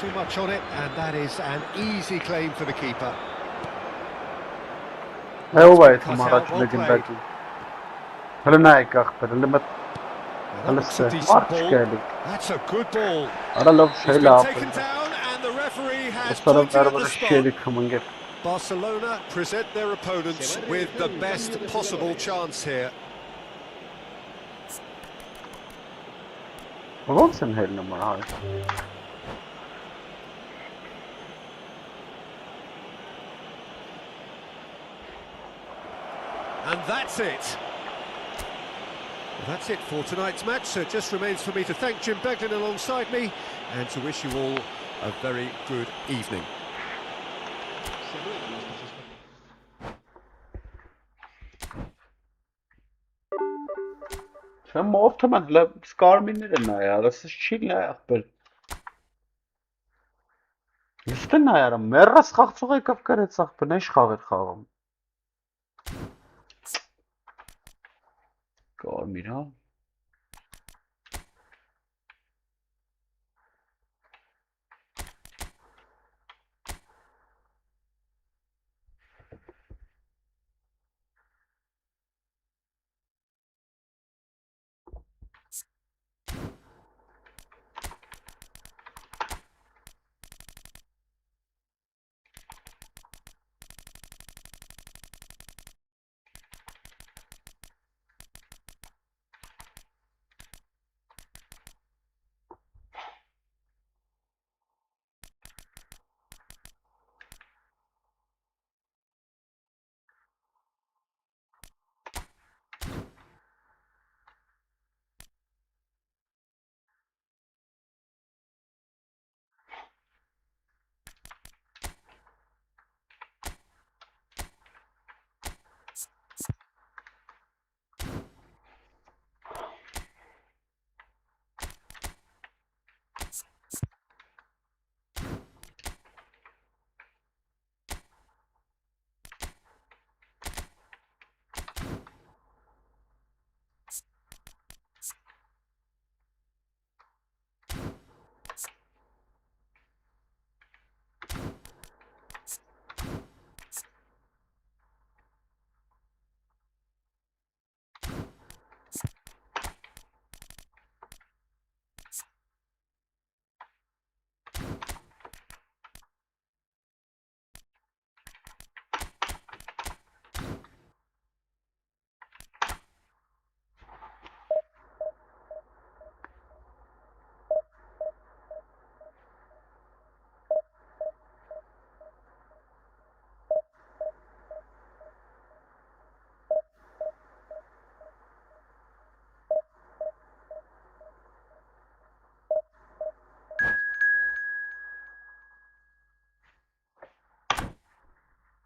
Too much on it, and that is an easy claim for the keeper. That's a decent ball. That's a good ball. He's been taken down, and the referee has pointed at the spot. Barcelona present their opponents with the best possible chance here. And that's it. Well, that's it for tonight's match, so it just remains for me to thank Jim Beglin alongside me and to wish you all a very good evening. Sen mortman skarminir na ya, das ist chill ախպեր։ Իսկ նա яրա մեռած խաղցող եկավ կրեց ախպերն ինչ խաղ էր խաղում։ Կարմիր, հա։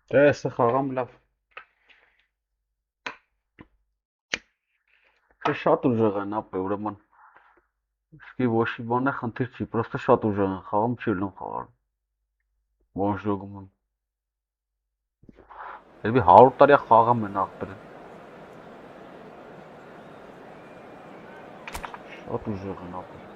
Դե խաղամ լավ։ Դե շատ ուժեղ են ապե, ուրեմն։ Իսկի ոչ մի բան է խնդիր չի, պրոստը շատ ուժեղ են խաղում, չի լինում խաղալ։ Ոնց ժողում։ Էլի 100 տարի խաղամ են ախպերը։ Շատ ուժեղ են ախպերը։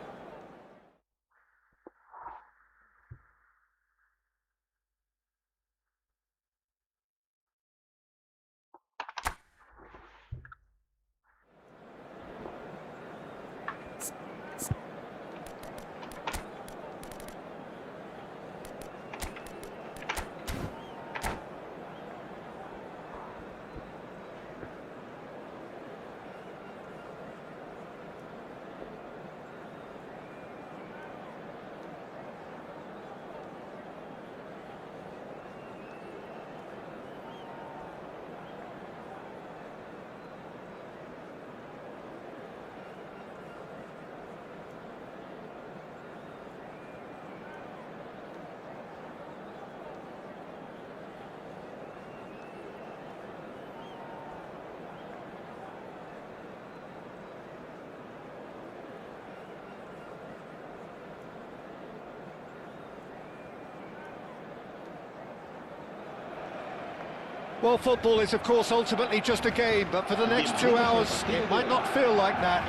Well, football is, of course, ultimately just a game, but for the next 2 hours, it might not feel like that.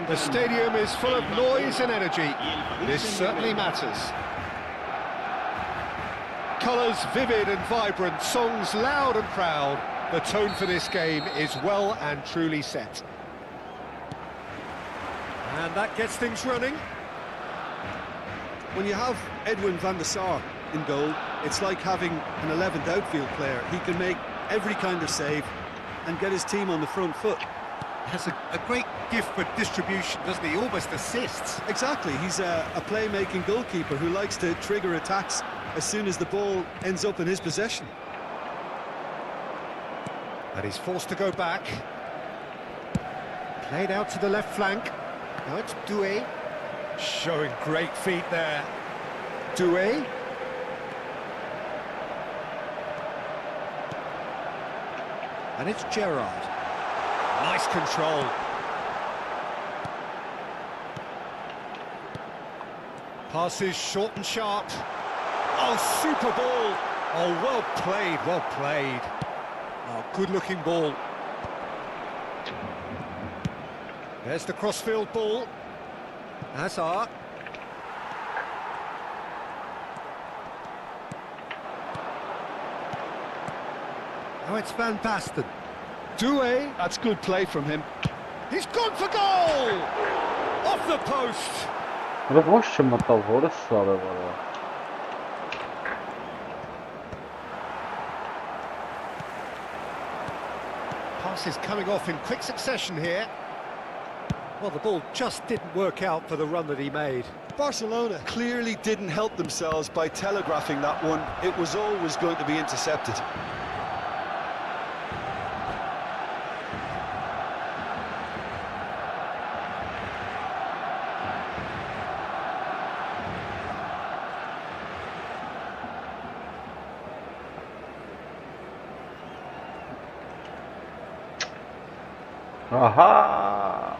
The stadium is full of noise and energy. This certainly matters. Colours vivid and vibrant, songs loud and proud. The tone for this game is well and truly set. And that gets things running. When you have Edwin van der Sar in goal, it's like having an 11th outfield player. He can make every kind of save and get his team on the front foot. Has a great gift for distribution, doesn't he? Almost assists. Exactly, he's a playmaking goalkeeper who likes to trigger attacks as soon as the ball ends up in his possession. And he's forced to go back. Played out to the left flank. Now it's Doué. Showing great feet there. Doué. And it's Gerrard. Nice control. Passes short and sharp. Oh, super ball. Oh, well played, well played. Oh, good-looking ball. There's the crossfield ball. Hazard. Now it's Van Basten. Doué. That's good play from him. He's gone for goal! Off the post. Ոնց չմտավ, որը սարը վրա։ Pass is coming off in quick succession here. Well, the ball just didn't work out for the run that he made. Barcelona clearly didn't help themselves by telegraphing that one. It was always going to be intercepted. Aha!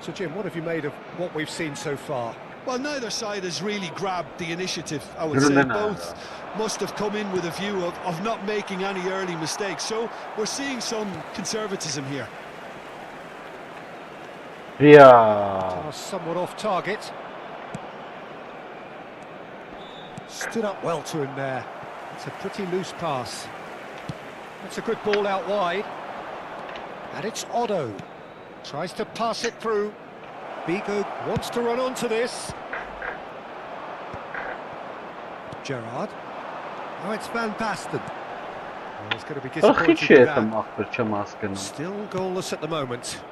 So, Jim, what have you made of what we've seen so far? Well, neither side has really grabbed the initiative, I would say. Both must have come in with a view of not making any early mistakes. So we're seeing some conservatism here. Yeah. Somewhat off target. Stood up well to him there. It's a pretty loose pass. That's a good ball out wide. And it's Otto. Tries to pass it through. Bigo wants to run onto this. Gerrard. Now it's Van Basten. Oh, it's going to be disappointed with that. Still goalless at the moment.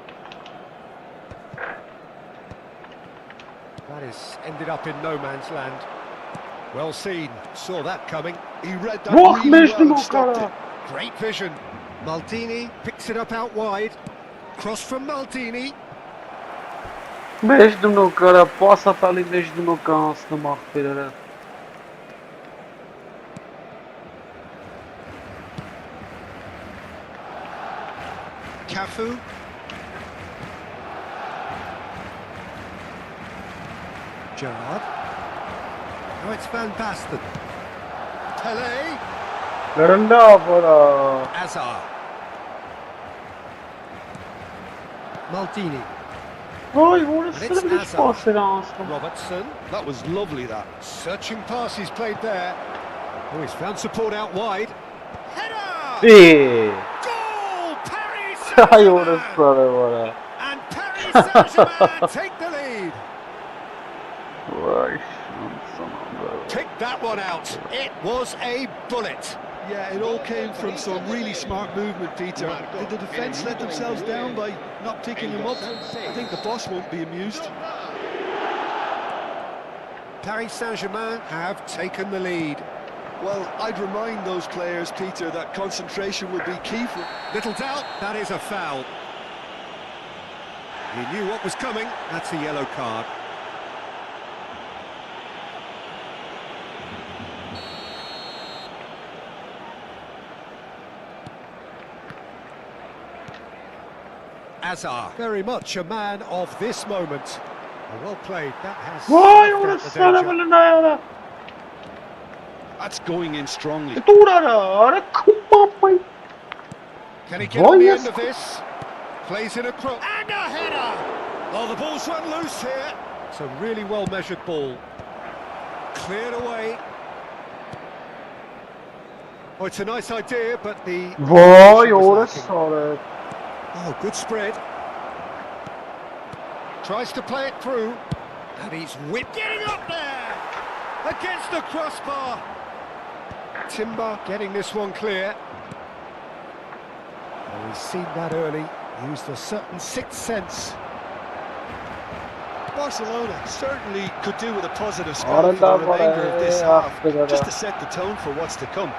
That has ended up in no man's land. Well seen. Saw that coming. He read that really well and stopped it. Great vision. Maldini picks it up out wide. Cross from Maldini. Մեջ դնո կարա, պասա տալի մեջ դնո կանցնում ախպերերը։ Cafu. Gerrard. Now it's Van Basten. Pele. Azar. Maldini. Robertson. That was lovely, that. Searching pass he's played there. Oh, he's found support out wide. Header! Goal! Paris Saint-Germain! And Paris Saint-Germain take the lead. Pick that one out. It was a bullet. Yeah, it all came from some really smart movement, Peter. Did the defence let themselves down by not picking him up? I think the boss won't be amused. Paris Saint-Germain have taken the lead. Well, I'd remind those players, Peter, that concentration will be key for... Little doubt, that is a foul. He knew what was coming. That's a yellow card. Azar, very much a man of this moment. Well played, that has... That's going in strongly. Can he get on the end of this? Plays in a cross. And a header! Oh, the ball's run loose here. It's a really well-measured ball. Cleared away. Oh, it's a nice idea, but the... Oh, good spread. Tries to play it through. And he's whipped. Getting up there! Against the crossbar. Timber getting this one clear. Oh, he's seen that early. Used a certain sixth sense. Barcelona certainly could do with a positive spell for the remainder of this half, just to set the tone for what's to come.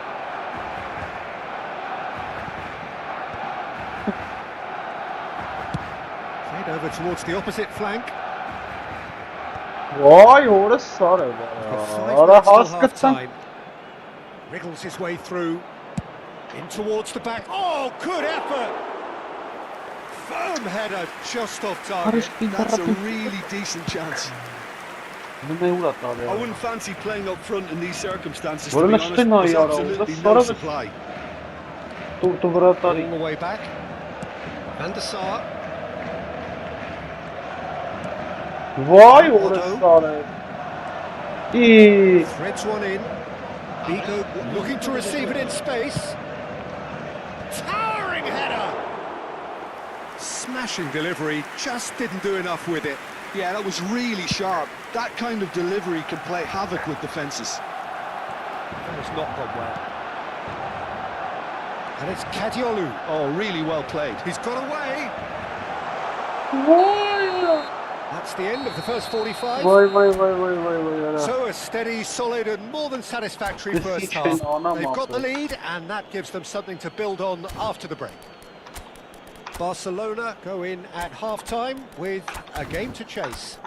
Over towards the opposite flank. Wriggles his way through. In towards the back. Oh, good effort! Firm header just off target. That's a really decent chance. I wouldn't fancy playing up front in these circumstances, to be honest. There's absolutely no supply. All the way back. Van der Sar. Threads one in. Biko looking to receive it in space. Towering header! Smashing delivery, just didn't do enough with it. Yeah, that was really sharp. That kind of delivery can play havoc with defences. That has not gone well. And it's Kadiolu. Oh, really well played. He's got away. That's the end of the first 45. So a steady, solid and more than satisfactory first half. They've got the lead and that gives them something to build on after the break. Barcelona go in at half-time with a game to chase.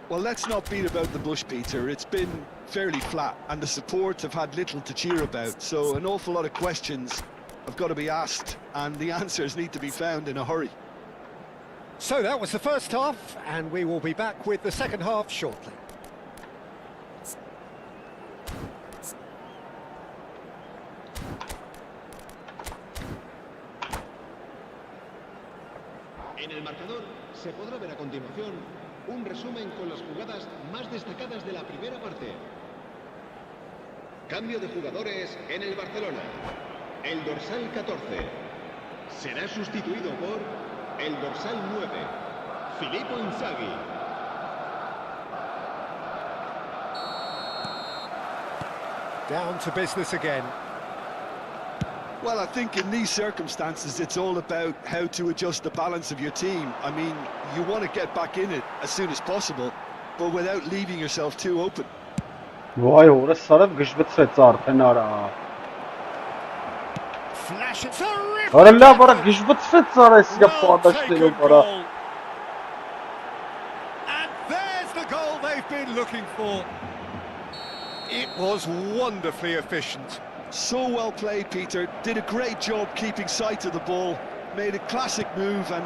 Well, let's not beat about the bush, Peter. It's been fairly flat and the support have had little to cheer about. So an awful lot of questions have got to be asked and the answers need to be found in a hurry. So that was the first half, and we will be back with the second half shortly. En el marcador se podrá ver a continuación un resumen con las jugadas más destacadas de la primera parte. Cambio de jugadores en el Barcelona. El dorsal 14 será sustituido por el dorsal 9, Filippo Inzaghi. Down to business again. Well, I think in these circumstances, it's all about how to adjust the balance of your team. I mean, you want to get back in it as soon as possible, but without leaving yourself too open. Flash it, terrific! Well taken goal. And there's the goal they've been looking for. It was wonderfully efficient. So well played, Peter. Did a great job keeping sight of the ball. Made a classic move and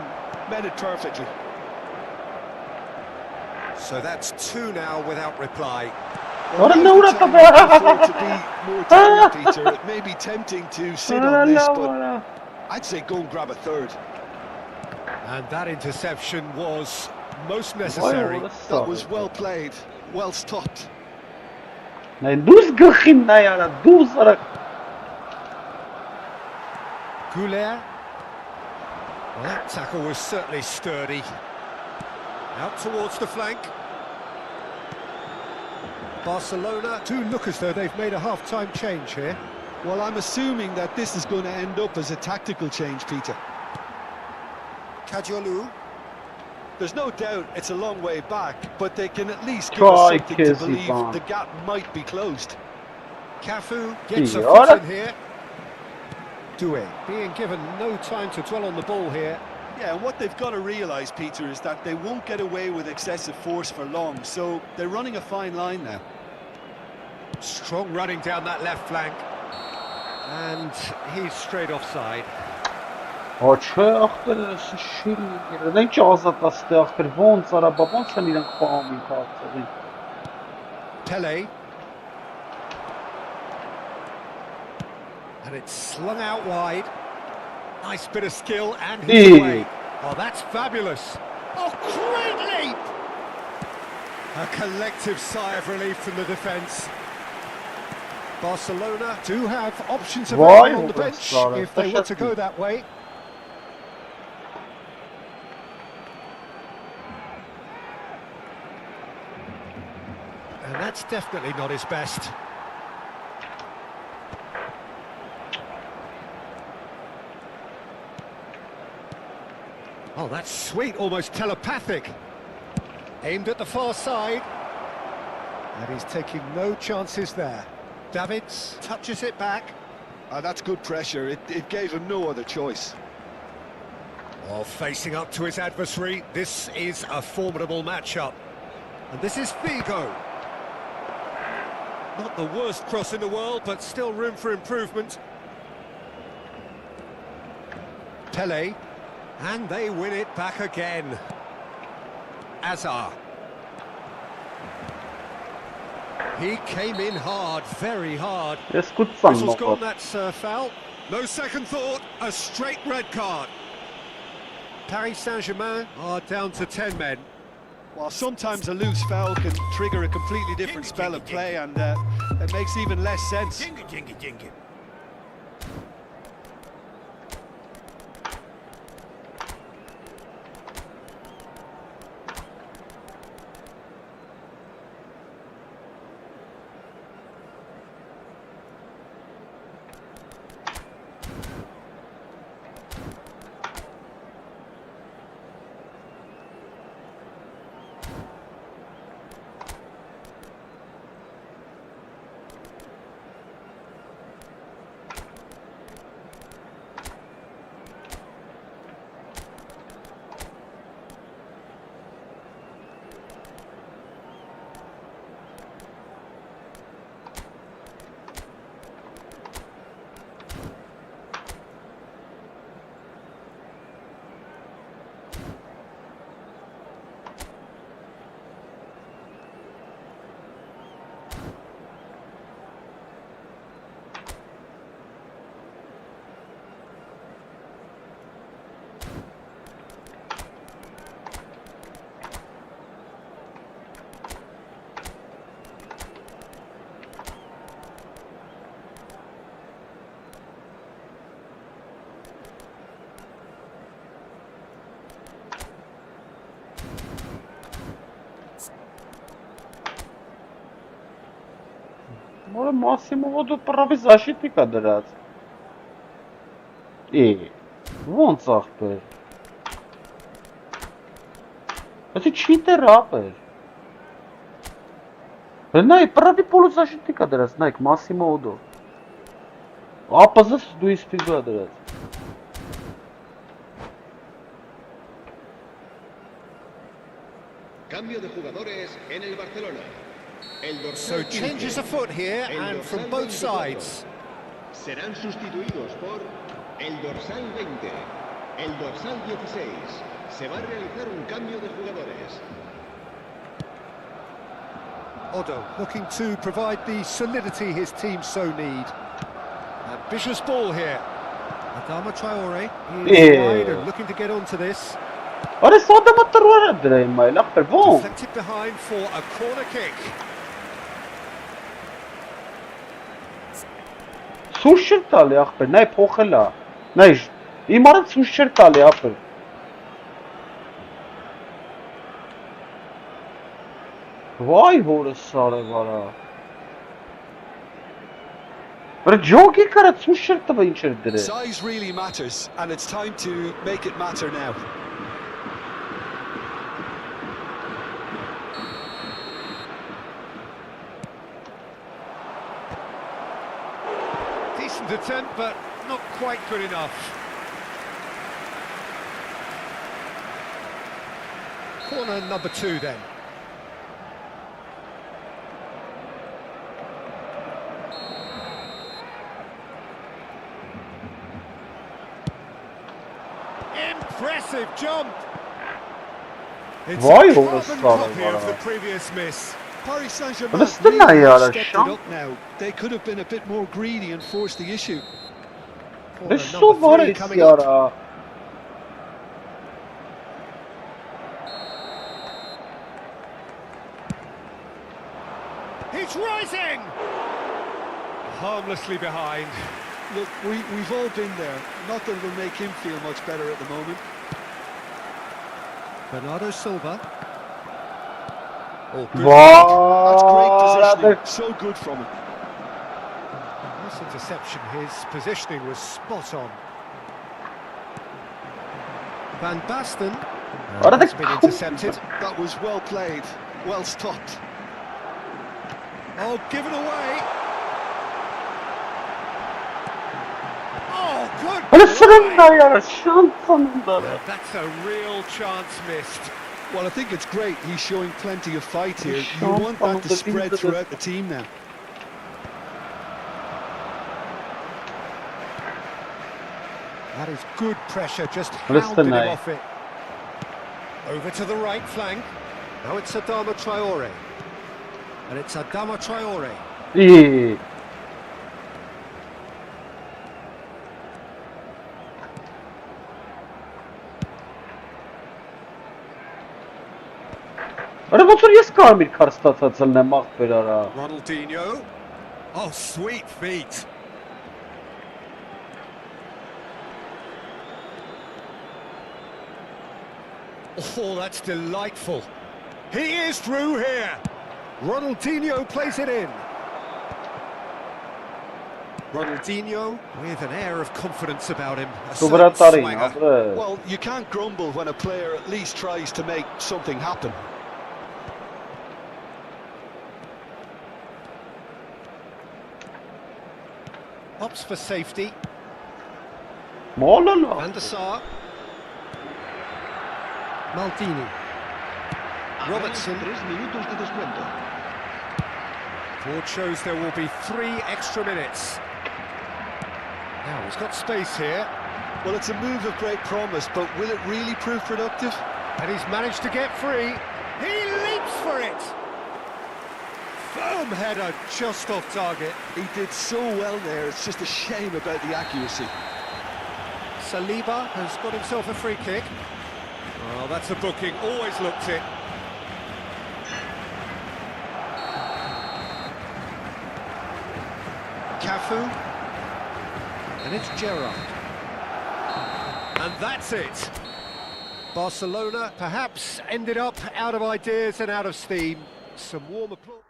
met it perfectly. So that's two now without reply. Well, now's the time to be more daring, Peter. It may be tempting to sit on this, but I'd say go and grab a third. And that interception was most necessary. That was well played, well stopped. Goulet. Well, that tackle was certainly sturdy. Out towards the flank. Barcelona do look as though they've made a half-time change here. Well, I'm assuming that this is going to end up as a tactical change, Peter. Kadiolu. There's no doubt it's a long way back, but they can at least give us something to believe the gap might be closed. Cafu gets a foot in here. Doué being given no time to dwell on the ball here. Yeah, and what they've got to realise, Peter, is that they won't get away with excessive force for long, so they're running a fine line now. Strong running down that left flank. And he's straight offside. Pele. And it's slung out wide. Nice bit of skill and he's away. Oh, that's fabulous. Oh, great leap! A collective sigh of relief from the defence. Barcelona do have options available on the bench if they want to go that way. And that's definitely not his best. Oh, that's sweet, almost telepathic. Aimed at the far side. And he's taking no chances there. Davids touches it back. That's good pressure. It gave him no other choice. Well, facing up to his adversary, this is a formidable matchup. And this is Figo. Not the worst cross in the world, but still room for improvement. Pele. And they win it back again. Azar. He came in hard, very hard. Whistle's gone, that's foul. No second thought, a straight red card. Paris Saint-Germain are down to 10 men. Well, sometimes a loose foul can trigger a completely different spell of play, and it makes even less sense. Մորը Մասիմովը դու պրավի զաշիտի կա դրած։ Ոնց աղբեր։ Ասի չի տեր ապեր։ Նայ, պրավի պոլու զաշիտի կա դրած, նայք Մասիմովը դու։ Ապազս դու իսպիգա դրած։ Cambio de jugadores en el Barcelona. So changes afoot here and from both sides. Serán sustituidos por el dorsal 20, el dorsal 16. Se va a realizar un cambio de jugadores. Odo looking to provide the solidity his team so need. Ambitious ball here. Adama Traore is wide and looking to get onto this. Ora só dá uma terror dele, mas lá per bom. Deflected behind for a corner kick. Սուշր տալի ախպեր, նայ փոխելա, նայ իմ արդ սուշր տալի ախպեր։ Վայ հորս սարը վարա։ Բրը ջոգի կարա սուշր տվա ինչ էր դրե։ Size really matters, and it's time to make it matter now. Decent attempt, but not quite good enough. Corner number 2 then. Impressive jump. It's Vay a orası carbon var copy of bana. the previous miss. Paris Saint-Germain Orası da ne really ya, have stepped it Şam? up now. They could have been a bit more greedy and forced the issue. Corner Bə su number var 3 es coming up. yara. He's rising! Harmlessly behind. Look, we've all been there. Not that it'll make him feel much better at the moment. Bernardo Silva. Oh, good. That's great Vay. positioning. So good from him. Nice interception. His positioning was spot on. Van Basten. Arada Has been intercepted. That was well played. Well stopped. Oh, given away. Oh, good. Öyle play. sırında yara, şans sonunda. That's a real chance missed. Well, I think it's great. He's showing plenty of fight here. You Şans want that to sonunda spread bildi. throughout the team now. That is good pressure, just Listen, hounded him eh? off it. Over to the right flank. Now it's Adama Traore. And it's Adama Traore. İyi. Ora ոնց որ ես կարմիր քար ստացած ելնեմ ախպեր արա։ Ronaldinho. Oh, sweet feet. Oh, that's delightful. He is through here. Ronaldinho plays it in. Ronaldinho with an air of confidence about him. A certain Սուբրատարին, swagger. ապրե։ Well, you can't grumble when a player at least tries to make something happen. Opts for safety. Մոլոլո։ Van der Sar. Maldini. Robertson. 3 minutos de descuento. Ford shows there will be 3 extra minutes. Now he's got space here, Well, it's a move of great promise, but will it really prove productive? and he's managed to get free. He leaps for it. Firm header just off target. He did so well there, it's just a shame about the accuracy. Saliba has got himself a free kick. Oh, that's a booking. Always looked it. Cafu. And it's Gerrard. And that's it. Barcelona perhaps ended up out of ideas and out of steam. Some warm applause.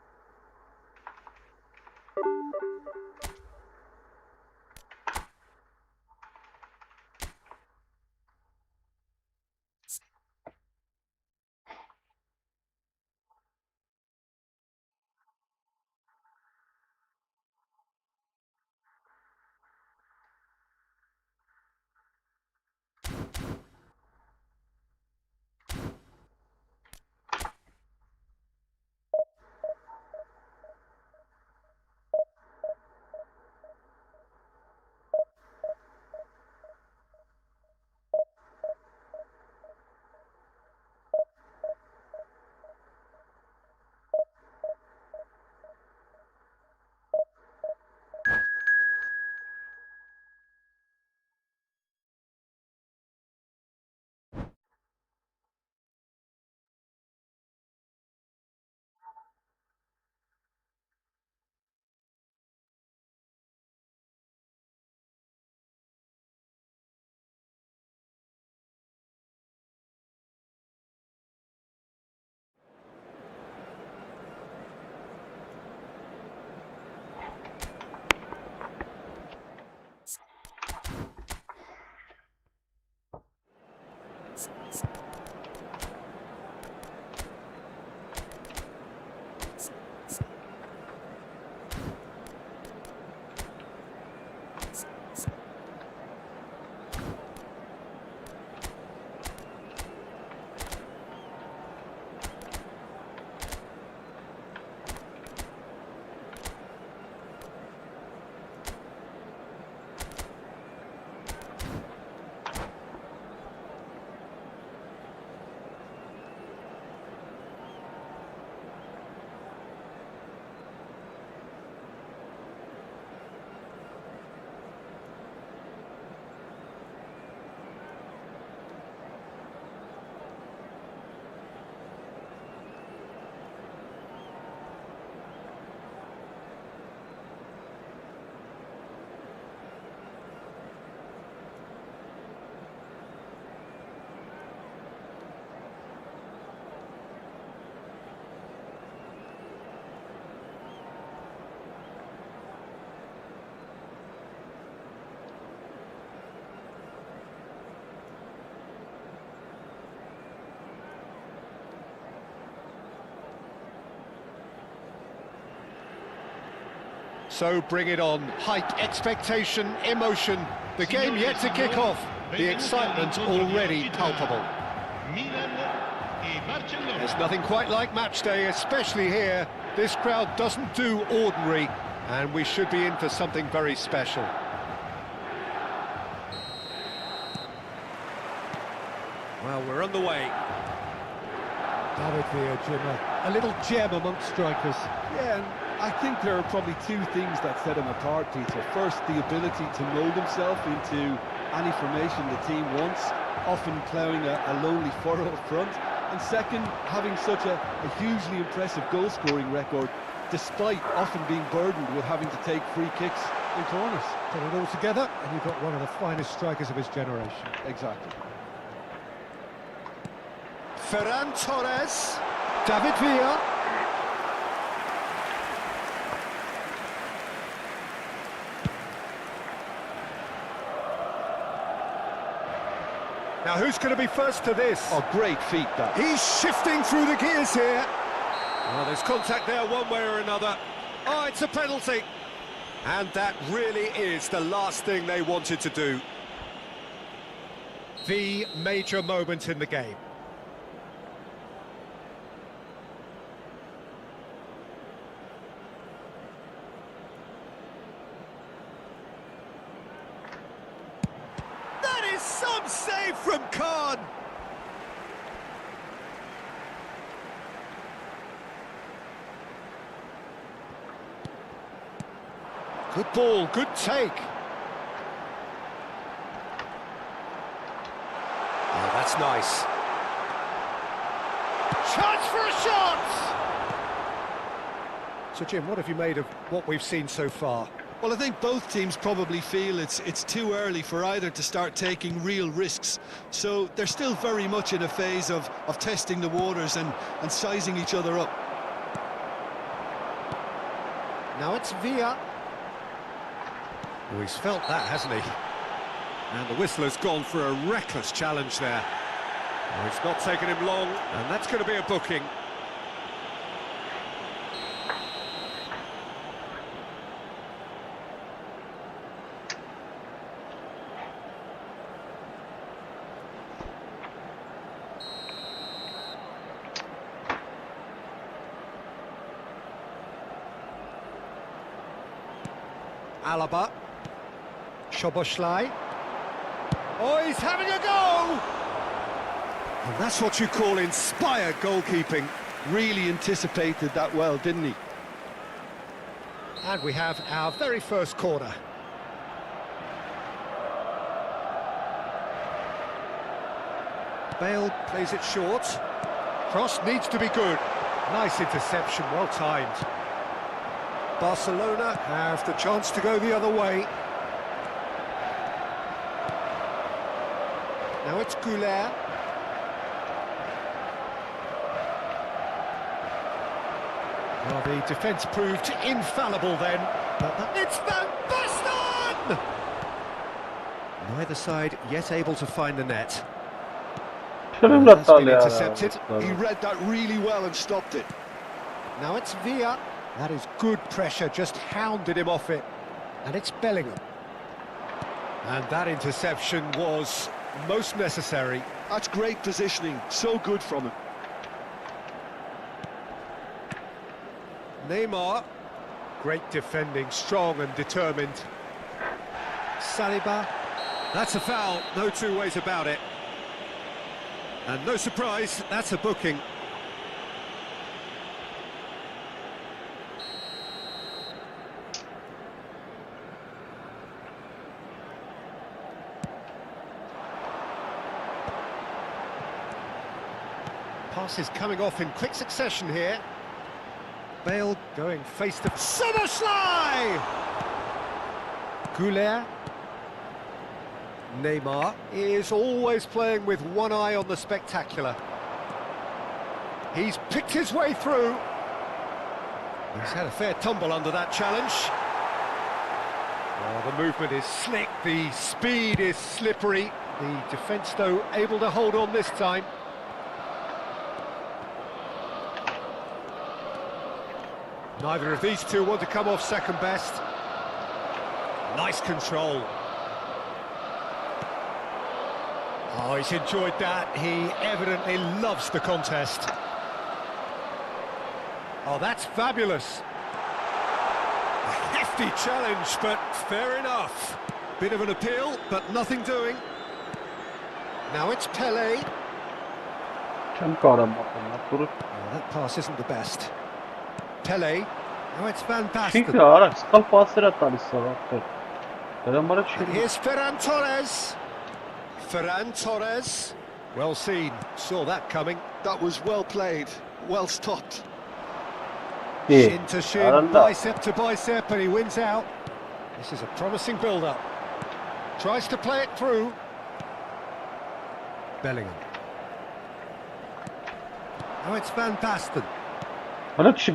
So bring it on. Hype, expectation, emotion. The game yet to kick off. The excitement already palpable. There's nothing quite like match day, especially here. This crowd doesn't do ordinary, and we should be in for something very special. Well, we're on the way. David Villa, Jim, a little gem amongst strikers. Yeah, and I think there are probably two things that set him apart, Peter. First, the ability to mould himself into any formation the team wants, often ploughing a lonely furrow up front. And second, having such a hugely impressive goal-scoring record, despite often being burdened with having to take free kicks in corners. Put it all together, and you've got one of the finest strikers of his generation. Exactly. Ferran Torres, David Villa. Now who's going to be first to this? Oh, great feat that. He's shifting through the gears here. Well, there's contact there one way or another. Oh, it's a penalty. And that really is the last thing they wanted to do. The major moment in the game. That is some save from Khan. Good ball, good take. Oh, that's nice. Chance for a shot! So, Jim, what have you made of what we've seen so far? Well, I think both teams probably feel it's too early for either to start taking real risks. So they're still very much in a phase of testing the waters and sizing each other up. Now it's Villa. Oh, he's felt that, hasn't he? And the whistler's gone for a reckless challenge there. Oh, it's not taken him long, and that's going to be a booking. Alaba. Szoboszlai. Oh, he's having a go! And that's what you call inspired goalkeeping. Really anticipated that well, didn't he? And we have our very first corner. Bale plays it short. Cross needs to be good. Nice interception, well timed. Barcelona have the chance to go the other way. Now it's Goulet. Well, the defence proved infallible then. It's Van Basten! Neither side yet able to find the net. That's been intercepted. He read that really well and stopped it. Now it's Villa. That is good pressure, just hounded him off it. And it's Bellingham. And that interception was most necessary. That's great positioning, so good from him. Neymar. Great defending, strong and determined. Saliba. That's a foul, no two ways about it. And no surprise, that's a booking. Pass is coming off in quick succession here. Bale going face to... Szoboszlai! Goulet. Neymar is always playing with one eye on the spectacular. He's picked his way through. He's had a fair tumble under that challenge. Oh, the movement is slick, the speed is slippery. The defence, though, able to hold on this time. Neither of these two want to come off second best. Nice control. Oh, he's enjoyed that. He evidently loves the contest. Oh, that's fabulous. A hefty challenge, but fair enough. Bit of an appeal, but nothing doing. Now it's Pele. Oh, that pass isn't the best. Pele. Now it's Van Basten. And here's Ferran Torres. Ferran Torres. Well seen. Saw that coming. That was well played, well stopped. Shin to shin, bicep to bicep, and he wins out. This is a promising build-up. Tries to play it through. Bellingham. Now it's Van Basten. Most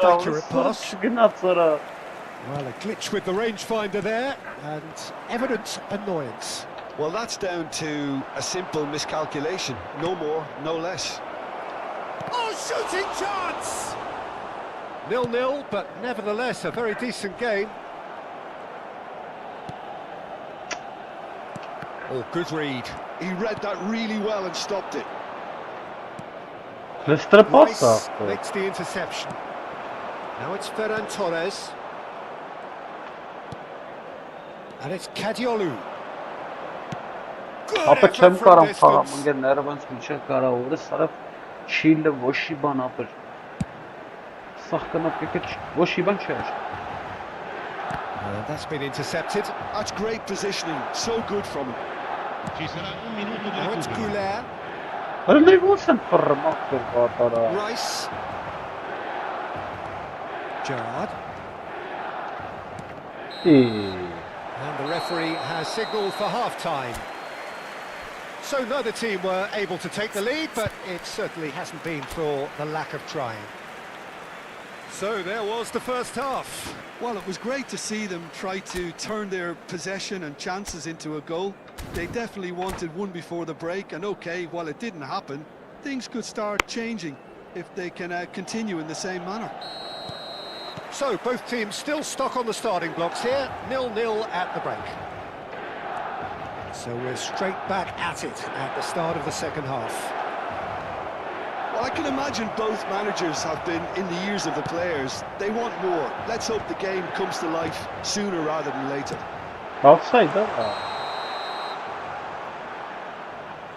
accurate pass. Well, a glitch with the rangefinder there, and evident annoyance. Well, that's down to a simple miscalculation. No more, no less. Oh, shooting chance! 0-0, but nevertheless a very decent game. Oh, good read. He read that really well and stopped it. Rice makes the interception. Now it's Ferran Torres. And it's Kadiolu. Ապա չեմ կարամ խաղամ ընկեր ներվանց միջև կարա օրս արավ չիլը ոչի բան ապր սախկանապ եկել ոչի բան չէ That's been intercepted. That's great positioning, so good from him. Now it's Goulet. Rice. Gerrard. And the referee has signalled for half-time. So neither team were able to take the lead, but it certainly hasn't been for the lack of trying. So there was the first half. Well, it was great to see them try to turn their possession and chances into a goal. They definitely wanted one before the break, and okay, while it didn't happen, things could start changing if they can continue in the same manner. So both teams still stuck on the starting blocks here, 0-0 at the break. So we're straight back at it at the start of the second half. Well, I can imagine both managers have been in the ears of the players. They want more. Let's hope the game comes to life sooner rather than later. Offside,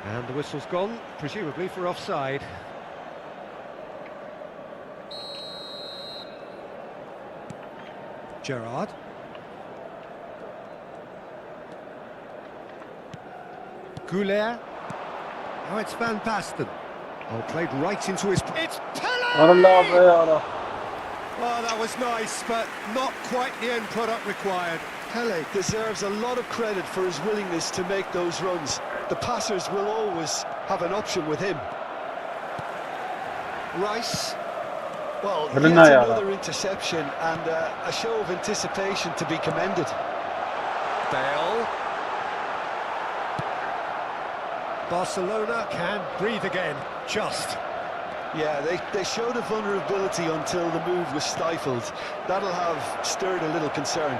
And the whistle's gone, presumably for offside. Gerrard. Goulet. Now it's Van Basten. Oh, played right into his... It's Pele! Oh, that was nice, but not quite the end product required. Pele deserves a lot of credit for his willingness to make those runs. The passers will always have an option with him. Rice. Well, yet another interception and a show of anticipation to be commended. Bale. Barcelona can breathe again, just. Yeah, they showed a vulnerability until the move was stifled. That'll have stirred a little concern.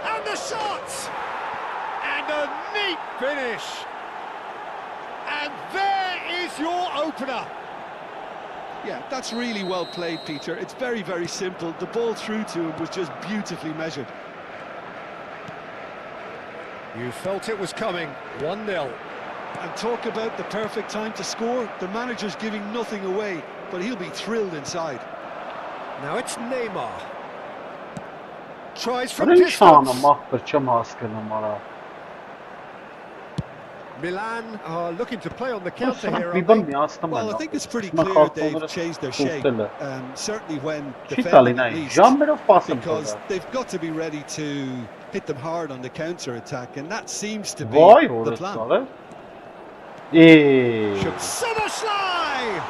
And the shot! And a neat finish! And there is your opener! Yeah, that's really well played, Peter. It's very, very simple. The ball through to him was just beautifully measured. You felt it was coming, 1-0. And talk about the perfect time to score. The manager's giving nothing away, but he'll be thrilled inside. Now it's Neymar. Tries from distance. Milan are looking to play on the counter here, aren't they? Well, I think it's pretty clear they've changed their shape. Certainly when defending at least, because they've got to be ready to hit them hard on the counter-attack, and that seems to be the plan. Summerslide!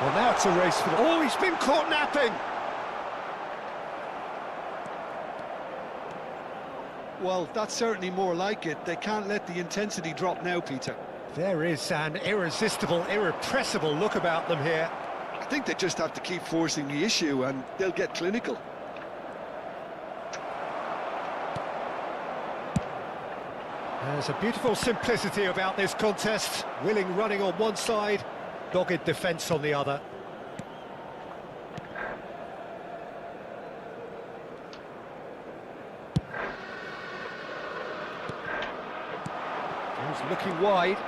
Well, now it's a race for the... Oh, he's been caught napping! Well, that's certainly more like it. They can't let the intensity drop now, Peter. There is an irresistible, irrepressible look about them here. I think they just have to keep forcing the issue and they'll get clinical. There's a beautiful simplicity about this contest. Willing running on one side, dogged defence on the other. He's looking wide.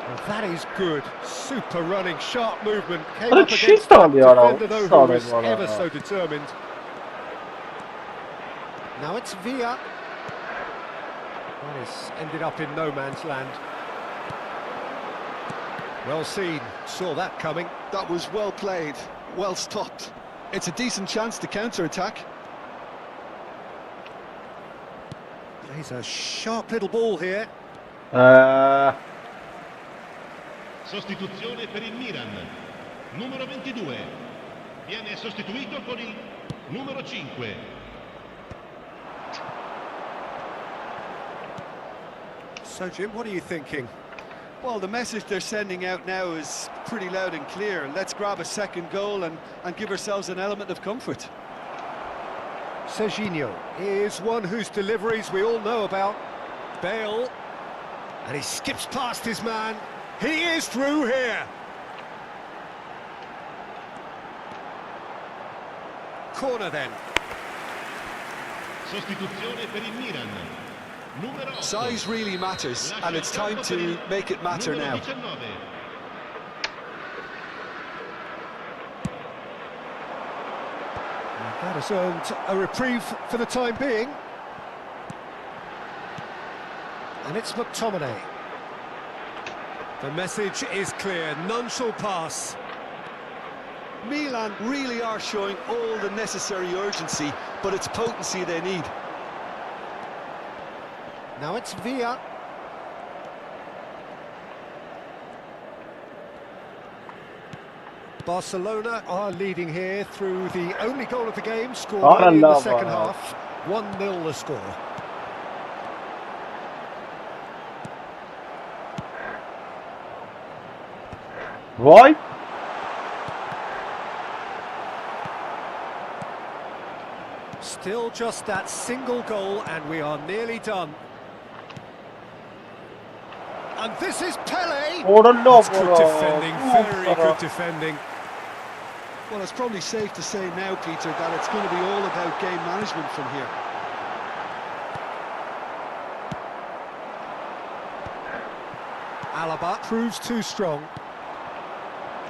Well, that is good. Super running, sharp movement. Came up against the defender though, who was ever so determined. Now it's Villa. That has ended up in no man's land. Well seen, saw that coming. That was well played, well stopped. It's a decent chance to counter-attack. He's a sharp little ball here. Sostituzione per il Milan. Numero 22. Viene sostituito con il numero 5. So Jim, what are you thinking? Well, the message they're sending out now is pretty loud and clear. Let's grab a second goal and give ourselves an element of comfort. Serginho is one whose deliveries we all know about. Bale, and he skips past his man. He is through here. Corner then. Sostituzione per il Milan. Numero 8. Size really matters, and it's time to make it matter now. That has earned a reprieve for the time being. And it's McTominay. The message is clear, none shall pass. Milan really are showing all the necessary urgency, but it's potency they need. Now it's Villa. Barcelona are leading here through the only goal of the game, scored early in the second half. 1-0 the score. Why? Still just that single goal and we are nearly done. And this is Pele! That's good defending, very good defending. Well, it's probably safe to say now, Peter, that it's going to be all about game management from here. Alaba proves too strong.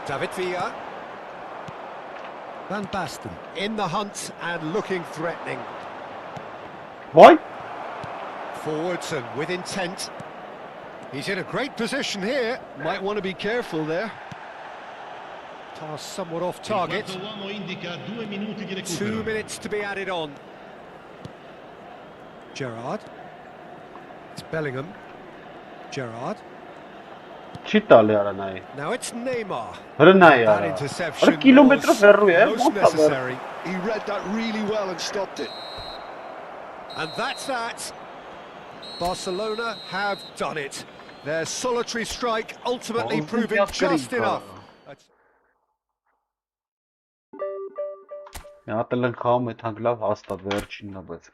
David Villa. Van Basten in the hunt and looking threatening. Why? Forwards and with intent. He's in a great position here. Might want to be careful there. Pass somewhat off target. 2 minutes to be added on. Gerrard. It's Bellingham. Gerrard. Now it's Neymar. That interception was most necessary. He read that really well and stopped it. And that's that. Barcelona have done it. Their solitary strike ultimately proving just enough. Ատելն խաղում է թանկ լավ հաստատ վերջինն է, բայց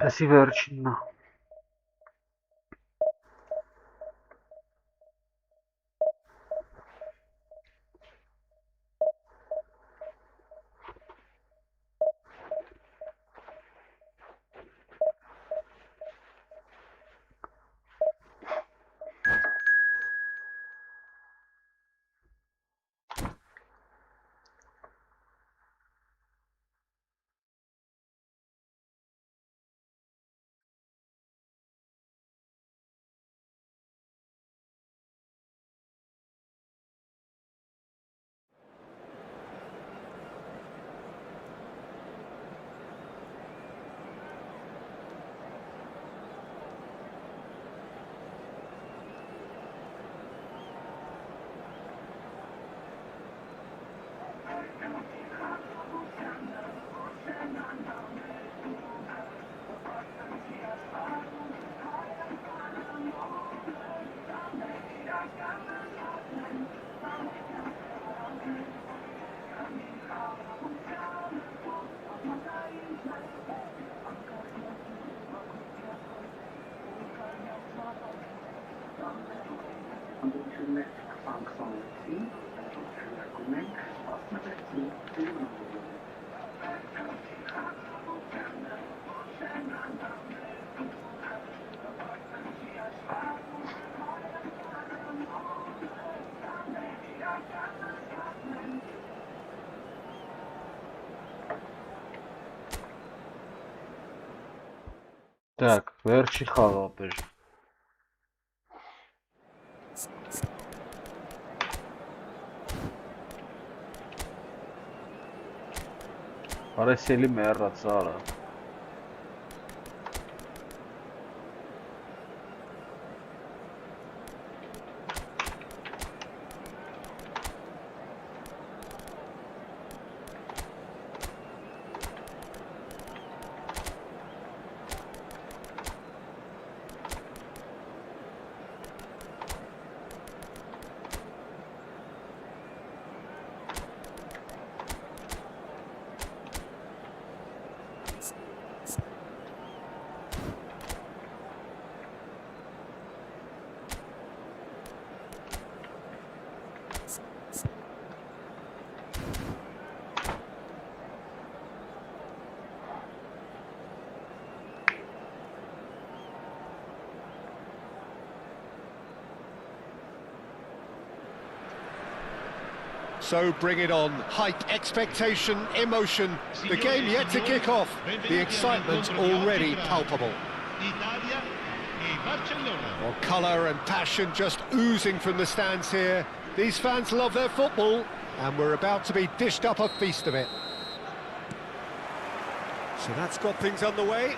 Այսի վերջինն է։ հանդիպություններ սանկցիոնեցին, շնորհակալ ենք, մասնակցին Так, վերջի խաղապեր։ Արեսելի մեռած արա։ So bring it on. Hype, expectation, emotion. The game yet to kick off. The excitement already palpable. Well, colour and passion just oozing from the stands here. These fans love their football, and we're about to be dished up a feast of it. So that's got things underway.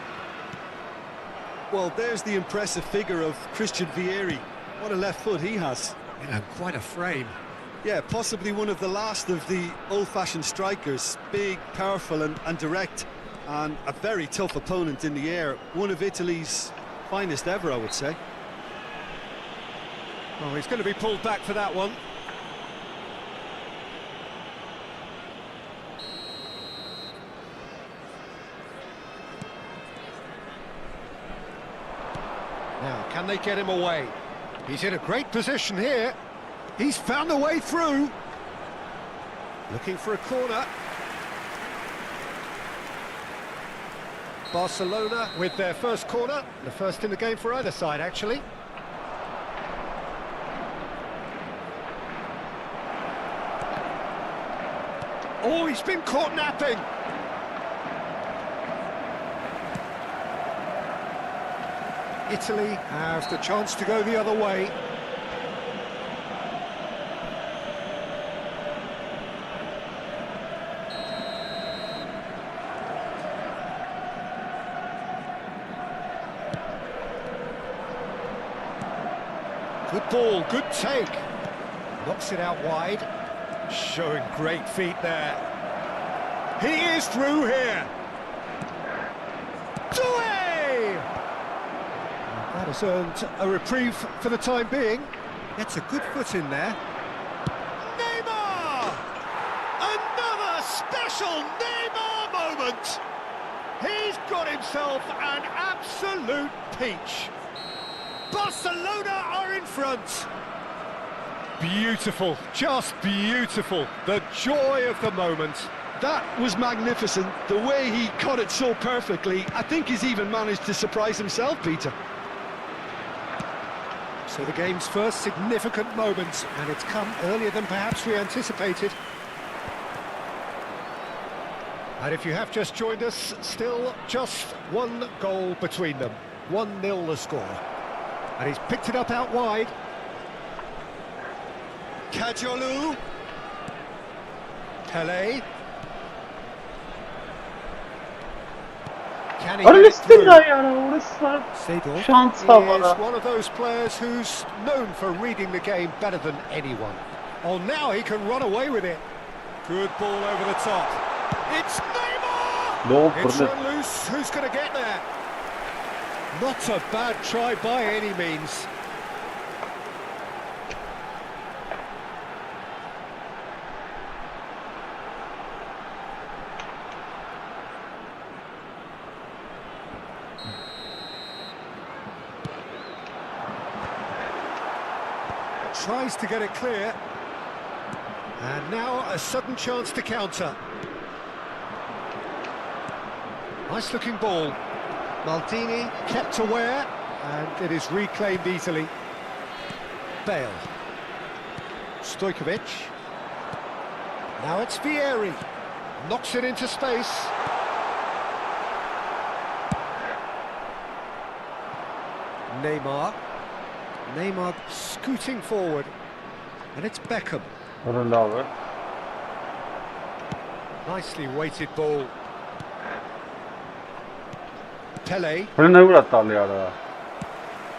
Well, there's the impressive figure of Christian Vieri. What a left foot he has. Yeah, quite a frame. Yeah, possibly one of the last of the old-fashioned strikers. Big, powerful and direct, and a very tough opponent in the air. One of Italy's finest ever, I would say. Oh, he's going to be pulled back for that one. Now, can they get him away? He's in a great position here. He's found a way through. Looking for a corner. Barcelona with their first corner. The first in the game for either side, actually. Oh, he's been caught napping. Italy have the chance to go the other way. Good ball, good take. Knocks it out wide. Showing great feet there. He is through here. Doué! That has earned a reprieve for the time being. Gets a good foot in there. Neymar! Another special Neymar moment! He's got himself an absolute peach. Barcelona are in front. Beautiful, just beautiful. The joy of the moment. That was magnificent. The way he cut it so perfectly. I think he's even managed to surprise himself, Peter. So the game's first significant moment, and it's come earlier than perhaps we anticipated. And if you have just joined us, still just one goal between them. 1-0 the score. And he's picked it up out wide. Kajolu. Pele. Can he get it through? Seedorf is one of those players who's known for reading the game better than anyone. Oh, now he can run away with it. Good ball over the top. It's Neymar! It's run loose. Who's going to get there? Not a bad try by any means. tries to get it clear. And now a sudden chance to counter. Nice looking ball. Maldini kept aware, and it is reclaimed easily. Bale. Stojkovic. Now it's Vieri. Knocks it into space. Neymar scooting forward. And it's Beckham. Nicely weighted ball. Pele.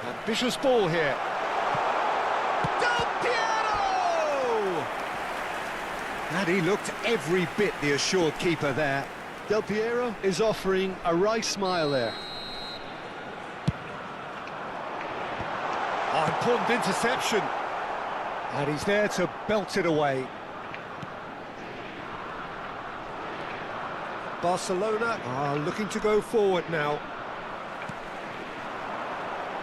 Ambitious ball here. Del Piero! And he looked every bit the assured keeper there. Del Piero is offering a right smile there. Oh, important interception. And he's there to belt it away. Barcelona are looking to go forward now.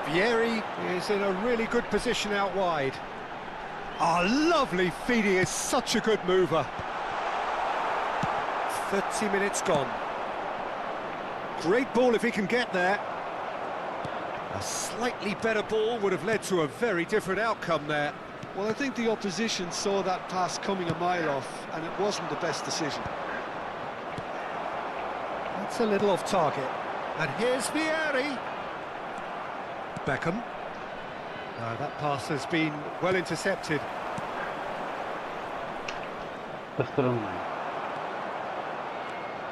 Vieri is in a really good position out wide. Oh, lovely feed, he is such a good mover. 30 minutes gone. Great ball if he can get there. A slightly better ball would have led to a very different outcome there. Well, I think the opposition saw that pass coming a mile off, and it wasn't the best decision. That's a little off target. And here's Vieri. Beckham. That pass has been well intercepted.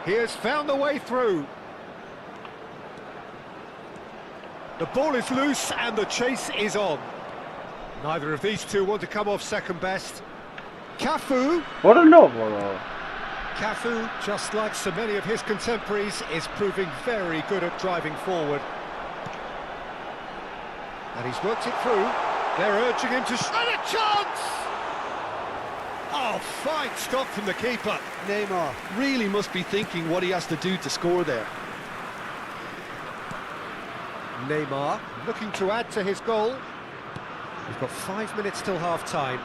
He has found the way through. The ball is loose and the chase is on. Neither of these two want to come off second best. Cafu. What a love! Cafu, just like so many of his contemporaries, is proving very good at driving forward. And he's worked it through. They're urging him to shoot. And a chance! Oh, fine stop from the keeper. Neymar really must be thinking what he has to do to score there. Neymar looking to add to his goal. We've got 5 minutes till half-time.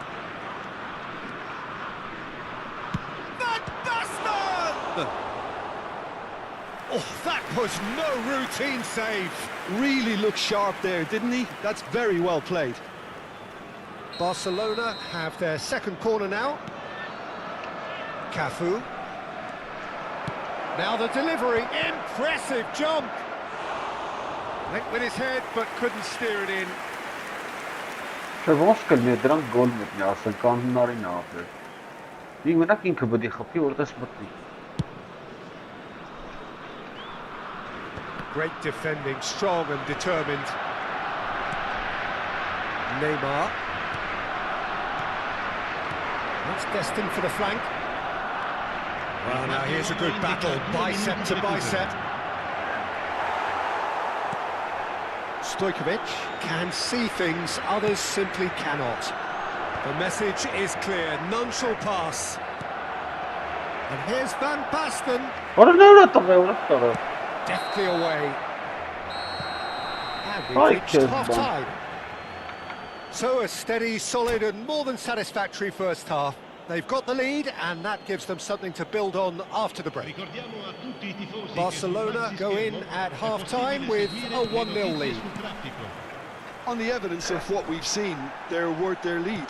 Van Basten! Oh, that was no routine save. Really looked sharp there, didn't he? That's very well played. Barcelona have their second corner now. Cafu. Now the delivery. Impressive jump. Went with his head, but couldn't steer it in. Ոնց կլինի դրանք գոլ մտնի, ասեն կանոնարին է ապրել։ Ինքը մենակ ինքը պետք է խփի, որտես մտնի։ Great defending, strong and determined. Neymar. That's destined for the flank. Well, now here's a good battle, bicep to bicep. Stojkovic can see things others simply cannot. The message is clear, none shall pass. And here's Van Basten. Deftly away. And we've reached half-time. So a steady, solid and more than satisfactory first half. They've got the lead and that gives them something to build on after the break. Barcelona go in at half-time with a 1-0 lead. On the evidence of what we've seen, they're worth their lead.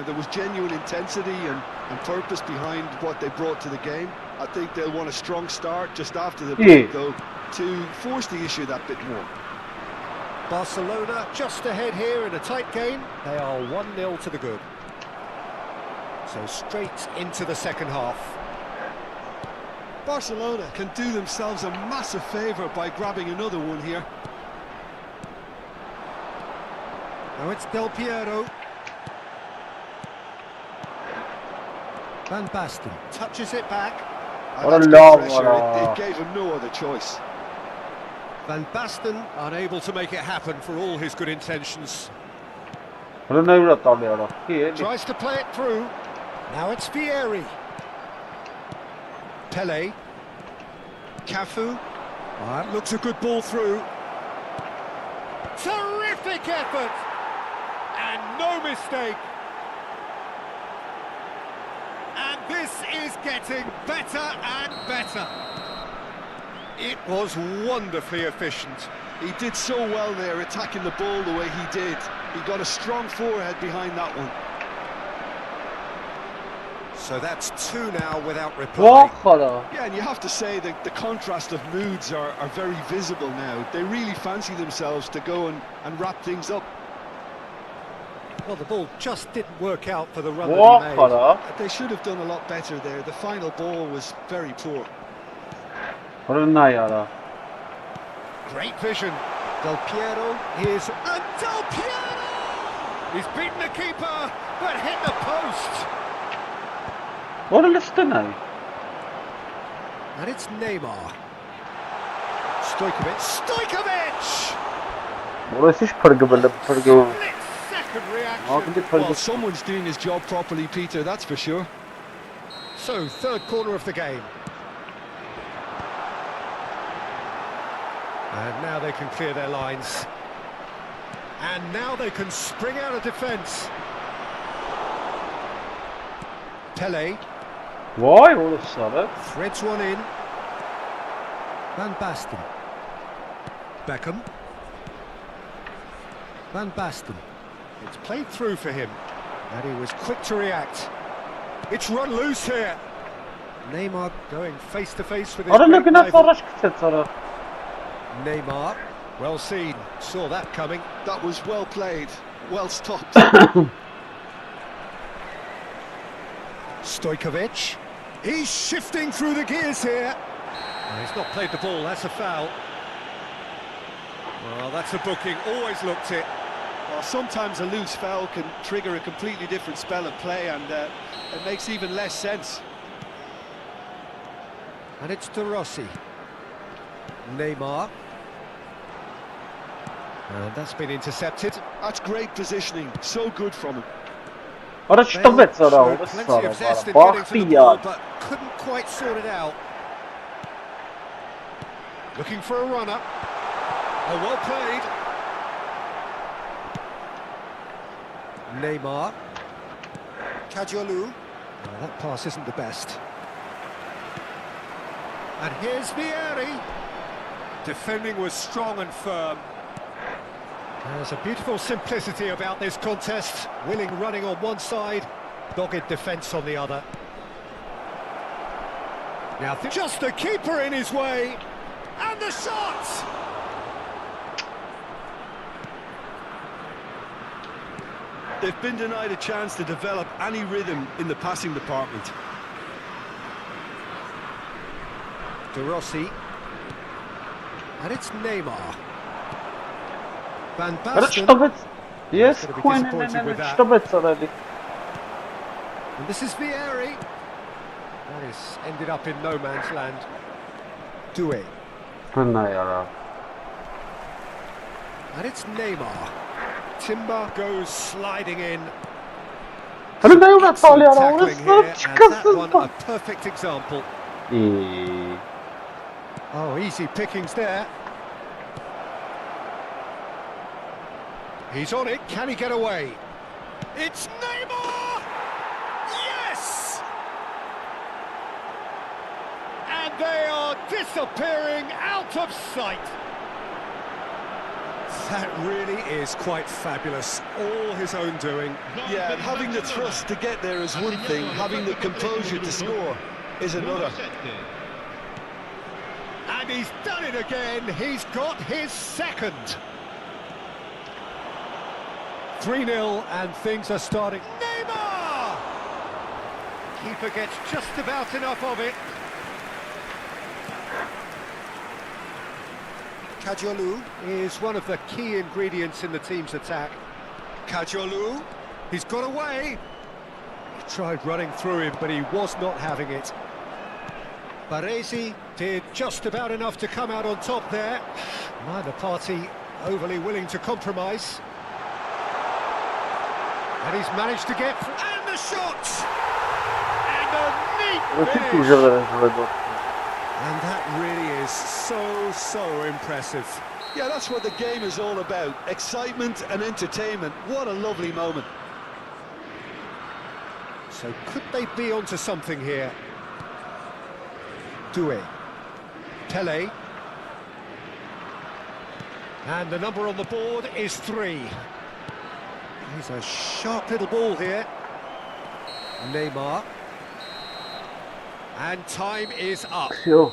There was genuine intensity and purpose behind what they brought to the game. I think they'll want a strong start just after the break, though, to force the issue that bit more. Barcelona just ahead here in a tight game. They are 1-0 to the good. So straight into the second half. Barcelona can do themselves a massive favour by grabbing another one here. Now it's Del Piero. Van Basten touches it back. What a love! It gave him no other choice. Van Basten unable to make it happen for all his good intentions. Tries to play it through. Now it's Vieri. Pele. Cafu. That looks a good ball through. Terrific effort! And no mistake. this is getting better and better. It was wonderfully efficient. He did so well there, attacking the ball the way he did. He got a strong forehead behind that one. So that's 2 now without reply. Yeah, and you have to say that the contrast of moods are very visible now. They really fancy themselves to go and wrap things up. Well, the ball just didn't work out for the run that he made. They should have done a lot better there. The final ball was very poor. Great vision. Del Piero is... And Del Piero! He's beaten the keeper, but hit the post. What a listener. And it's Neymar. Stojkovic! Orası hiç pırgı. Split-second reaction. Well, someone's doing his job properly, Peter, that's for sure. So, third corner of the game. And now they can clear their lines. And now they can spring out of defence. Pele. Vay orası. Threads one in. Van Basten. Beckham. Van Basten. It's played through for him. And he was quick to react. It's run loose here. Neymar going face to face with his great rival. Neymar, well seen, saw that coming. That was well played, well stopped. Stojkovic, he's shifting through the gears here. He's not played the ball, that's a foul. Well, that's a booking, always looked it. Well, sometimes a loose foul can trigger a completely different spell of play, and it makes even less sense. And it's De Rossi. Neymar. And that's been intercepted. That's great positioning, so good from him. Orası showed plenty of zest in getting to the ball, but couldn't quite sort it out. Looking for a runner. Oh, well played. Neymar. Kajolu. That pass isn't the best. And here's Vieri. Defending was strong and firm. There's a beautiful simplicity about this contest. Willing running on one side, dogged defence on the other. Now just the keeper in his way, and the shot! They've been denied a chance to develop any rhythm in the passing department. De Rossi. And it's Neymar. Van Basten. Yes, already. And this is Vieri. That is ended up in no man's land. Doué. And it's Neymar. Timber goes sliding in. Tackling here, and that one a perfect example. Oh, easy pickings there. He's on it, can he get away? It's Neymar! Yes! And they are disappearing out of sight. That really is quite fabulous, all his own doing. Yeah, and having the trust to get there is one thing, having the composure to score is another. And he's done it again, he's got his second. 3-0 and things are starting. Neymar! Keeper gets just about enough of it. Kajolu is one of the key ingredients in the team's attack. Kajolu, he's got away. He tried running through him, but he was not having it. Baresi did just about enough to come out on top there. Neither party overly willing to compromise. And he's managed to get... And the shot! And a neat finish! And that really is so impressive. Yeah, that's what the game is all about. Excitement and entertainment. What a lovely moment. So could they be onto something here? Doué. Tele. And the number on the board is 3. He's a sharp little ball here. Neymar. And time is up. Всё.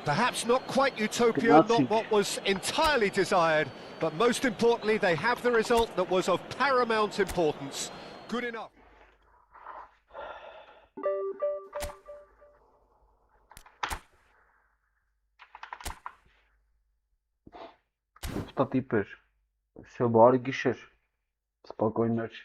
Perhaps not quite utopia, not what was entirely desired, but most importantly, they have the result that was of paramount importance. Good enough. Что типишь? Все, барь гишешь. Спокойной ночи.